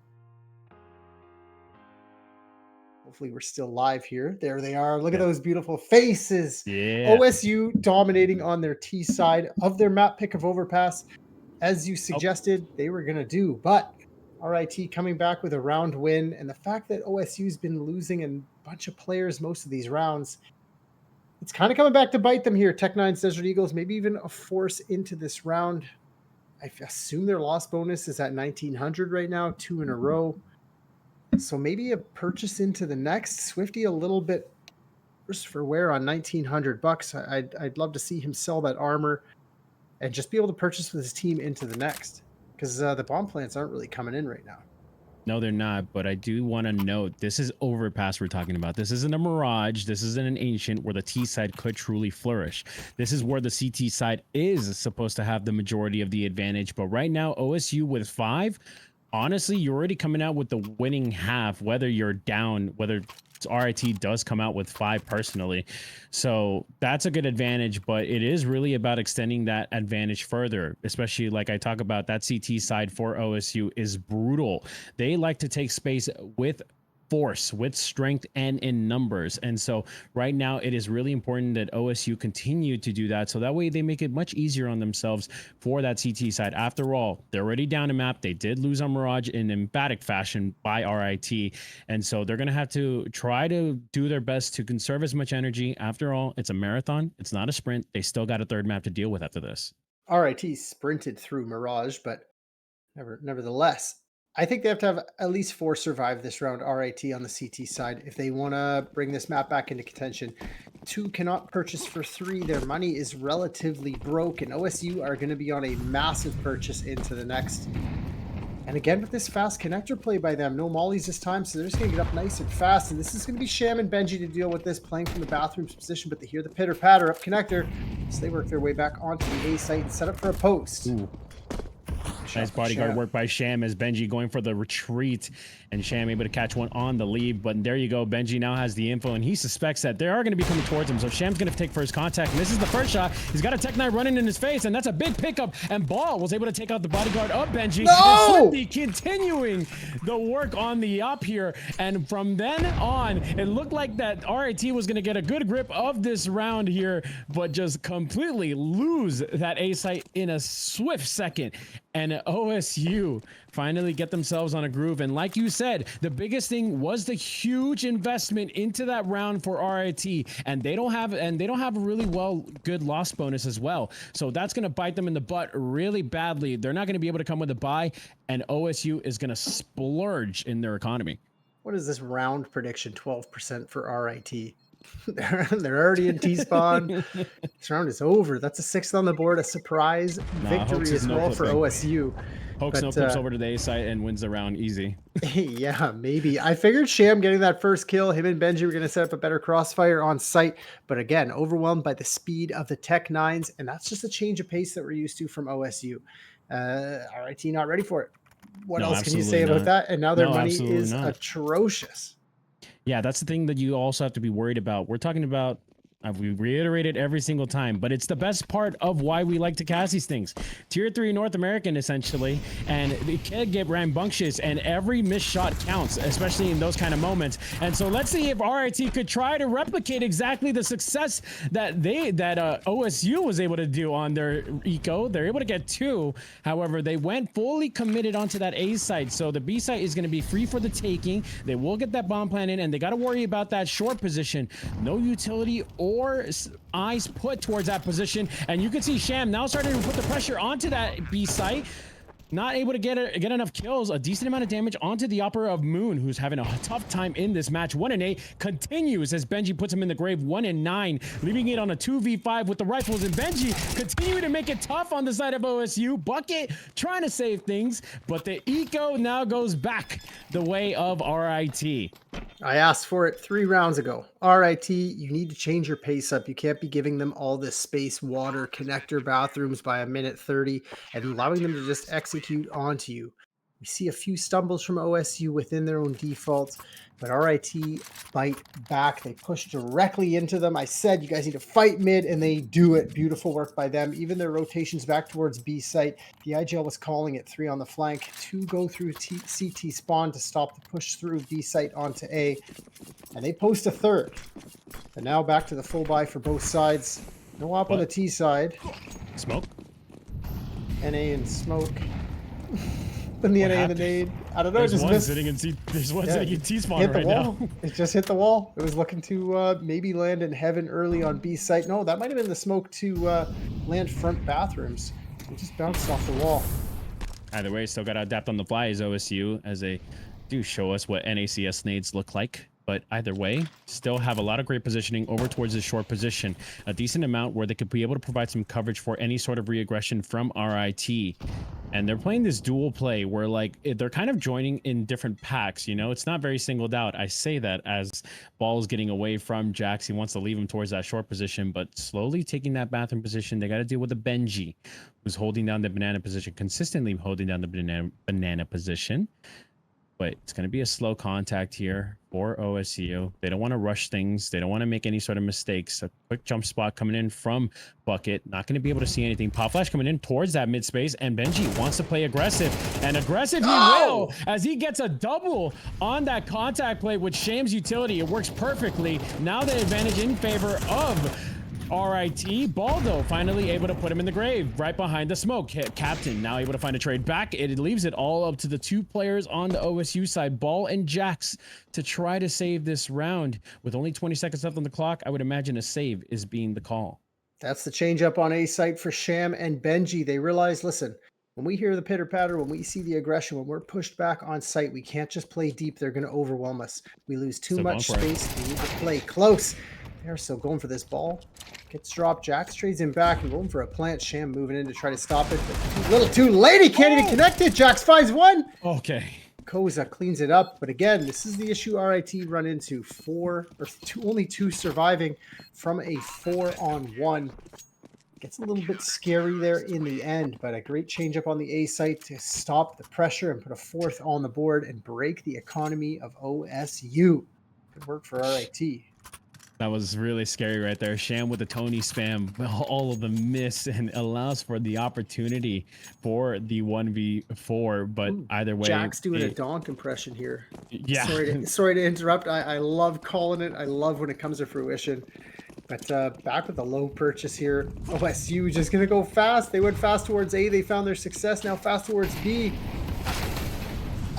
S3: Hopefully we're still live here. There they are. Look at
S7: Yeah.
S3: those beautiful faces.
S7: Yeah.
S3: OSU dominating on their T side of their map pick of Overpass, as you suggested they were going to do. But RIT coming back with a round win, and the fact that OSU's been losing a bunch of players most of these rounds, it's kind of coming back to bite them here. Tech9's Desert Eagles, maybe even a force into this round. I assume their loss bonus is at 1900 right now, 2 in a row. So maybe a purchase into the next. Swifty a little bit worse for wear on $1,900. I'd love to see him sell that armor and just be able to purchase with his team into the next, because the bomb plants aren't really coming in right now.
S7: No, they're not. But I do want to note this is Overpass we're talking about. This isn't a Mirage. This isn't an Ancient where the T side could truly flourish. This is where the CT side is supposed to have the majority of the advantage. But right now, OSU with 5, honestly, you're already coming out with the winning half, whether you're down, whether RIT does come out with 5 personally. So that's a good advantage, but it is really about extending that advantage further, especially like I talk about that CT side for OSU is brutal. They like to take space with force, with strength, and in numbers. And so right now it is really important that OSU continue to do that, so that way they make it much easier on themselves for that CT side. After all, they're already down a map. They did lose on Mirage in emphatic fashion by RIT, and so they're going to have to try to do their best to conserve as much energy. After all, it's a marathon, it's not a sprint. They still got a third map to deal with after this.
S3: RIT sprinted through Mirage, but nevertheless, I think they have to have at least 4 survive this round, RIT on the CT side, if they want to bring this map back into contention. 2 cannot purchase for 3. Their money is relatively broke, and OSU are going to be on a massive purchase into the next. And again, with this fast connector play by them, no mollies this time, so they're just going to get up nice and fast. And this is going to be Sham and Benji to deal with this, playing from the bathroom's position, but they hear the pitter-patter up connector. So they work their way back onto the A site and set up for a post.
S7: Ooh. Nice bodyguard work by Sham as Benji going for the retreat, and Sham able to catch one on the lead. But there you go, Benji now has the info, and he suspects that they are going to be coming towards him. So Sham's going to take first contact, and this is the first shot. He's got a Tech9 running in his face, and that's a big pickup. And Ball was able to take out the bodyguard of Benji.
S3: No!
S7: And Swifty continuing the work on the up here, and from then on, it looked like that RIT was going to get a good grip of this round here, but just completely lose that A site in a swift second. And OSU finally get themselves on a groove. And like you said, the biggest thing was the huge investment into that round for RIT, and they don't have a really good loss bonus as well. So that's going to bite them in the butt really badly. They're not going to be able to come with a bye, and OSU is going to splurge in their economy.
S3: What is this round prediction? 12% for RIT. They're already in T-spawn. This round is over. That's a 6th on the board, a surprise victory as well for OSU.
S7: Hoax no clips over to the A site and wins the round easy.
S3: Yeah, maybe. I figured Sham getting that first kill, him and Benji were going to set up a better crossfire on site. But again, overwhelmed by the speed of the Tech9s, and that's just a change of pace that we're used to from OSU. RIT not ready for it. What else can you say about that? And now their money is atrocious.
S7: Yeah, that's the thing that you also have to be worried about. We're talking about, we reiterated every single time, but it's the best part of why we like to cast these things. Tier 3 North American, essentially, and it can get rambunctious, and every missed shot counts, especially in those kind of moments. And so let's see if RIT could try to replicate exactly the success that OSU was able to do on their eco. They're able to get 2. However, they went fully committed onto that A site, so the B site is going to be free for the taking. They will get that bomb plan in, and they got to worry about that short position. No utility or eyes put towards that position, and you can see Sham now starting to put the pressure onto that B site. Not able to get enough kills. A decent amount of damage onto the Opera of Moon, who's having a tough time in this match. 1-8 continues as Benji puts him in the grave. 1-9, leaving it on a 2v5 with the rifles, and Benji continuing to make it tough on the side of OSU. Bucket trying to save things, but the eco now goes back the way of RIT.
S3: I asked for it 3 rounds ago. RIT, you need to change your pace up. You can't be giving them all this space, water, connector, bathrooms by a minute 30 and allowing them to just execute onto you. We see a few stumbles from OSU within their own default, but RIT bite back. They push directly into them. I said, you guys need to fight mid, and they do it. Beautiful work by them. Even their rotations back towards B site. The IGL was calling it 3 on the flank. 2 go through CT spawn to stop the push through B site onto A. And they post a third. And now back to the full buy for both sides. No op on the T side.
S7: Smoke.
S3: NA and smoke. Then the NA and the nade. I don't know.
S7: There's
S3: Just
S7: one
S3: missed.
S7: sitting in T. There's one sitting in T spawn
S3: Hit the
S7: right
S3: wall.
S7: now.
S3: It just hit the wall. It was looking to maybe land in heaven early on B site. No, that might have been the smoke to land front bathrooms. It just bounced off the wall.
S7: Either way, still got to adapt on the fly as OSU as they do show us what NACS nades look like. But either way, still have a lot of great positioning over towards the short position. A decent amount where they could be able to provide some coverage for any sort of re-aggression from RIT. And they're playing this dual play where like they're kind of joining in different packs, you know, it's not very singled out. I say that as Ball's getting away from Jax. He wants to leave him towards that short position, but slowly taking that bathroom position. They got to deal with the Benji, who's holding down the banana position, consistently holding down the banana position. But it's going to be a slow contact here for OSU. They don't want to rush things. They don't want to make any sort of mistakes. A quick jump spot coming in from Bucket. Not going to be able to see anything. Pop flash coming in towards that mid space. And Benji wants to play aggressive. And aggressive he will as he gets a double on that contact play with Sham's utility. It works perfectly. Now the advantage in favor of RIT. Baldo finally able to put him in the grave right behind the smoke. Captain now able to find a trade back. It leaves it all up to the 2 players on the OSU side, Ball and Jax, to try to save this round. With only 20 seconds left on the clock, I would imagine a save is being the call.
S3: That's the change up on A site for Sham and Benji. They realize, listen, when we hear the pitter patter, when we see the aggression, when we're pushed back on site, we can't just play deep. They're going to overwhelm us. We lose too much space. We need to play close. They're still going for this ball. Gets dropped. Jax trades him back and going for a plant. Sham moving in to try to stop it, but a little too late. He can't even connect it. Jax finds one.
S7: Okay.
S3: Koza cleans it up, but again, this is the issue RIT run into. Only 2 surviving from a 4-on-1. Gets a little bit scary there in the end, but a great change up on the A site to stop the pressure and put a 4th on the board and break the economy of OSU. Good work for RIT.
S7: That was really scary right there. Sham with the Tony spam, all of them miss and allows for the opportunity for the 1v4. But either way,
S3: Jack's doing a donk impression here.
S7: Yeah.
S3: Sorry to interrupt. I love calling it. I love when it comes to fruition. But back with the low purchase here. OSU just going to go fast. They went fast towards A. They found their success. Now fast towards B.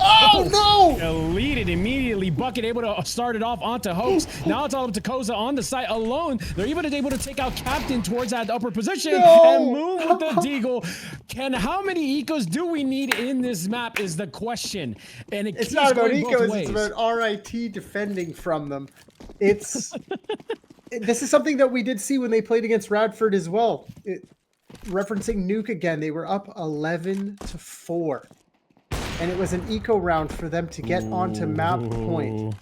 S3: Oh, no!
S7: Deleted immediately. Bucket able to start it off onto Hoax. Now it's all up to Koza on the side alone. They're even able to take out Captain towards that upper position and move with the Deagle. How many ecos do we need in this map is the question. And
S3: it's not about ecos, it's about RIT defending from them. It's this is something that we did see when they played against Radford as well. Referencing Nuke again, they were up 11-4. And it was an eco round for them to get onto map point.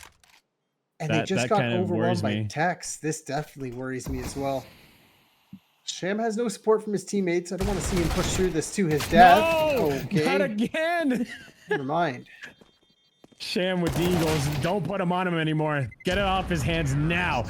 S3: And they just got overwhelmed by Tex. This definitely worries me as well. Sham has no support from his teammates. I don't want to see him push through this to his death.
S7: No,
S3: okay.
S7: Not again.
S3: Never mind.
S7: Sham with the Eagles. Don't put him on him anymore. Get it off his hands now.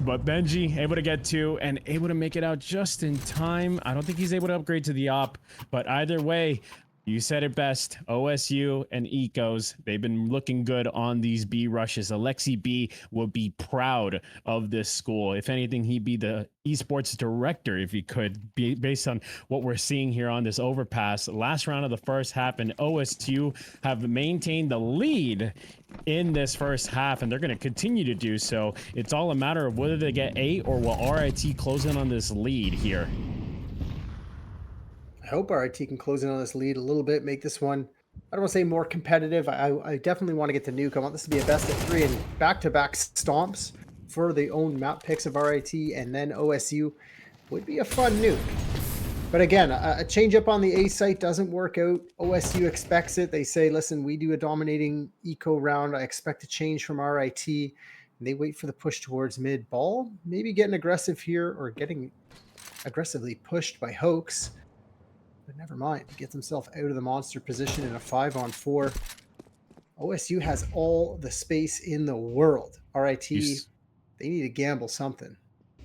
S7: But Benji able to get 2 and able to make it out just in time. I don't think he's able to upgrade to the op, but either way, you said it best. OSU and Ecos, they've been looking good on these B rushes. Alexi B will be proud of this school. If anything, he'd be the esports director if he could, be based on what we're seeing here on this overpass. Last round of the first half, and OSU have maintained the lead in this first half, and they're going to continue to do so. It's all a matter of whether they get 8 or will RIT close in on this lead here.
S3: I hope RIT can close in on this lead a little bit, make this one, I don't want to say more competitive. I definitely want to get to Nuke. I want this to be a best of 3 and back-to-back stomps for the own map picks of RIT and then OSU would be a fun Nuke. But again, a change up on the A site doesn't work out. OSU expects it. They say, listen, we do a dominating eco round. I expect a change from RIT. And they wait for the push towards mid. Ball maybe getting aggressive here or getting aggressively pushed by Hoax. But never mind. Gets himself out of the monster position in a 5-on-4. OSU has all the space in the world. RIT, they need to gamble something.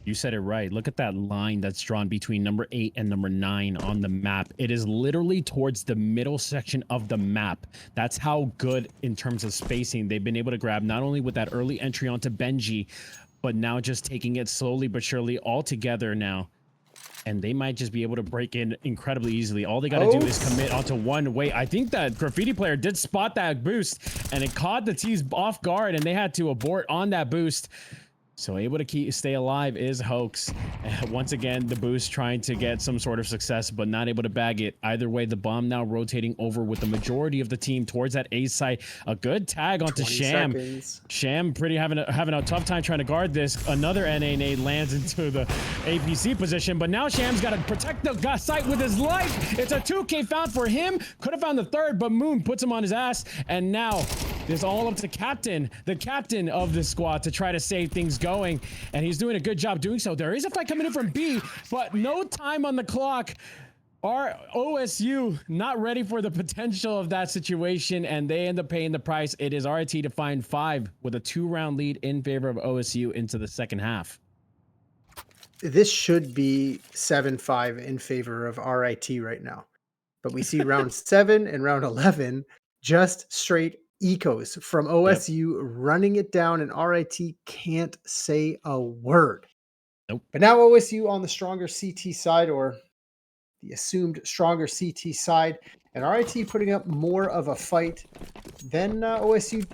S7: You said it right. Look at that line that's drawn between number 8 and number 9 on the map. It is literally towards the middle section of the map. That's how good in terms of spacing they've been able to grab, not only with that early entry onto Benji, but now just taking it slowly but surely all together now. And they might just be able to break in incredibly easily. All they got to do is commit onto one way. I think that Graffiti player did spot that boost, and it caught the T's off guard, and they had to abort on that boost. So able to stay alive is Hoax. Once again, the boost trying to get some sort of success, but not able to bag it. Either way, the bomb now rotating over with the majority of the team towards that A site. A good tag onto Sham.
S3: Seconds.
S7: Sham pretty having a tough time trying to guard this. Another NA nade lands into the APC position, but now Sham's got to protect the site with his life. It's a 2K found for him. Could have found the third, but Moon puts him on his ass, and now it's all up to Captain, the captain of the squad, to try to save things going, and he's doing a good job doing so. There is a fight coming in from B, but no time on the clock. Our OSU not ready for the potential of that situation, and they end up paying the price. It is RIT to find 5 with a 2-round lead in favor of OSU into the second half.
S3: This should be 7-5 in favor of RIT right now, but we see round 7 and round 11 just straight ecos from OSU running it down, and RIT can't say a word.
S7: Nope.
S3: But now OSU on the stronger CT side, or the assumed stronger CT side, and RIT putting up more of a fight than OSU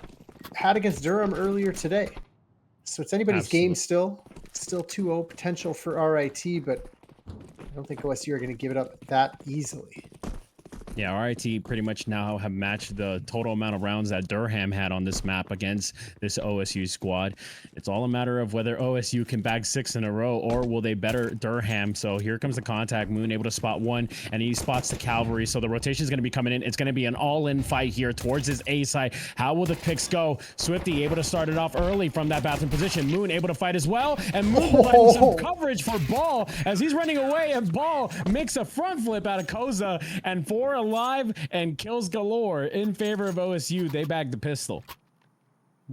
S3: had against Durham earlier today. So it's anybody's game still. Still 2-0 potential for RIT, but I don't think OSU are going to give it up that easily.
S7: Yeah, RIT pretty much now have matched the total amount of rounds that Durham had on this map against this OSU squad. It's all a matter of whether OSU can bag 6 in a row, or will they better Durham. So here comes the contact. Moon able to spot one, and he spots the cavalry. So the rotation is going to be coming in. It's going to be an all-in fight here towards his A side. How will the picks go? Swifty able to start it off early from that bathroom position. Moon able to fight as well, and Moon providing some coverage for Ball as he's running away, and Ball makes a front flip out of Koza, and 4 alive and kills galore in favor of OSU. They bagged the pistol.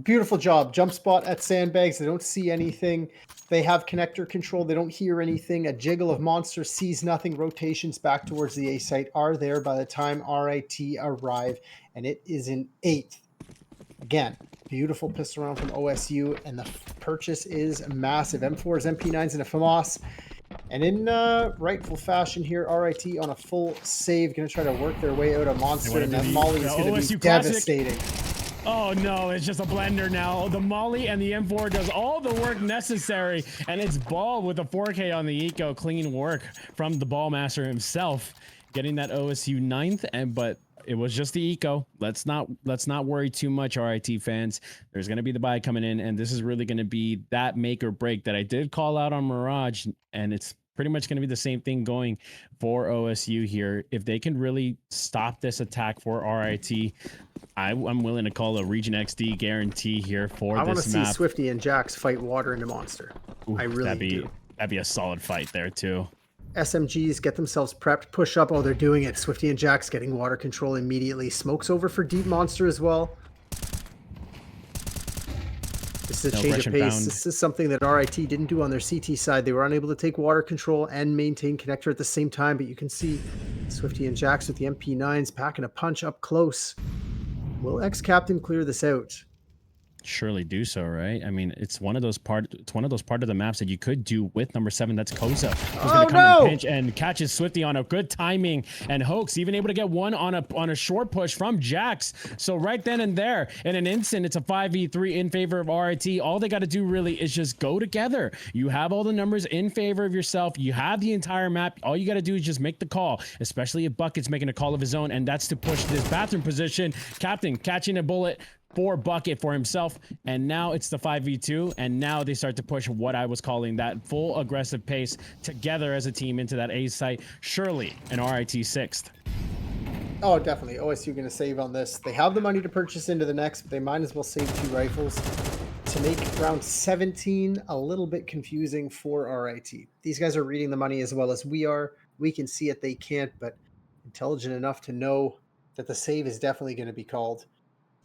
S3: Beautiful job. Jump spot at sandbags. They don't see anything. They have connector control. They don't hear anything. A jiggle of monster sees nothing. Rotations back towards the A site are there by the time RIT arrive, and it is in 8th. Again, beautiful pistol round from OSU, and the purchase is massive. M4s, MP9s, and a FAMAS. And in rightful fashion here, RIT on a full save, going to try to work their way out of monster, and that Molly is going to be devastating.
S7: Oh no, it's just a blender now. The Molly and the M4 does all the work necessary, and it's Ball with a 4K on the eco. Clean work from the Ball Master himself, getting that OSU 9th, but it was just the eco. Let's not worry too much, RIT fans. There's going to be the buy coming in, and this is really going to be that make or break that I did call out on Mirage, and it's pretty much going to be the same thing going for OSU here. If they can really stop this attack for RIT, I'm willing to call a Region XD guarantee here for this map.
S3: I want to see Swifty and Jax fight water into monster.
S7: Ooh,
S3: I really do.
S7: That'd be a solid fight there too.
S3: SMGs get themselves prepped, push up. Oh, they're doing it. Swifty and Jax getting water control immediately. Smokes over for deep monster as well. This is a change of pace. This is something that RIT didn't do on their CT side. They were unable to take water control and maintain connector at the same time, but you can see Swifty and Jax with the MP9s packing a punch up close. Will ex-captain clear this out?
S7: Surely do so, right? I mean, it's one of those part of the maps that you could do with number 7. That's Koza, who's going to come and pinch and catches Swifty on a good timing, and Hoax even able to get one on a short push from Jax. So right then and there, in an instant, it's a 5v3 in favor of RIT. All they got to do really is just go together. You have all the numbers in favor of yourself. You have the entire map. All you got to do is just make the call, especially if Bucket's making a call of his own, and that's to push this bathroom position. Captain catching a bullet for Bucket for himself, and now it's the 5v2, and now they start to push what I was calling that full aggressive pace together as a team into that A site. Surely an RIT 6th.
S3: Oh, definitely. OSU going to save on this. They have the money to purchase into the next, but they might as well save 2 rifles to make round 17 a little bit confusing for RIT. These guys are reading the money as well as we are. We can see it, they can't, but intelligent enough to know that the save is definitely going to be called.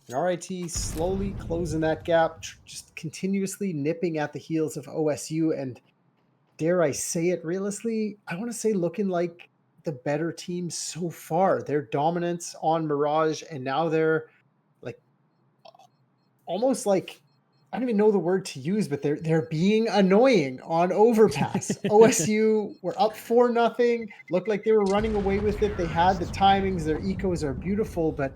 S3: And RIT slowly closing that gap, just continuously nipping at the heels of OSU. And dare I say it, realistically, I want to say looking like the better team so far. Their dominance on Mirage, and now they're like almost like, I don't even know the word to use, but they're being annoying on Overpass. OSU were up 4-0, looked like they were running away with it. They had the timings, their ecos are beautiful, but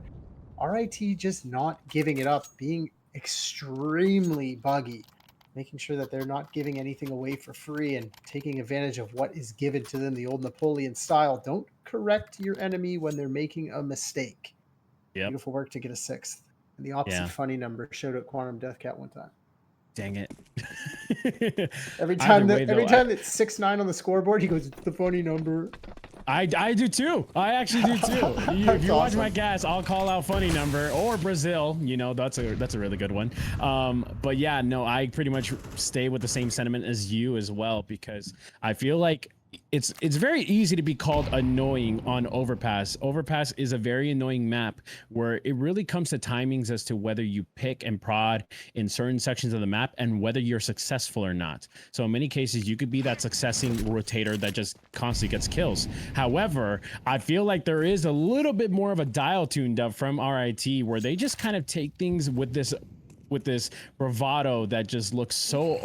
S3: RIT just not giving it up, being extremely buggy, making sure that they're not giving anything away for free and taking advantage of what is given to them, the old Napoleon style. Don't correct your enemy when they're making a mistake.
S7: Yep.
S3: Beautiful work to get a 6th. And the opposite
S7: Yeah.
S3: funny number showed at Quantum Deathcat one time.
S7: Dang it.
S3: Every time
S7: Either way, though,
S3: it's 6-9 on the scoreboard, he goes, "It's the funny number."
S7: I do too. I actually do too. If you watch my cast, I'll call out funny number or Brazil. You know, that's a really good one. But yeah, no, I pretty much stay with the same sentiment as you as well, because I feel like it's very easy to be called annoying on Overpass. Overpass is a very annoying map where it really comes to timings as to whether you pick and prod in certain sections of the map and whether you're successful or not. So in many cases, you could be that successing rotator that just constantly gets kills. However, I feel like there is a little bit more of a dial tuned up from RIT where they just kind of take things with this bravado that just looks so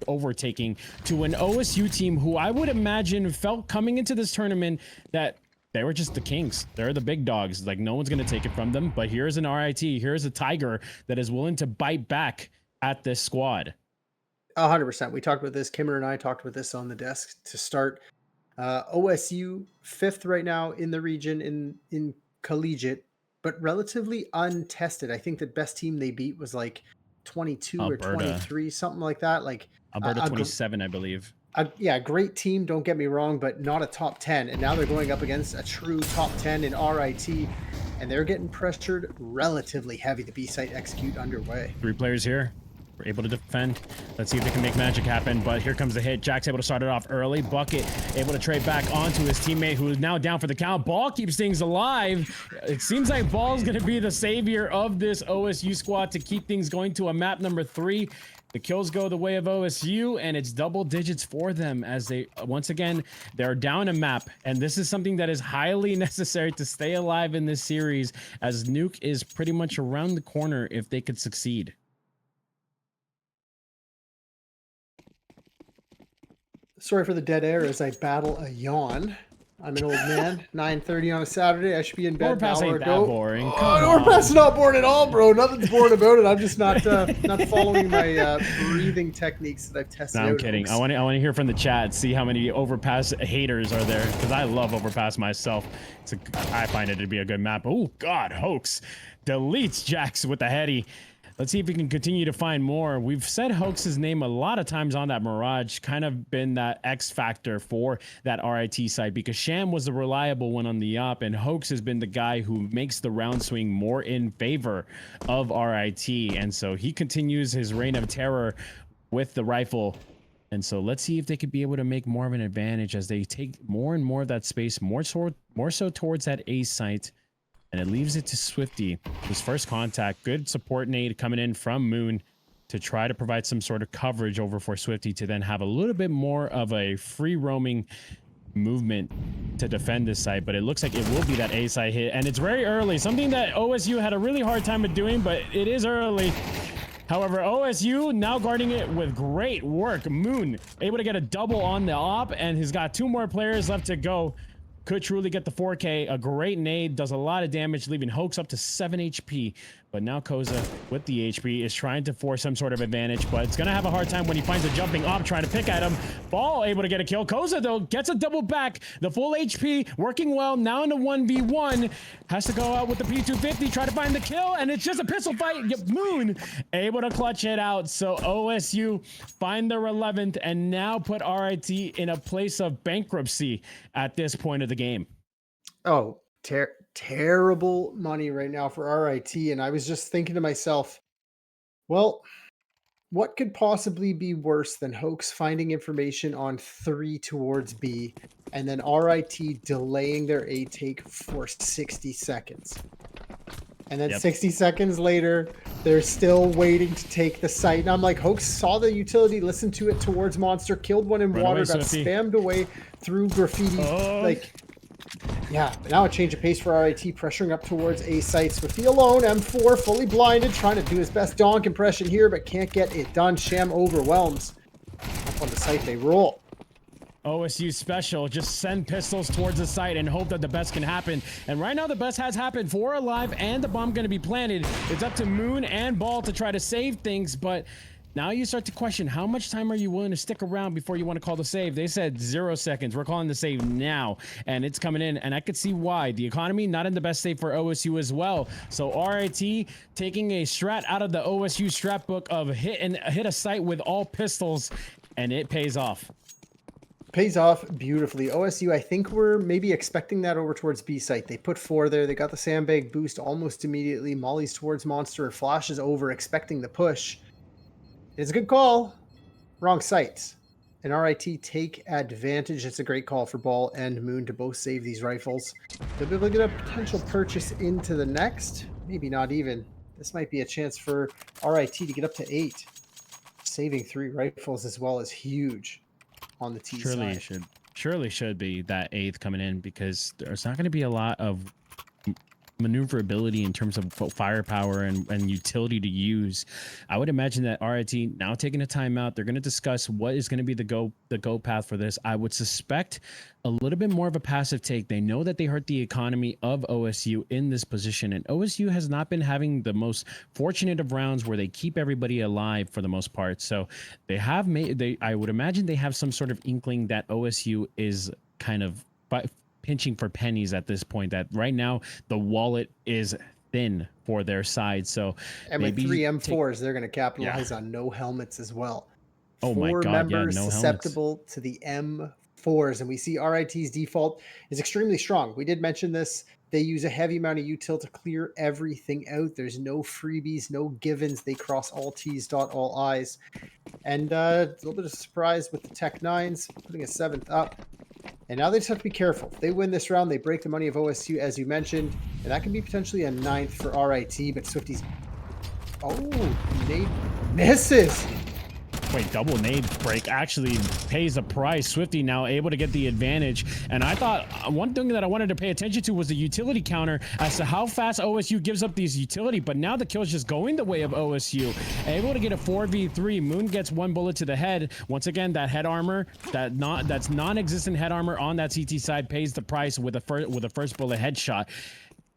S7: overtaking to an OSU team who I would imagine felt coming into this tournament that they were just the kings. They're the big dogs. Like, no one's going to take it from them. But here's an RIT. Here's a Tiger that is willing to bite back at this squad.
S3: 100%. We talked about this. Kimmer and I talked about this on the desk to start. OSU 5th right now in the region in collegiate, but relatively untested. I think the best team they beat was like 22
S7: Alberta.
S3: or 23, something like that. Like
S7: Alberta 27, I believe.
S3: Yeah, great team, don't get me wrong, but not a top 10. And now they're going up against a true top 10 in RIT, and they're getting pressured relatively heavy. The B site execute underway.
S7: 3 players here. We're able to defend. Let's see if they can make magic happen. But here comes the hit. Jack's able to start it off early. Bucket able to trade back onto his teammate, who is now down for the count. Ball keeps things alive. It seems like Ball's going to be the savior of this OSU squad to keep things going to a map number 3. The kills go the way of OSU, and it's double digits for them as they, once again, they're down a map. And this is something that is highly necessary to stay alive in this series, as Nuke is pretty much around the corner if they could succeed.
S3: Sorry for the dead air as I battle a yawn. I'm an old man. 9:30 on a Saturday. I should be in bed
S7: Overpass
S3: an hour
S7: ain't that
S3: ago.
S7: boring.
S3: Overpass is not boring at all, bro. Nothing's boring about it. I'm just not following my breathing techniques that I've tested out.
S7: No, I'm kidding. I want to hear from the chat, see how many Overpass haters are there, because I love Overpass myself. I find it to be a good map. Oh God, Hoax deletes Jax with the heady. Let's see if we can continue to find more. We've said Hoax's name a lot of times on that Mirage, kind of been that X factor for that RIT side, because Sham was the reliable one on the op, and Hoax has been the guy who makes the round swing more in favor of RIT. And so he continues his reign of terror with the rifle. And so let's see if they could be able to make more of an advantage as they take more and more of that space, more so towards that A site. And it leaves it to Swifty. His first contact, good support nade coming in from Moon to try to provide some sort of coverage over for Swifty to then have a little bit more of a free roaming movement to defend this site. But it looks like it will be that A site hit. And it's very early, something that OSU had a really hard time of doing, but it is early. However, OSU now guarding it with great work. Moon able to get a double on the op, and he's got 2 more players left to go. Could truly get the 4K. A great nade, does a lot of damage, leaving Hoax up to 7 HP. But now Koza, with the HP, is trying to force some sort of advantage, but it's going to have a hard time when he finds a jumping op trying to pick at him. Ball able to get a kill. Koza, though, gets a double back. The full HP working well. Now in a 1v1. Has to go out with the P250, try to find the kill, and it's just a pistol fight. Moon able to clutch it out. So OSU find their 11th and now put RIT in a place of bankruptcy at this point of the game.
S3: Oh, terrible money right now for RIT. And I was just thinking to myself, well, what could possibly be worse than Hoax finding information on 3 towards B and then RIT delaying their A take for 60 seconds? And then
S7: Yep.
S3: 60 seconds later, they're still waiting to take the site. And I'm like, Hoax saw the utility, listened to it towards Monster, killed one in
S7: Run
S3: water,
S7: away,
S3: got
S7: Swifty.
S3: spammed away through graffiti.
S7: Oh.
S3: Like, yeah, but now a change of pace for RIT, pressuring up towards A sites. Swifty alone, M4 fully blinded, trying to do his best donk impression here, but can't get it done. Sham overwhelms. Up on the site they roll.
S7: OSU special, just send pistols towards the site and hope that the best can happen. And right now the best has happened. 4 alive and the bomb going to be planted. It's up to Moon and Ball to try to save things, but now you start to question, how much time are you willing to stick around before you want to call the save? They said 0 seconds. We're calling the save now, and it's coming in, and I could see why. The economy not in the best state for OSU as well. So RIT taking a strat out of the OSU strat book of hit a site with all pistols, and it pays off.
S3: Pays off beautifully. OSU, I think we're maybe expecting that over towards B site. They put 4 there. They got the sandbag boost almost immediately. Molly's towards Monster and flashes over, expecting the push. It's a good call. Wrong site. And RIT take advantage. It's a great call for Ball and Moon to both save these rifles. They'll be able to get a potential purchase into the next. Maybe not even. This might be a chance for RIT to get up to 8. Saving 3 rifles as well is huge on the T
S7: Surely
S3: side.
S7: surely should be that 8th coming in, because there's not going to be a lot of maneuverability in terms of firepower and utility to use. I would imagine that RIT now taking a timeout, they're going to discuss what is going to be the go path for this. I would suspect a little bit more of a passive take. They know that they hurt the economy of OSU in this position, and OSU has not been having the most fortunate of rounds where they keep everybody alive for the most part. So they have made, I would imagine they have some sort of inkling that OSU is kind of pinching for pennies at this point, that right now the wallet is thin for their side. So
S3: and with 3 M4s, they're going to capitalize on no helmets as well.
S7: Oh my
S3: 4
S7: God,
S3: members
S7: no
S3: susceptible to the M4s, and we see RIT's default is extremely strong. We did mention this. They use a heavy amount of util to clear everything out. There's no freebies, no givens. They cross all T's, dot all I's. And a little bit of surprise with the Tech 9s, putting a 7th up. And now they just have to be helpful. If they win this round, they break the money of OSU, as you mentioned, and that can be potentially a 9th for RIT, but Swifty's... Oh, nade misses!
S7: Wait, double nade break actually pays the price. Swifty now able to get the advantage. And I thought one thing that I wanted to pay attention to was the utility counter as to how fast OSU gives up these utility. But now the kill's just going the way of OSU. Able to get a 4v3. Moon gets 1 bullet to the head. Once again, that head armor, that's non-existent head armor on that CT side pays the price with a first bullet headshot.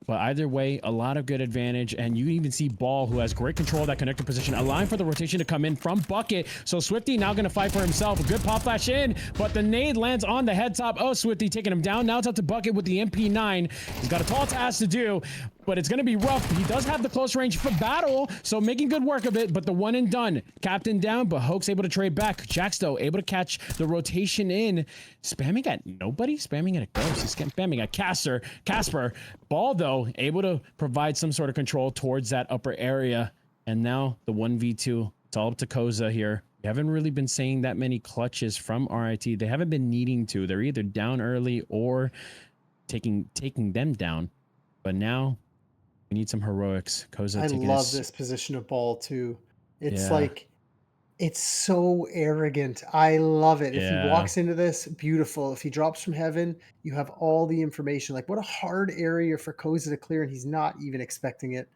S7: But either way, a lot of good advantage, and you even see Ball, who has great control of that connector position, allowing for the rotation to come in from Bucket. So Swifty now going to fight for himself. A good pop flash in, but the nade lands on the head top. Oh, Swifty taking him down. Now it's up to Bucket with the MP9. He's got a tall task to do, but it's going to be rough. He does have the close range for battle, so making good work of it, but the one and done. Captain down, but Hoax able to trade back. Jax, though, able to catch the rotation in. Spamming at nobody? Spamming at a ghost. He's spamming at Casper. Ball, though, able to provide some sort of control towards that upper area. And now the 1v2. It's all up to Koza here. We haven't really been saying that many clutches from RIT. They haven't been needing to. They're either down early or taking them down. But now we need some heroics. Koza
S3: I
S7: taking
S3: love this position of Ball, too. It's like, it's so arrogant. I love it. If he walks into this, beautiful. If he drops from heaven, you have all the information. Like, what a hard area for Koza to clear, and he's not even expecting it.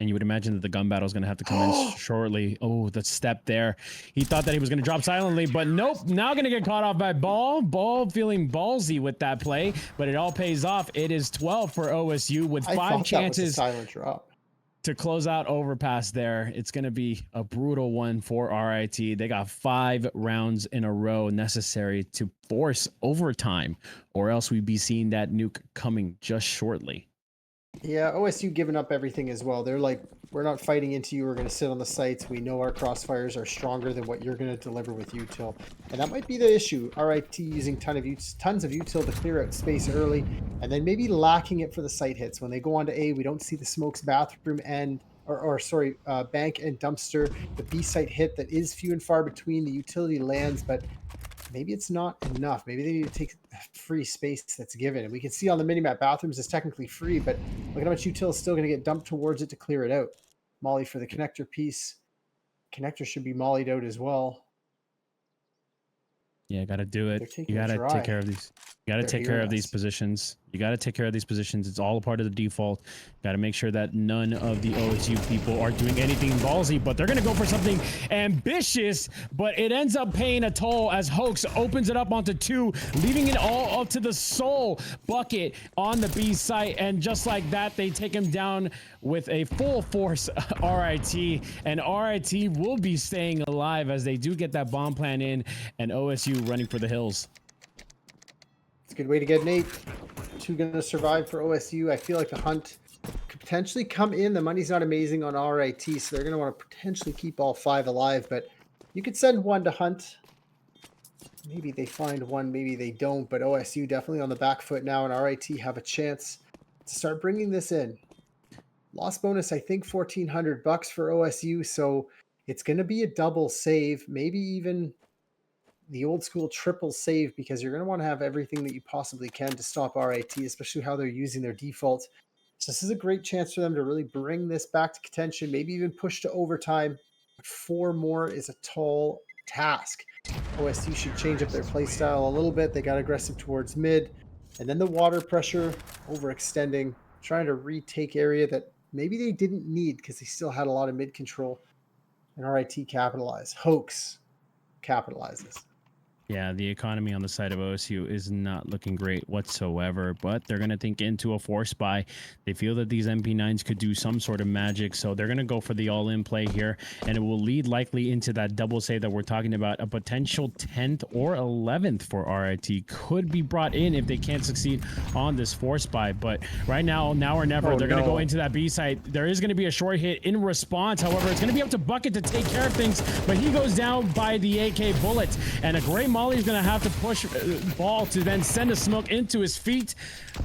S7: And you would imagine that the gun battle is going to have to come in shortly. Oh, the step there. He thought that he was going to drop silently, but nope. Now going to get caught off by Ball. Ball feeling ballsy with that play, but it all pays off. It is 12 for OSU with 5 chances
S3: silent drop
S7: to close out overpass there. It's going to be a brutal one for RIT. They got 5 rounds in a row necessary to force overtime, or else we'd be seeing that nuke coming just shortly.
S3: Yeah, OSU giving up everything as well. They're like, we're not fighting into you. We're going to sit on the sites. We know our crossfires are stronger than what you're going to deliver with util. And that might be the issue. RIT using tons of util to clear out space early, and then maybe lacking it for the site hits. When they go on to A, we don't see the smokes bathroom end bank and dumpster, the B site hit that is few and far between, the utility lands, but maybe it's not enough. Maybe they need to take free space that's given. And we can see on the minimap, bathrooms is technically free, but look at how much util is still going to get dumped towards it to clear it out. Molly for the connector piece. Connector should be mollied out as well.
S7: Yeah, got to do it. You got to take care of these. You got to take care of these positions. You got to take care of these positions. It's all a part of the default. Got to make sure that none of the OSU people are doing anything ballsy, but they're going to go for something ambitious, but it ends up paying a toll as Hoax opens it up onto 2, leaving it all up to the Soul bucket on the B site. And just like that, they take him down with a full force RIT, and RIT will be staying alive as they do get that bomb plan in, and OSU running for the hills.
S3: It's a good way to get Nate. 2 going to survive for OSU. I feel like the hunt could potentially come in. The money's not amazing on RIT, so they're going to want to potentially keep all 5 alive, but you could send 1 to hunt. Maybe they find 1, maybe they don't, but OSU definitely on the back foot now, and RIT have a chance to start bringing this in. Loss bonus, I think $1,400 for OSU, so it's going to be a double save, maybe even the old school triple save, because you're going to want to have everything that you possibly can to stop RIT, especially how they're using their default. So this is a great chance for them to really bring this back to contention, maybe even push to overtime. But 4 more is a tall task. OSU should change up their play style a little bit. They got aggressive towards mid, and then the water pressure overextending, trying to retake area that maybe they didn't need because they still had a lot of mid control. And RIT capitalized. Hoax capitalizes.
S7: Yeah, the economy on the side of OSU is not looking great whatsoever, but they're going to think into a force buy. They feel that these MP9s could do some sort of magic, so they're going to go for the all-in play here, and it will lead likely into that double save that we're talking about. A potential 10th or 11th for RIT could be brought in if they can't succeed on this force buy, but right now or never, they're going to go into that B site. There is going to be a short hit in response. However, it's going to be up to Bucket to take care of things, but he goes down by the AK bullet, and a great Molly's going to have to push ball to then send a smoke into his feet.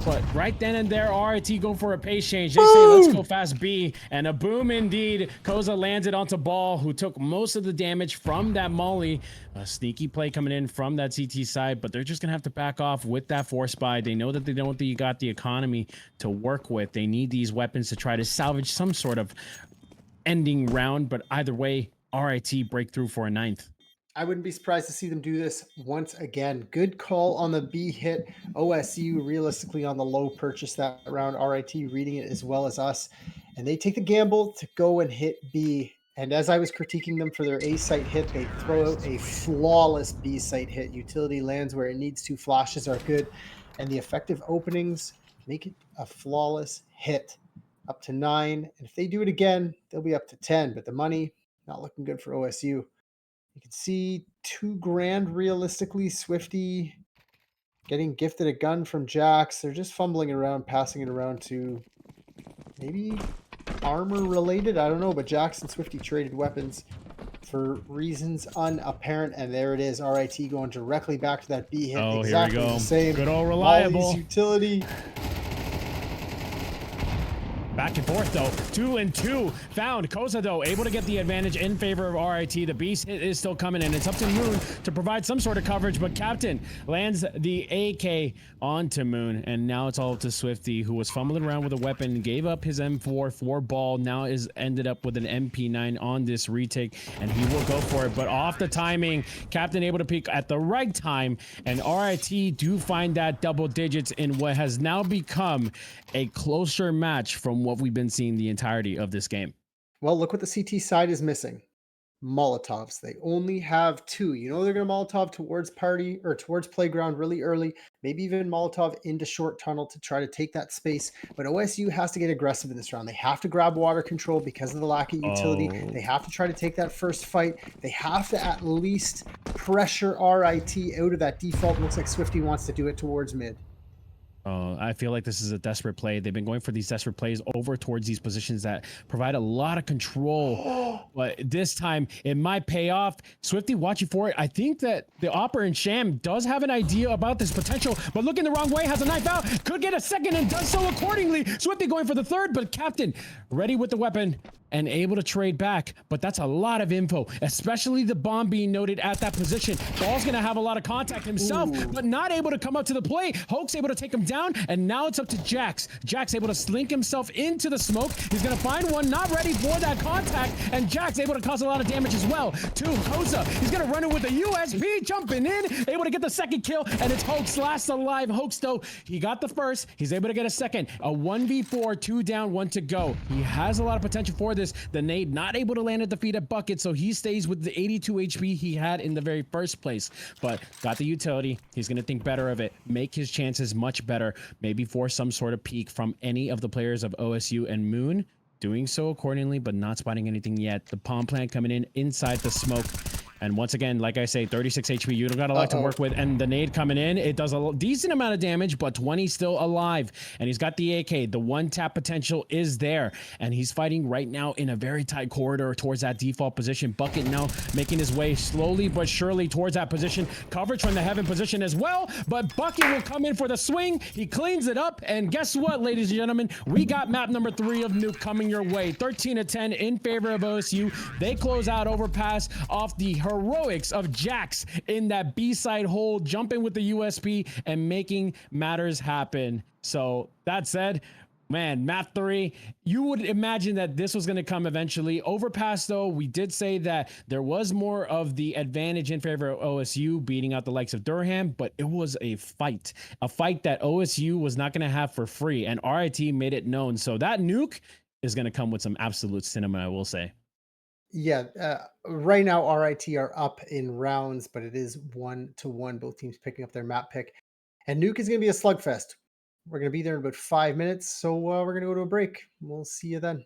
S7: But right then and there, RIT go for a pace change. They say, let's go fast B. And a boom indeed. Koza lands it onto Ball, who took most of the damage from that Molly. A sneaky play coming in from that CT side, but they're just going to have to back off with that force buy. They know that they don't think you got the economy to work with. They need these weapons to try to salvage some sort of ending round, but either way, RIT breakthrough for a 9th.
S3: I wouldn't be surprised to see them do this once again. Good call on the B hit. OSU realistically on the low purchase that round. RIT reading it as well as us. And they take the gamble to go and hit B. And as I was critiquing them for their A site hit, they throw out a flawless B site hit. Utility lands where it needs to. Flashes are good. And the effective openings make it a flawless hit. Up to 9. And if they do it again, they'll be up to 10. But the money, not looking good for OSU. You can see $2,000 realistically. Swifty getting gifted a gun from Jax. They're just fumbling around, passing it around to maybe armor related. I don't know, but Jax and Swifty traded weapons for reasons unapparent. And there it is. RIT going directly back to that B hit.
S7: Oh,
S3: exactly
S7: here we go.
S3: The same.
S7: Good old reliable.
S3: Molly's utility.
S7: Back and forth though, 2 and 2 found. Koza though able to get the advantage in favor of RIT. The beast hit is still coming in. It's up to Moon to provide some sort of coverage, but Captain lands the AK onto Moon, and now it's all up to Swifty, who was fumbling around with a weapon, gave up his M4 for Ball, now is ended up with an MP9 on this retake, and he will go for it, but off the timing. Captain able to peek at the right time, and RIT do find that double digits in what has now become a closer match from what we've been seeing the entirety of this game.
S3: Well, look what the CT side is missing. Molotovs. They only have 2. You know they're going to Molotov towards party or towards playground really early. Maybe even Molotov into short tunnel to try to take that space. But OSU has to get aggressive in this round. They have to grab water control because of the lack of utility. They have to try to take that first fight. They have to at least pressure RIT out of that default. Looks like Swifty wants to do it towards mid.
S7: I feel like this is a desperate play. They've been going for these desperate plays over towards these positions that provide a lot of control but this time it might pay off. Swifty, watch you for it. I think that the Opera and Sham does have an idea about this potential, but looking the wrong way, has a knife out, could get a second and does so accordingly. Swifty going for the third, but Captain ready with the weapon and able to trade back, but that's a lot of info, especially the bomb being noted at that position. Ball's gonna have a lot of contact himself, but not able to come up to the plate. Hoke's able to take him down, and now it's up to Jax. Jax able to slink himself into the smoke. He's gonna find one, not ready for that contact, and Jax able to cause a lot of damage as well. To Hosa, he's gonna run it with a USP, jumping in, able to get the second kill, and it's Hoke's last alive. Hoke's though, he got the first, he's able to get a second. A 1v4, 2 down, 1 to go. He has a lot of potential for this. The nade not able to land at the feet at Bucket, so he stays with the 82 HP he had in the very first place, but got the utility. He's going to think better of it, make his chances much better, maybe force some sort of peek from any of the players of OSU and Moon, doing so accordingly, but not spotting anything yet. The palm plant coming in inside the smoke. And once again, like I say, 36 HP, you don't got a lot to work with. And the nade coming in, it does a decent amount of damage, but 20 still alive. And he's got the AK. The one tap potential is there. And he's fighting right now in a very tight corridor towards that default position. Bucket now making his way slowly but surely towards that position. Coverage from the heaven position as well. But Bucket will come in for the swing. He cleans it up. And guess what, ladies and gentlemen? We got map number 3 of Nuke coming your way. 13-10 in favor of OSU. They close out overpass off the heroics of Jax in that B-side hole, jumping with the USP and making matters happen. So that said, man, map 3, you would imagine that this was going to come eventually. Overpass, though, we did say that there was more of the advantage in favor of OSU beating out the likes of Durham, but it was a fight that OSU was not going to have for free, and RIT made it known. So that nuke is going to come with some absolute cinema, I will say.
S3: Yeah, right now RIT are up in rounds, but it is 1-1. Both teams picking up their map pick. And Nuke is going to be a slugfest. We're going to be there in about 5 minutes, so we're going to go to a break. We'll see you then.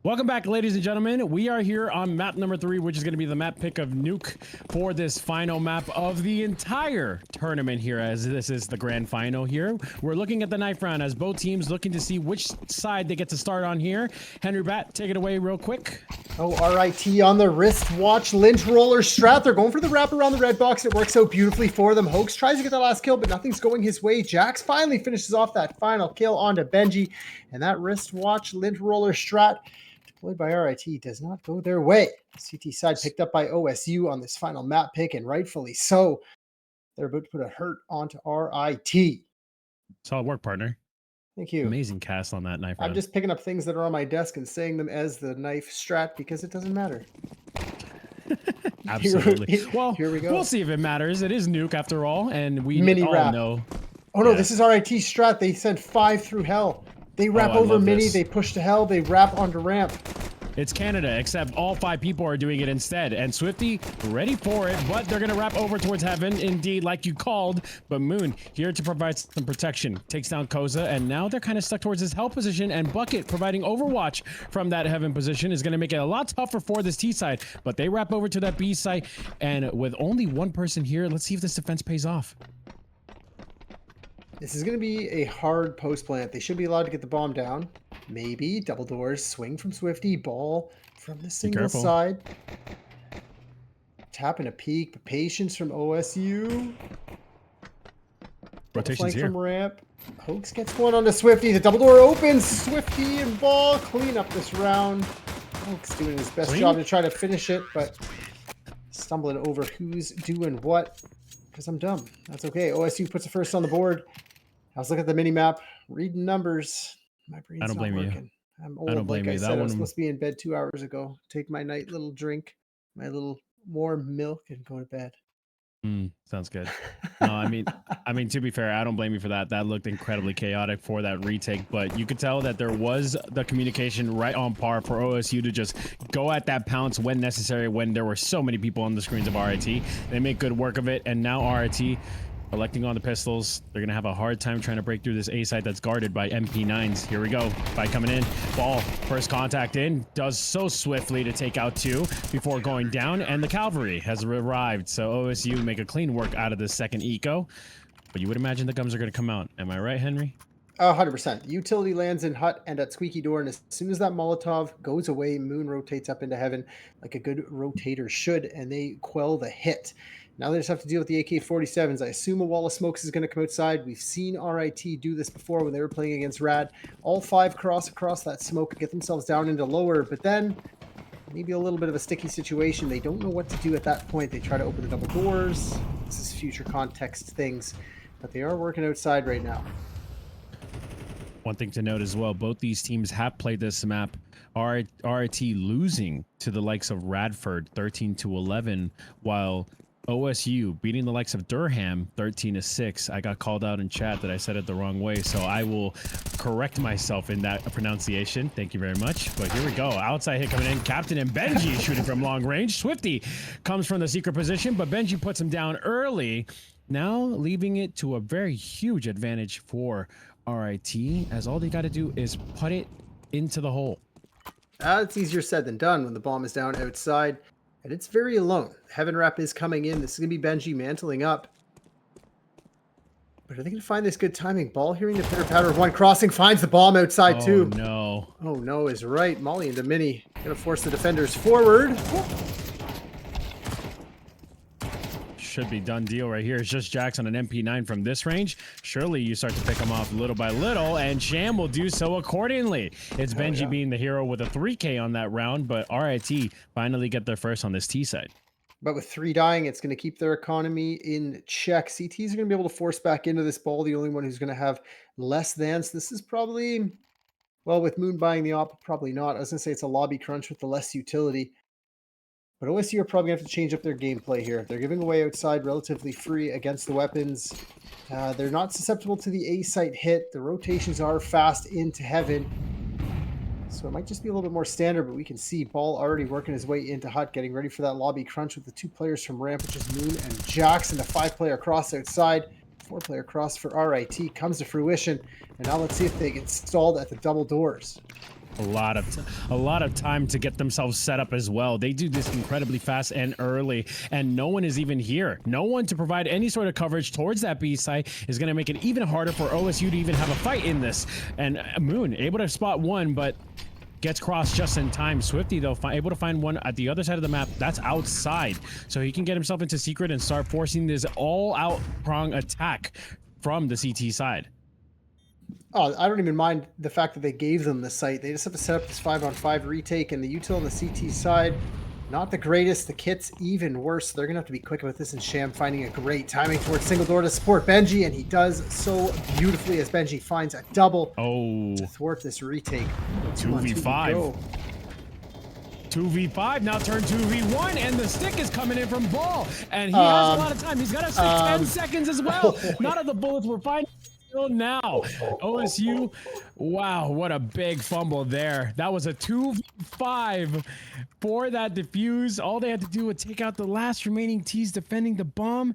S7: Welcome back, ladies and gentlemen. We are here on map number 3, which is going to be the map pick of Nuke for this final map of the entire tournament here, as this is the grand final here. We're looking at the knife round as both teams looking to see which side they get to start on here. Henry Bat, take it away real quick.
S3: Oh, RIT on the wristwatch, Lynch roller strat. They're going for the wrap around the red box. It works out beautifully for them. Hoax tries to get the last kill, but nothing's going his way. Jax finally finishes off that final kill onto Benji, and that wristwatch Lynch roller strat deployed by RIT does not go their way. CT side picked up by OSU on this final map pick, and rightfully so. They're about to put a hurt onto RIT.
S7: Solid work, partner.
S3: Thank you.
S7: Amazing cast on that knife round.
S3: I'm just picking up things that are on my desk and saying them as the knife strat because it doesn't matter.
S7: Absolutely. Well,
S3: here we go.
S7: We'll see if it matters. It is Nuke after all, and we
S3: Mini
S7: all
S3: wrap.
S7: know.
S3: Oh no,
S7: Yeah.
S3: this is RIT strat. They sent 5 through hell. They wrap
S7: I
S3: over
S7: love
S3: mini,
S7: this.
S3: they push to hell, they wrap onto ramp.
S7: It's Canada, except all 5 people are doing it instead. And Swifty, ready for it, but they're going to wrap over towards Heaven, indeed, like you called. But Moon, here to provide some protection, takes down Koza, and now they're kind of stuck towards his hell position, and Bucket, providing Overwatch from that Heaven position, is going to make it a lot tougher for this T side. But they wrap over to that B side, and with only one person here, let's see if this defense pays off.
S3: This is going to be a hard post plant. They should be allowed to get the bomb down. Maybe. Double doors. Swing from Swifty. Ball from the single
S7: careful.
S3: side. Tap and a peek. But patience from OSU.
S7: Rotation's
S3: Flank
S7: here.
S3: from ramp. Hoax gets one onto Swifty. The double door opens. Swifty and Ball clean up this round. Hoax doing his best
S7: Clean?
S3: job to try to finish it, but stumbling over who's doing what. Because I'm dumb. That's okay. OSU puts it first on the board. I was looking at the mini map, reading numbers. My brain's
S7: don't
S3: not
S7: blame you.
S3: working. I'm old.
S7: I don't blame
S3: like
S7: you.
S3: I
S7: That
S3: said, I
S7: one-
S3: was supposed to be in bed 2 hours ago. Take my night little drink, my little warm milk, and go to bed.
S7: Sounds good. No, I mean, to be fair, I don't blame you for that. That looked incredibly chaotic for that retake, but you could tell that there was the communication right on par for OSU to just go at that pounce when necessary, when there were so many people on the screens of RIT. They make good work of it, and now RIT electing on the pistols. They're going to have a hard time trying to break through this A site that's guarded by MP9s. Here we go. By coming in. Ball, first contact in. Does so swiftly to take out 2 before going down. And the cavalry has arrived. So OSU make a clean work out of this second eco. But you would imagine the guns are going to come out. Am I right, Henry?
S3: 100%. Utility lands in hut and at squeaky door, and as soon as that Molotov goes away, Moon rotates up into Heaven like a good rotator should, and they quell the hit. Now they just have to deal with the AK-47s. I assume a wall of smokes is going to come outside. We've seen RIT do this before when they were playing against Rad. All 5 cross across that smoke, get themselves down into lower, but then maybe a little bit of a sticky situation. They don't know what to do at that point. They try to open the double doors. This is future context things, but they are working outside right now.
S7: One thing to note as well, both these teams have played this map. RIT losing to the likes of Radford 13-11, while OSU beating the likes of Durham 13-6. I got called out in chat that I said it the wrong way, so I will correct myself in that pronunciation. Thank you very much. But here we go. Outside hit coming in. Captain and Benji shooting from long range. Swifty comes from the secret position, but Benji puts him down early. Now leaving it to a very huge advantage for RIT, as all they got to do is put it into the hole.
S3: It's easier said than done when the bomb is down outside. And it's very alone. Heaven Wrap is coming in. This is going to be Benji mantling up. But are they going to find this good timing? Ball hearing the pitter patter of one crossing. Finds the bomb outside too.
S7: No.
S3: Oh no is right. Molly into Mini. Going to force the defenders forward.
S7: Should be done deal right here. It's just Jax on an MP9 from this range. Surely you start to pick him off little by little, and Sham will do so accordingly. It's Benji being the hero with a 3K on that round, but RIT finally get their first on this T side.
S3: But with 3 dying, it's going to keep their economy in check. CTs are going to be able to force back into this ball. The only one who's going to have less than. So this is probably, well, with Moon buying the op, probably not. I was going to say it's a lobby crunch with the less utility. But OSU are probably going to have to change up their gameplay here. They're giving away outside relatively free against the weapons. They're not susceptible to the A site hit. The rotations are fast into Heaven. So it might just be a little bit more standard, but we can see Ball already working his way into hut, getting ready for that lobby crunch with the 2 players from ramp, which is Moon and Jax, and the 5-player cross outside. 4-player cross for RIT comes to fruition. And now let's see if they get stalled at the double doors.
S7: a lot of time to get themselves set up as well. They do this incredibly fast and early, and no one is even here. No one to provide any sort of coverage towards that B site is going to make it even harder for OSU to even have a fight in this. And Moon able to spot one, but gets crossed just in time. Swifty, though, able to find one at the other side of the map. That's outside. So he can get himself into secret and start forcing this all-out prong attack from the CT side.
S3: Oh, I don't even mind the fact that they gave them the site. They just have to set up this 5-on-5 retake, and the util on the CT side, not the greatest. The kit's even worse. They're going to have to be quick with this, and Sham finding a great timing towards single door to support Benji, and he does so beautifully as Benji finds a double to thwart this retake.
S7: 2v5. 2v5, now turn 2v1, and the stick is coming in from Ball, and he has a lot of time. He's got a 10 seconds as well. None of the bullets were finding. Now OSU, wow, what a big fumble there. That was a 2v5 for that defuse. All they had to do was take out the last remaining T's defending the bomb,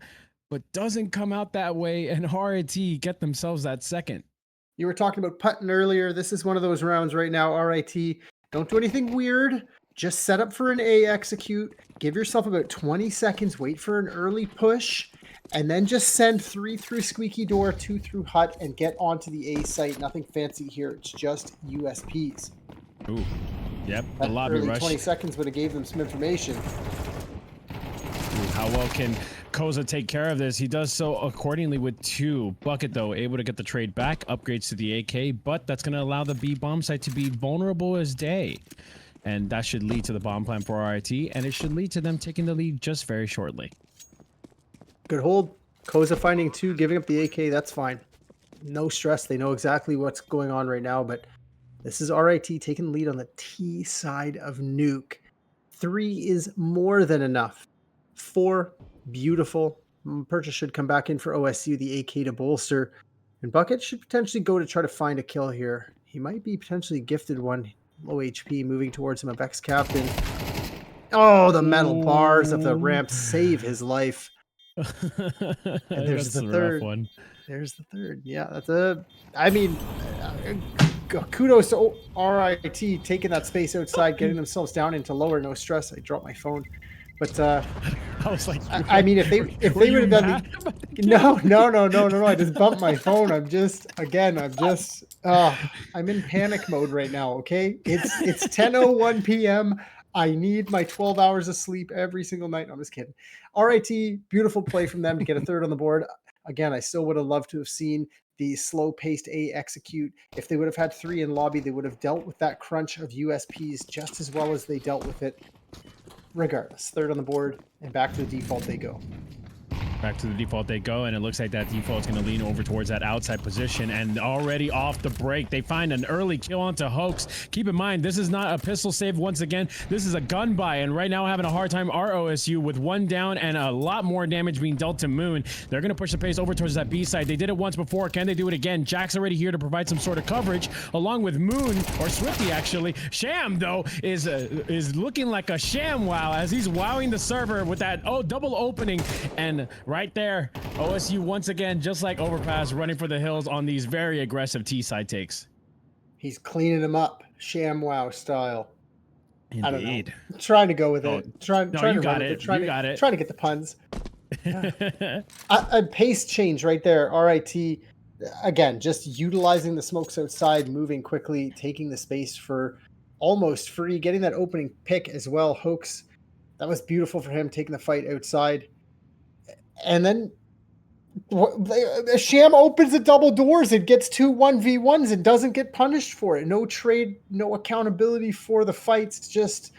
S7: but doesn't come out that way, and RIT get themselves that second.
S3: You were talking about putting earlier. This is one of those rounds right now. RIT, don't do anything weird. Just set up for an A execute. Give yourself about 20 seconds. Wait for an early push. And then just send 3 through squeaky door, 2 through hut, and get onto the A site. Nothing fancy here. It's just USPs.
S7: Ooh, yep.
S3: That
S7: the lobby
S3: early
S7: rush.
S3: 20 seconds would have gave them some information.
S7: Ooh, how well can Koza take care of this? He does so accordingly with 2. Bucket, though, able to get the trade back. Upgrades to the AK, but that's going to allow the B bomb site to be vulnerable as day. And that should lead to the bomb plan for RIT, and it should lead to them taking the lead just very shortly.
S3: Good hold. Koza finding 2, giving up the AK. That's fine. No stress. They know exactly what's going on right now, but this is RIT taking the lead on the T side of Nuke. 3 is more than enough. 4, beautiful. Purchase should come back in for OSU, the AK to bolster. And Bucket should potentially go to try to find a kill here. He might be potentially gifted one. Low HP, moving towards him, a Vex Captain. Oh, the metal bars of the ramp save his life. And there's the third one. There's the third. Yeah, that's a. I mean, kudos to RIT taking that space outside, getting themselves down into lower. No stress. I dropped my phone, but I
S7: was like,
S3: I mean, if they would have done no. I just bumped my phone. I'm in panic mode right now. Okay, it's 10:01 p.m. I need my 12 hours of sleep every single night. No, I'm just kidding. RIT, beautiful play from them to get a third on the board. Again, I still would have loved to have seen the slow-paced A execute. If they would have had 3 in lobby, they would have dealt with that crunch of USPs just as well as they dealt with it. Regardless, third on the board, and back to the default they go.
S7: Back to the default they go, and it looks like that default's going to lean over towards that outside position, and already off the break, they find an early kill onto Hoax. Keep in mind, this is not a pistol save once again. This is a gun buy, and right now having a hard time are OSU with 1 down and a lot more damage being dealt to Moon. They're going to push the pace over towards that B side. They did it once before. Can they do it again? Jack's already here to provide some sort of coverage, along with Moon, or Swifty actually. Sham, though, is looking like a sham wow as he's wowing the server with that double opening, and right there, OSU once again, just like Overpass, running for the hills on these very aggressive T-side takes.
S3: He's cleaning them up, ShamWow style.
S7: Indeed.
S3: I don't know. I'm trying to go with it. Trying to
S7: got it.
S3: Trying to get the puns. A pace change right there. RIT, again, just utilizing the smokes outside, moving quickly, taking the space for almost free, getting that opening pick as well. Hoax, that was beautiful for him, taking the fight outside. And then Sham opens the double doors and gets 2 1v1s and doesn't get punished for it. No trade, no accountability for the fights. It's just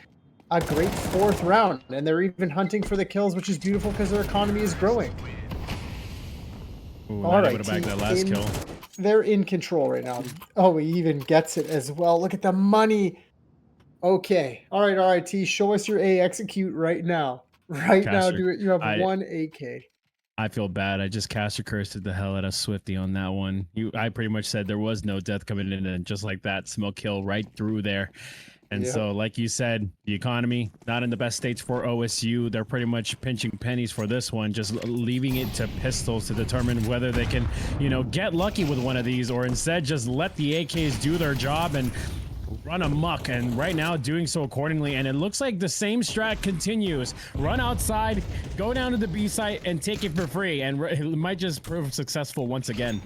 S3: a great 4th round. And they're even hunting for the kills, which is beautiful because their economy is growing.
S7: Ooh, all right, that last kill.
S3: They're in control right now. Oh, he even gets it as well. Look at the money. Okay. All right, RIT, show us your A execute right now. Right now, do it. You have 1 AK.
S7: I feel bad. I just caster cursed the hell out of Swifty on that one. I pretty much said there was no death coming in, and just like that, smoke kill right through there. And so, like you said, the economy not in the best states for OSU. They're pretty much pinching pennies for this one, just leaving it to pistols to determine whether they can, get lucky with one of these, or instead just let the AKs do their job and run amok, and right now doing so accordingly. And it looks like the same strat continues. Run outside, go down to the B site, and take it for free. And it might just prove successful once again.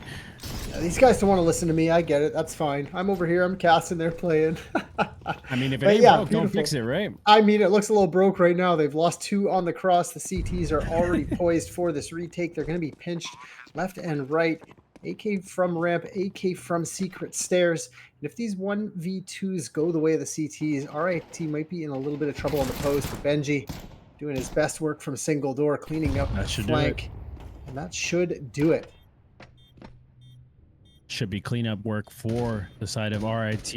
S3: These guys don't want to listen to me. I get it. That's fine. I'm over here. I'm casting. They're playing.
S7: I mean, if it
S3: But
S7: ain't
S3: yeah,
S7: broke, don't
S3: beautiful.
S7: fix it, right?
S3: I mean, it looks a little broke right now. They've lost 2 on the cross. The CTs are already poised for this retake. They're going to be pinched left and right. AK from ramp, AK from secret stairs. And if these 1v2s go the way of the CTs, RIT might be in a little bit of trouble on the post. But Benji doing his best work from single door, cleaning up the
S7: That should
S3: flank. And that should do it.
S7: Should be cleanup work for the side of RIT.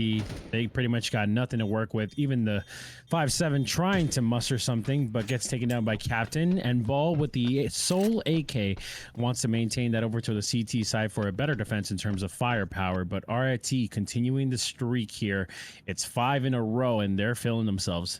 S7: They pretty much got nothing to work with. Even the 5-7 trying to muster something, but gets taken down by Captain. And Ball with the sole AK wants to maintain that over to the CT side for a better defense in terms of firepower. But RIT continuing the streak here. It's 5 in a row, and they're feeling themselves.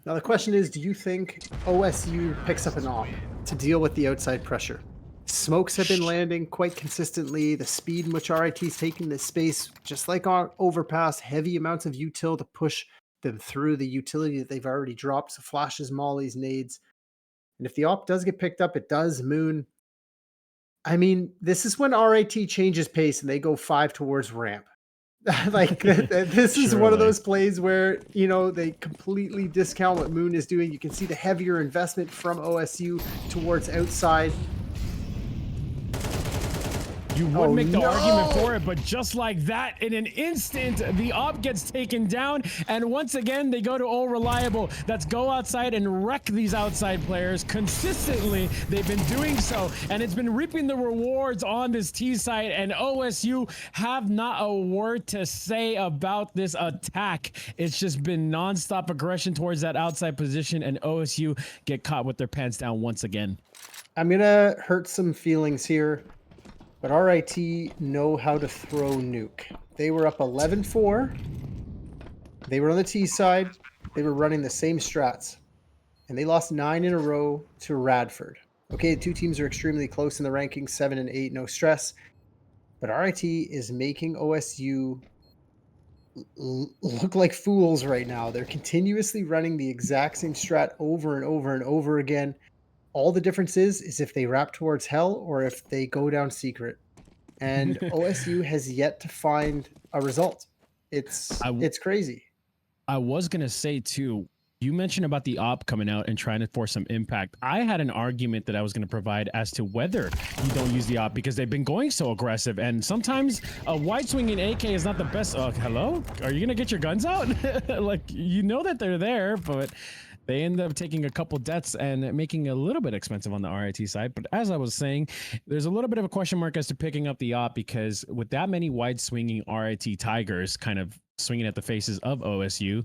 S3: Now the question is, do you think OSU picks up an op to deal with the outside pressure? Smokes have been landing quite consistently. The speed in which RIT's taking this space, just like on Overpass, heavy amounts of util to push them through the utility that they've already dropped. So flashes, mollies, nades. And if the op does get picked up, it does Moon. I mean, this is when RIT changes pace and they go 5 towards ramp. Like this is one of those plays where, you know, they completely discount what Moon is doing. You can see the heavier investment from OSU towards outside.
S7: You would make the argument for it, but just like that, in an instant, the op gets taken down, and once again, they go to all reliable. That's go outside and wreck these outside players. Consistently, they've been doing so, and it's been reaping the rewards on this T side, and OSU have not a word to say about this attack. It's just been nonstop aggression towards that outside position, and OSU get caught with their pants down once again.
S3: I'm gonna hurt some feelings here, but RIT know how to throw nuke. They were up 11-4. They were on the T side. They were running the same strats. And they lost 9 in a row to Radford. Okay, the 2 teams are extremely close in the rankings, 7 and 8, no stress. But RIT is making OSU look like fools right now. They're continuously running the exact same strat over and over and over again. All the difference is if they wrap towards hell or if they go down secret. And OSU has yet to find a result. It's crazy.
S7: I was going to say, too, you mentioned about the op coming out and trying to force some impact. I had an argument that I was going to provide as to whether you don't use the op because they've been going so aggressive. And sometimes a wide swinging AK is not the best. Hello? Are you going to get your guns out? Like, you know that they're there, but they end up taking a couple deaths and making it a little bit expensive on the RIT side. But as I was saying, there's a little bit of a question mark as to picking up the op because with that many wide swinging RIT Tigers kind of swinging at the faces of OSU,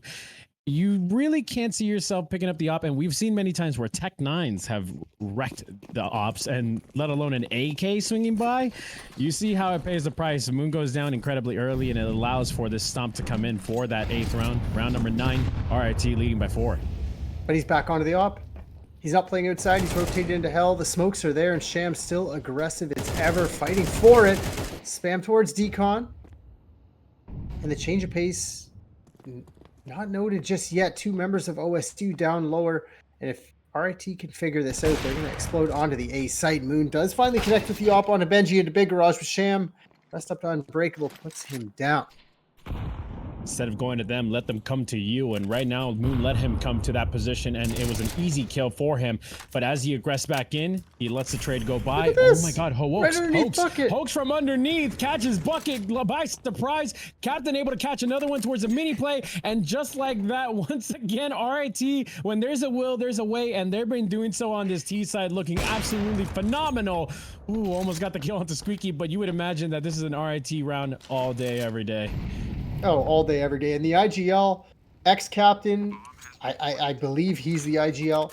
S7: you really can't see yourself picking up the op. And we've seen many times where Tech 9s have wrecked the ops, and let alone an AK swinging by. You see how it pays the price. The Moon goes down incredibly early, and it allows for this stomp to come in for that 8th round. Round number 9, RIT leading by 4.
S3: But he's back onto the op. He's not playing outside. He's rotated into hell. The smokes are there, and Sham still aggressive as ever, fighting for it. Spam towards Decon. And the change of pace, not noted just yet. 2 members of OSU down lower. And if RIT can figure this out, they're going to explode onto the A site. Moon does finally connect with the op onto Benji into Big Garage with Sham. Rest up to Unbreakable puts him down.
S7: Instead of going to them, let them come to you. And right now, Moon let him come to that position, and it was an easy kill for him. But as he aggressed back in, he lets the trade go by. Oh my God, Hoax from underneath catches Bucket by surprise. Captain able to catch another one towards a mini play. And just like that, once again, RIT, when there's a will, there's a way. And they've been doing so on this T side, looking absolutely phenomenal. Ooh, almost got the kill onto Squeaky, but you would imagine that this is an RIT round all day, every day.
S3: Oh, all day, every day. And the IGL, ex-captain, I believe he's the IGL,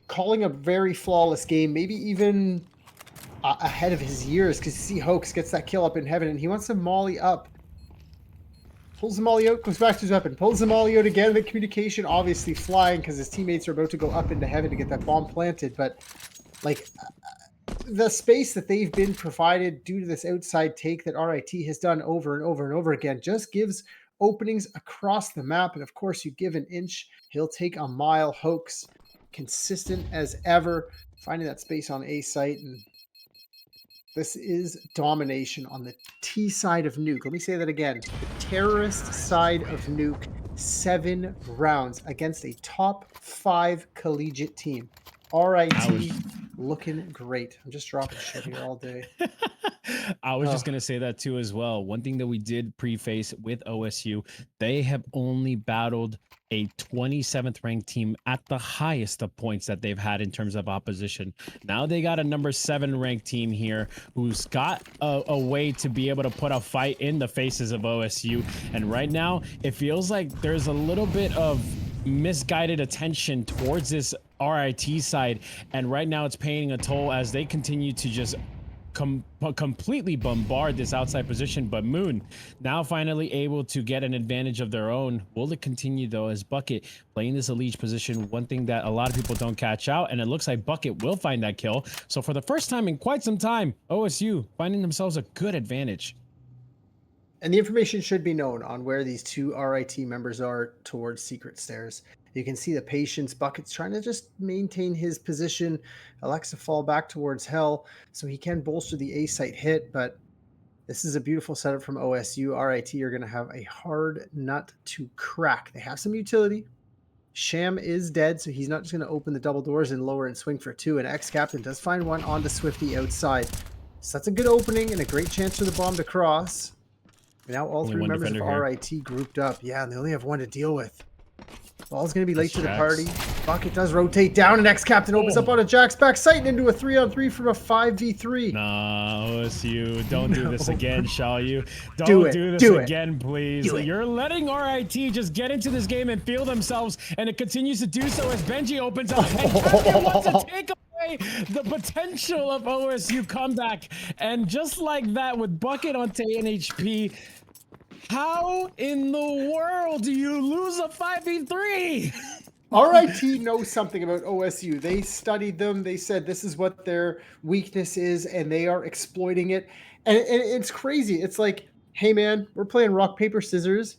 S3: calling a very flawless game, maybe even ahead of his years, because you see Hoax gets that kill up in heaven, and he wants to molly up. Pulls the molly out, goes back to his weapon, pulls the molly out again, the communication obviously flying, because his teammates are about to go up into heaven to get that bomb planted, but, like, the space that they've been provided due to this outside take that RIT has done over and over and over again just gives openings across the map. And of course, you give an inch, he'll take a mile. Hoax, consistent as ever, finding that space on A site. And this is domination on the T side of Nuke. Let me say that again. The terrorist side of Nuke, 7 rounds against a top 5 collegiate team. RIT looking great. I'm just dropping shit here all day.
S7: I was just going to say that too as well. One thing that we did preface with OSU, they have only battled a 27th ranked team at the highest of points that they've had in terms of opposition. Now they got a number 7 ranked team here who's got a way to be able to put a fight in the faces of OSU. And right now it feels like there's a little bit of misguided attention towards this RIT side. And right now it's paying a toll as they continue to just completely bombard this outside position. But Moon now finally able to get an advantage of their own. Will it continue though, as Bucket playing this elite position? One thing that a lot of people don't catch out, and it looks like Bucket will find that kill. So for the first time in quite some time, OSU finding themselves a good advantage.
S3: And the information should be known on where these 2 RIT members are towards Secret Stairs. You can see the patience. Bucket's trying to just maintain his position. Alexa fall back towards Hell so he can bolster the A site hit, but this is a beautiful setup from OSU. RIT are going to have a hard nut to crack. They have some utility. Sham is dead, so he's not just going to open the double doors and lower and swing for 2. And X-Captain does find one onto Swifty outside. So that's a good opening and a great chance for the bomb to cross. Now all 3 members of RIT grouped up. Yeah, and they only have 1 to deal with. Ball's going to be late to the party. Bucket does rotate down, and X-Captain opens up on a Jack's back sight and into a 3-on-3 from a 5v3.
S7: Nah, OSU, don't do this again, shall you? Don't do this again, please. You're letting RIT just get into this game and feel themselves, and it continues to do so as Benji opens up and Captain wants to take away the potential of OSU comeback. And just like that, with Bucket onto NHP, how in the world do you lose a 5v3?
S3: RIT knows something about OSU. They studied them. They said this is what their weakness is, and they are exploiting it. And it's crazy. It's like, hey, man, we're playing rock, paper, scissors.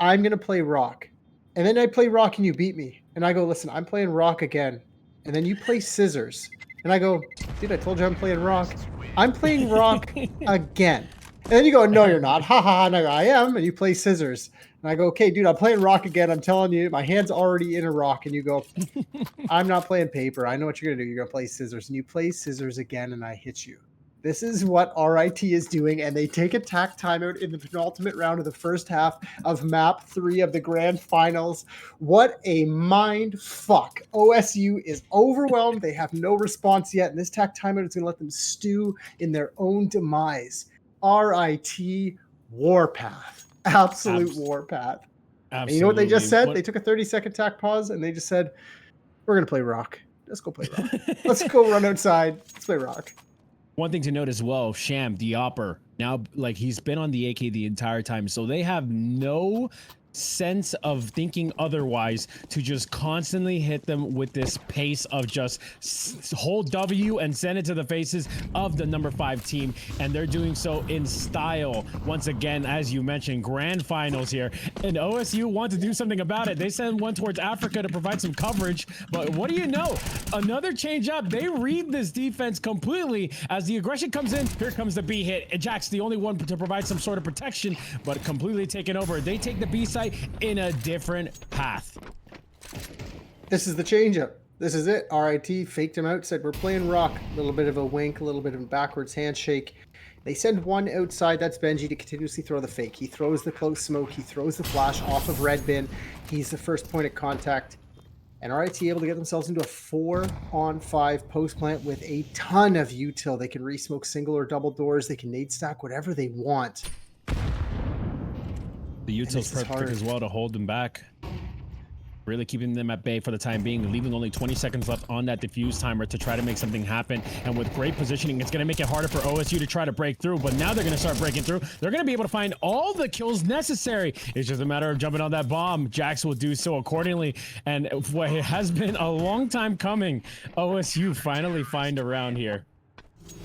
S3: I'm going to play rock. And then I play rock and you beat me. And I go, listen, I'm playing rock again. And then you play scissors. And I go, dude, I told you I'm playing rock. I'm playing rock again. And then you go, no, you're not. Ha ha. And I go, I am. And you play scissors. And I go, okay, dude, I'm playing rock again. I'm telling you, my hand's already in a rock. And you go, I'm not playing paper. I know what you're going to do. You're going to play scissors. And you play scissors again, and I hit you. This is what RIT is doing. And they take a tack timeout in the penultimate round of the first half of map 3 of the grand finals. What a mind fuck. OSU is overwhelmed. They have no response yet. And this tack timeout is going to let them stew in their own demise. RIT warpath. Absolute warpath. And you know what they just said? They took a 30-second tack pause and they just said, we're going to play rock. Let's go play rock. Let's go run outside. Let's play rock.
S7: One thing to note as well, Sham, the Opper, now, like, he's been on the AK the entire time, so they have no sense of thinking otherwise to just constantly hit them with this pace of just hold W and send it to the faces of the number 5 team. And they're doing so in style. Once again, as you mentioned, grand finals here, and OSU want to do something about it. They send one towards Africa to provide some coverage, but what do you know? Another change up. They read this defense completely as the aggression comes in. Here comes the B hit. And Jack's the only one to provide some sort of protection, but completely taken over. They take the B side in a different path.
S3: This is the changeup. This is it. RIT faked him out, said we're playing rock. A little bit of a wink, a little bit of a backwards handshake. They send one outside, that's Benji, to continuously throw the fake. He throws the close smoke, he throws the flash off of Red Bin. He's the first point of contact. And RIT able to get themselves into a 4-on-5 post plant with a ton of util. They can re-smoke single or double doors. They can nade stack whatever they want.
S7: The util's perfect as well to hold them back. Really keeping them at bay for the time being, leaving only 20 seconds left on that diffuse timer to try to make something happen. And with great positioning, it's going to make it harder for OSU to try to break through. But now they're going to start breaking through. They're going to be able to find all the kills necessary. It's just a matter of jumping on that bomb. Jax will do so accordingly. And what has been a long time coming, OSU finally find a round here.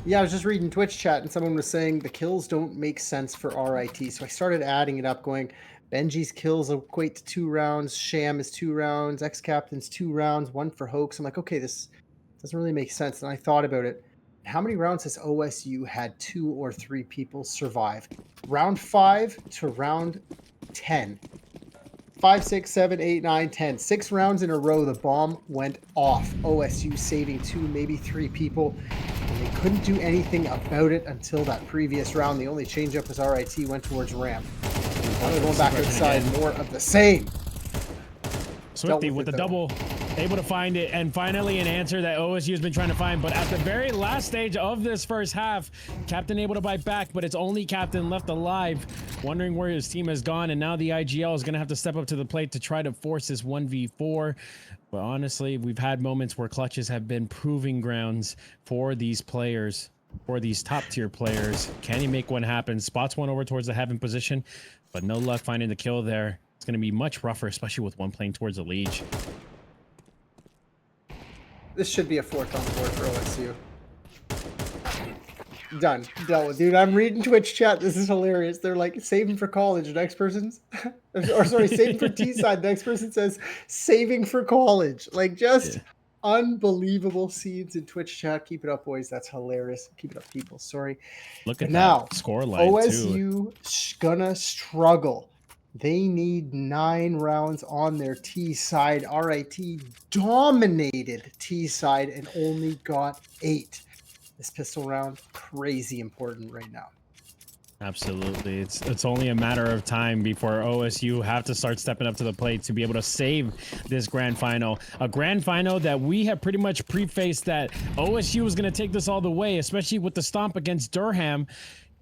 S3: Yeah, I was just reading Twitch chat and someone was saying the kills don't make sense for RIT. So I started adding it up going, Benji's kills equate to 2 rounds. Sham is 2 rounds. Ex-Captain's 2 rounds. 1 for Hoax. I'm like, okay, this doesn't really make sense. And I thought about it. How many rounds has OSU had 2 or 3 people survive? Round 5 to round 10. 5, 6, 7, 8, 9, 10. 6 rounds in a row, the bomb went off. OSU saving 2, maybe 3 people. And they couldn't do anything about it until that previous round. The only change-up was RIT went towards ramp. Now they're going back outside. More of the same.
S7: Swifty with the double, able to find it, and finally an answer that OSU has been trying to find. But at the very last stage of this first half, Captain able to bite back, but it's only Captain left alive, wondering where his team has gone. And now the IGL is going to have to step up to the plate to try to force this 1v4. But honestly, we've had moments where clutches have been proving grounds for these players, for these top tier players. Can he make one happen? Spots one over towards the heaven position, but no luck finding the kill there. It's going to be much rougher, especially with one playing towards the Liege.
S3: This should be a 4th on the board for OSU. Done. Dealt with. Dude, I'm reading Twitch chat. This is hilarious. They're like, saving for college. Next person's... or sorry, saving for T-side. Next person says, saving for college. Like, just unbelievable scenes in Twitch chat. Keep it up, boys. That's hilarious. Keep it up, people. Sorry.
S7: Look at
S3: now,
S7: that score line,
S3: OSU gonna struggle. They need 9 rounds on their T side. RIT dominated T side and only got 8. This pistol round, crazy important right now.
S7: Absolutely. It's only a matter of time before OSU have to start stepping up to the plate to be able to save this grand final. A grand final that we have pretty much prefaced that OSU was going to take this all the way, especially with the stomp against Durham.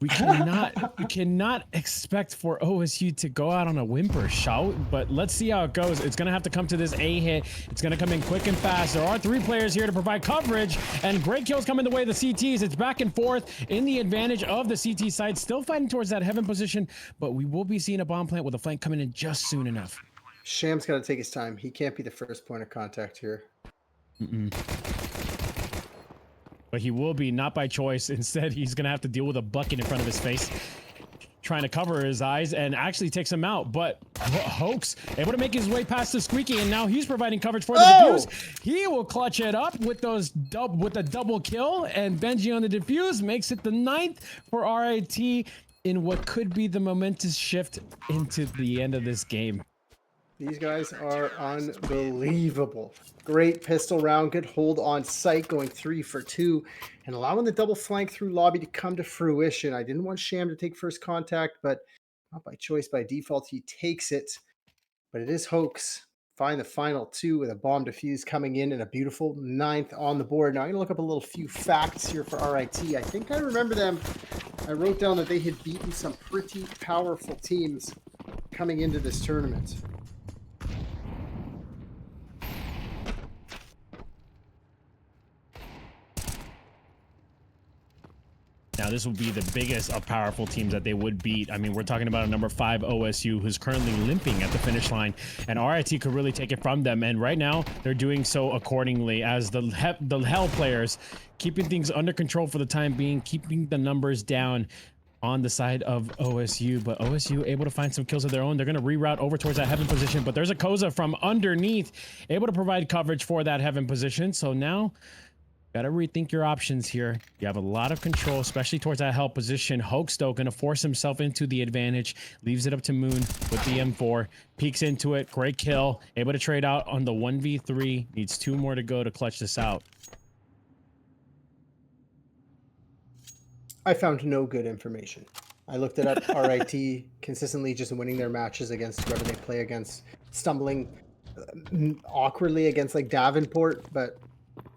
S7: We cannot expect for OSU to go out on a whimper shout, but let's see how it goes. It's going to have to come to this A hit. It's going to come in quick and fast. There are 3 players here to provide coverage, and great kills coming the way of the CTs. It's back and forth in the advantage of the CT side, still fighting towards that heaven position, but we will be seeing a bomb plant with a flank coming in just soon enough.
S3: Sham's got to take his time. He can't be the first point of contact here.
S7: But he will be, not by choice. Instead, he's going to have to deal with a bucket in front of his face, trying to cover his eyes, and actually takes him out. But Hoax able to make his way past the Squeaky, and now he's providing coverage for the defuse. He will clutch it up with those with a double kill, and Benji on the defuse makes it the 9th for RIT in what could be the momentous shift into the end of this game.
S3: These guys are unbelievable. Great pistol round, good hold on sight, going 3 for 2, and allowing the double flank through lobby to come to fruition. I didn't want Sham to take first contact, but not by choice, by default, he takes it. But it is Hoax. Find the final 2 with a bomb defuse coming in and a beautiful 9th on the board. Now I'm going to look up a little few facts here for RIT. I think I remember them. I wrote down that they had beaten some pretty powerful teams coming into this tournament.
S7: Now, this will be the biggest of powerful teams that they would beat. I mean, we're talking about a number 5 OSU who's currently limping at the finish line, and RIT could really take it from them. And right now, they're doing so accordingly as the Hell players keeping things under control for the time being, keeping the numbers down on the side of OSU. But OSU able to find some kills of their own. They're going to reroute over towards that heaven position, but there's a Koza from underneath able to provide coverage for that heaven position. So now, gotta rethink your options here. You have a lot of control, especially towards that help position. Hoax, though, gonna force himself into the advantage. Leaves it up to Moon with the M4. Peeks into it. Great kill. Able to trade out on the 1v3. Needs 2 more to go to clutch this out.
S3: I found no good information. I looked it up. RIT consistently just winning their matches against whoever they play against. Stumbling awkwardly against like Davenport, but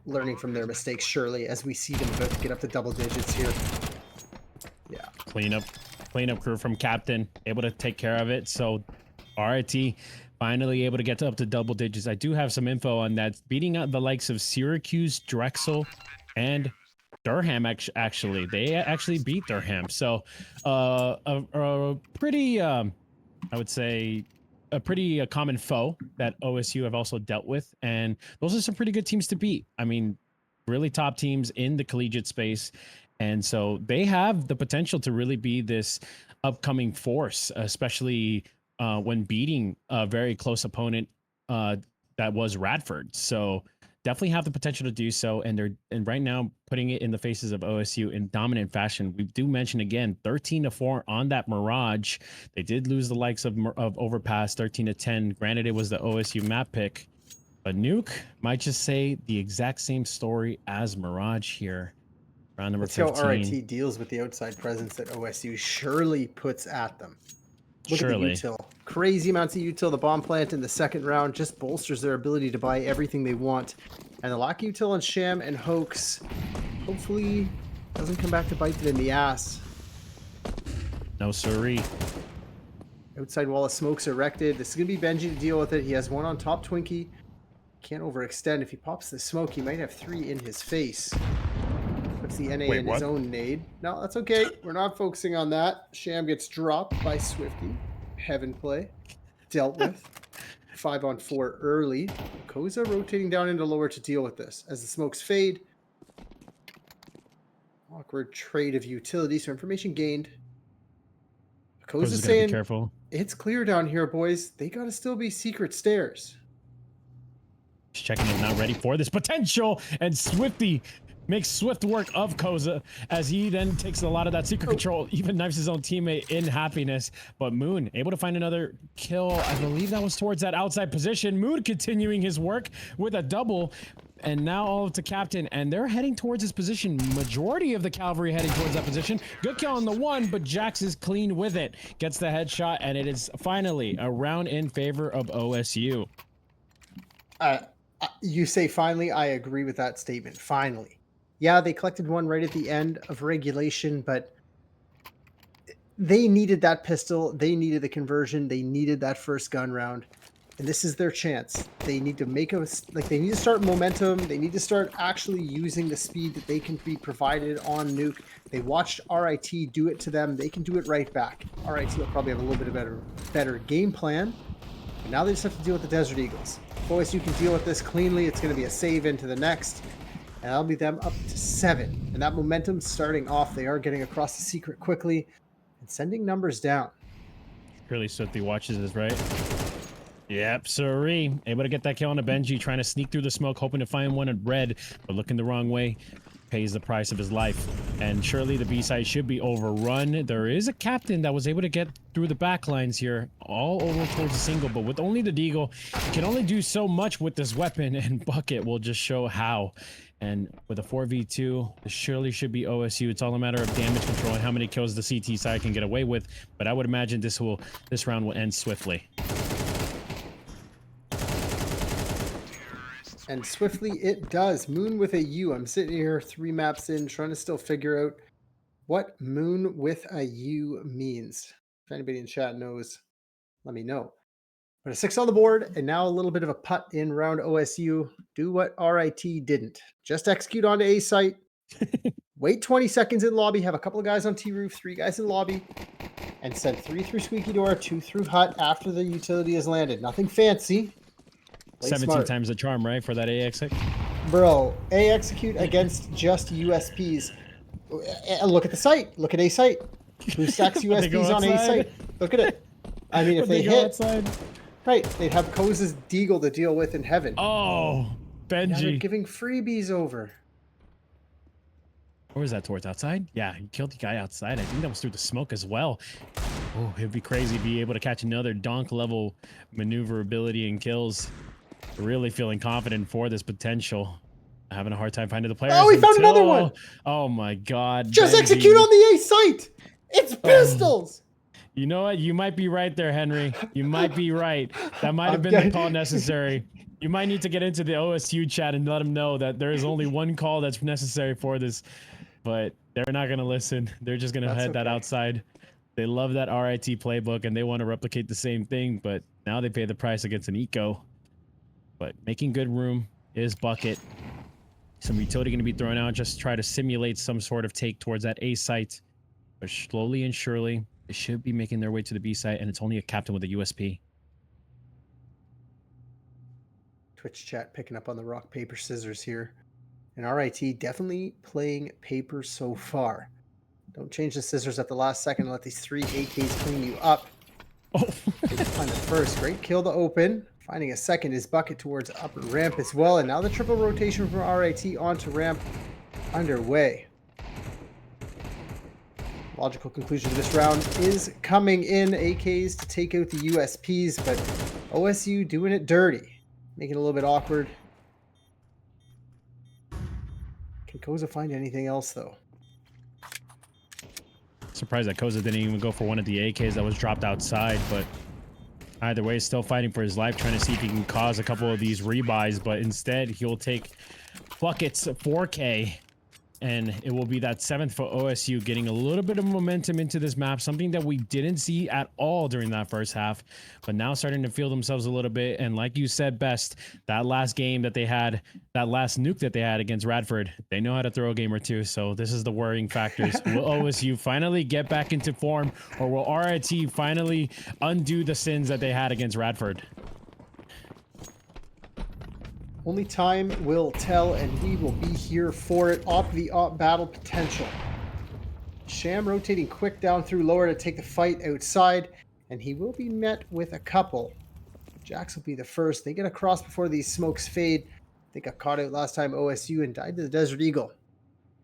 S3: learning from their mistakes, surely, as we see them about to get up to double digits here. Yeah.
S7: Cleanup crew from Captain, able to take care of it. So RIT finally able to get up to double digits. I do have some info on that. Beating out the likes of Syracuse, Drexel, and Durham. Actually, they actually beat Durham. So a pretty, I would say, a pretty common foe that OSU have also dealt with, and those are some pretty good teams to beat. I mean, really top teams in the collegiate space, and so they have the potential to really be this upcoming force, especially when beating a very close opponent that was Radford. So definitely have the potential to do so, and right now putting it in the faces of OSU in dominant fashion. We do mention again 13-4 on that Mirage. They did lose the likes of Overpass 13-10. Granted, it was the OSU map pick, but Nuke might just say the exact same story as Mirage here. Round number
S3: Let's see how
S7: 15.
S3: RIT deals with the outside presence that OSU surely puts at them. Look
S7: Surely.
S3: at the util. Crazy amounts of util. The bomb plant in the second round just bolsters their ability to buy everything they want. And the lack of util on Sham and Hoax hopefully doesn't come back to bite them in the ass.
S7: No siree.
S3: Outside wall of smokes erected. This is going to be Benji to deal with it. He has one on top Twinkie. Can't overextend. If he pops the smoke, he might have 3 in his face. Puts the NA in his own nade. No, that's okay. We're not focusing on that. Sham gets dropped by Swifty. Heaven play. Dealt with. 5-on-4 early. Koza rotating down into lower to deal with this. As the smokes fade. Awkward trade of utility. So information gained. Koza's saying,
S7: be careful.
S3: It's clear down here, boys. They got to still be secret stairs.
S7: He's checking it, not ready for this potential. And Swifty makes swift work of Koza as he then takes a lot of that secret control, even knifes his own teammate in happiness. But Moon able to find another kill. I believe that was towards that outside position. Moon continuing his work with a double. And now all to Captain, and they're heading towards his position. Majority of the cavalry heading towards that position. Good kill on the one, but Jax is clean with it. Gets the headshot, and it is finally a round in favor of OSU.
S3: You say finally, I agree with that statement. Finally. Yeah, they collected one right at the end of regulation, but they needed that pistol. They needed the conversion. They needed that first gun round. And this is their chance. They need to make they need to start momentum. They need to start actually using the speed that they can be provided on Nuke. They watched RIT do it to them. They can do it right back. RIT will probably have a little bit of better game plan. But now they just have to deal with the Desert Eagles. If OSU can deal with this cleanly, it's going to be a save into the next. And that'll be them up to 7. And that momentum starting off, they are getting across the secret quickly and sending numbers down.
S7: Really Swifty watches this, right? Yep, siree. Able to get that kill on a Benji, trying to sneak through the smoke, hoping to find one at red, but looking the wrong way. Pays the price of his life. And surely the B-side should be overrun. There is a captain that was able to get through the back lines here, all over towards the single, but with only the Deagle, he can only do so much with this weapon, and Bucket will just show how. And with a 4v2, this surely should be OSU. It's all a matter of damage control and how many kills the CT side can get away with, but I would imagine this round will end swiftly.
S3: And swiftly it does. Moon with a U. I'm sitting here 3 maps in, trying to still figure out what Moon with a U means. If anybody in chat knows, let me know. But a 6 on the board, and now a little bit of a putt in round OSU. Do what RIT didn't. Just execute onto A site. Wait 20 seconds in lobby. Have a couple of guys on T-roof, 3 guys in lobby. And send 3 through squeaky door, 2 through hut after the utility has landed. Nothing fancy.
S7: 17
S3: smart.
S7: times the charm, right, for that A exec?
S3: Bro, A execute against just USPs. Look at the site. Look at A site. Who stacks USPs on A site? Look at it. I mean, if they hit, outside. Right, they'd have Koza's Deagle to deal with in heaven.
S7: Oh, Benji.
S3: Now they're giving freebies over.
S7: Where was that towards? Outside? Yeah, he killed the guy outside. I think that was through the smoke as well. Oh, it'd be crazy to be able to catch another donk level maneuverability and kills. Really feeling confident for this potential. Having a hard time finding the players.
S3: Oh, he found another one.
S7: Oh my God.
S3: Just
S7: Benji.
S3: execute on the A site. It's pistols.
S7: You know what? You might be right there, Henry. You might be right. That might have been the call necessary. You might need to get into the OSU chat and let them know that there is only one call that's necessary for this. But they're not going to listen. They're just going to head that outside. They love that RIT playbook and they want to replicate the same thing, but now they pay the price against an eco. But making good room is Bucket. Some utility going to be thrown out just to try to simulate some sort of take towards that A site. But slowly and surely, they should be making their way to the B site, and it's only a captain with a USP.
S3: Twitch chat picking up on the rock, paper, scissors here. And RIT definitely playing paper so far. Don't change the scissors at the last second and let these 3 AKs clean you up.
S7: Oh,
S3: Find the first. Great kill to open. Finding a second is bucket towards upper ramp as well. And now the triple rotation from RIT onto ramp underway. Logical conclusion to this round is coming in. AKs to take out the USPs, but OSU doing it dirty. Making it a little bit awkward. Can Koza find anything else, though?
S7: surprised that Koza didn't even go for one of the AKs that was dropped outside, but either way, still fighting for his life, trying to see if he can cause a couple of these rebuys, but instead he'll take buckets 4K, and it will be that 7th for OSU, getting a little bit of momentum into this map, something that we didn't see at all during that first half, but now starting to feel themselves a little bit. And like you said best, that last game that they had, that last nuke that they had against Radford, they know how to throw a game or two, so this is the worrying factors. Will OSU finally get back into form, or will RIT finally undo the sins that they had against Radford?
S3: Only time will tell, and we will be here for it. Op the op battle potential. Sham rotating quick down through lower to take the fight outside, and he will be met with a couple. Jax will be the first. They get across before these smokes fade. They got caught out last time, OSU, and died to the Desert Eagle.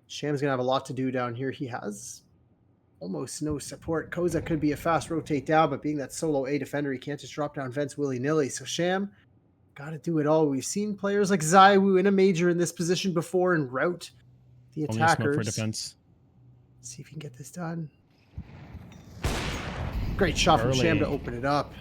S3: Sham's going to have a lot to do down here. He has almost no support. Koza could be a fast rotate down, but being that solo A defender, he can't just drop down vents willy-nilly. So Sham got to do it all. We've seen players like Zaiwu in a major in this position before and route the
S7: Only a smoke
S3: attackers.
S7: for defense.
S3: See if he can get this done. Great shot from Sham to open it up.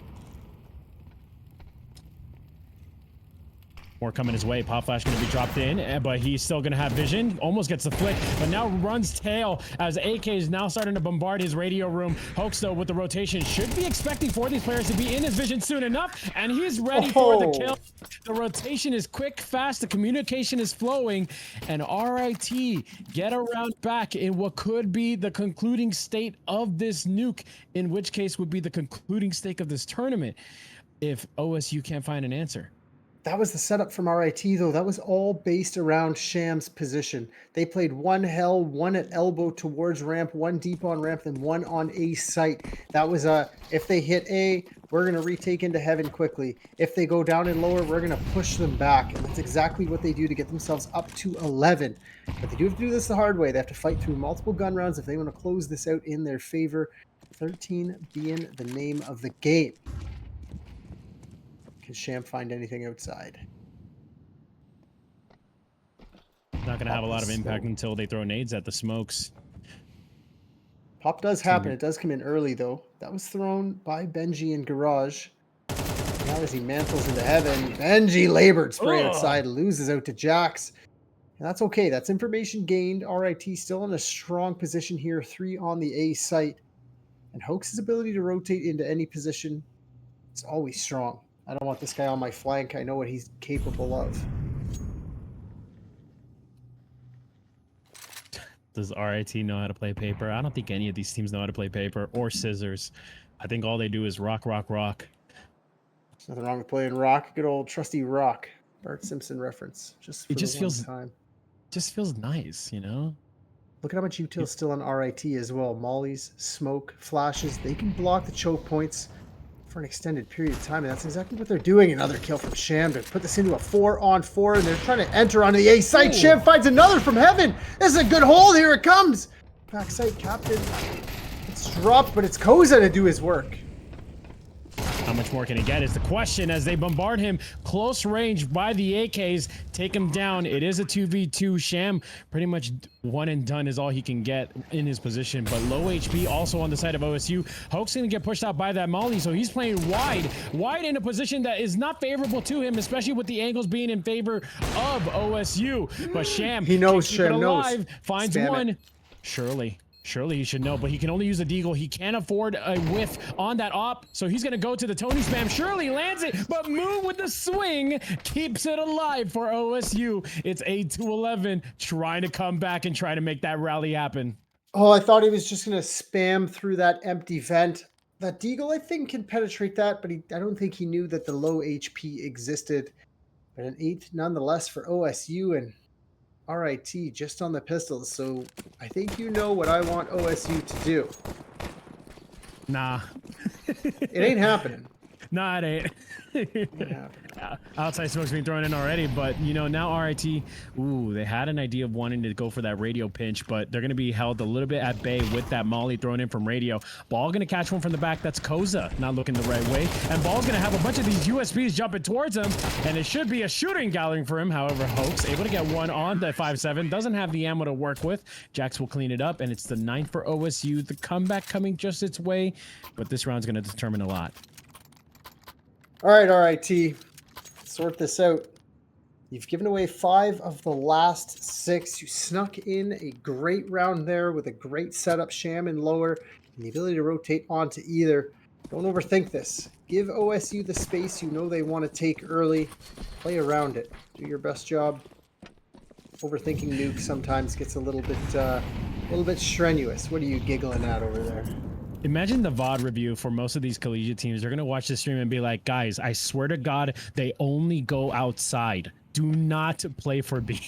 S7: More coming his way. Pop flash going to be dropped in, but he's still going to have vision. Almost gets the flick, but now runs tail as AK is now starting to bombard his radio room. Hoax, though, with the rotation, should be expecting for these players to be in his vision soon enough, and he's ready for the kill. The rotation is quick, fast, the communication is flowing, and RIT get around back in what could be the concluding state of this nuke, in which case would be the concluding stake of this tournament if OSU can't find an answer.
S3: That was the setup from RIT, though. That was all based around Sham's position. They played one hell, one at elbow towards ramp, one deep on ramp, then one on A site. That was if they hit A, we're going to retake into heaven quickly. If they go down and lower, we're going to push them back. And that's exactly what they do to get themselves up to 11. But they do have to do this the hard way. They have to fight through multiple gun rounds if they want to close this out in their favor. 13 being the name of the game. Can Sham find anything outside?
S7: Not going to have a lot of impact until they throw nades at the smokes.
S3: Pop does happen. It does come in early, though. That was thrown by Benji in garage. Now as he mantles into heaven, Benji labored spray outside, loses out to Jax. And that's okay. That's information gained. RIT still in a strong position here. 3 on the A site. And Hoax's ability to rotate into any position is always strong. I don't want this guy on my flank. I know what he's capable of.
S7: Does RIT know how to play paper? I don't think any of these teams know how to play paper or scissors. I think all they do is rock, rock, rock.
S3: There's nothing wrong with playing rock. Good old trusty rock. Bart Simpson reference. It just feels
S7: nice, you know?
S3: Look at how much util's still on RIT as well. Mollies, smoke, flashes. They can block the choke points for an extended period of time, and that's exactly what they're doing. Another kill from Sham to put this into a 4-on-4, and they're trying to enter onto the A site. Ooh. Sham finds another from heaven. This is a good hold. Here it comes. Back site captain. It's dropped, but it's Koza to do his work.
S7: How much more can he get is the question as they bombard him close range by the AKs, take him down. It is a 2v2. Sham pretty much one and done is all he can get in his position, but low HP also on the side of OSU. Hoax gonna get pushed out by that Molly, so he's playing wide in a position that is not favorable to him, especially with the angles being in favor of OSU. But Sham,
S3: he knows, Sham knows.
S7: Finds
S3: Spam
S7: one.
S3: It.
S7: Surely he should know, but he can only use a deagle. He can't afford a whiff on that op, so he's going to go to the Tony spam. Surely lands it, but Move with the swing keeps it alive for OSU. It's 8-11, trying to come back and try to make that rally happen.
S3: Oh, I thought he was just going to spam through that empty vent. That deagle, I think, can penetrate that, but I don't think he knew that the low HP existed. But an 8 nonetheless for OSU, and RIT just on the pistols, so I think you know what I want OSU to do.
S7: Nah.
S3: It ain't happening.
S7: Nah, it ain't. Outside smoke's being thrown in already, but you know, now RIT, ooh, they had an idea of wanting to go for that radio pinch, but they're going to be held a little bit at bay with that molly thrown in from radio. Ball going to catch one from the back. That's Koza, not looking the right way. And Ball's going to have a bunch of these USBs jumping towards him, and it should be a shooting gathering for him. However, Hoax able to get one on the 5-7, doesn't have the ammo to work with. Jax will clean it up, and it's the 9th for OSU. The comeback coming just its way, but this round's going to determine a lot.
S3: All right, RIT, sort this out. You've given away 5 of the last 6. You snuck in a great round there with a great setup, sham and lower, and the ability to rotate onto either. Don't overthink this. Give OSU the space you know they want to take early. Play around it. Do your best job. Overthinking nuke sometimes gets a little bit strenuous. What are you giggling at over there?
S7: Imagine the VOD review for most of these collegiate teams. They're going to watch the stream and be like, guys, I swear to God, they only go outside. Do not play for B.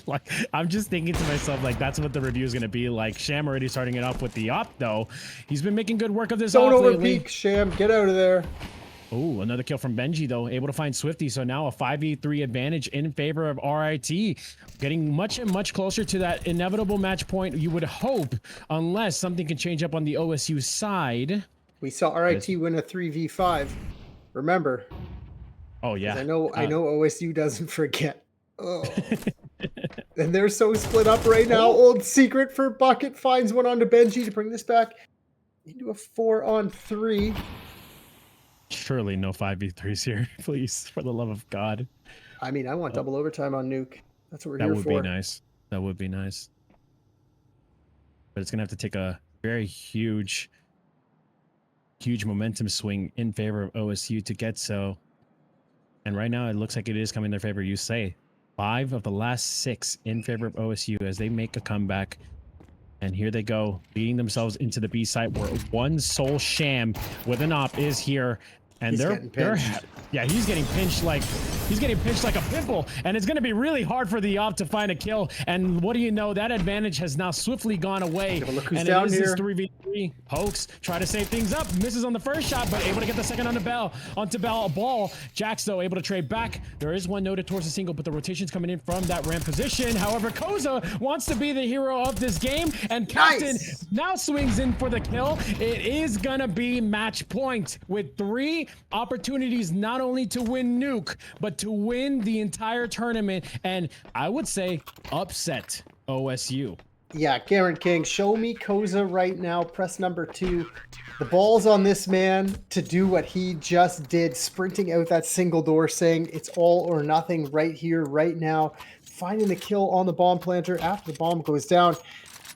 S7: Like, I'm just thinking to myself, like, that's what the review is going to be like. Sham already starting it off with the op, though. He's been making good work of this
S3: Don't
S7: op
S3: overpeak,
S7: lately.
S3: Sham. Get out of there.
S7: Oh, another kill from Benji, though. Able to find Swifty. So now a 5v3 advantage in favor of RIT. Getting much and much closer to that inevitable match point, you would hope, unless something can change up on the OSU side.
S3: We saw RIT win a 3v5. Remember.
S7: Oh, yeah.
S3: I know OSU doesn't forget. Oh. And they're so split up right now. Old secret for Bucket finds one onto Benji to bring this back into a 4-on-3.
S7: Surely no 5v3s here, please, for the love of God.
S3: I mean, I want double overtime on Nuke. That's what we're
S7: that
S3: here
S7: would
S3: for.
S7: be nice. That would be nice. But it's going to have to take a very huge momentum swing in favor of OSU to get so. And right now, it looks like it is coming in their favor. You say 5 of the last 6 in favor of OSU as they make a comeback. And here they go, leading themselves into the B site where one sole Sham with an op is here. And they're he's getting pinched like a pimple, and it's going to be really hard for the op to find a kill. And what do you know, that advantage has now swiftly gone away.
S3: Look who's
S7: and
S3: down
S7: it is
S3: here.
S7: This 3v3. Hoax try to save things up, misses on the first shot, but able to get the second on the ball. Jax though able to trade back. There is one noted towards the single, but the rotation's coming in from that ramp position. However, Koza wants to be the hero of this game, and Captain now swings in for the kill. It is gonna be match point with 3 opportunities not only to win Nuke, but to win the entire tournament, and I would say upset OSU.
S3: Yeah, Garen King, show me Koza right now. Press number 2. The ball's on this man to do what he just did, sprinting out that single door, saying it's all or nothing right here, right now. Finding the kill on the bomb planter after the bomb goes down,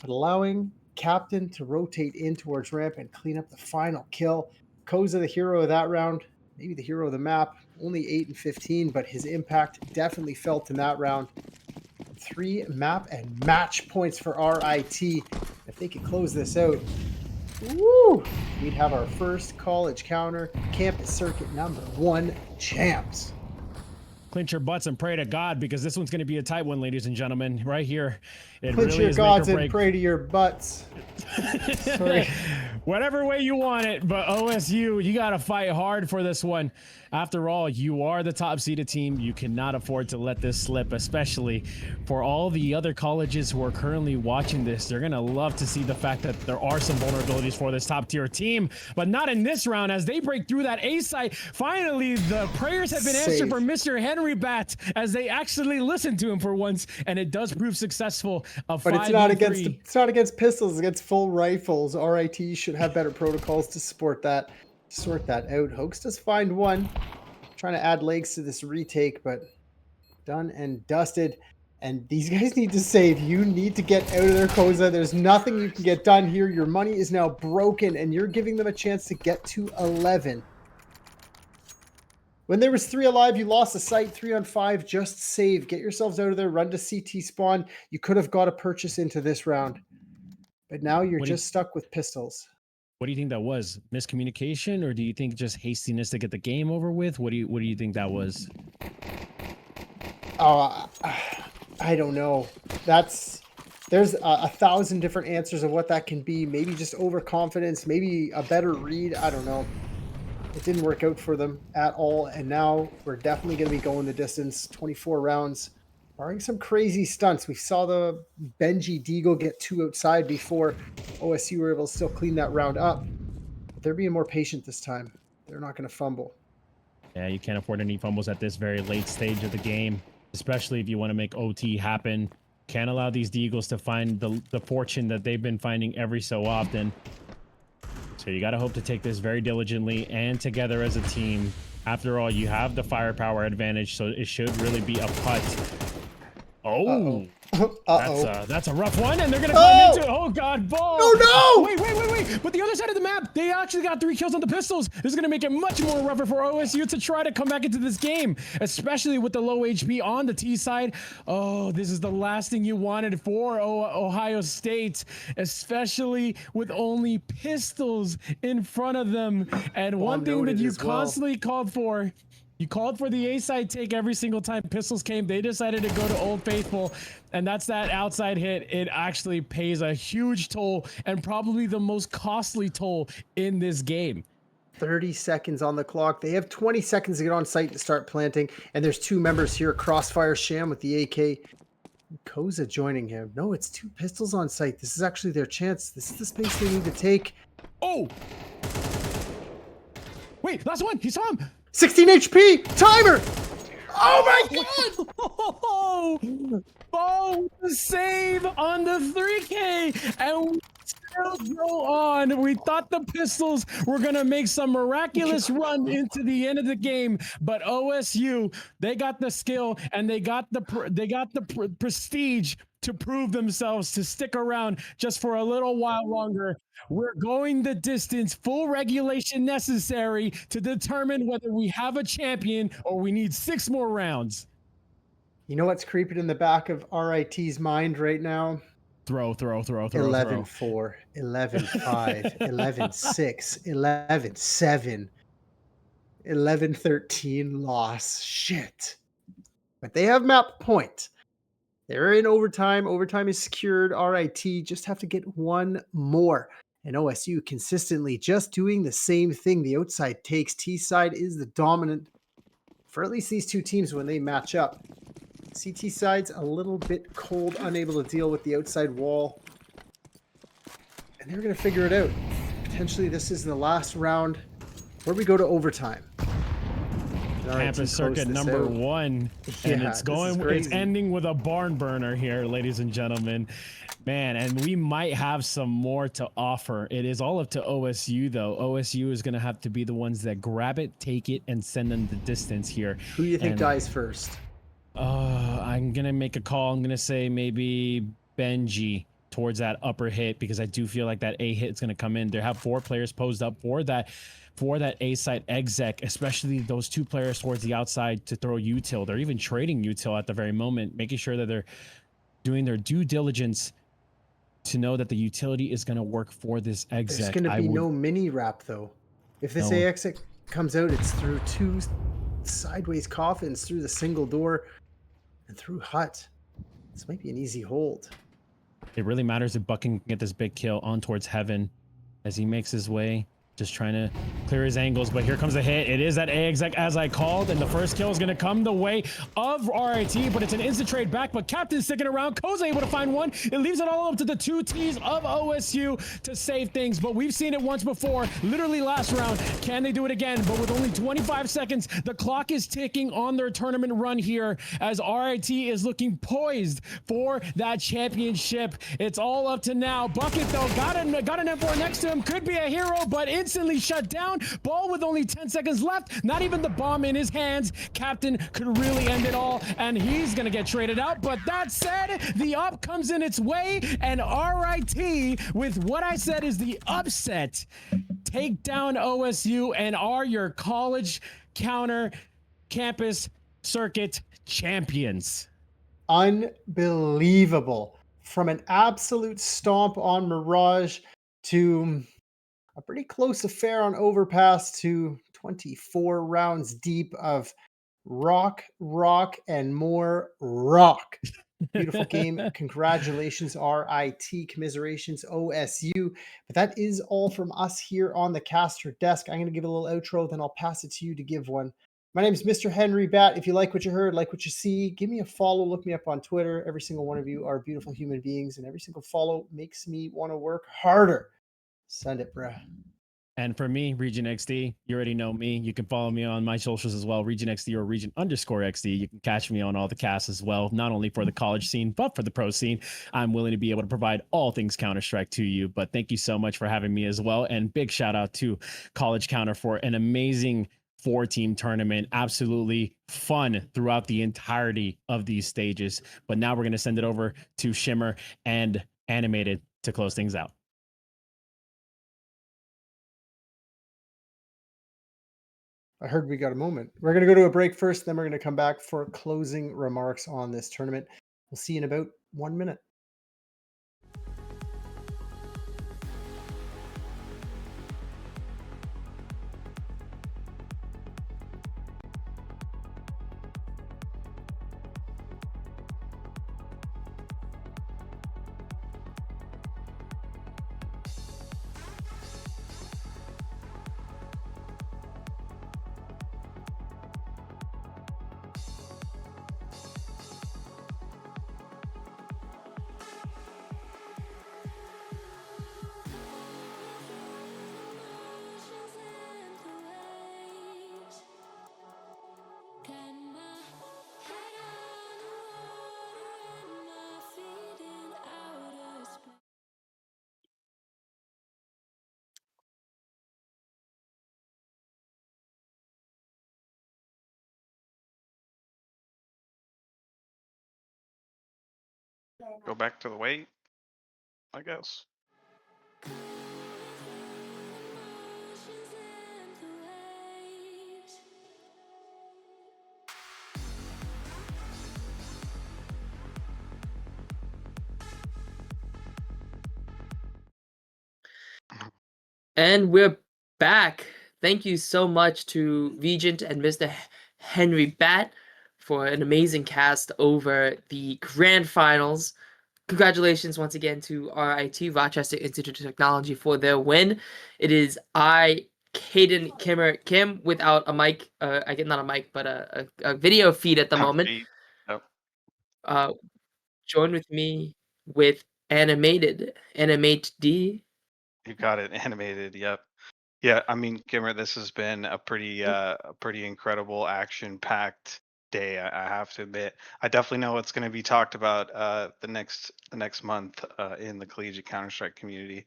S3: but allowing Captain to rotate in towards ramp and clean up the final kill. Koza, the hero of that round, maybe the hero of the map. Only 8 and 15, but his impact definitely felt in that round. 3 map and match points for RIT. If they could close this out, woo, we'd have our first college counter campus circuit number 1 champs.
S7: Clinch your butts and pray to God, because this one's going to be a tight one, ladies and gentlemen. Right here, it
S3: Clinch
S7: really
S3: your
S7: is
S3: gods
S7: make or
S3: and
S7: break.
S3: pray to your butts. Sorry.
S7: Whatever way you want it, but OSU, you got to fight hard for this one. After all, you are the top seeded team. You cannot afford to let this slip, especially for all the other colleges who are currently watching this. They're going to love to see the fact that there are some vulnerabilities for this top tier team, but not in this round as they break through that A site. Finally, the prayers have been answered for Mr. Henry Bat as they actually listened to him for once, and it does prove successful.
S3: But it's not against pistols, it's against full rifles. RIT should have better protocols to sort that out. Hoax does find one. Trying to add legs to this retake, but done and dusted. And these guys need to save. You need to get out of there, Koza. There's nothing you can get done here. Your money is now broken, and you're giving them a chance to get to 11. When there was 3 alive, you lost the site. 3 on 5, just save. Get yourselves out of there. Run to CT spawn. You could have got a purchase into this round. But now you're just stuck with pistols.
S7: What do you think that was? Miscommunication, or do you think just hastiness to get the game over with? What do you think that was?
S3: I don't know. There's 1,000 different answers of what that can be. Maybe just overconfidence, maybe a better read. I don't know. It didn't work out for them at all, and now we're definitely going to be going the distance. 24 rounds, barring some crazy stunts. We saw the Benji Deagle get 2 outside before OSU were able to still clean that round up. But they're being more patient this time. They're not going to fumble.
S7: Yeah, you can't afford any fumbles at this very late stage of the game, especially if you want to make OT happen. Can't allow these Deagles to find the fortune that they've been finding every so often. So you got to hope to take this very diligently and together as a team. After all, you have the firepower advantage, so it should really be a putt. Oh, that's a rough one, and they're gonna climb into it. Oh God, ball!
S3: Oh no!
S7: Wait! But the other side of the map, they actually got 3 kills on the pistols. This is gonna make it much more rougher for OSU to try to come back into this game, especially with the low HP on the T side. Oh, this is the last thing you wanted for Ohio State, especially with only pistols in front of them. And one thing that you constantly called for. You called for the A-side take every single time pistols came. They decided to go to Old Faithful, and that's that outside hit. It actually pays a huge toll and probably the most costly toll in this game.
S3: 30 seconds on the clock. They have 20 seconds to get on site to start planting, and there's 2 members here. Crossfire Sham with the AK. Koza joining him. No, it's 2 pistols on site. This is actually their chance. This is the space they need to take.
S7: Oh! Wait, last one! He saw him!
S3: 16 HP! Timer! Oh my
S7: God! Oh, the save on the 3K! And we still go on. We thought the pistols were going to make some miraculous run into the end of the game, but OSU, they got the skill and they got the prestige to prove themselves, to stick around just for a little while longer. We're going the distance, full regulation necessary to determine whether we have a champion or we need 6 more rounds.
S3: You know what's creeping in the back of RIT's mind right now?
S7: Throw.
S3: 11-4, 11-5, 11-6, 11-7, 11-13 loss. Shit. But they have map point. They're in overtime. Overtime is secured. RIT just have to get 1 more. And OSU consistently just doing the same thing. The outside takes. T-side is the dominant for at least these 2 teams when they match up. CT side's a little bit cold, unable to deal with the outside wall. And they're going to figure it out. Potentially this is the last round where we go to overtime.
S7: Campus circuit number 1, and it's ending with a barn burner here, ladies and gentlemen. Man, and we might have some more to offer. It is all up to OSU, though. OSU is going to have to be the ones that grab it, take it, and send them the distance here.
S3: Who do you think dies first?
S7: I'm going to make a call. I'm going to say maybe Benji towards that upper hit, because I do feel like that A hit is going to come in. They have 4 players posed up for that A side exec, especially those 2 players towards the outside to throw util. They're even trading util at the very moment, making sure that they're doing their due diligence to know that the utility is going to work for this exec.
S3: There's going to be no mini wrap though. If this A exec comes out, it's through 2 sideways coffins, through the single door, and through hut. This might be an easy hold.
S7: It really matters if Bucking can get this big kill on towards heaven as he makes his way, just trying to clear his angles. But here comes a hit. It is that A exec as I called, and the first kill is going to come the way of RIT, but it's an instant trade back. But Captain sticking around. Koza able to find one. It leaves it all up to the 2 T's of OSU to save things, but we've seen it once before, literally last round. Can they do it again? But with only 25 seconds, the clock is ticking on their tournament run here as RIT is looking poised for that championship. It's all up to now. Bucket, though, got an M4 next to him. Could be a hero, but instantly shut down. Ball with only 10 seconds left. Not even the bomb in his hands. Captain could really end it all, and he's going to get traded out. But that said, the up comes in its way, and RIT, with what I said is the upset, take down OSU and are your college counter campus circuit champions.
S3: Unbelievable. From an absolute stomp on Mirage to a pretty close affair on Overpass to 24 rounds deep of rock, and more rock. Beautiful game. Congratulations, RIT. Commiserations, OSU. But that is all from us here on the caster desk. I'm going to give a little outro, then I'll pass it to you to give one. My name is Mr. Henry Bat. If you like what you heard, like what you see, give me a follow. Look me up on Twitter. Every single one of you are beautiful human beings, and every single follow makes me want to work harder. Send it, bruh.
S7: And for me, Region XD, you already know me. You can follow me on my socials as well, Region XD or Region_XD. You can catch me on all the casts as well, not only for the college scene, but for the pro scene. I'm willing to be able to provide all things Counter-Strike to you. But thank you so much for having me as well. And big shout out to College Counter for an amazing 4-team tournament. Absolutely fun throughout the entirety of these stages. But now we're going to send it over to Shimmer and Animated to close things out.
S3: I heard we got a moment. We're going to go to a break first, then we're going to come back for closing remarks on this tournament. We'll see you in about 1 minute.
S2: Go back to the weight, I guess.
S4: And we're back. Thank you so much to Regent and Mr. Henry Bat for an amazing cast over the grand finals. Congratulations once again to RIT, Rochester Institute of Technology, for their win. It is Caden Kimmer Kim without a mic. I get not a mic, but a video feed at the moment.
S2: Yep.
S4: Join with me with Animate D.
S2: You got it. Animated. Yep. Yeah, I mean, Kimmer, this has been a pretty incredible action-packed day. I have to admit, I definitely know what's going to be talked about the next month in the collegiate Counter-Strike community.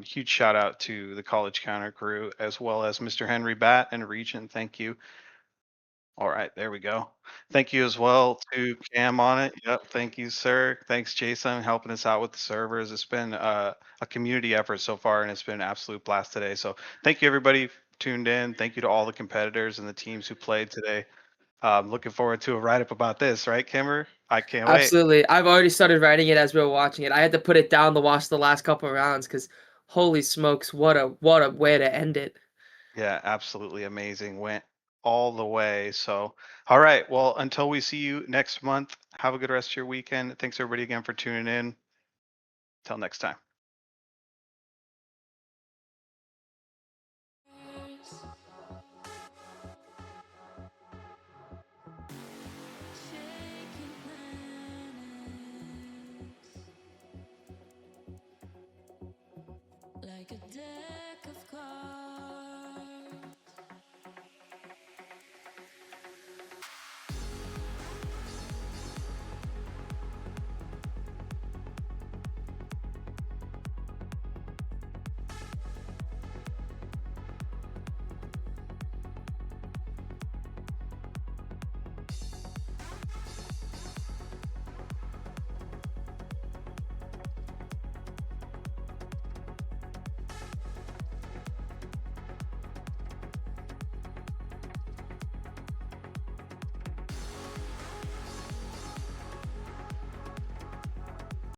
S2: Huge shout out to the College Counter crew as well as Mr. Henry Bat and Regent. Thank you. All right, there we go. Thank you as well to Cam on it. Yep, thank you, sir. Thanks, Jason, helping us out with the servers. It's been a community effort so far, and it's been an absolute blast today. So thank you, everybody, tuned in. Thank you to all the competitors and the teams who played today. Looking forward to a write-up about this, right, Kimmer? I can't wait.
S4: Absolutely. I've already started writing it as we were watching it. I had to put it down to watch the last couple of rounds because holy smokes, what a way to end it.
S2: Yeah, absolutely amazing. Went all the way. So, all right. Well, until we see you next month, have a good rest of your weekend. Thanks everybody again for tuning in. Till next time.
S8: Like a deck of cards.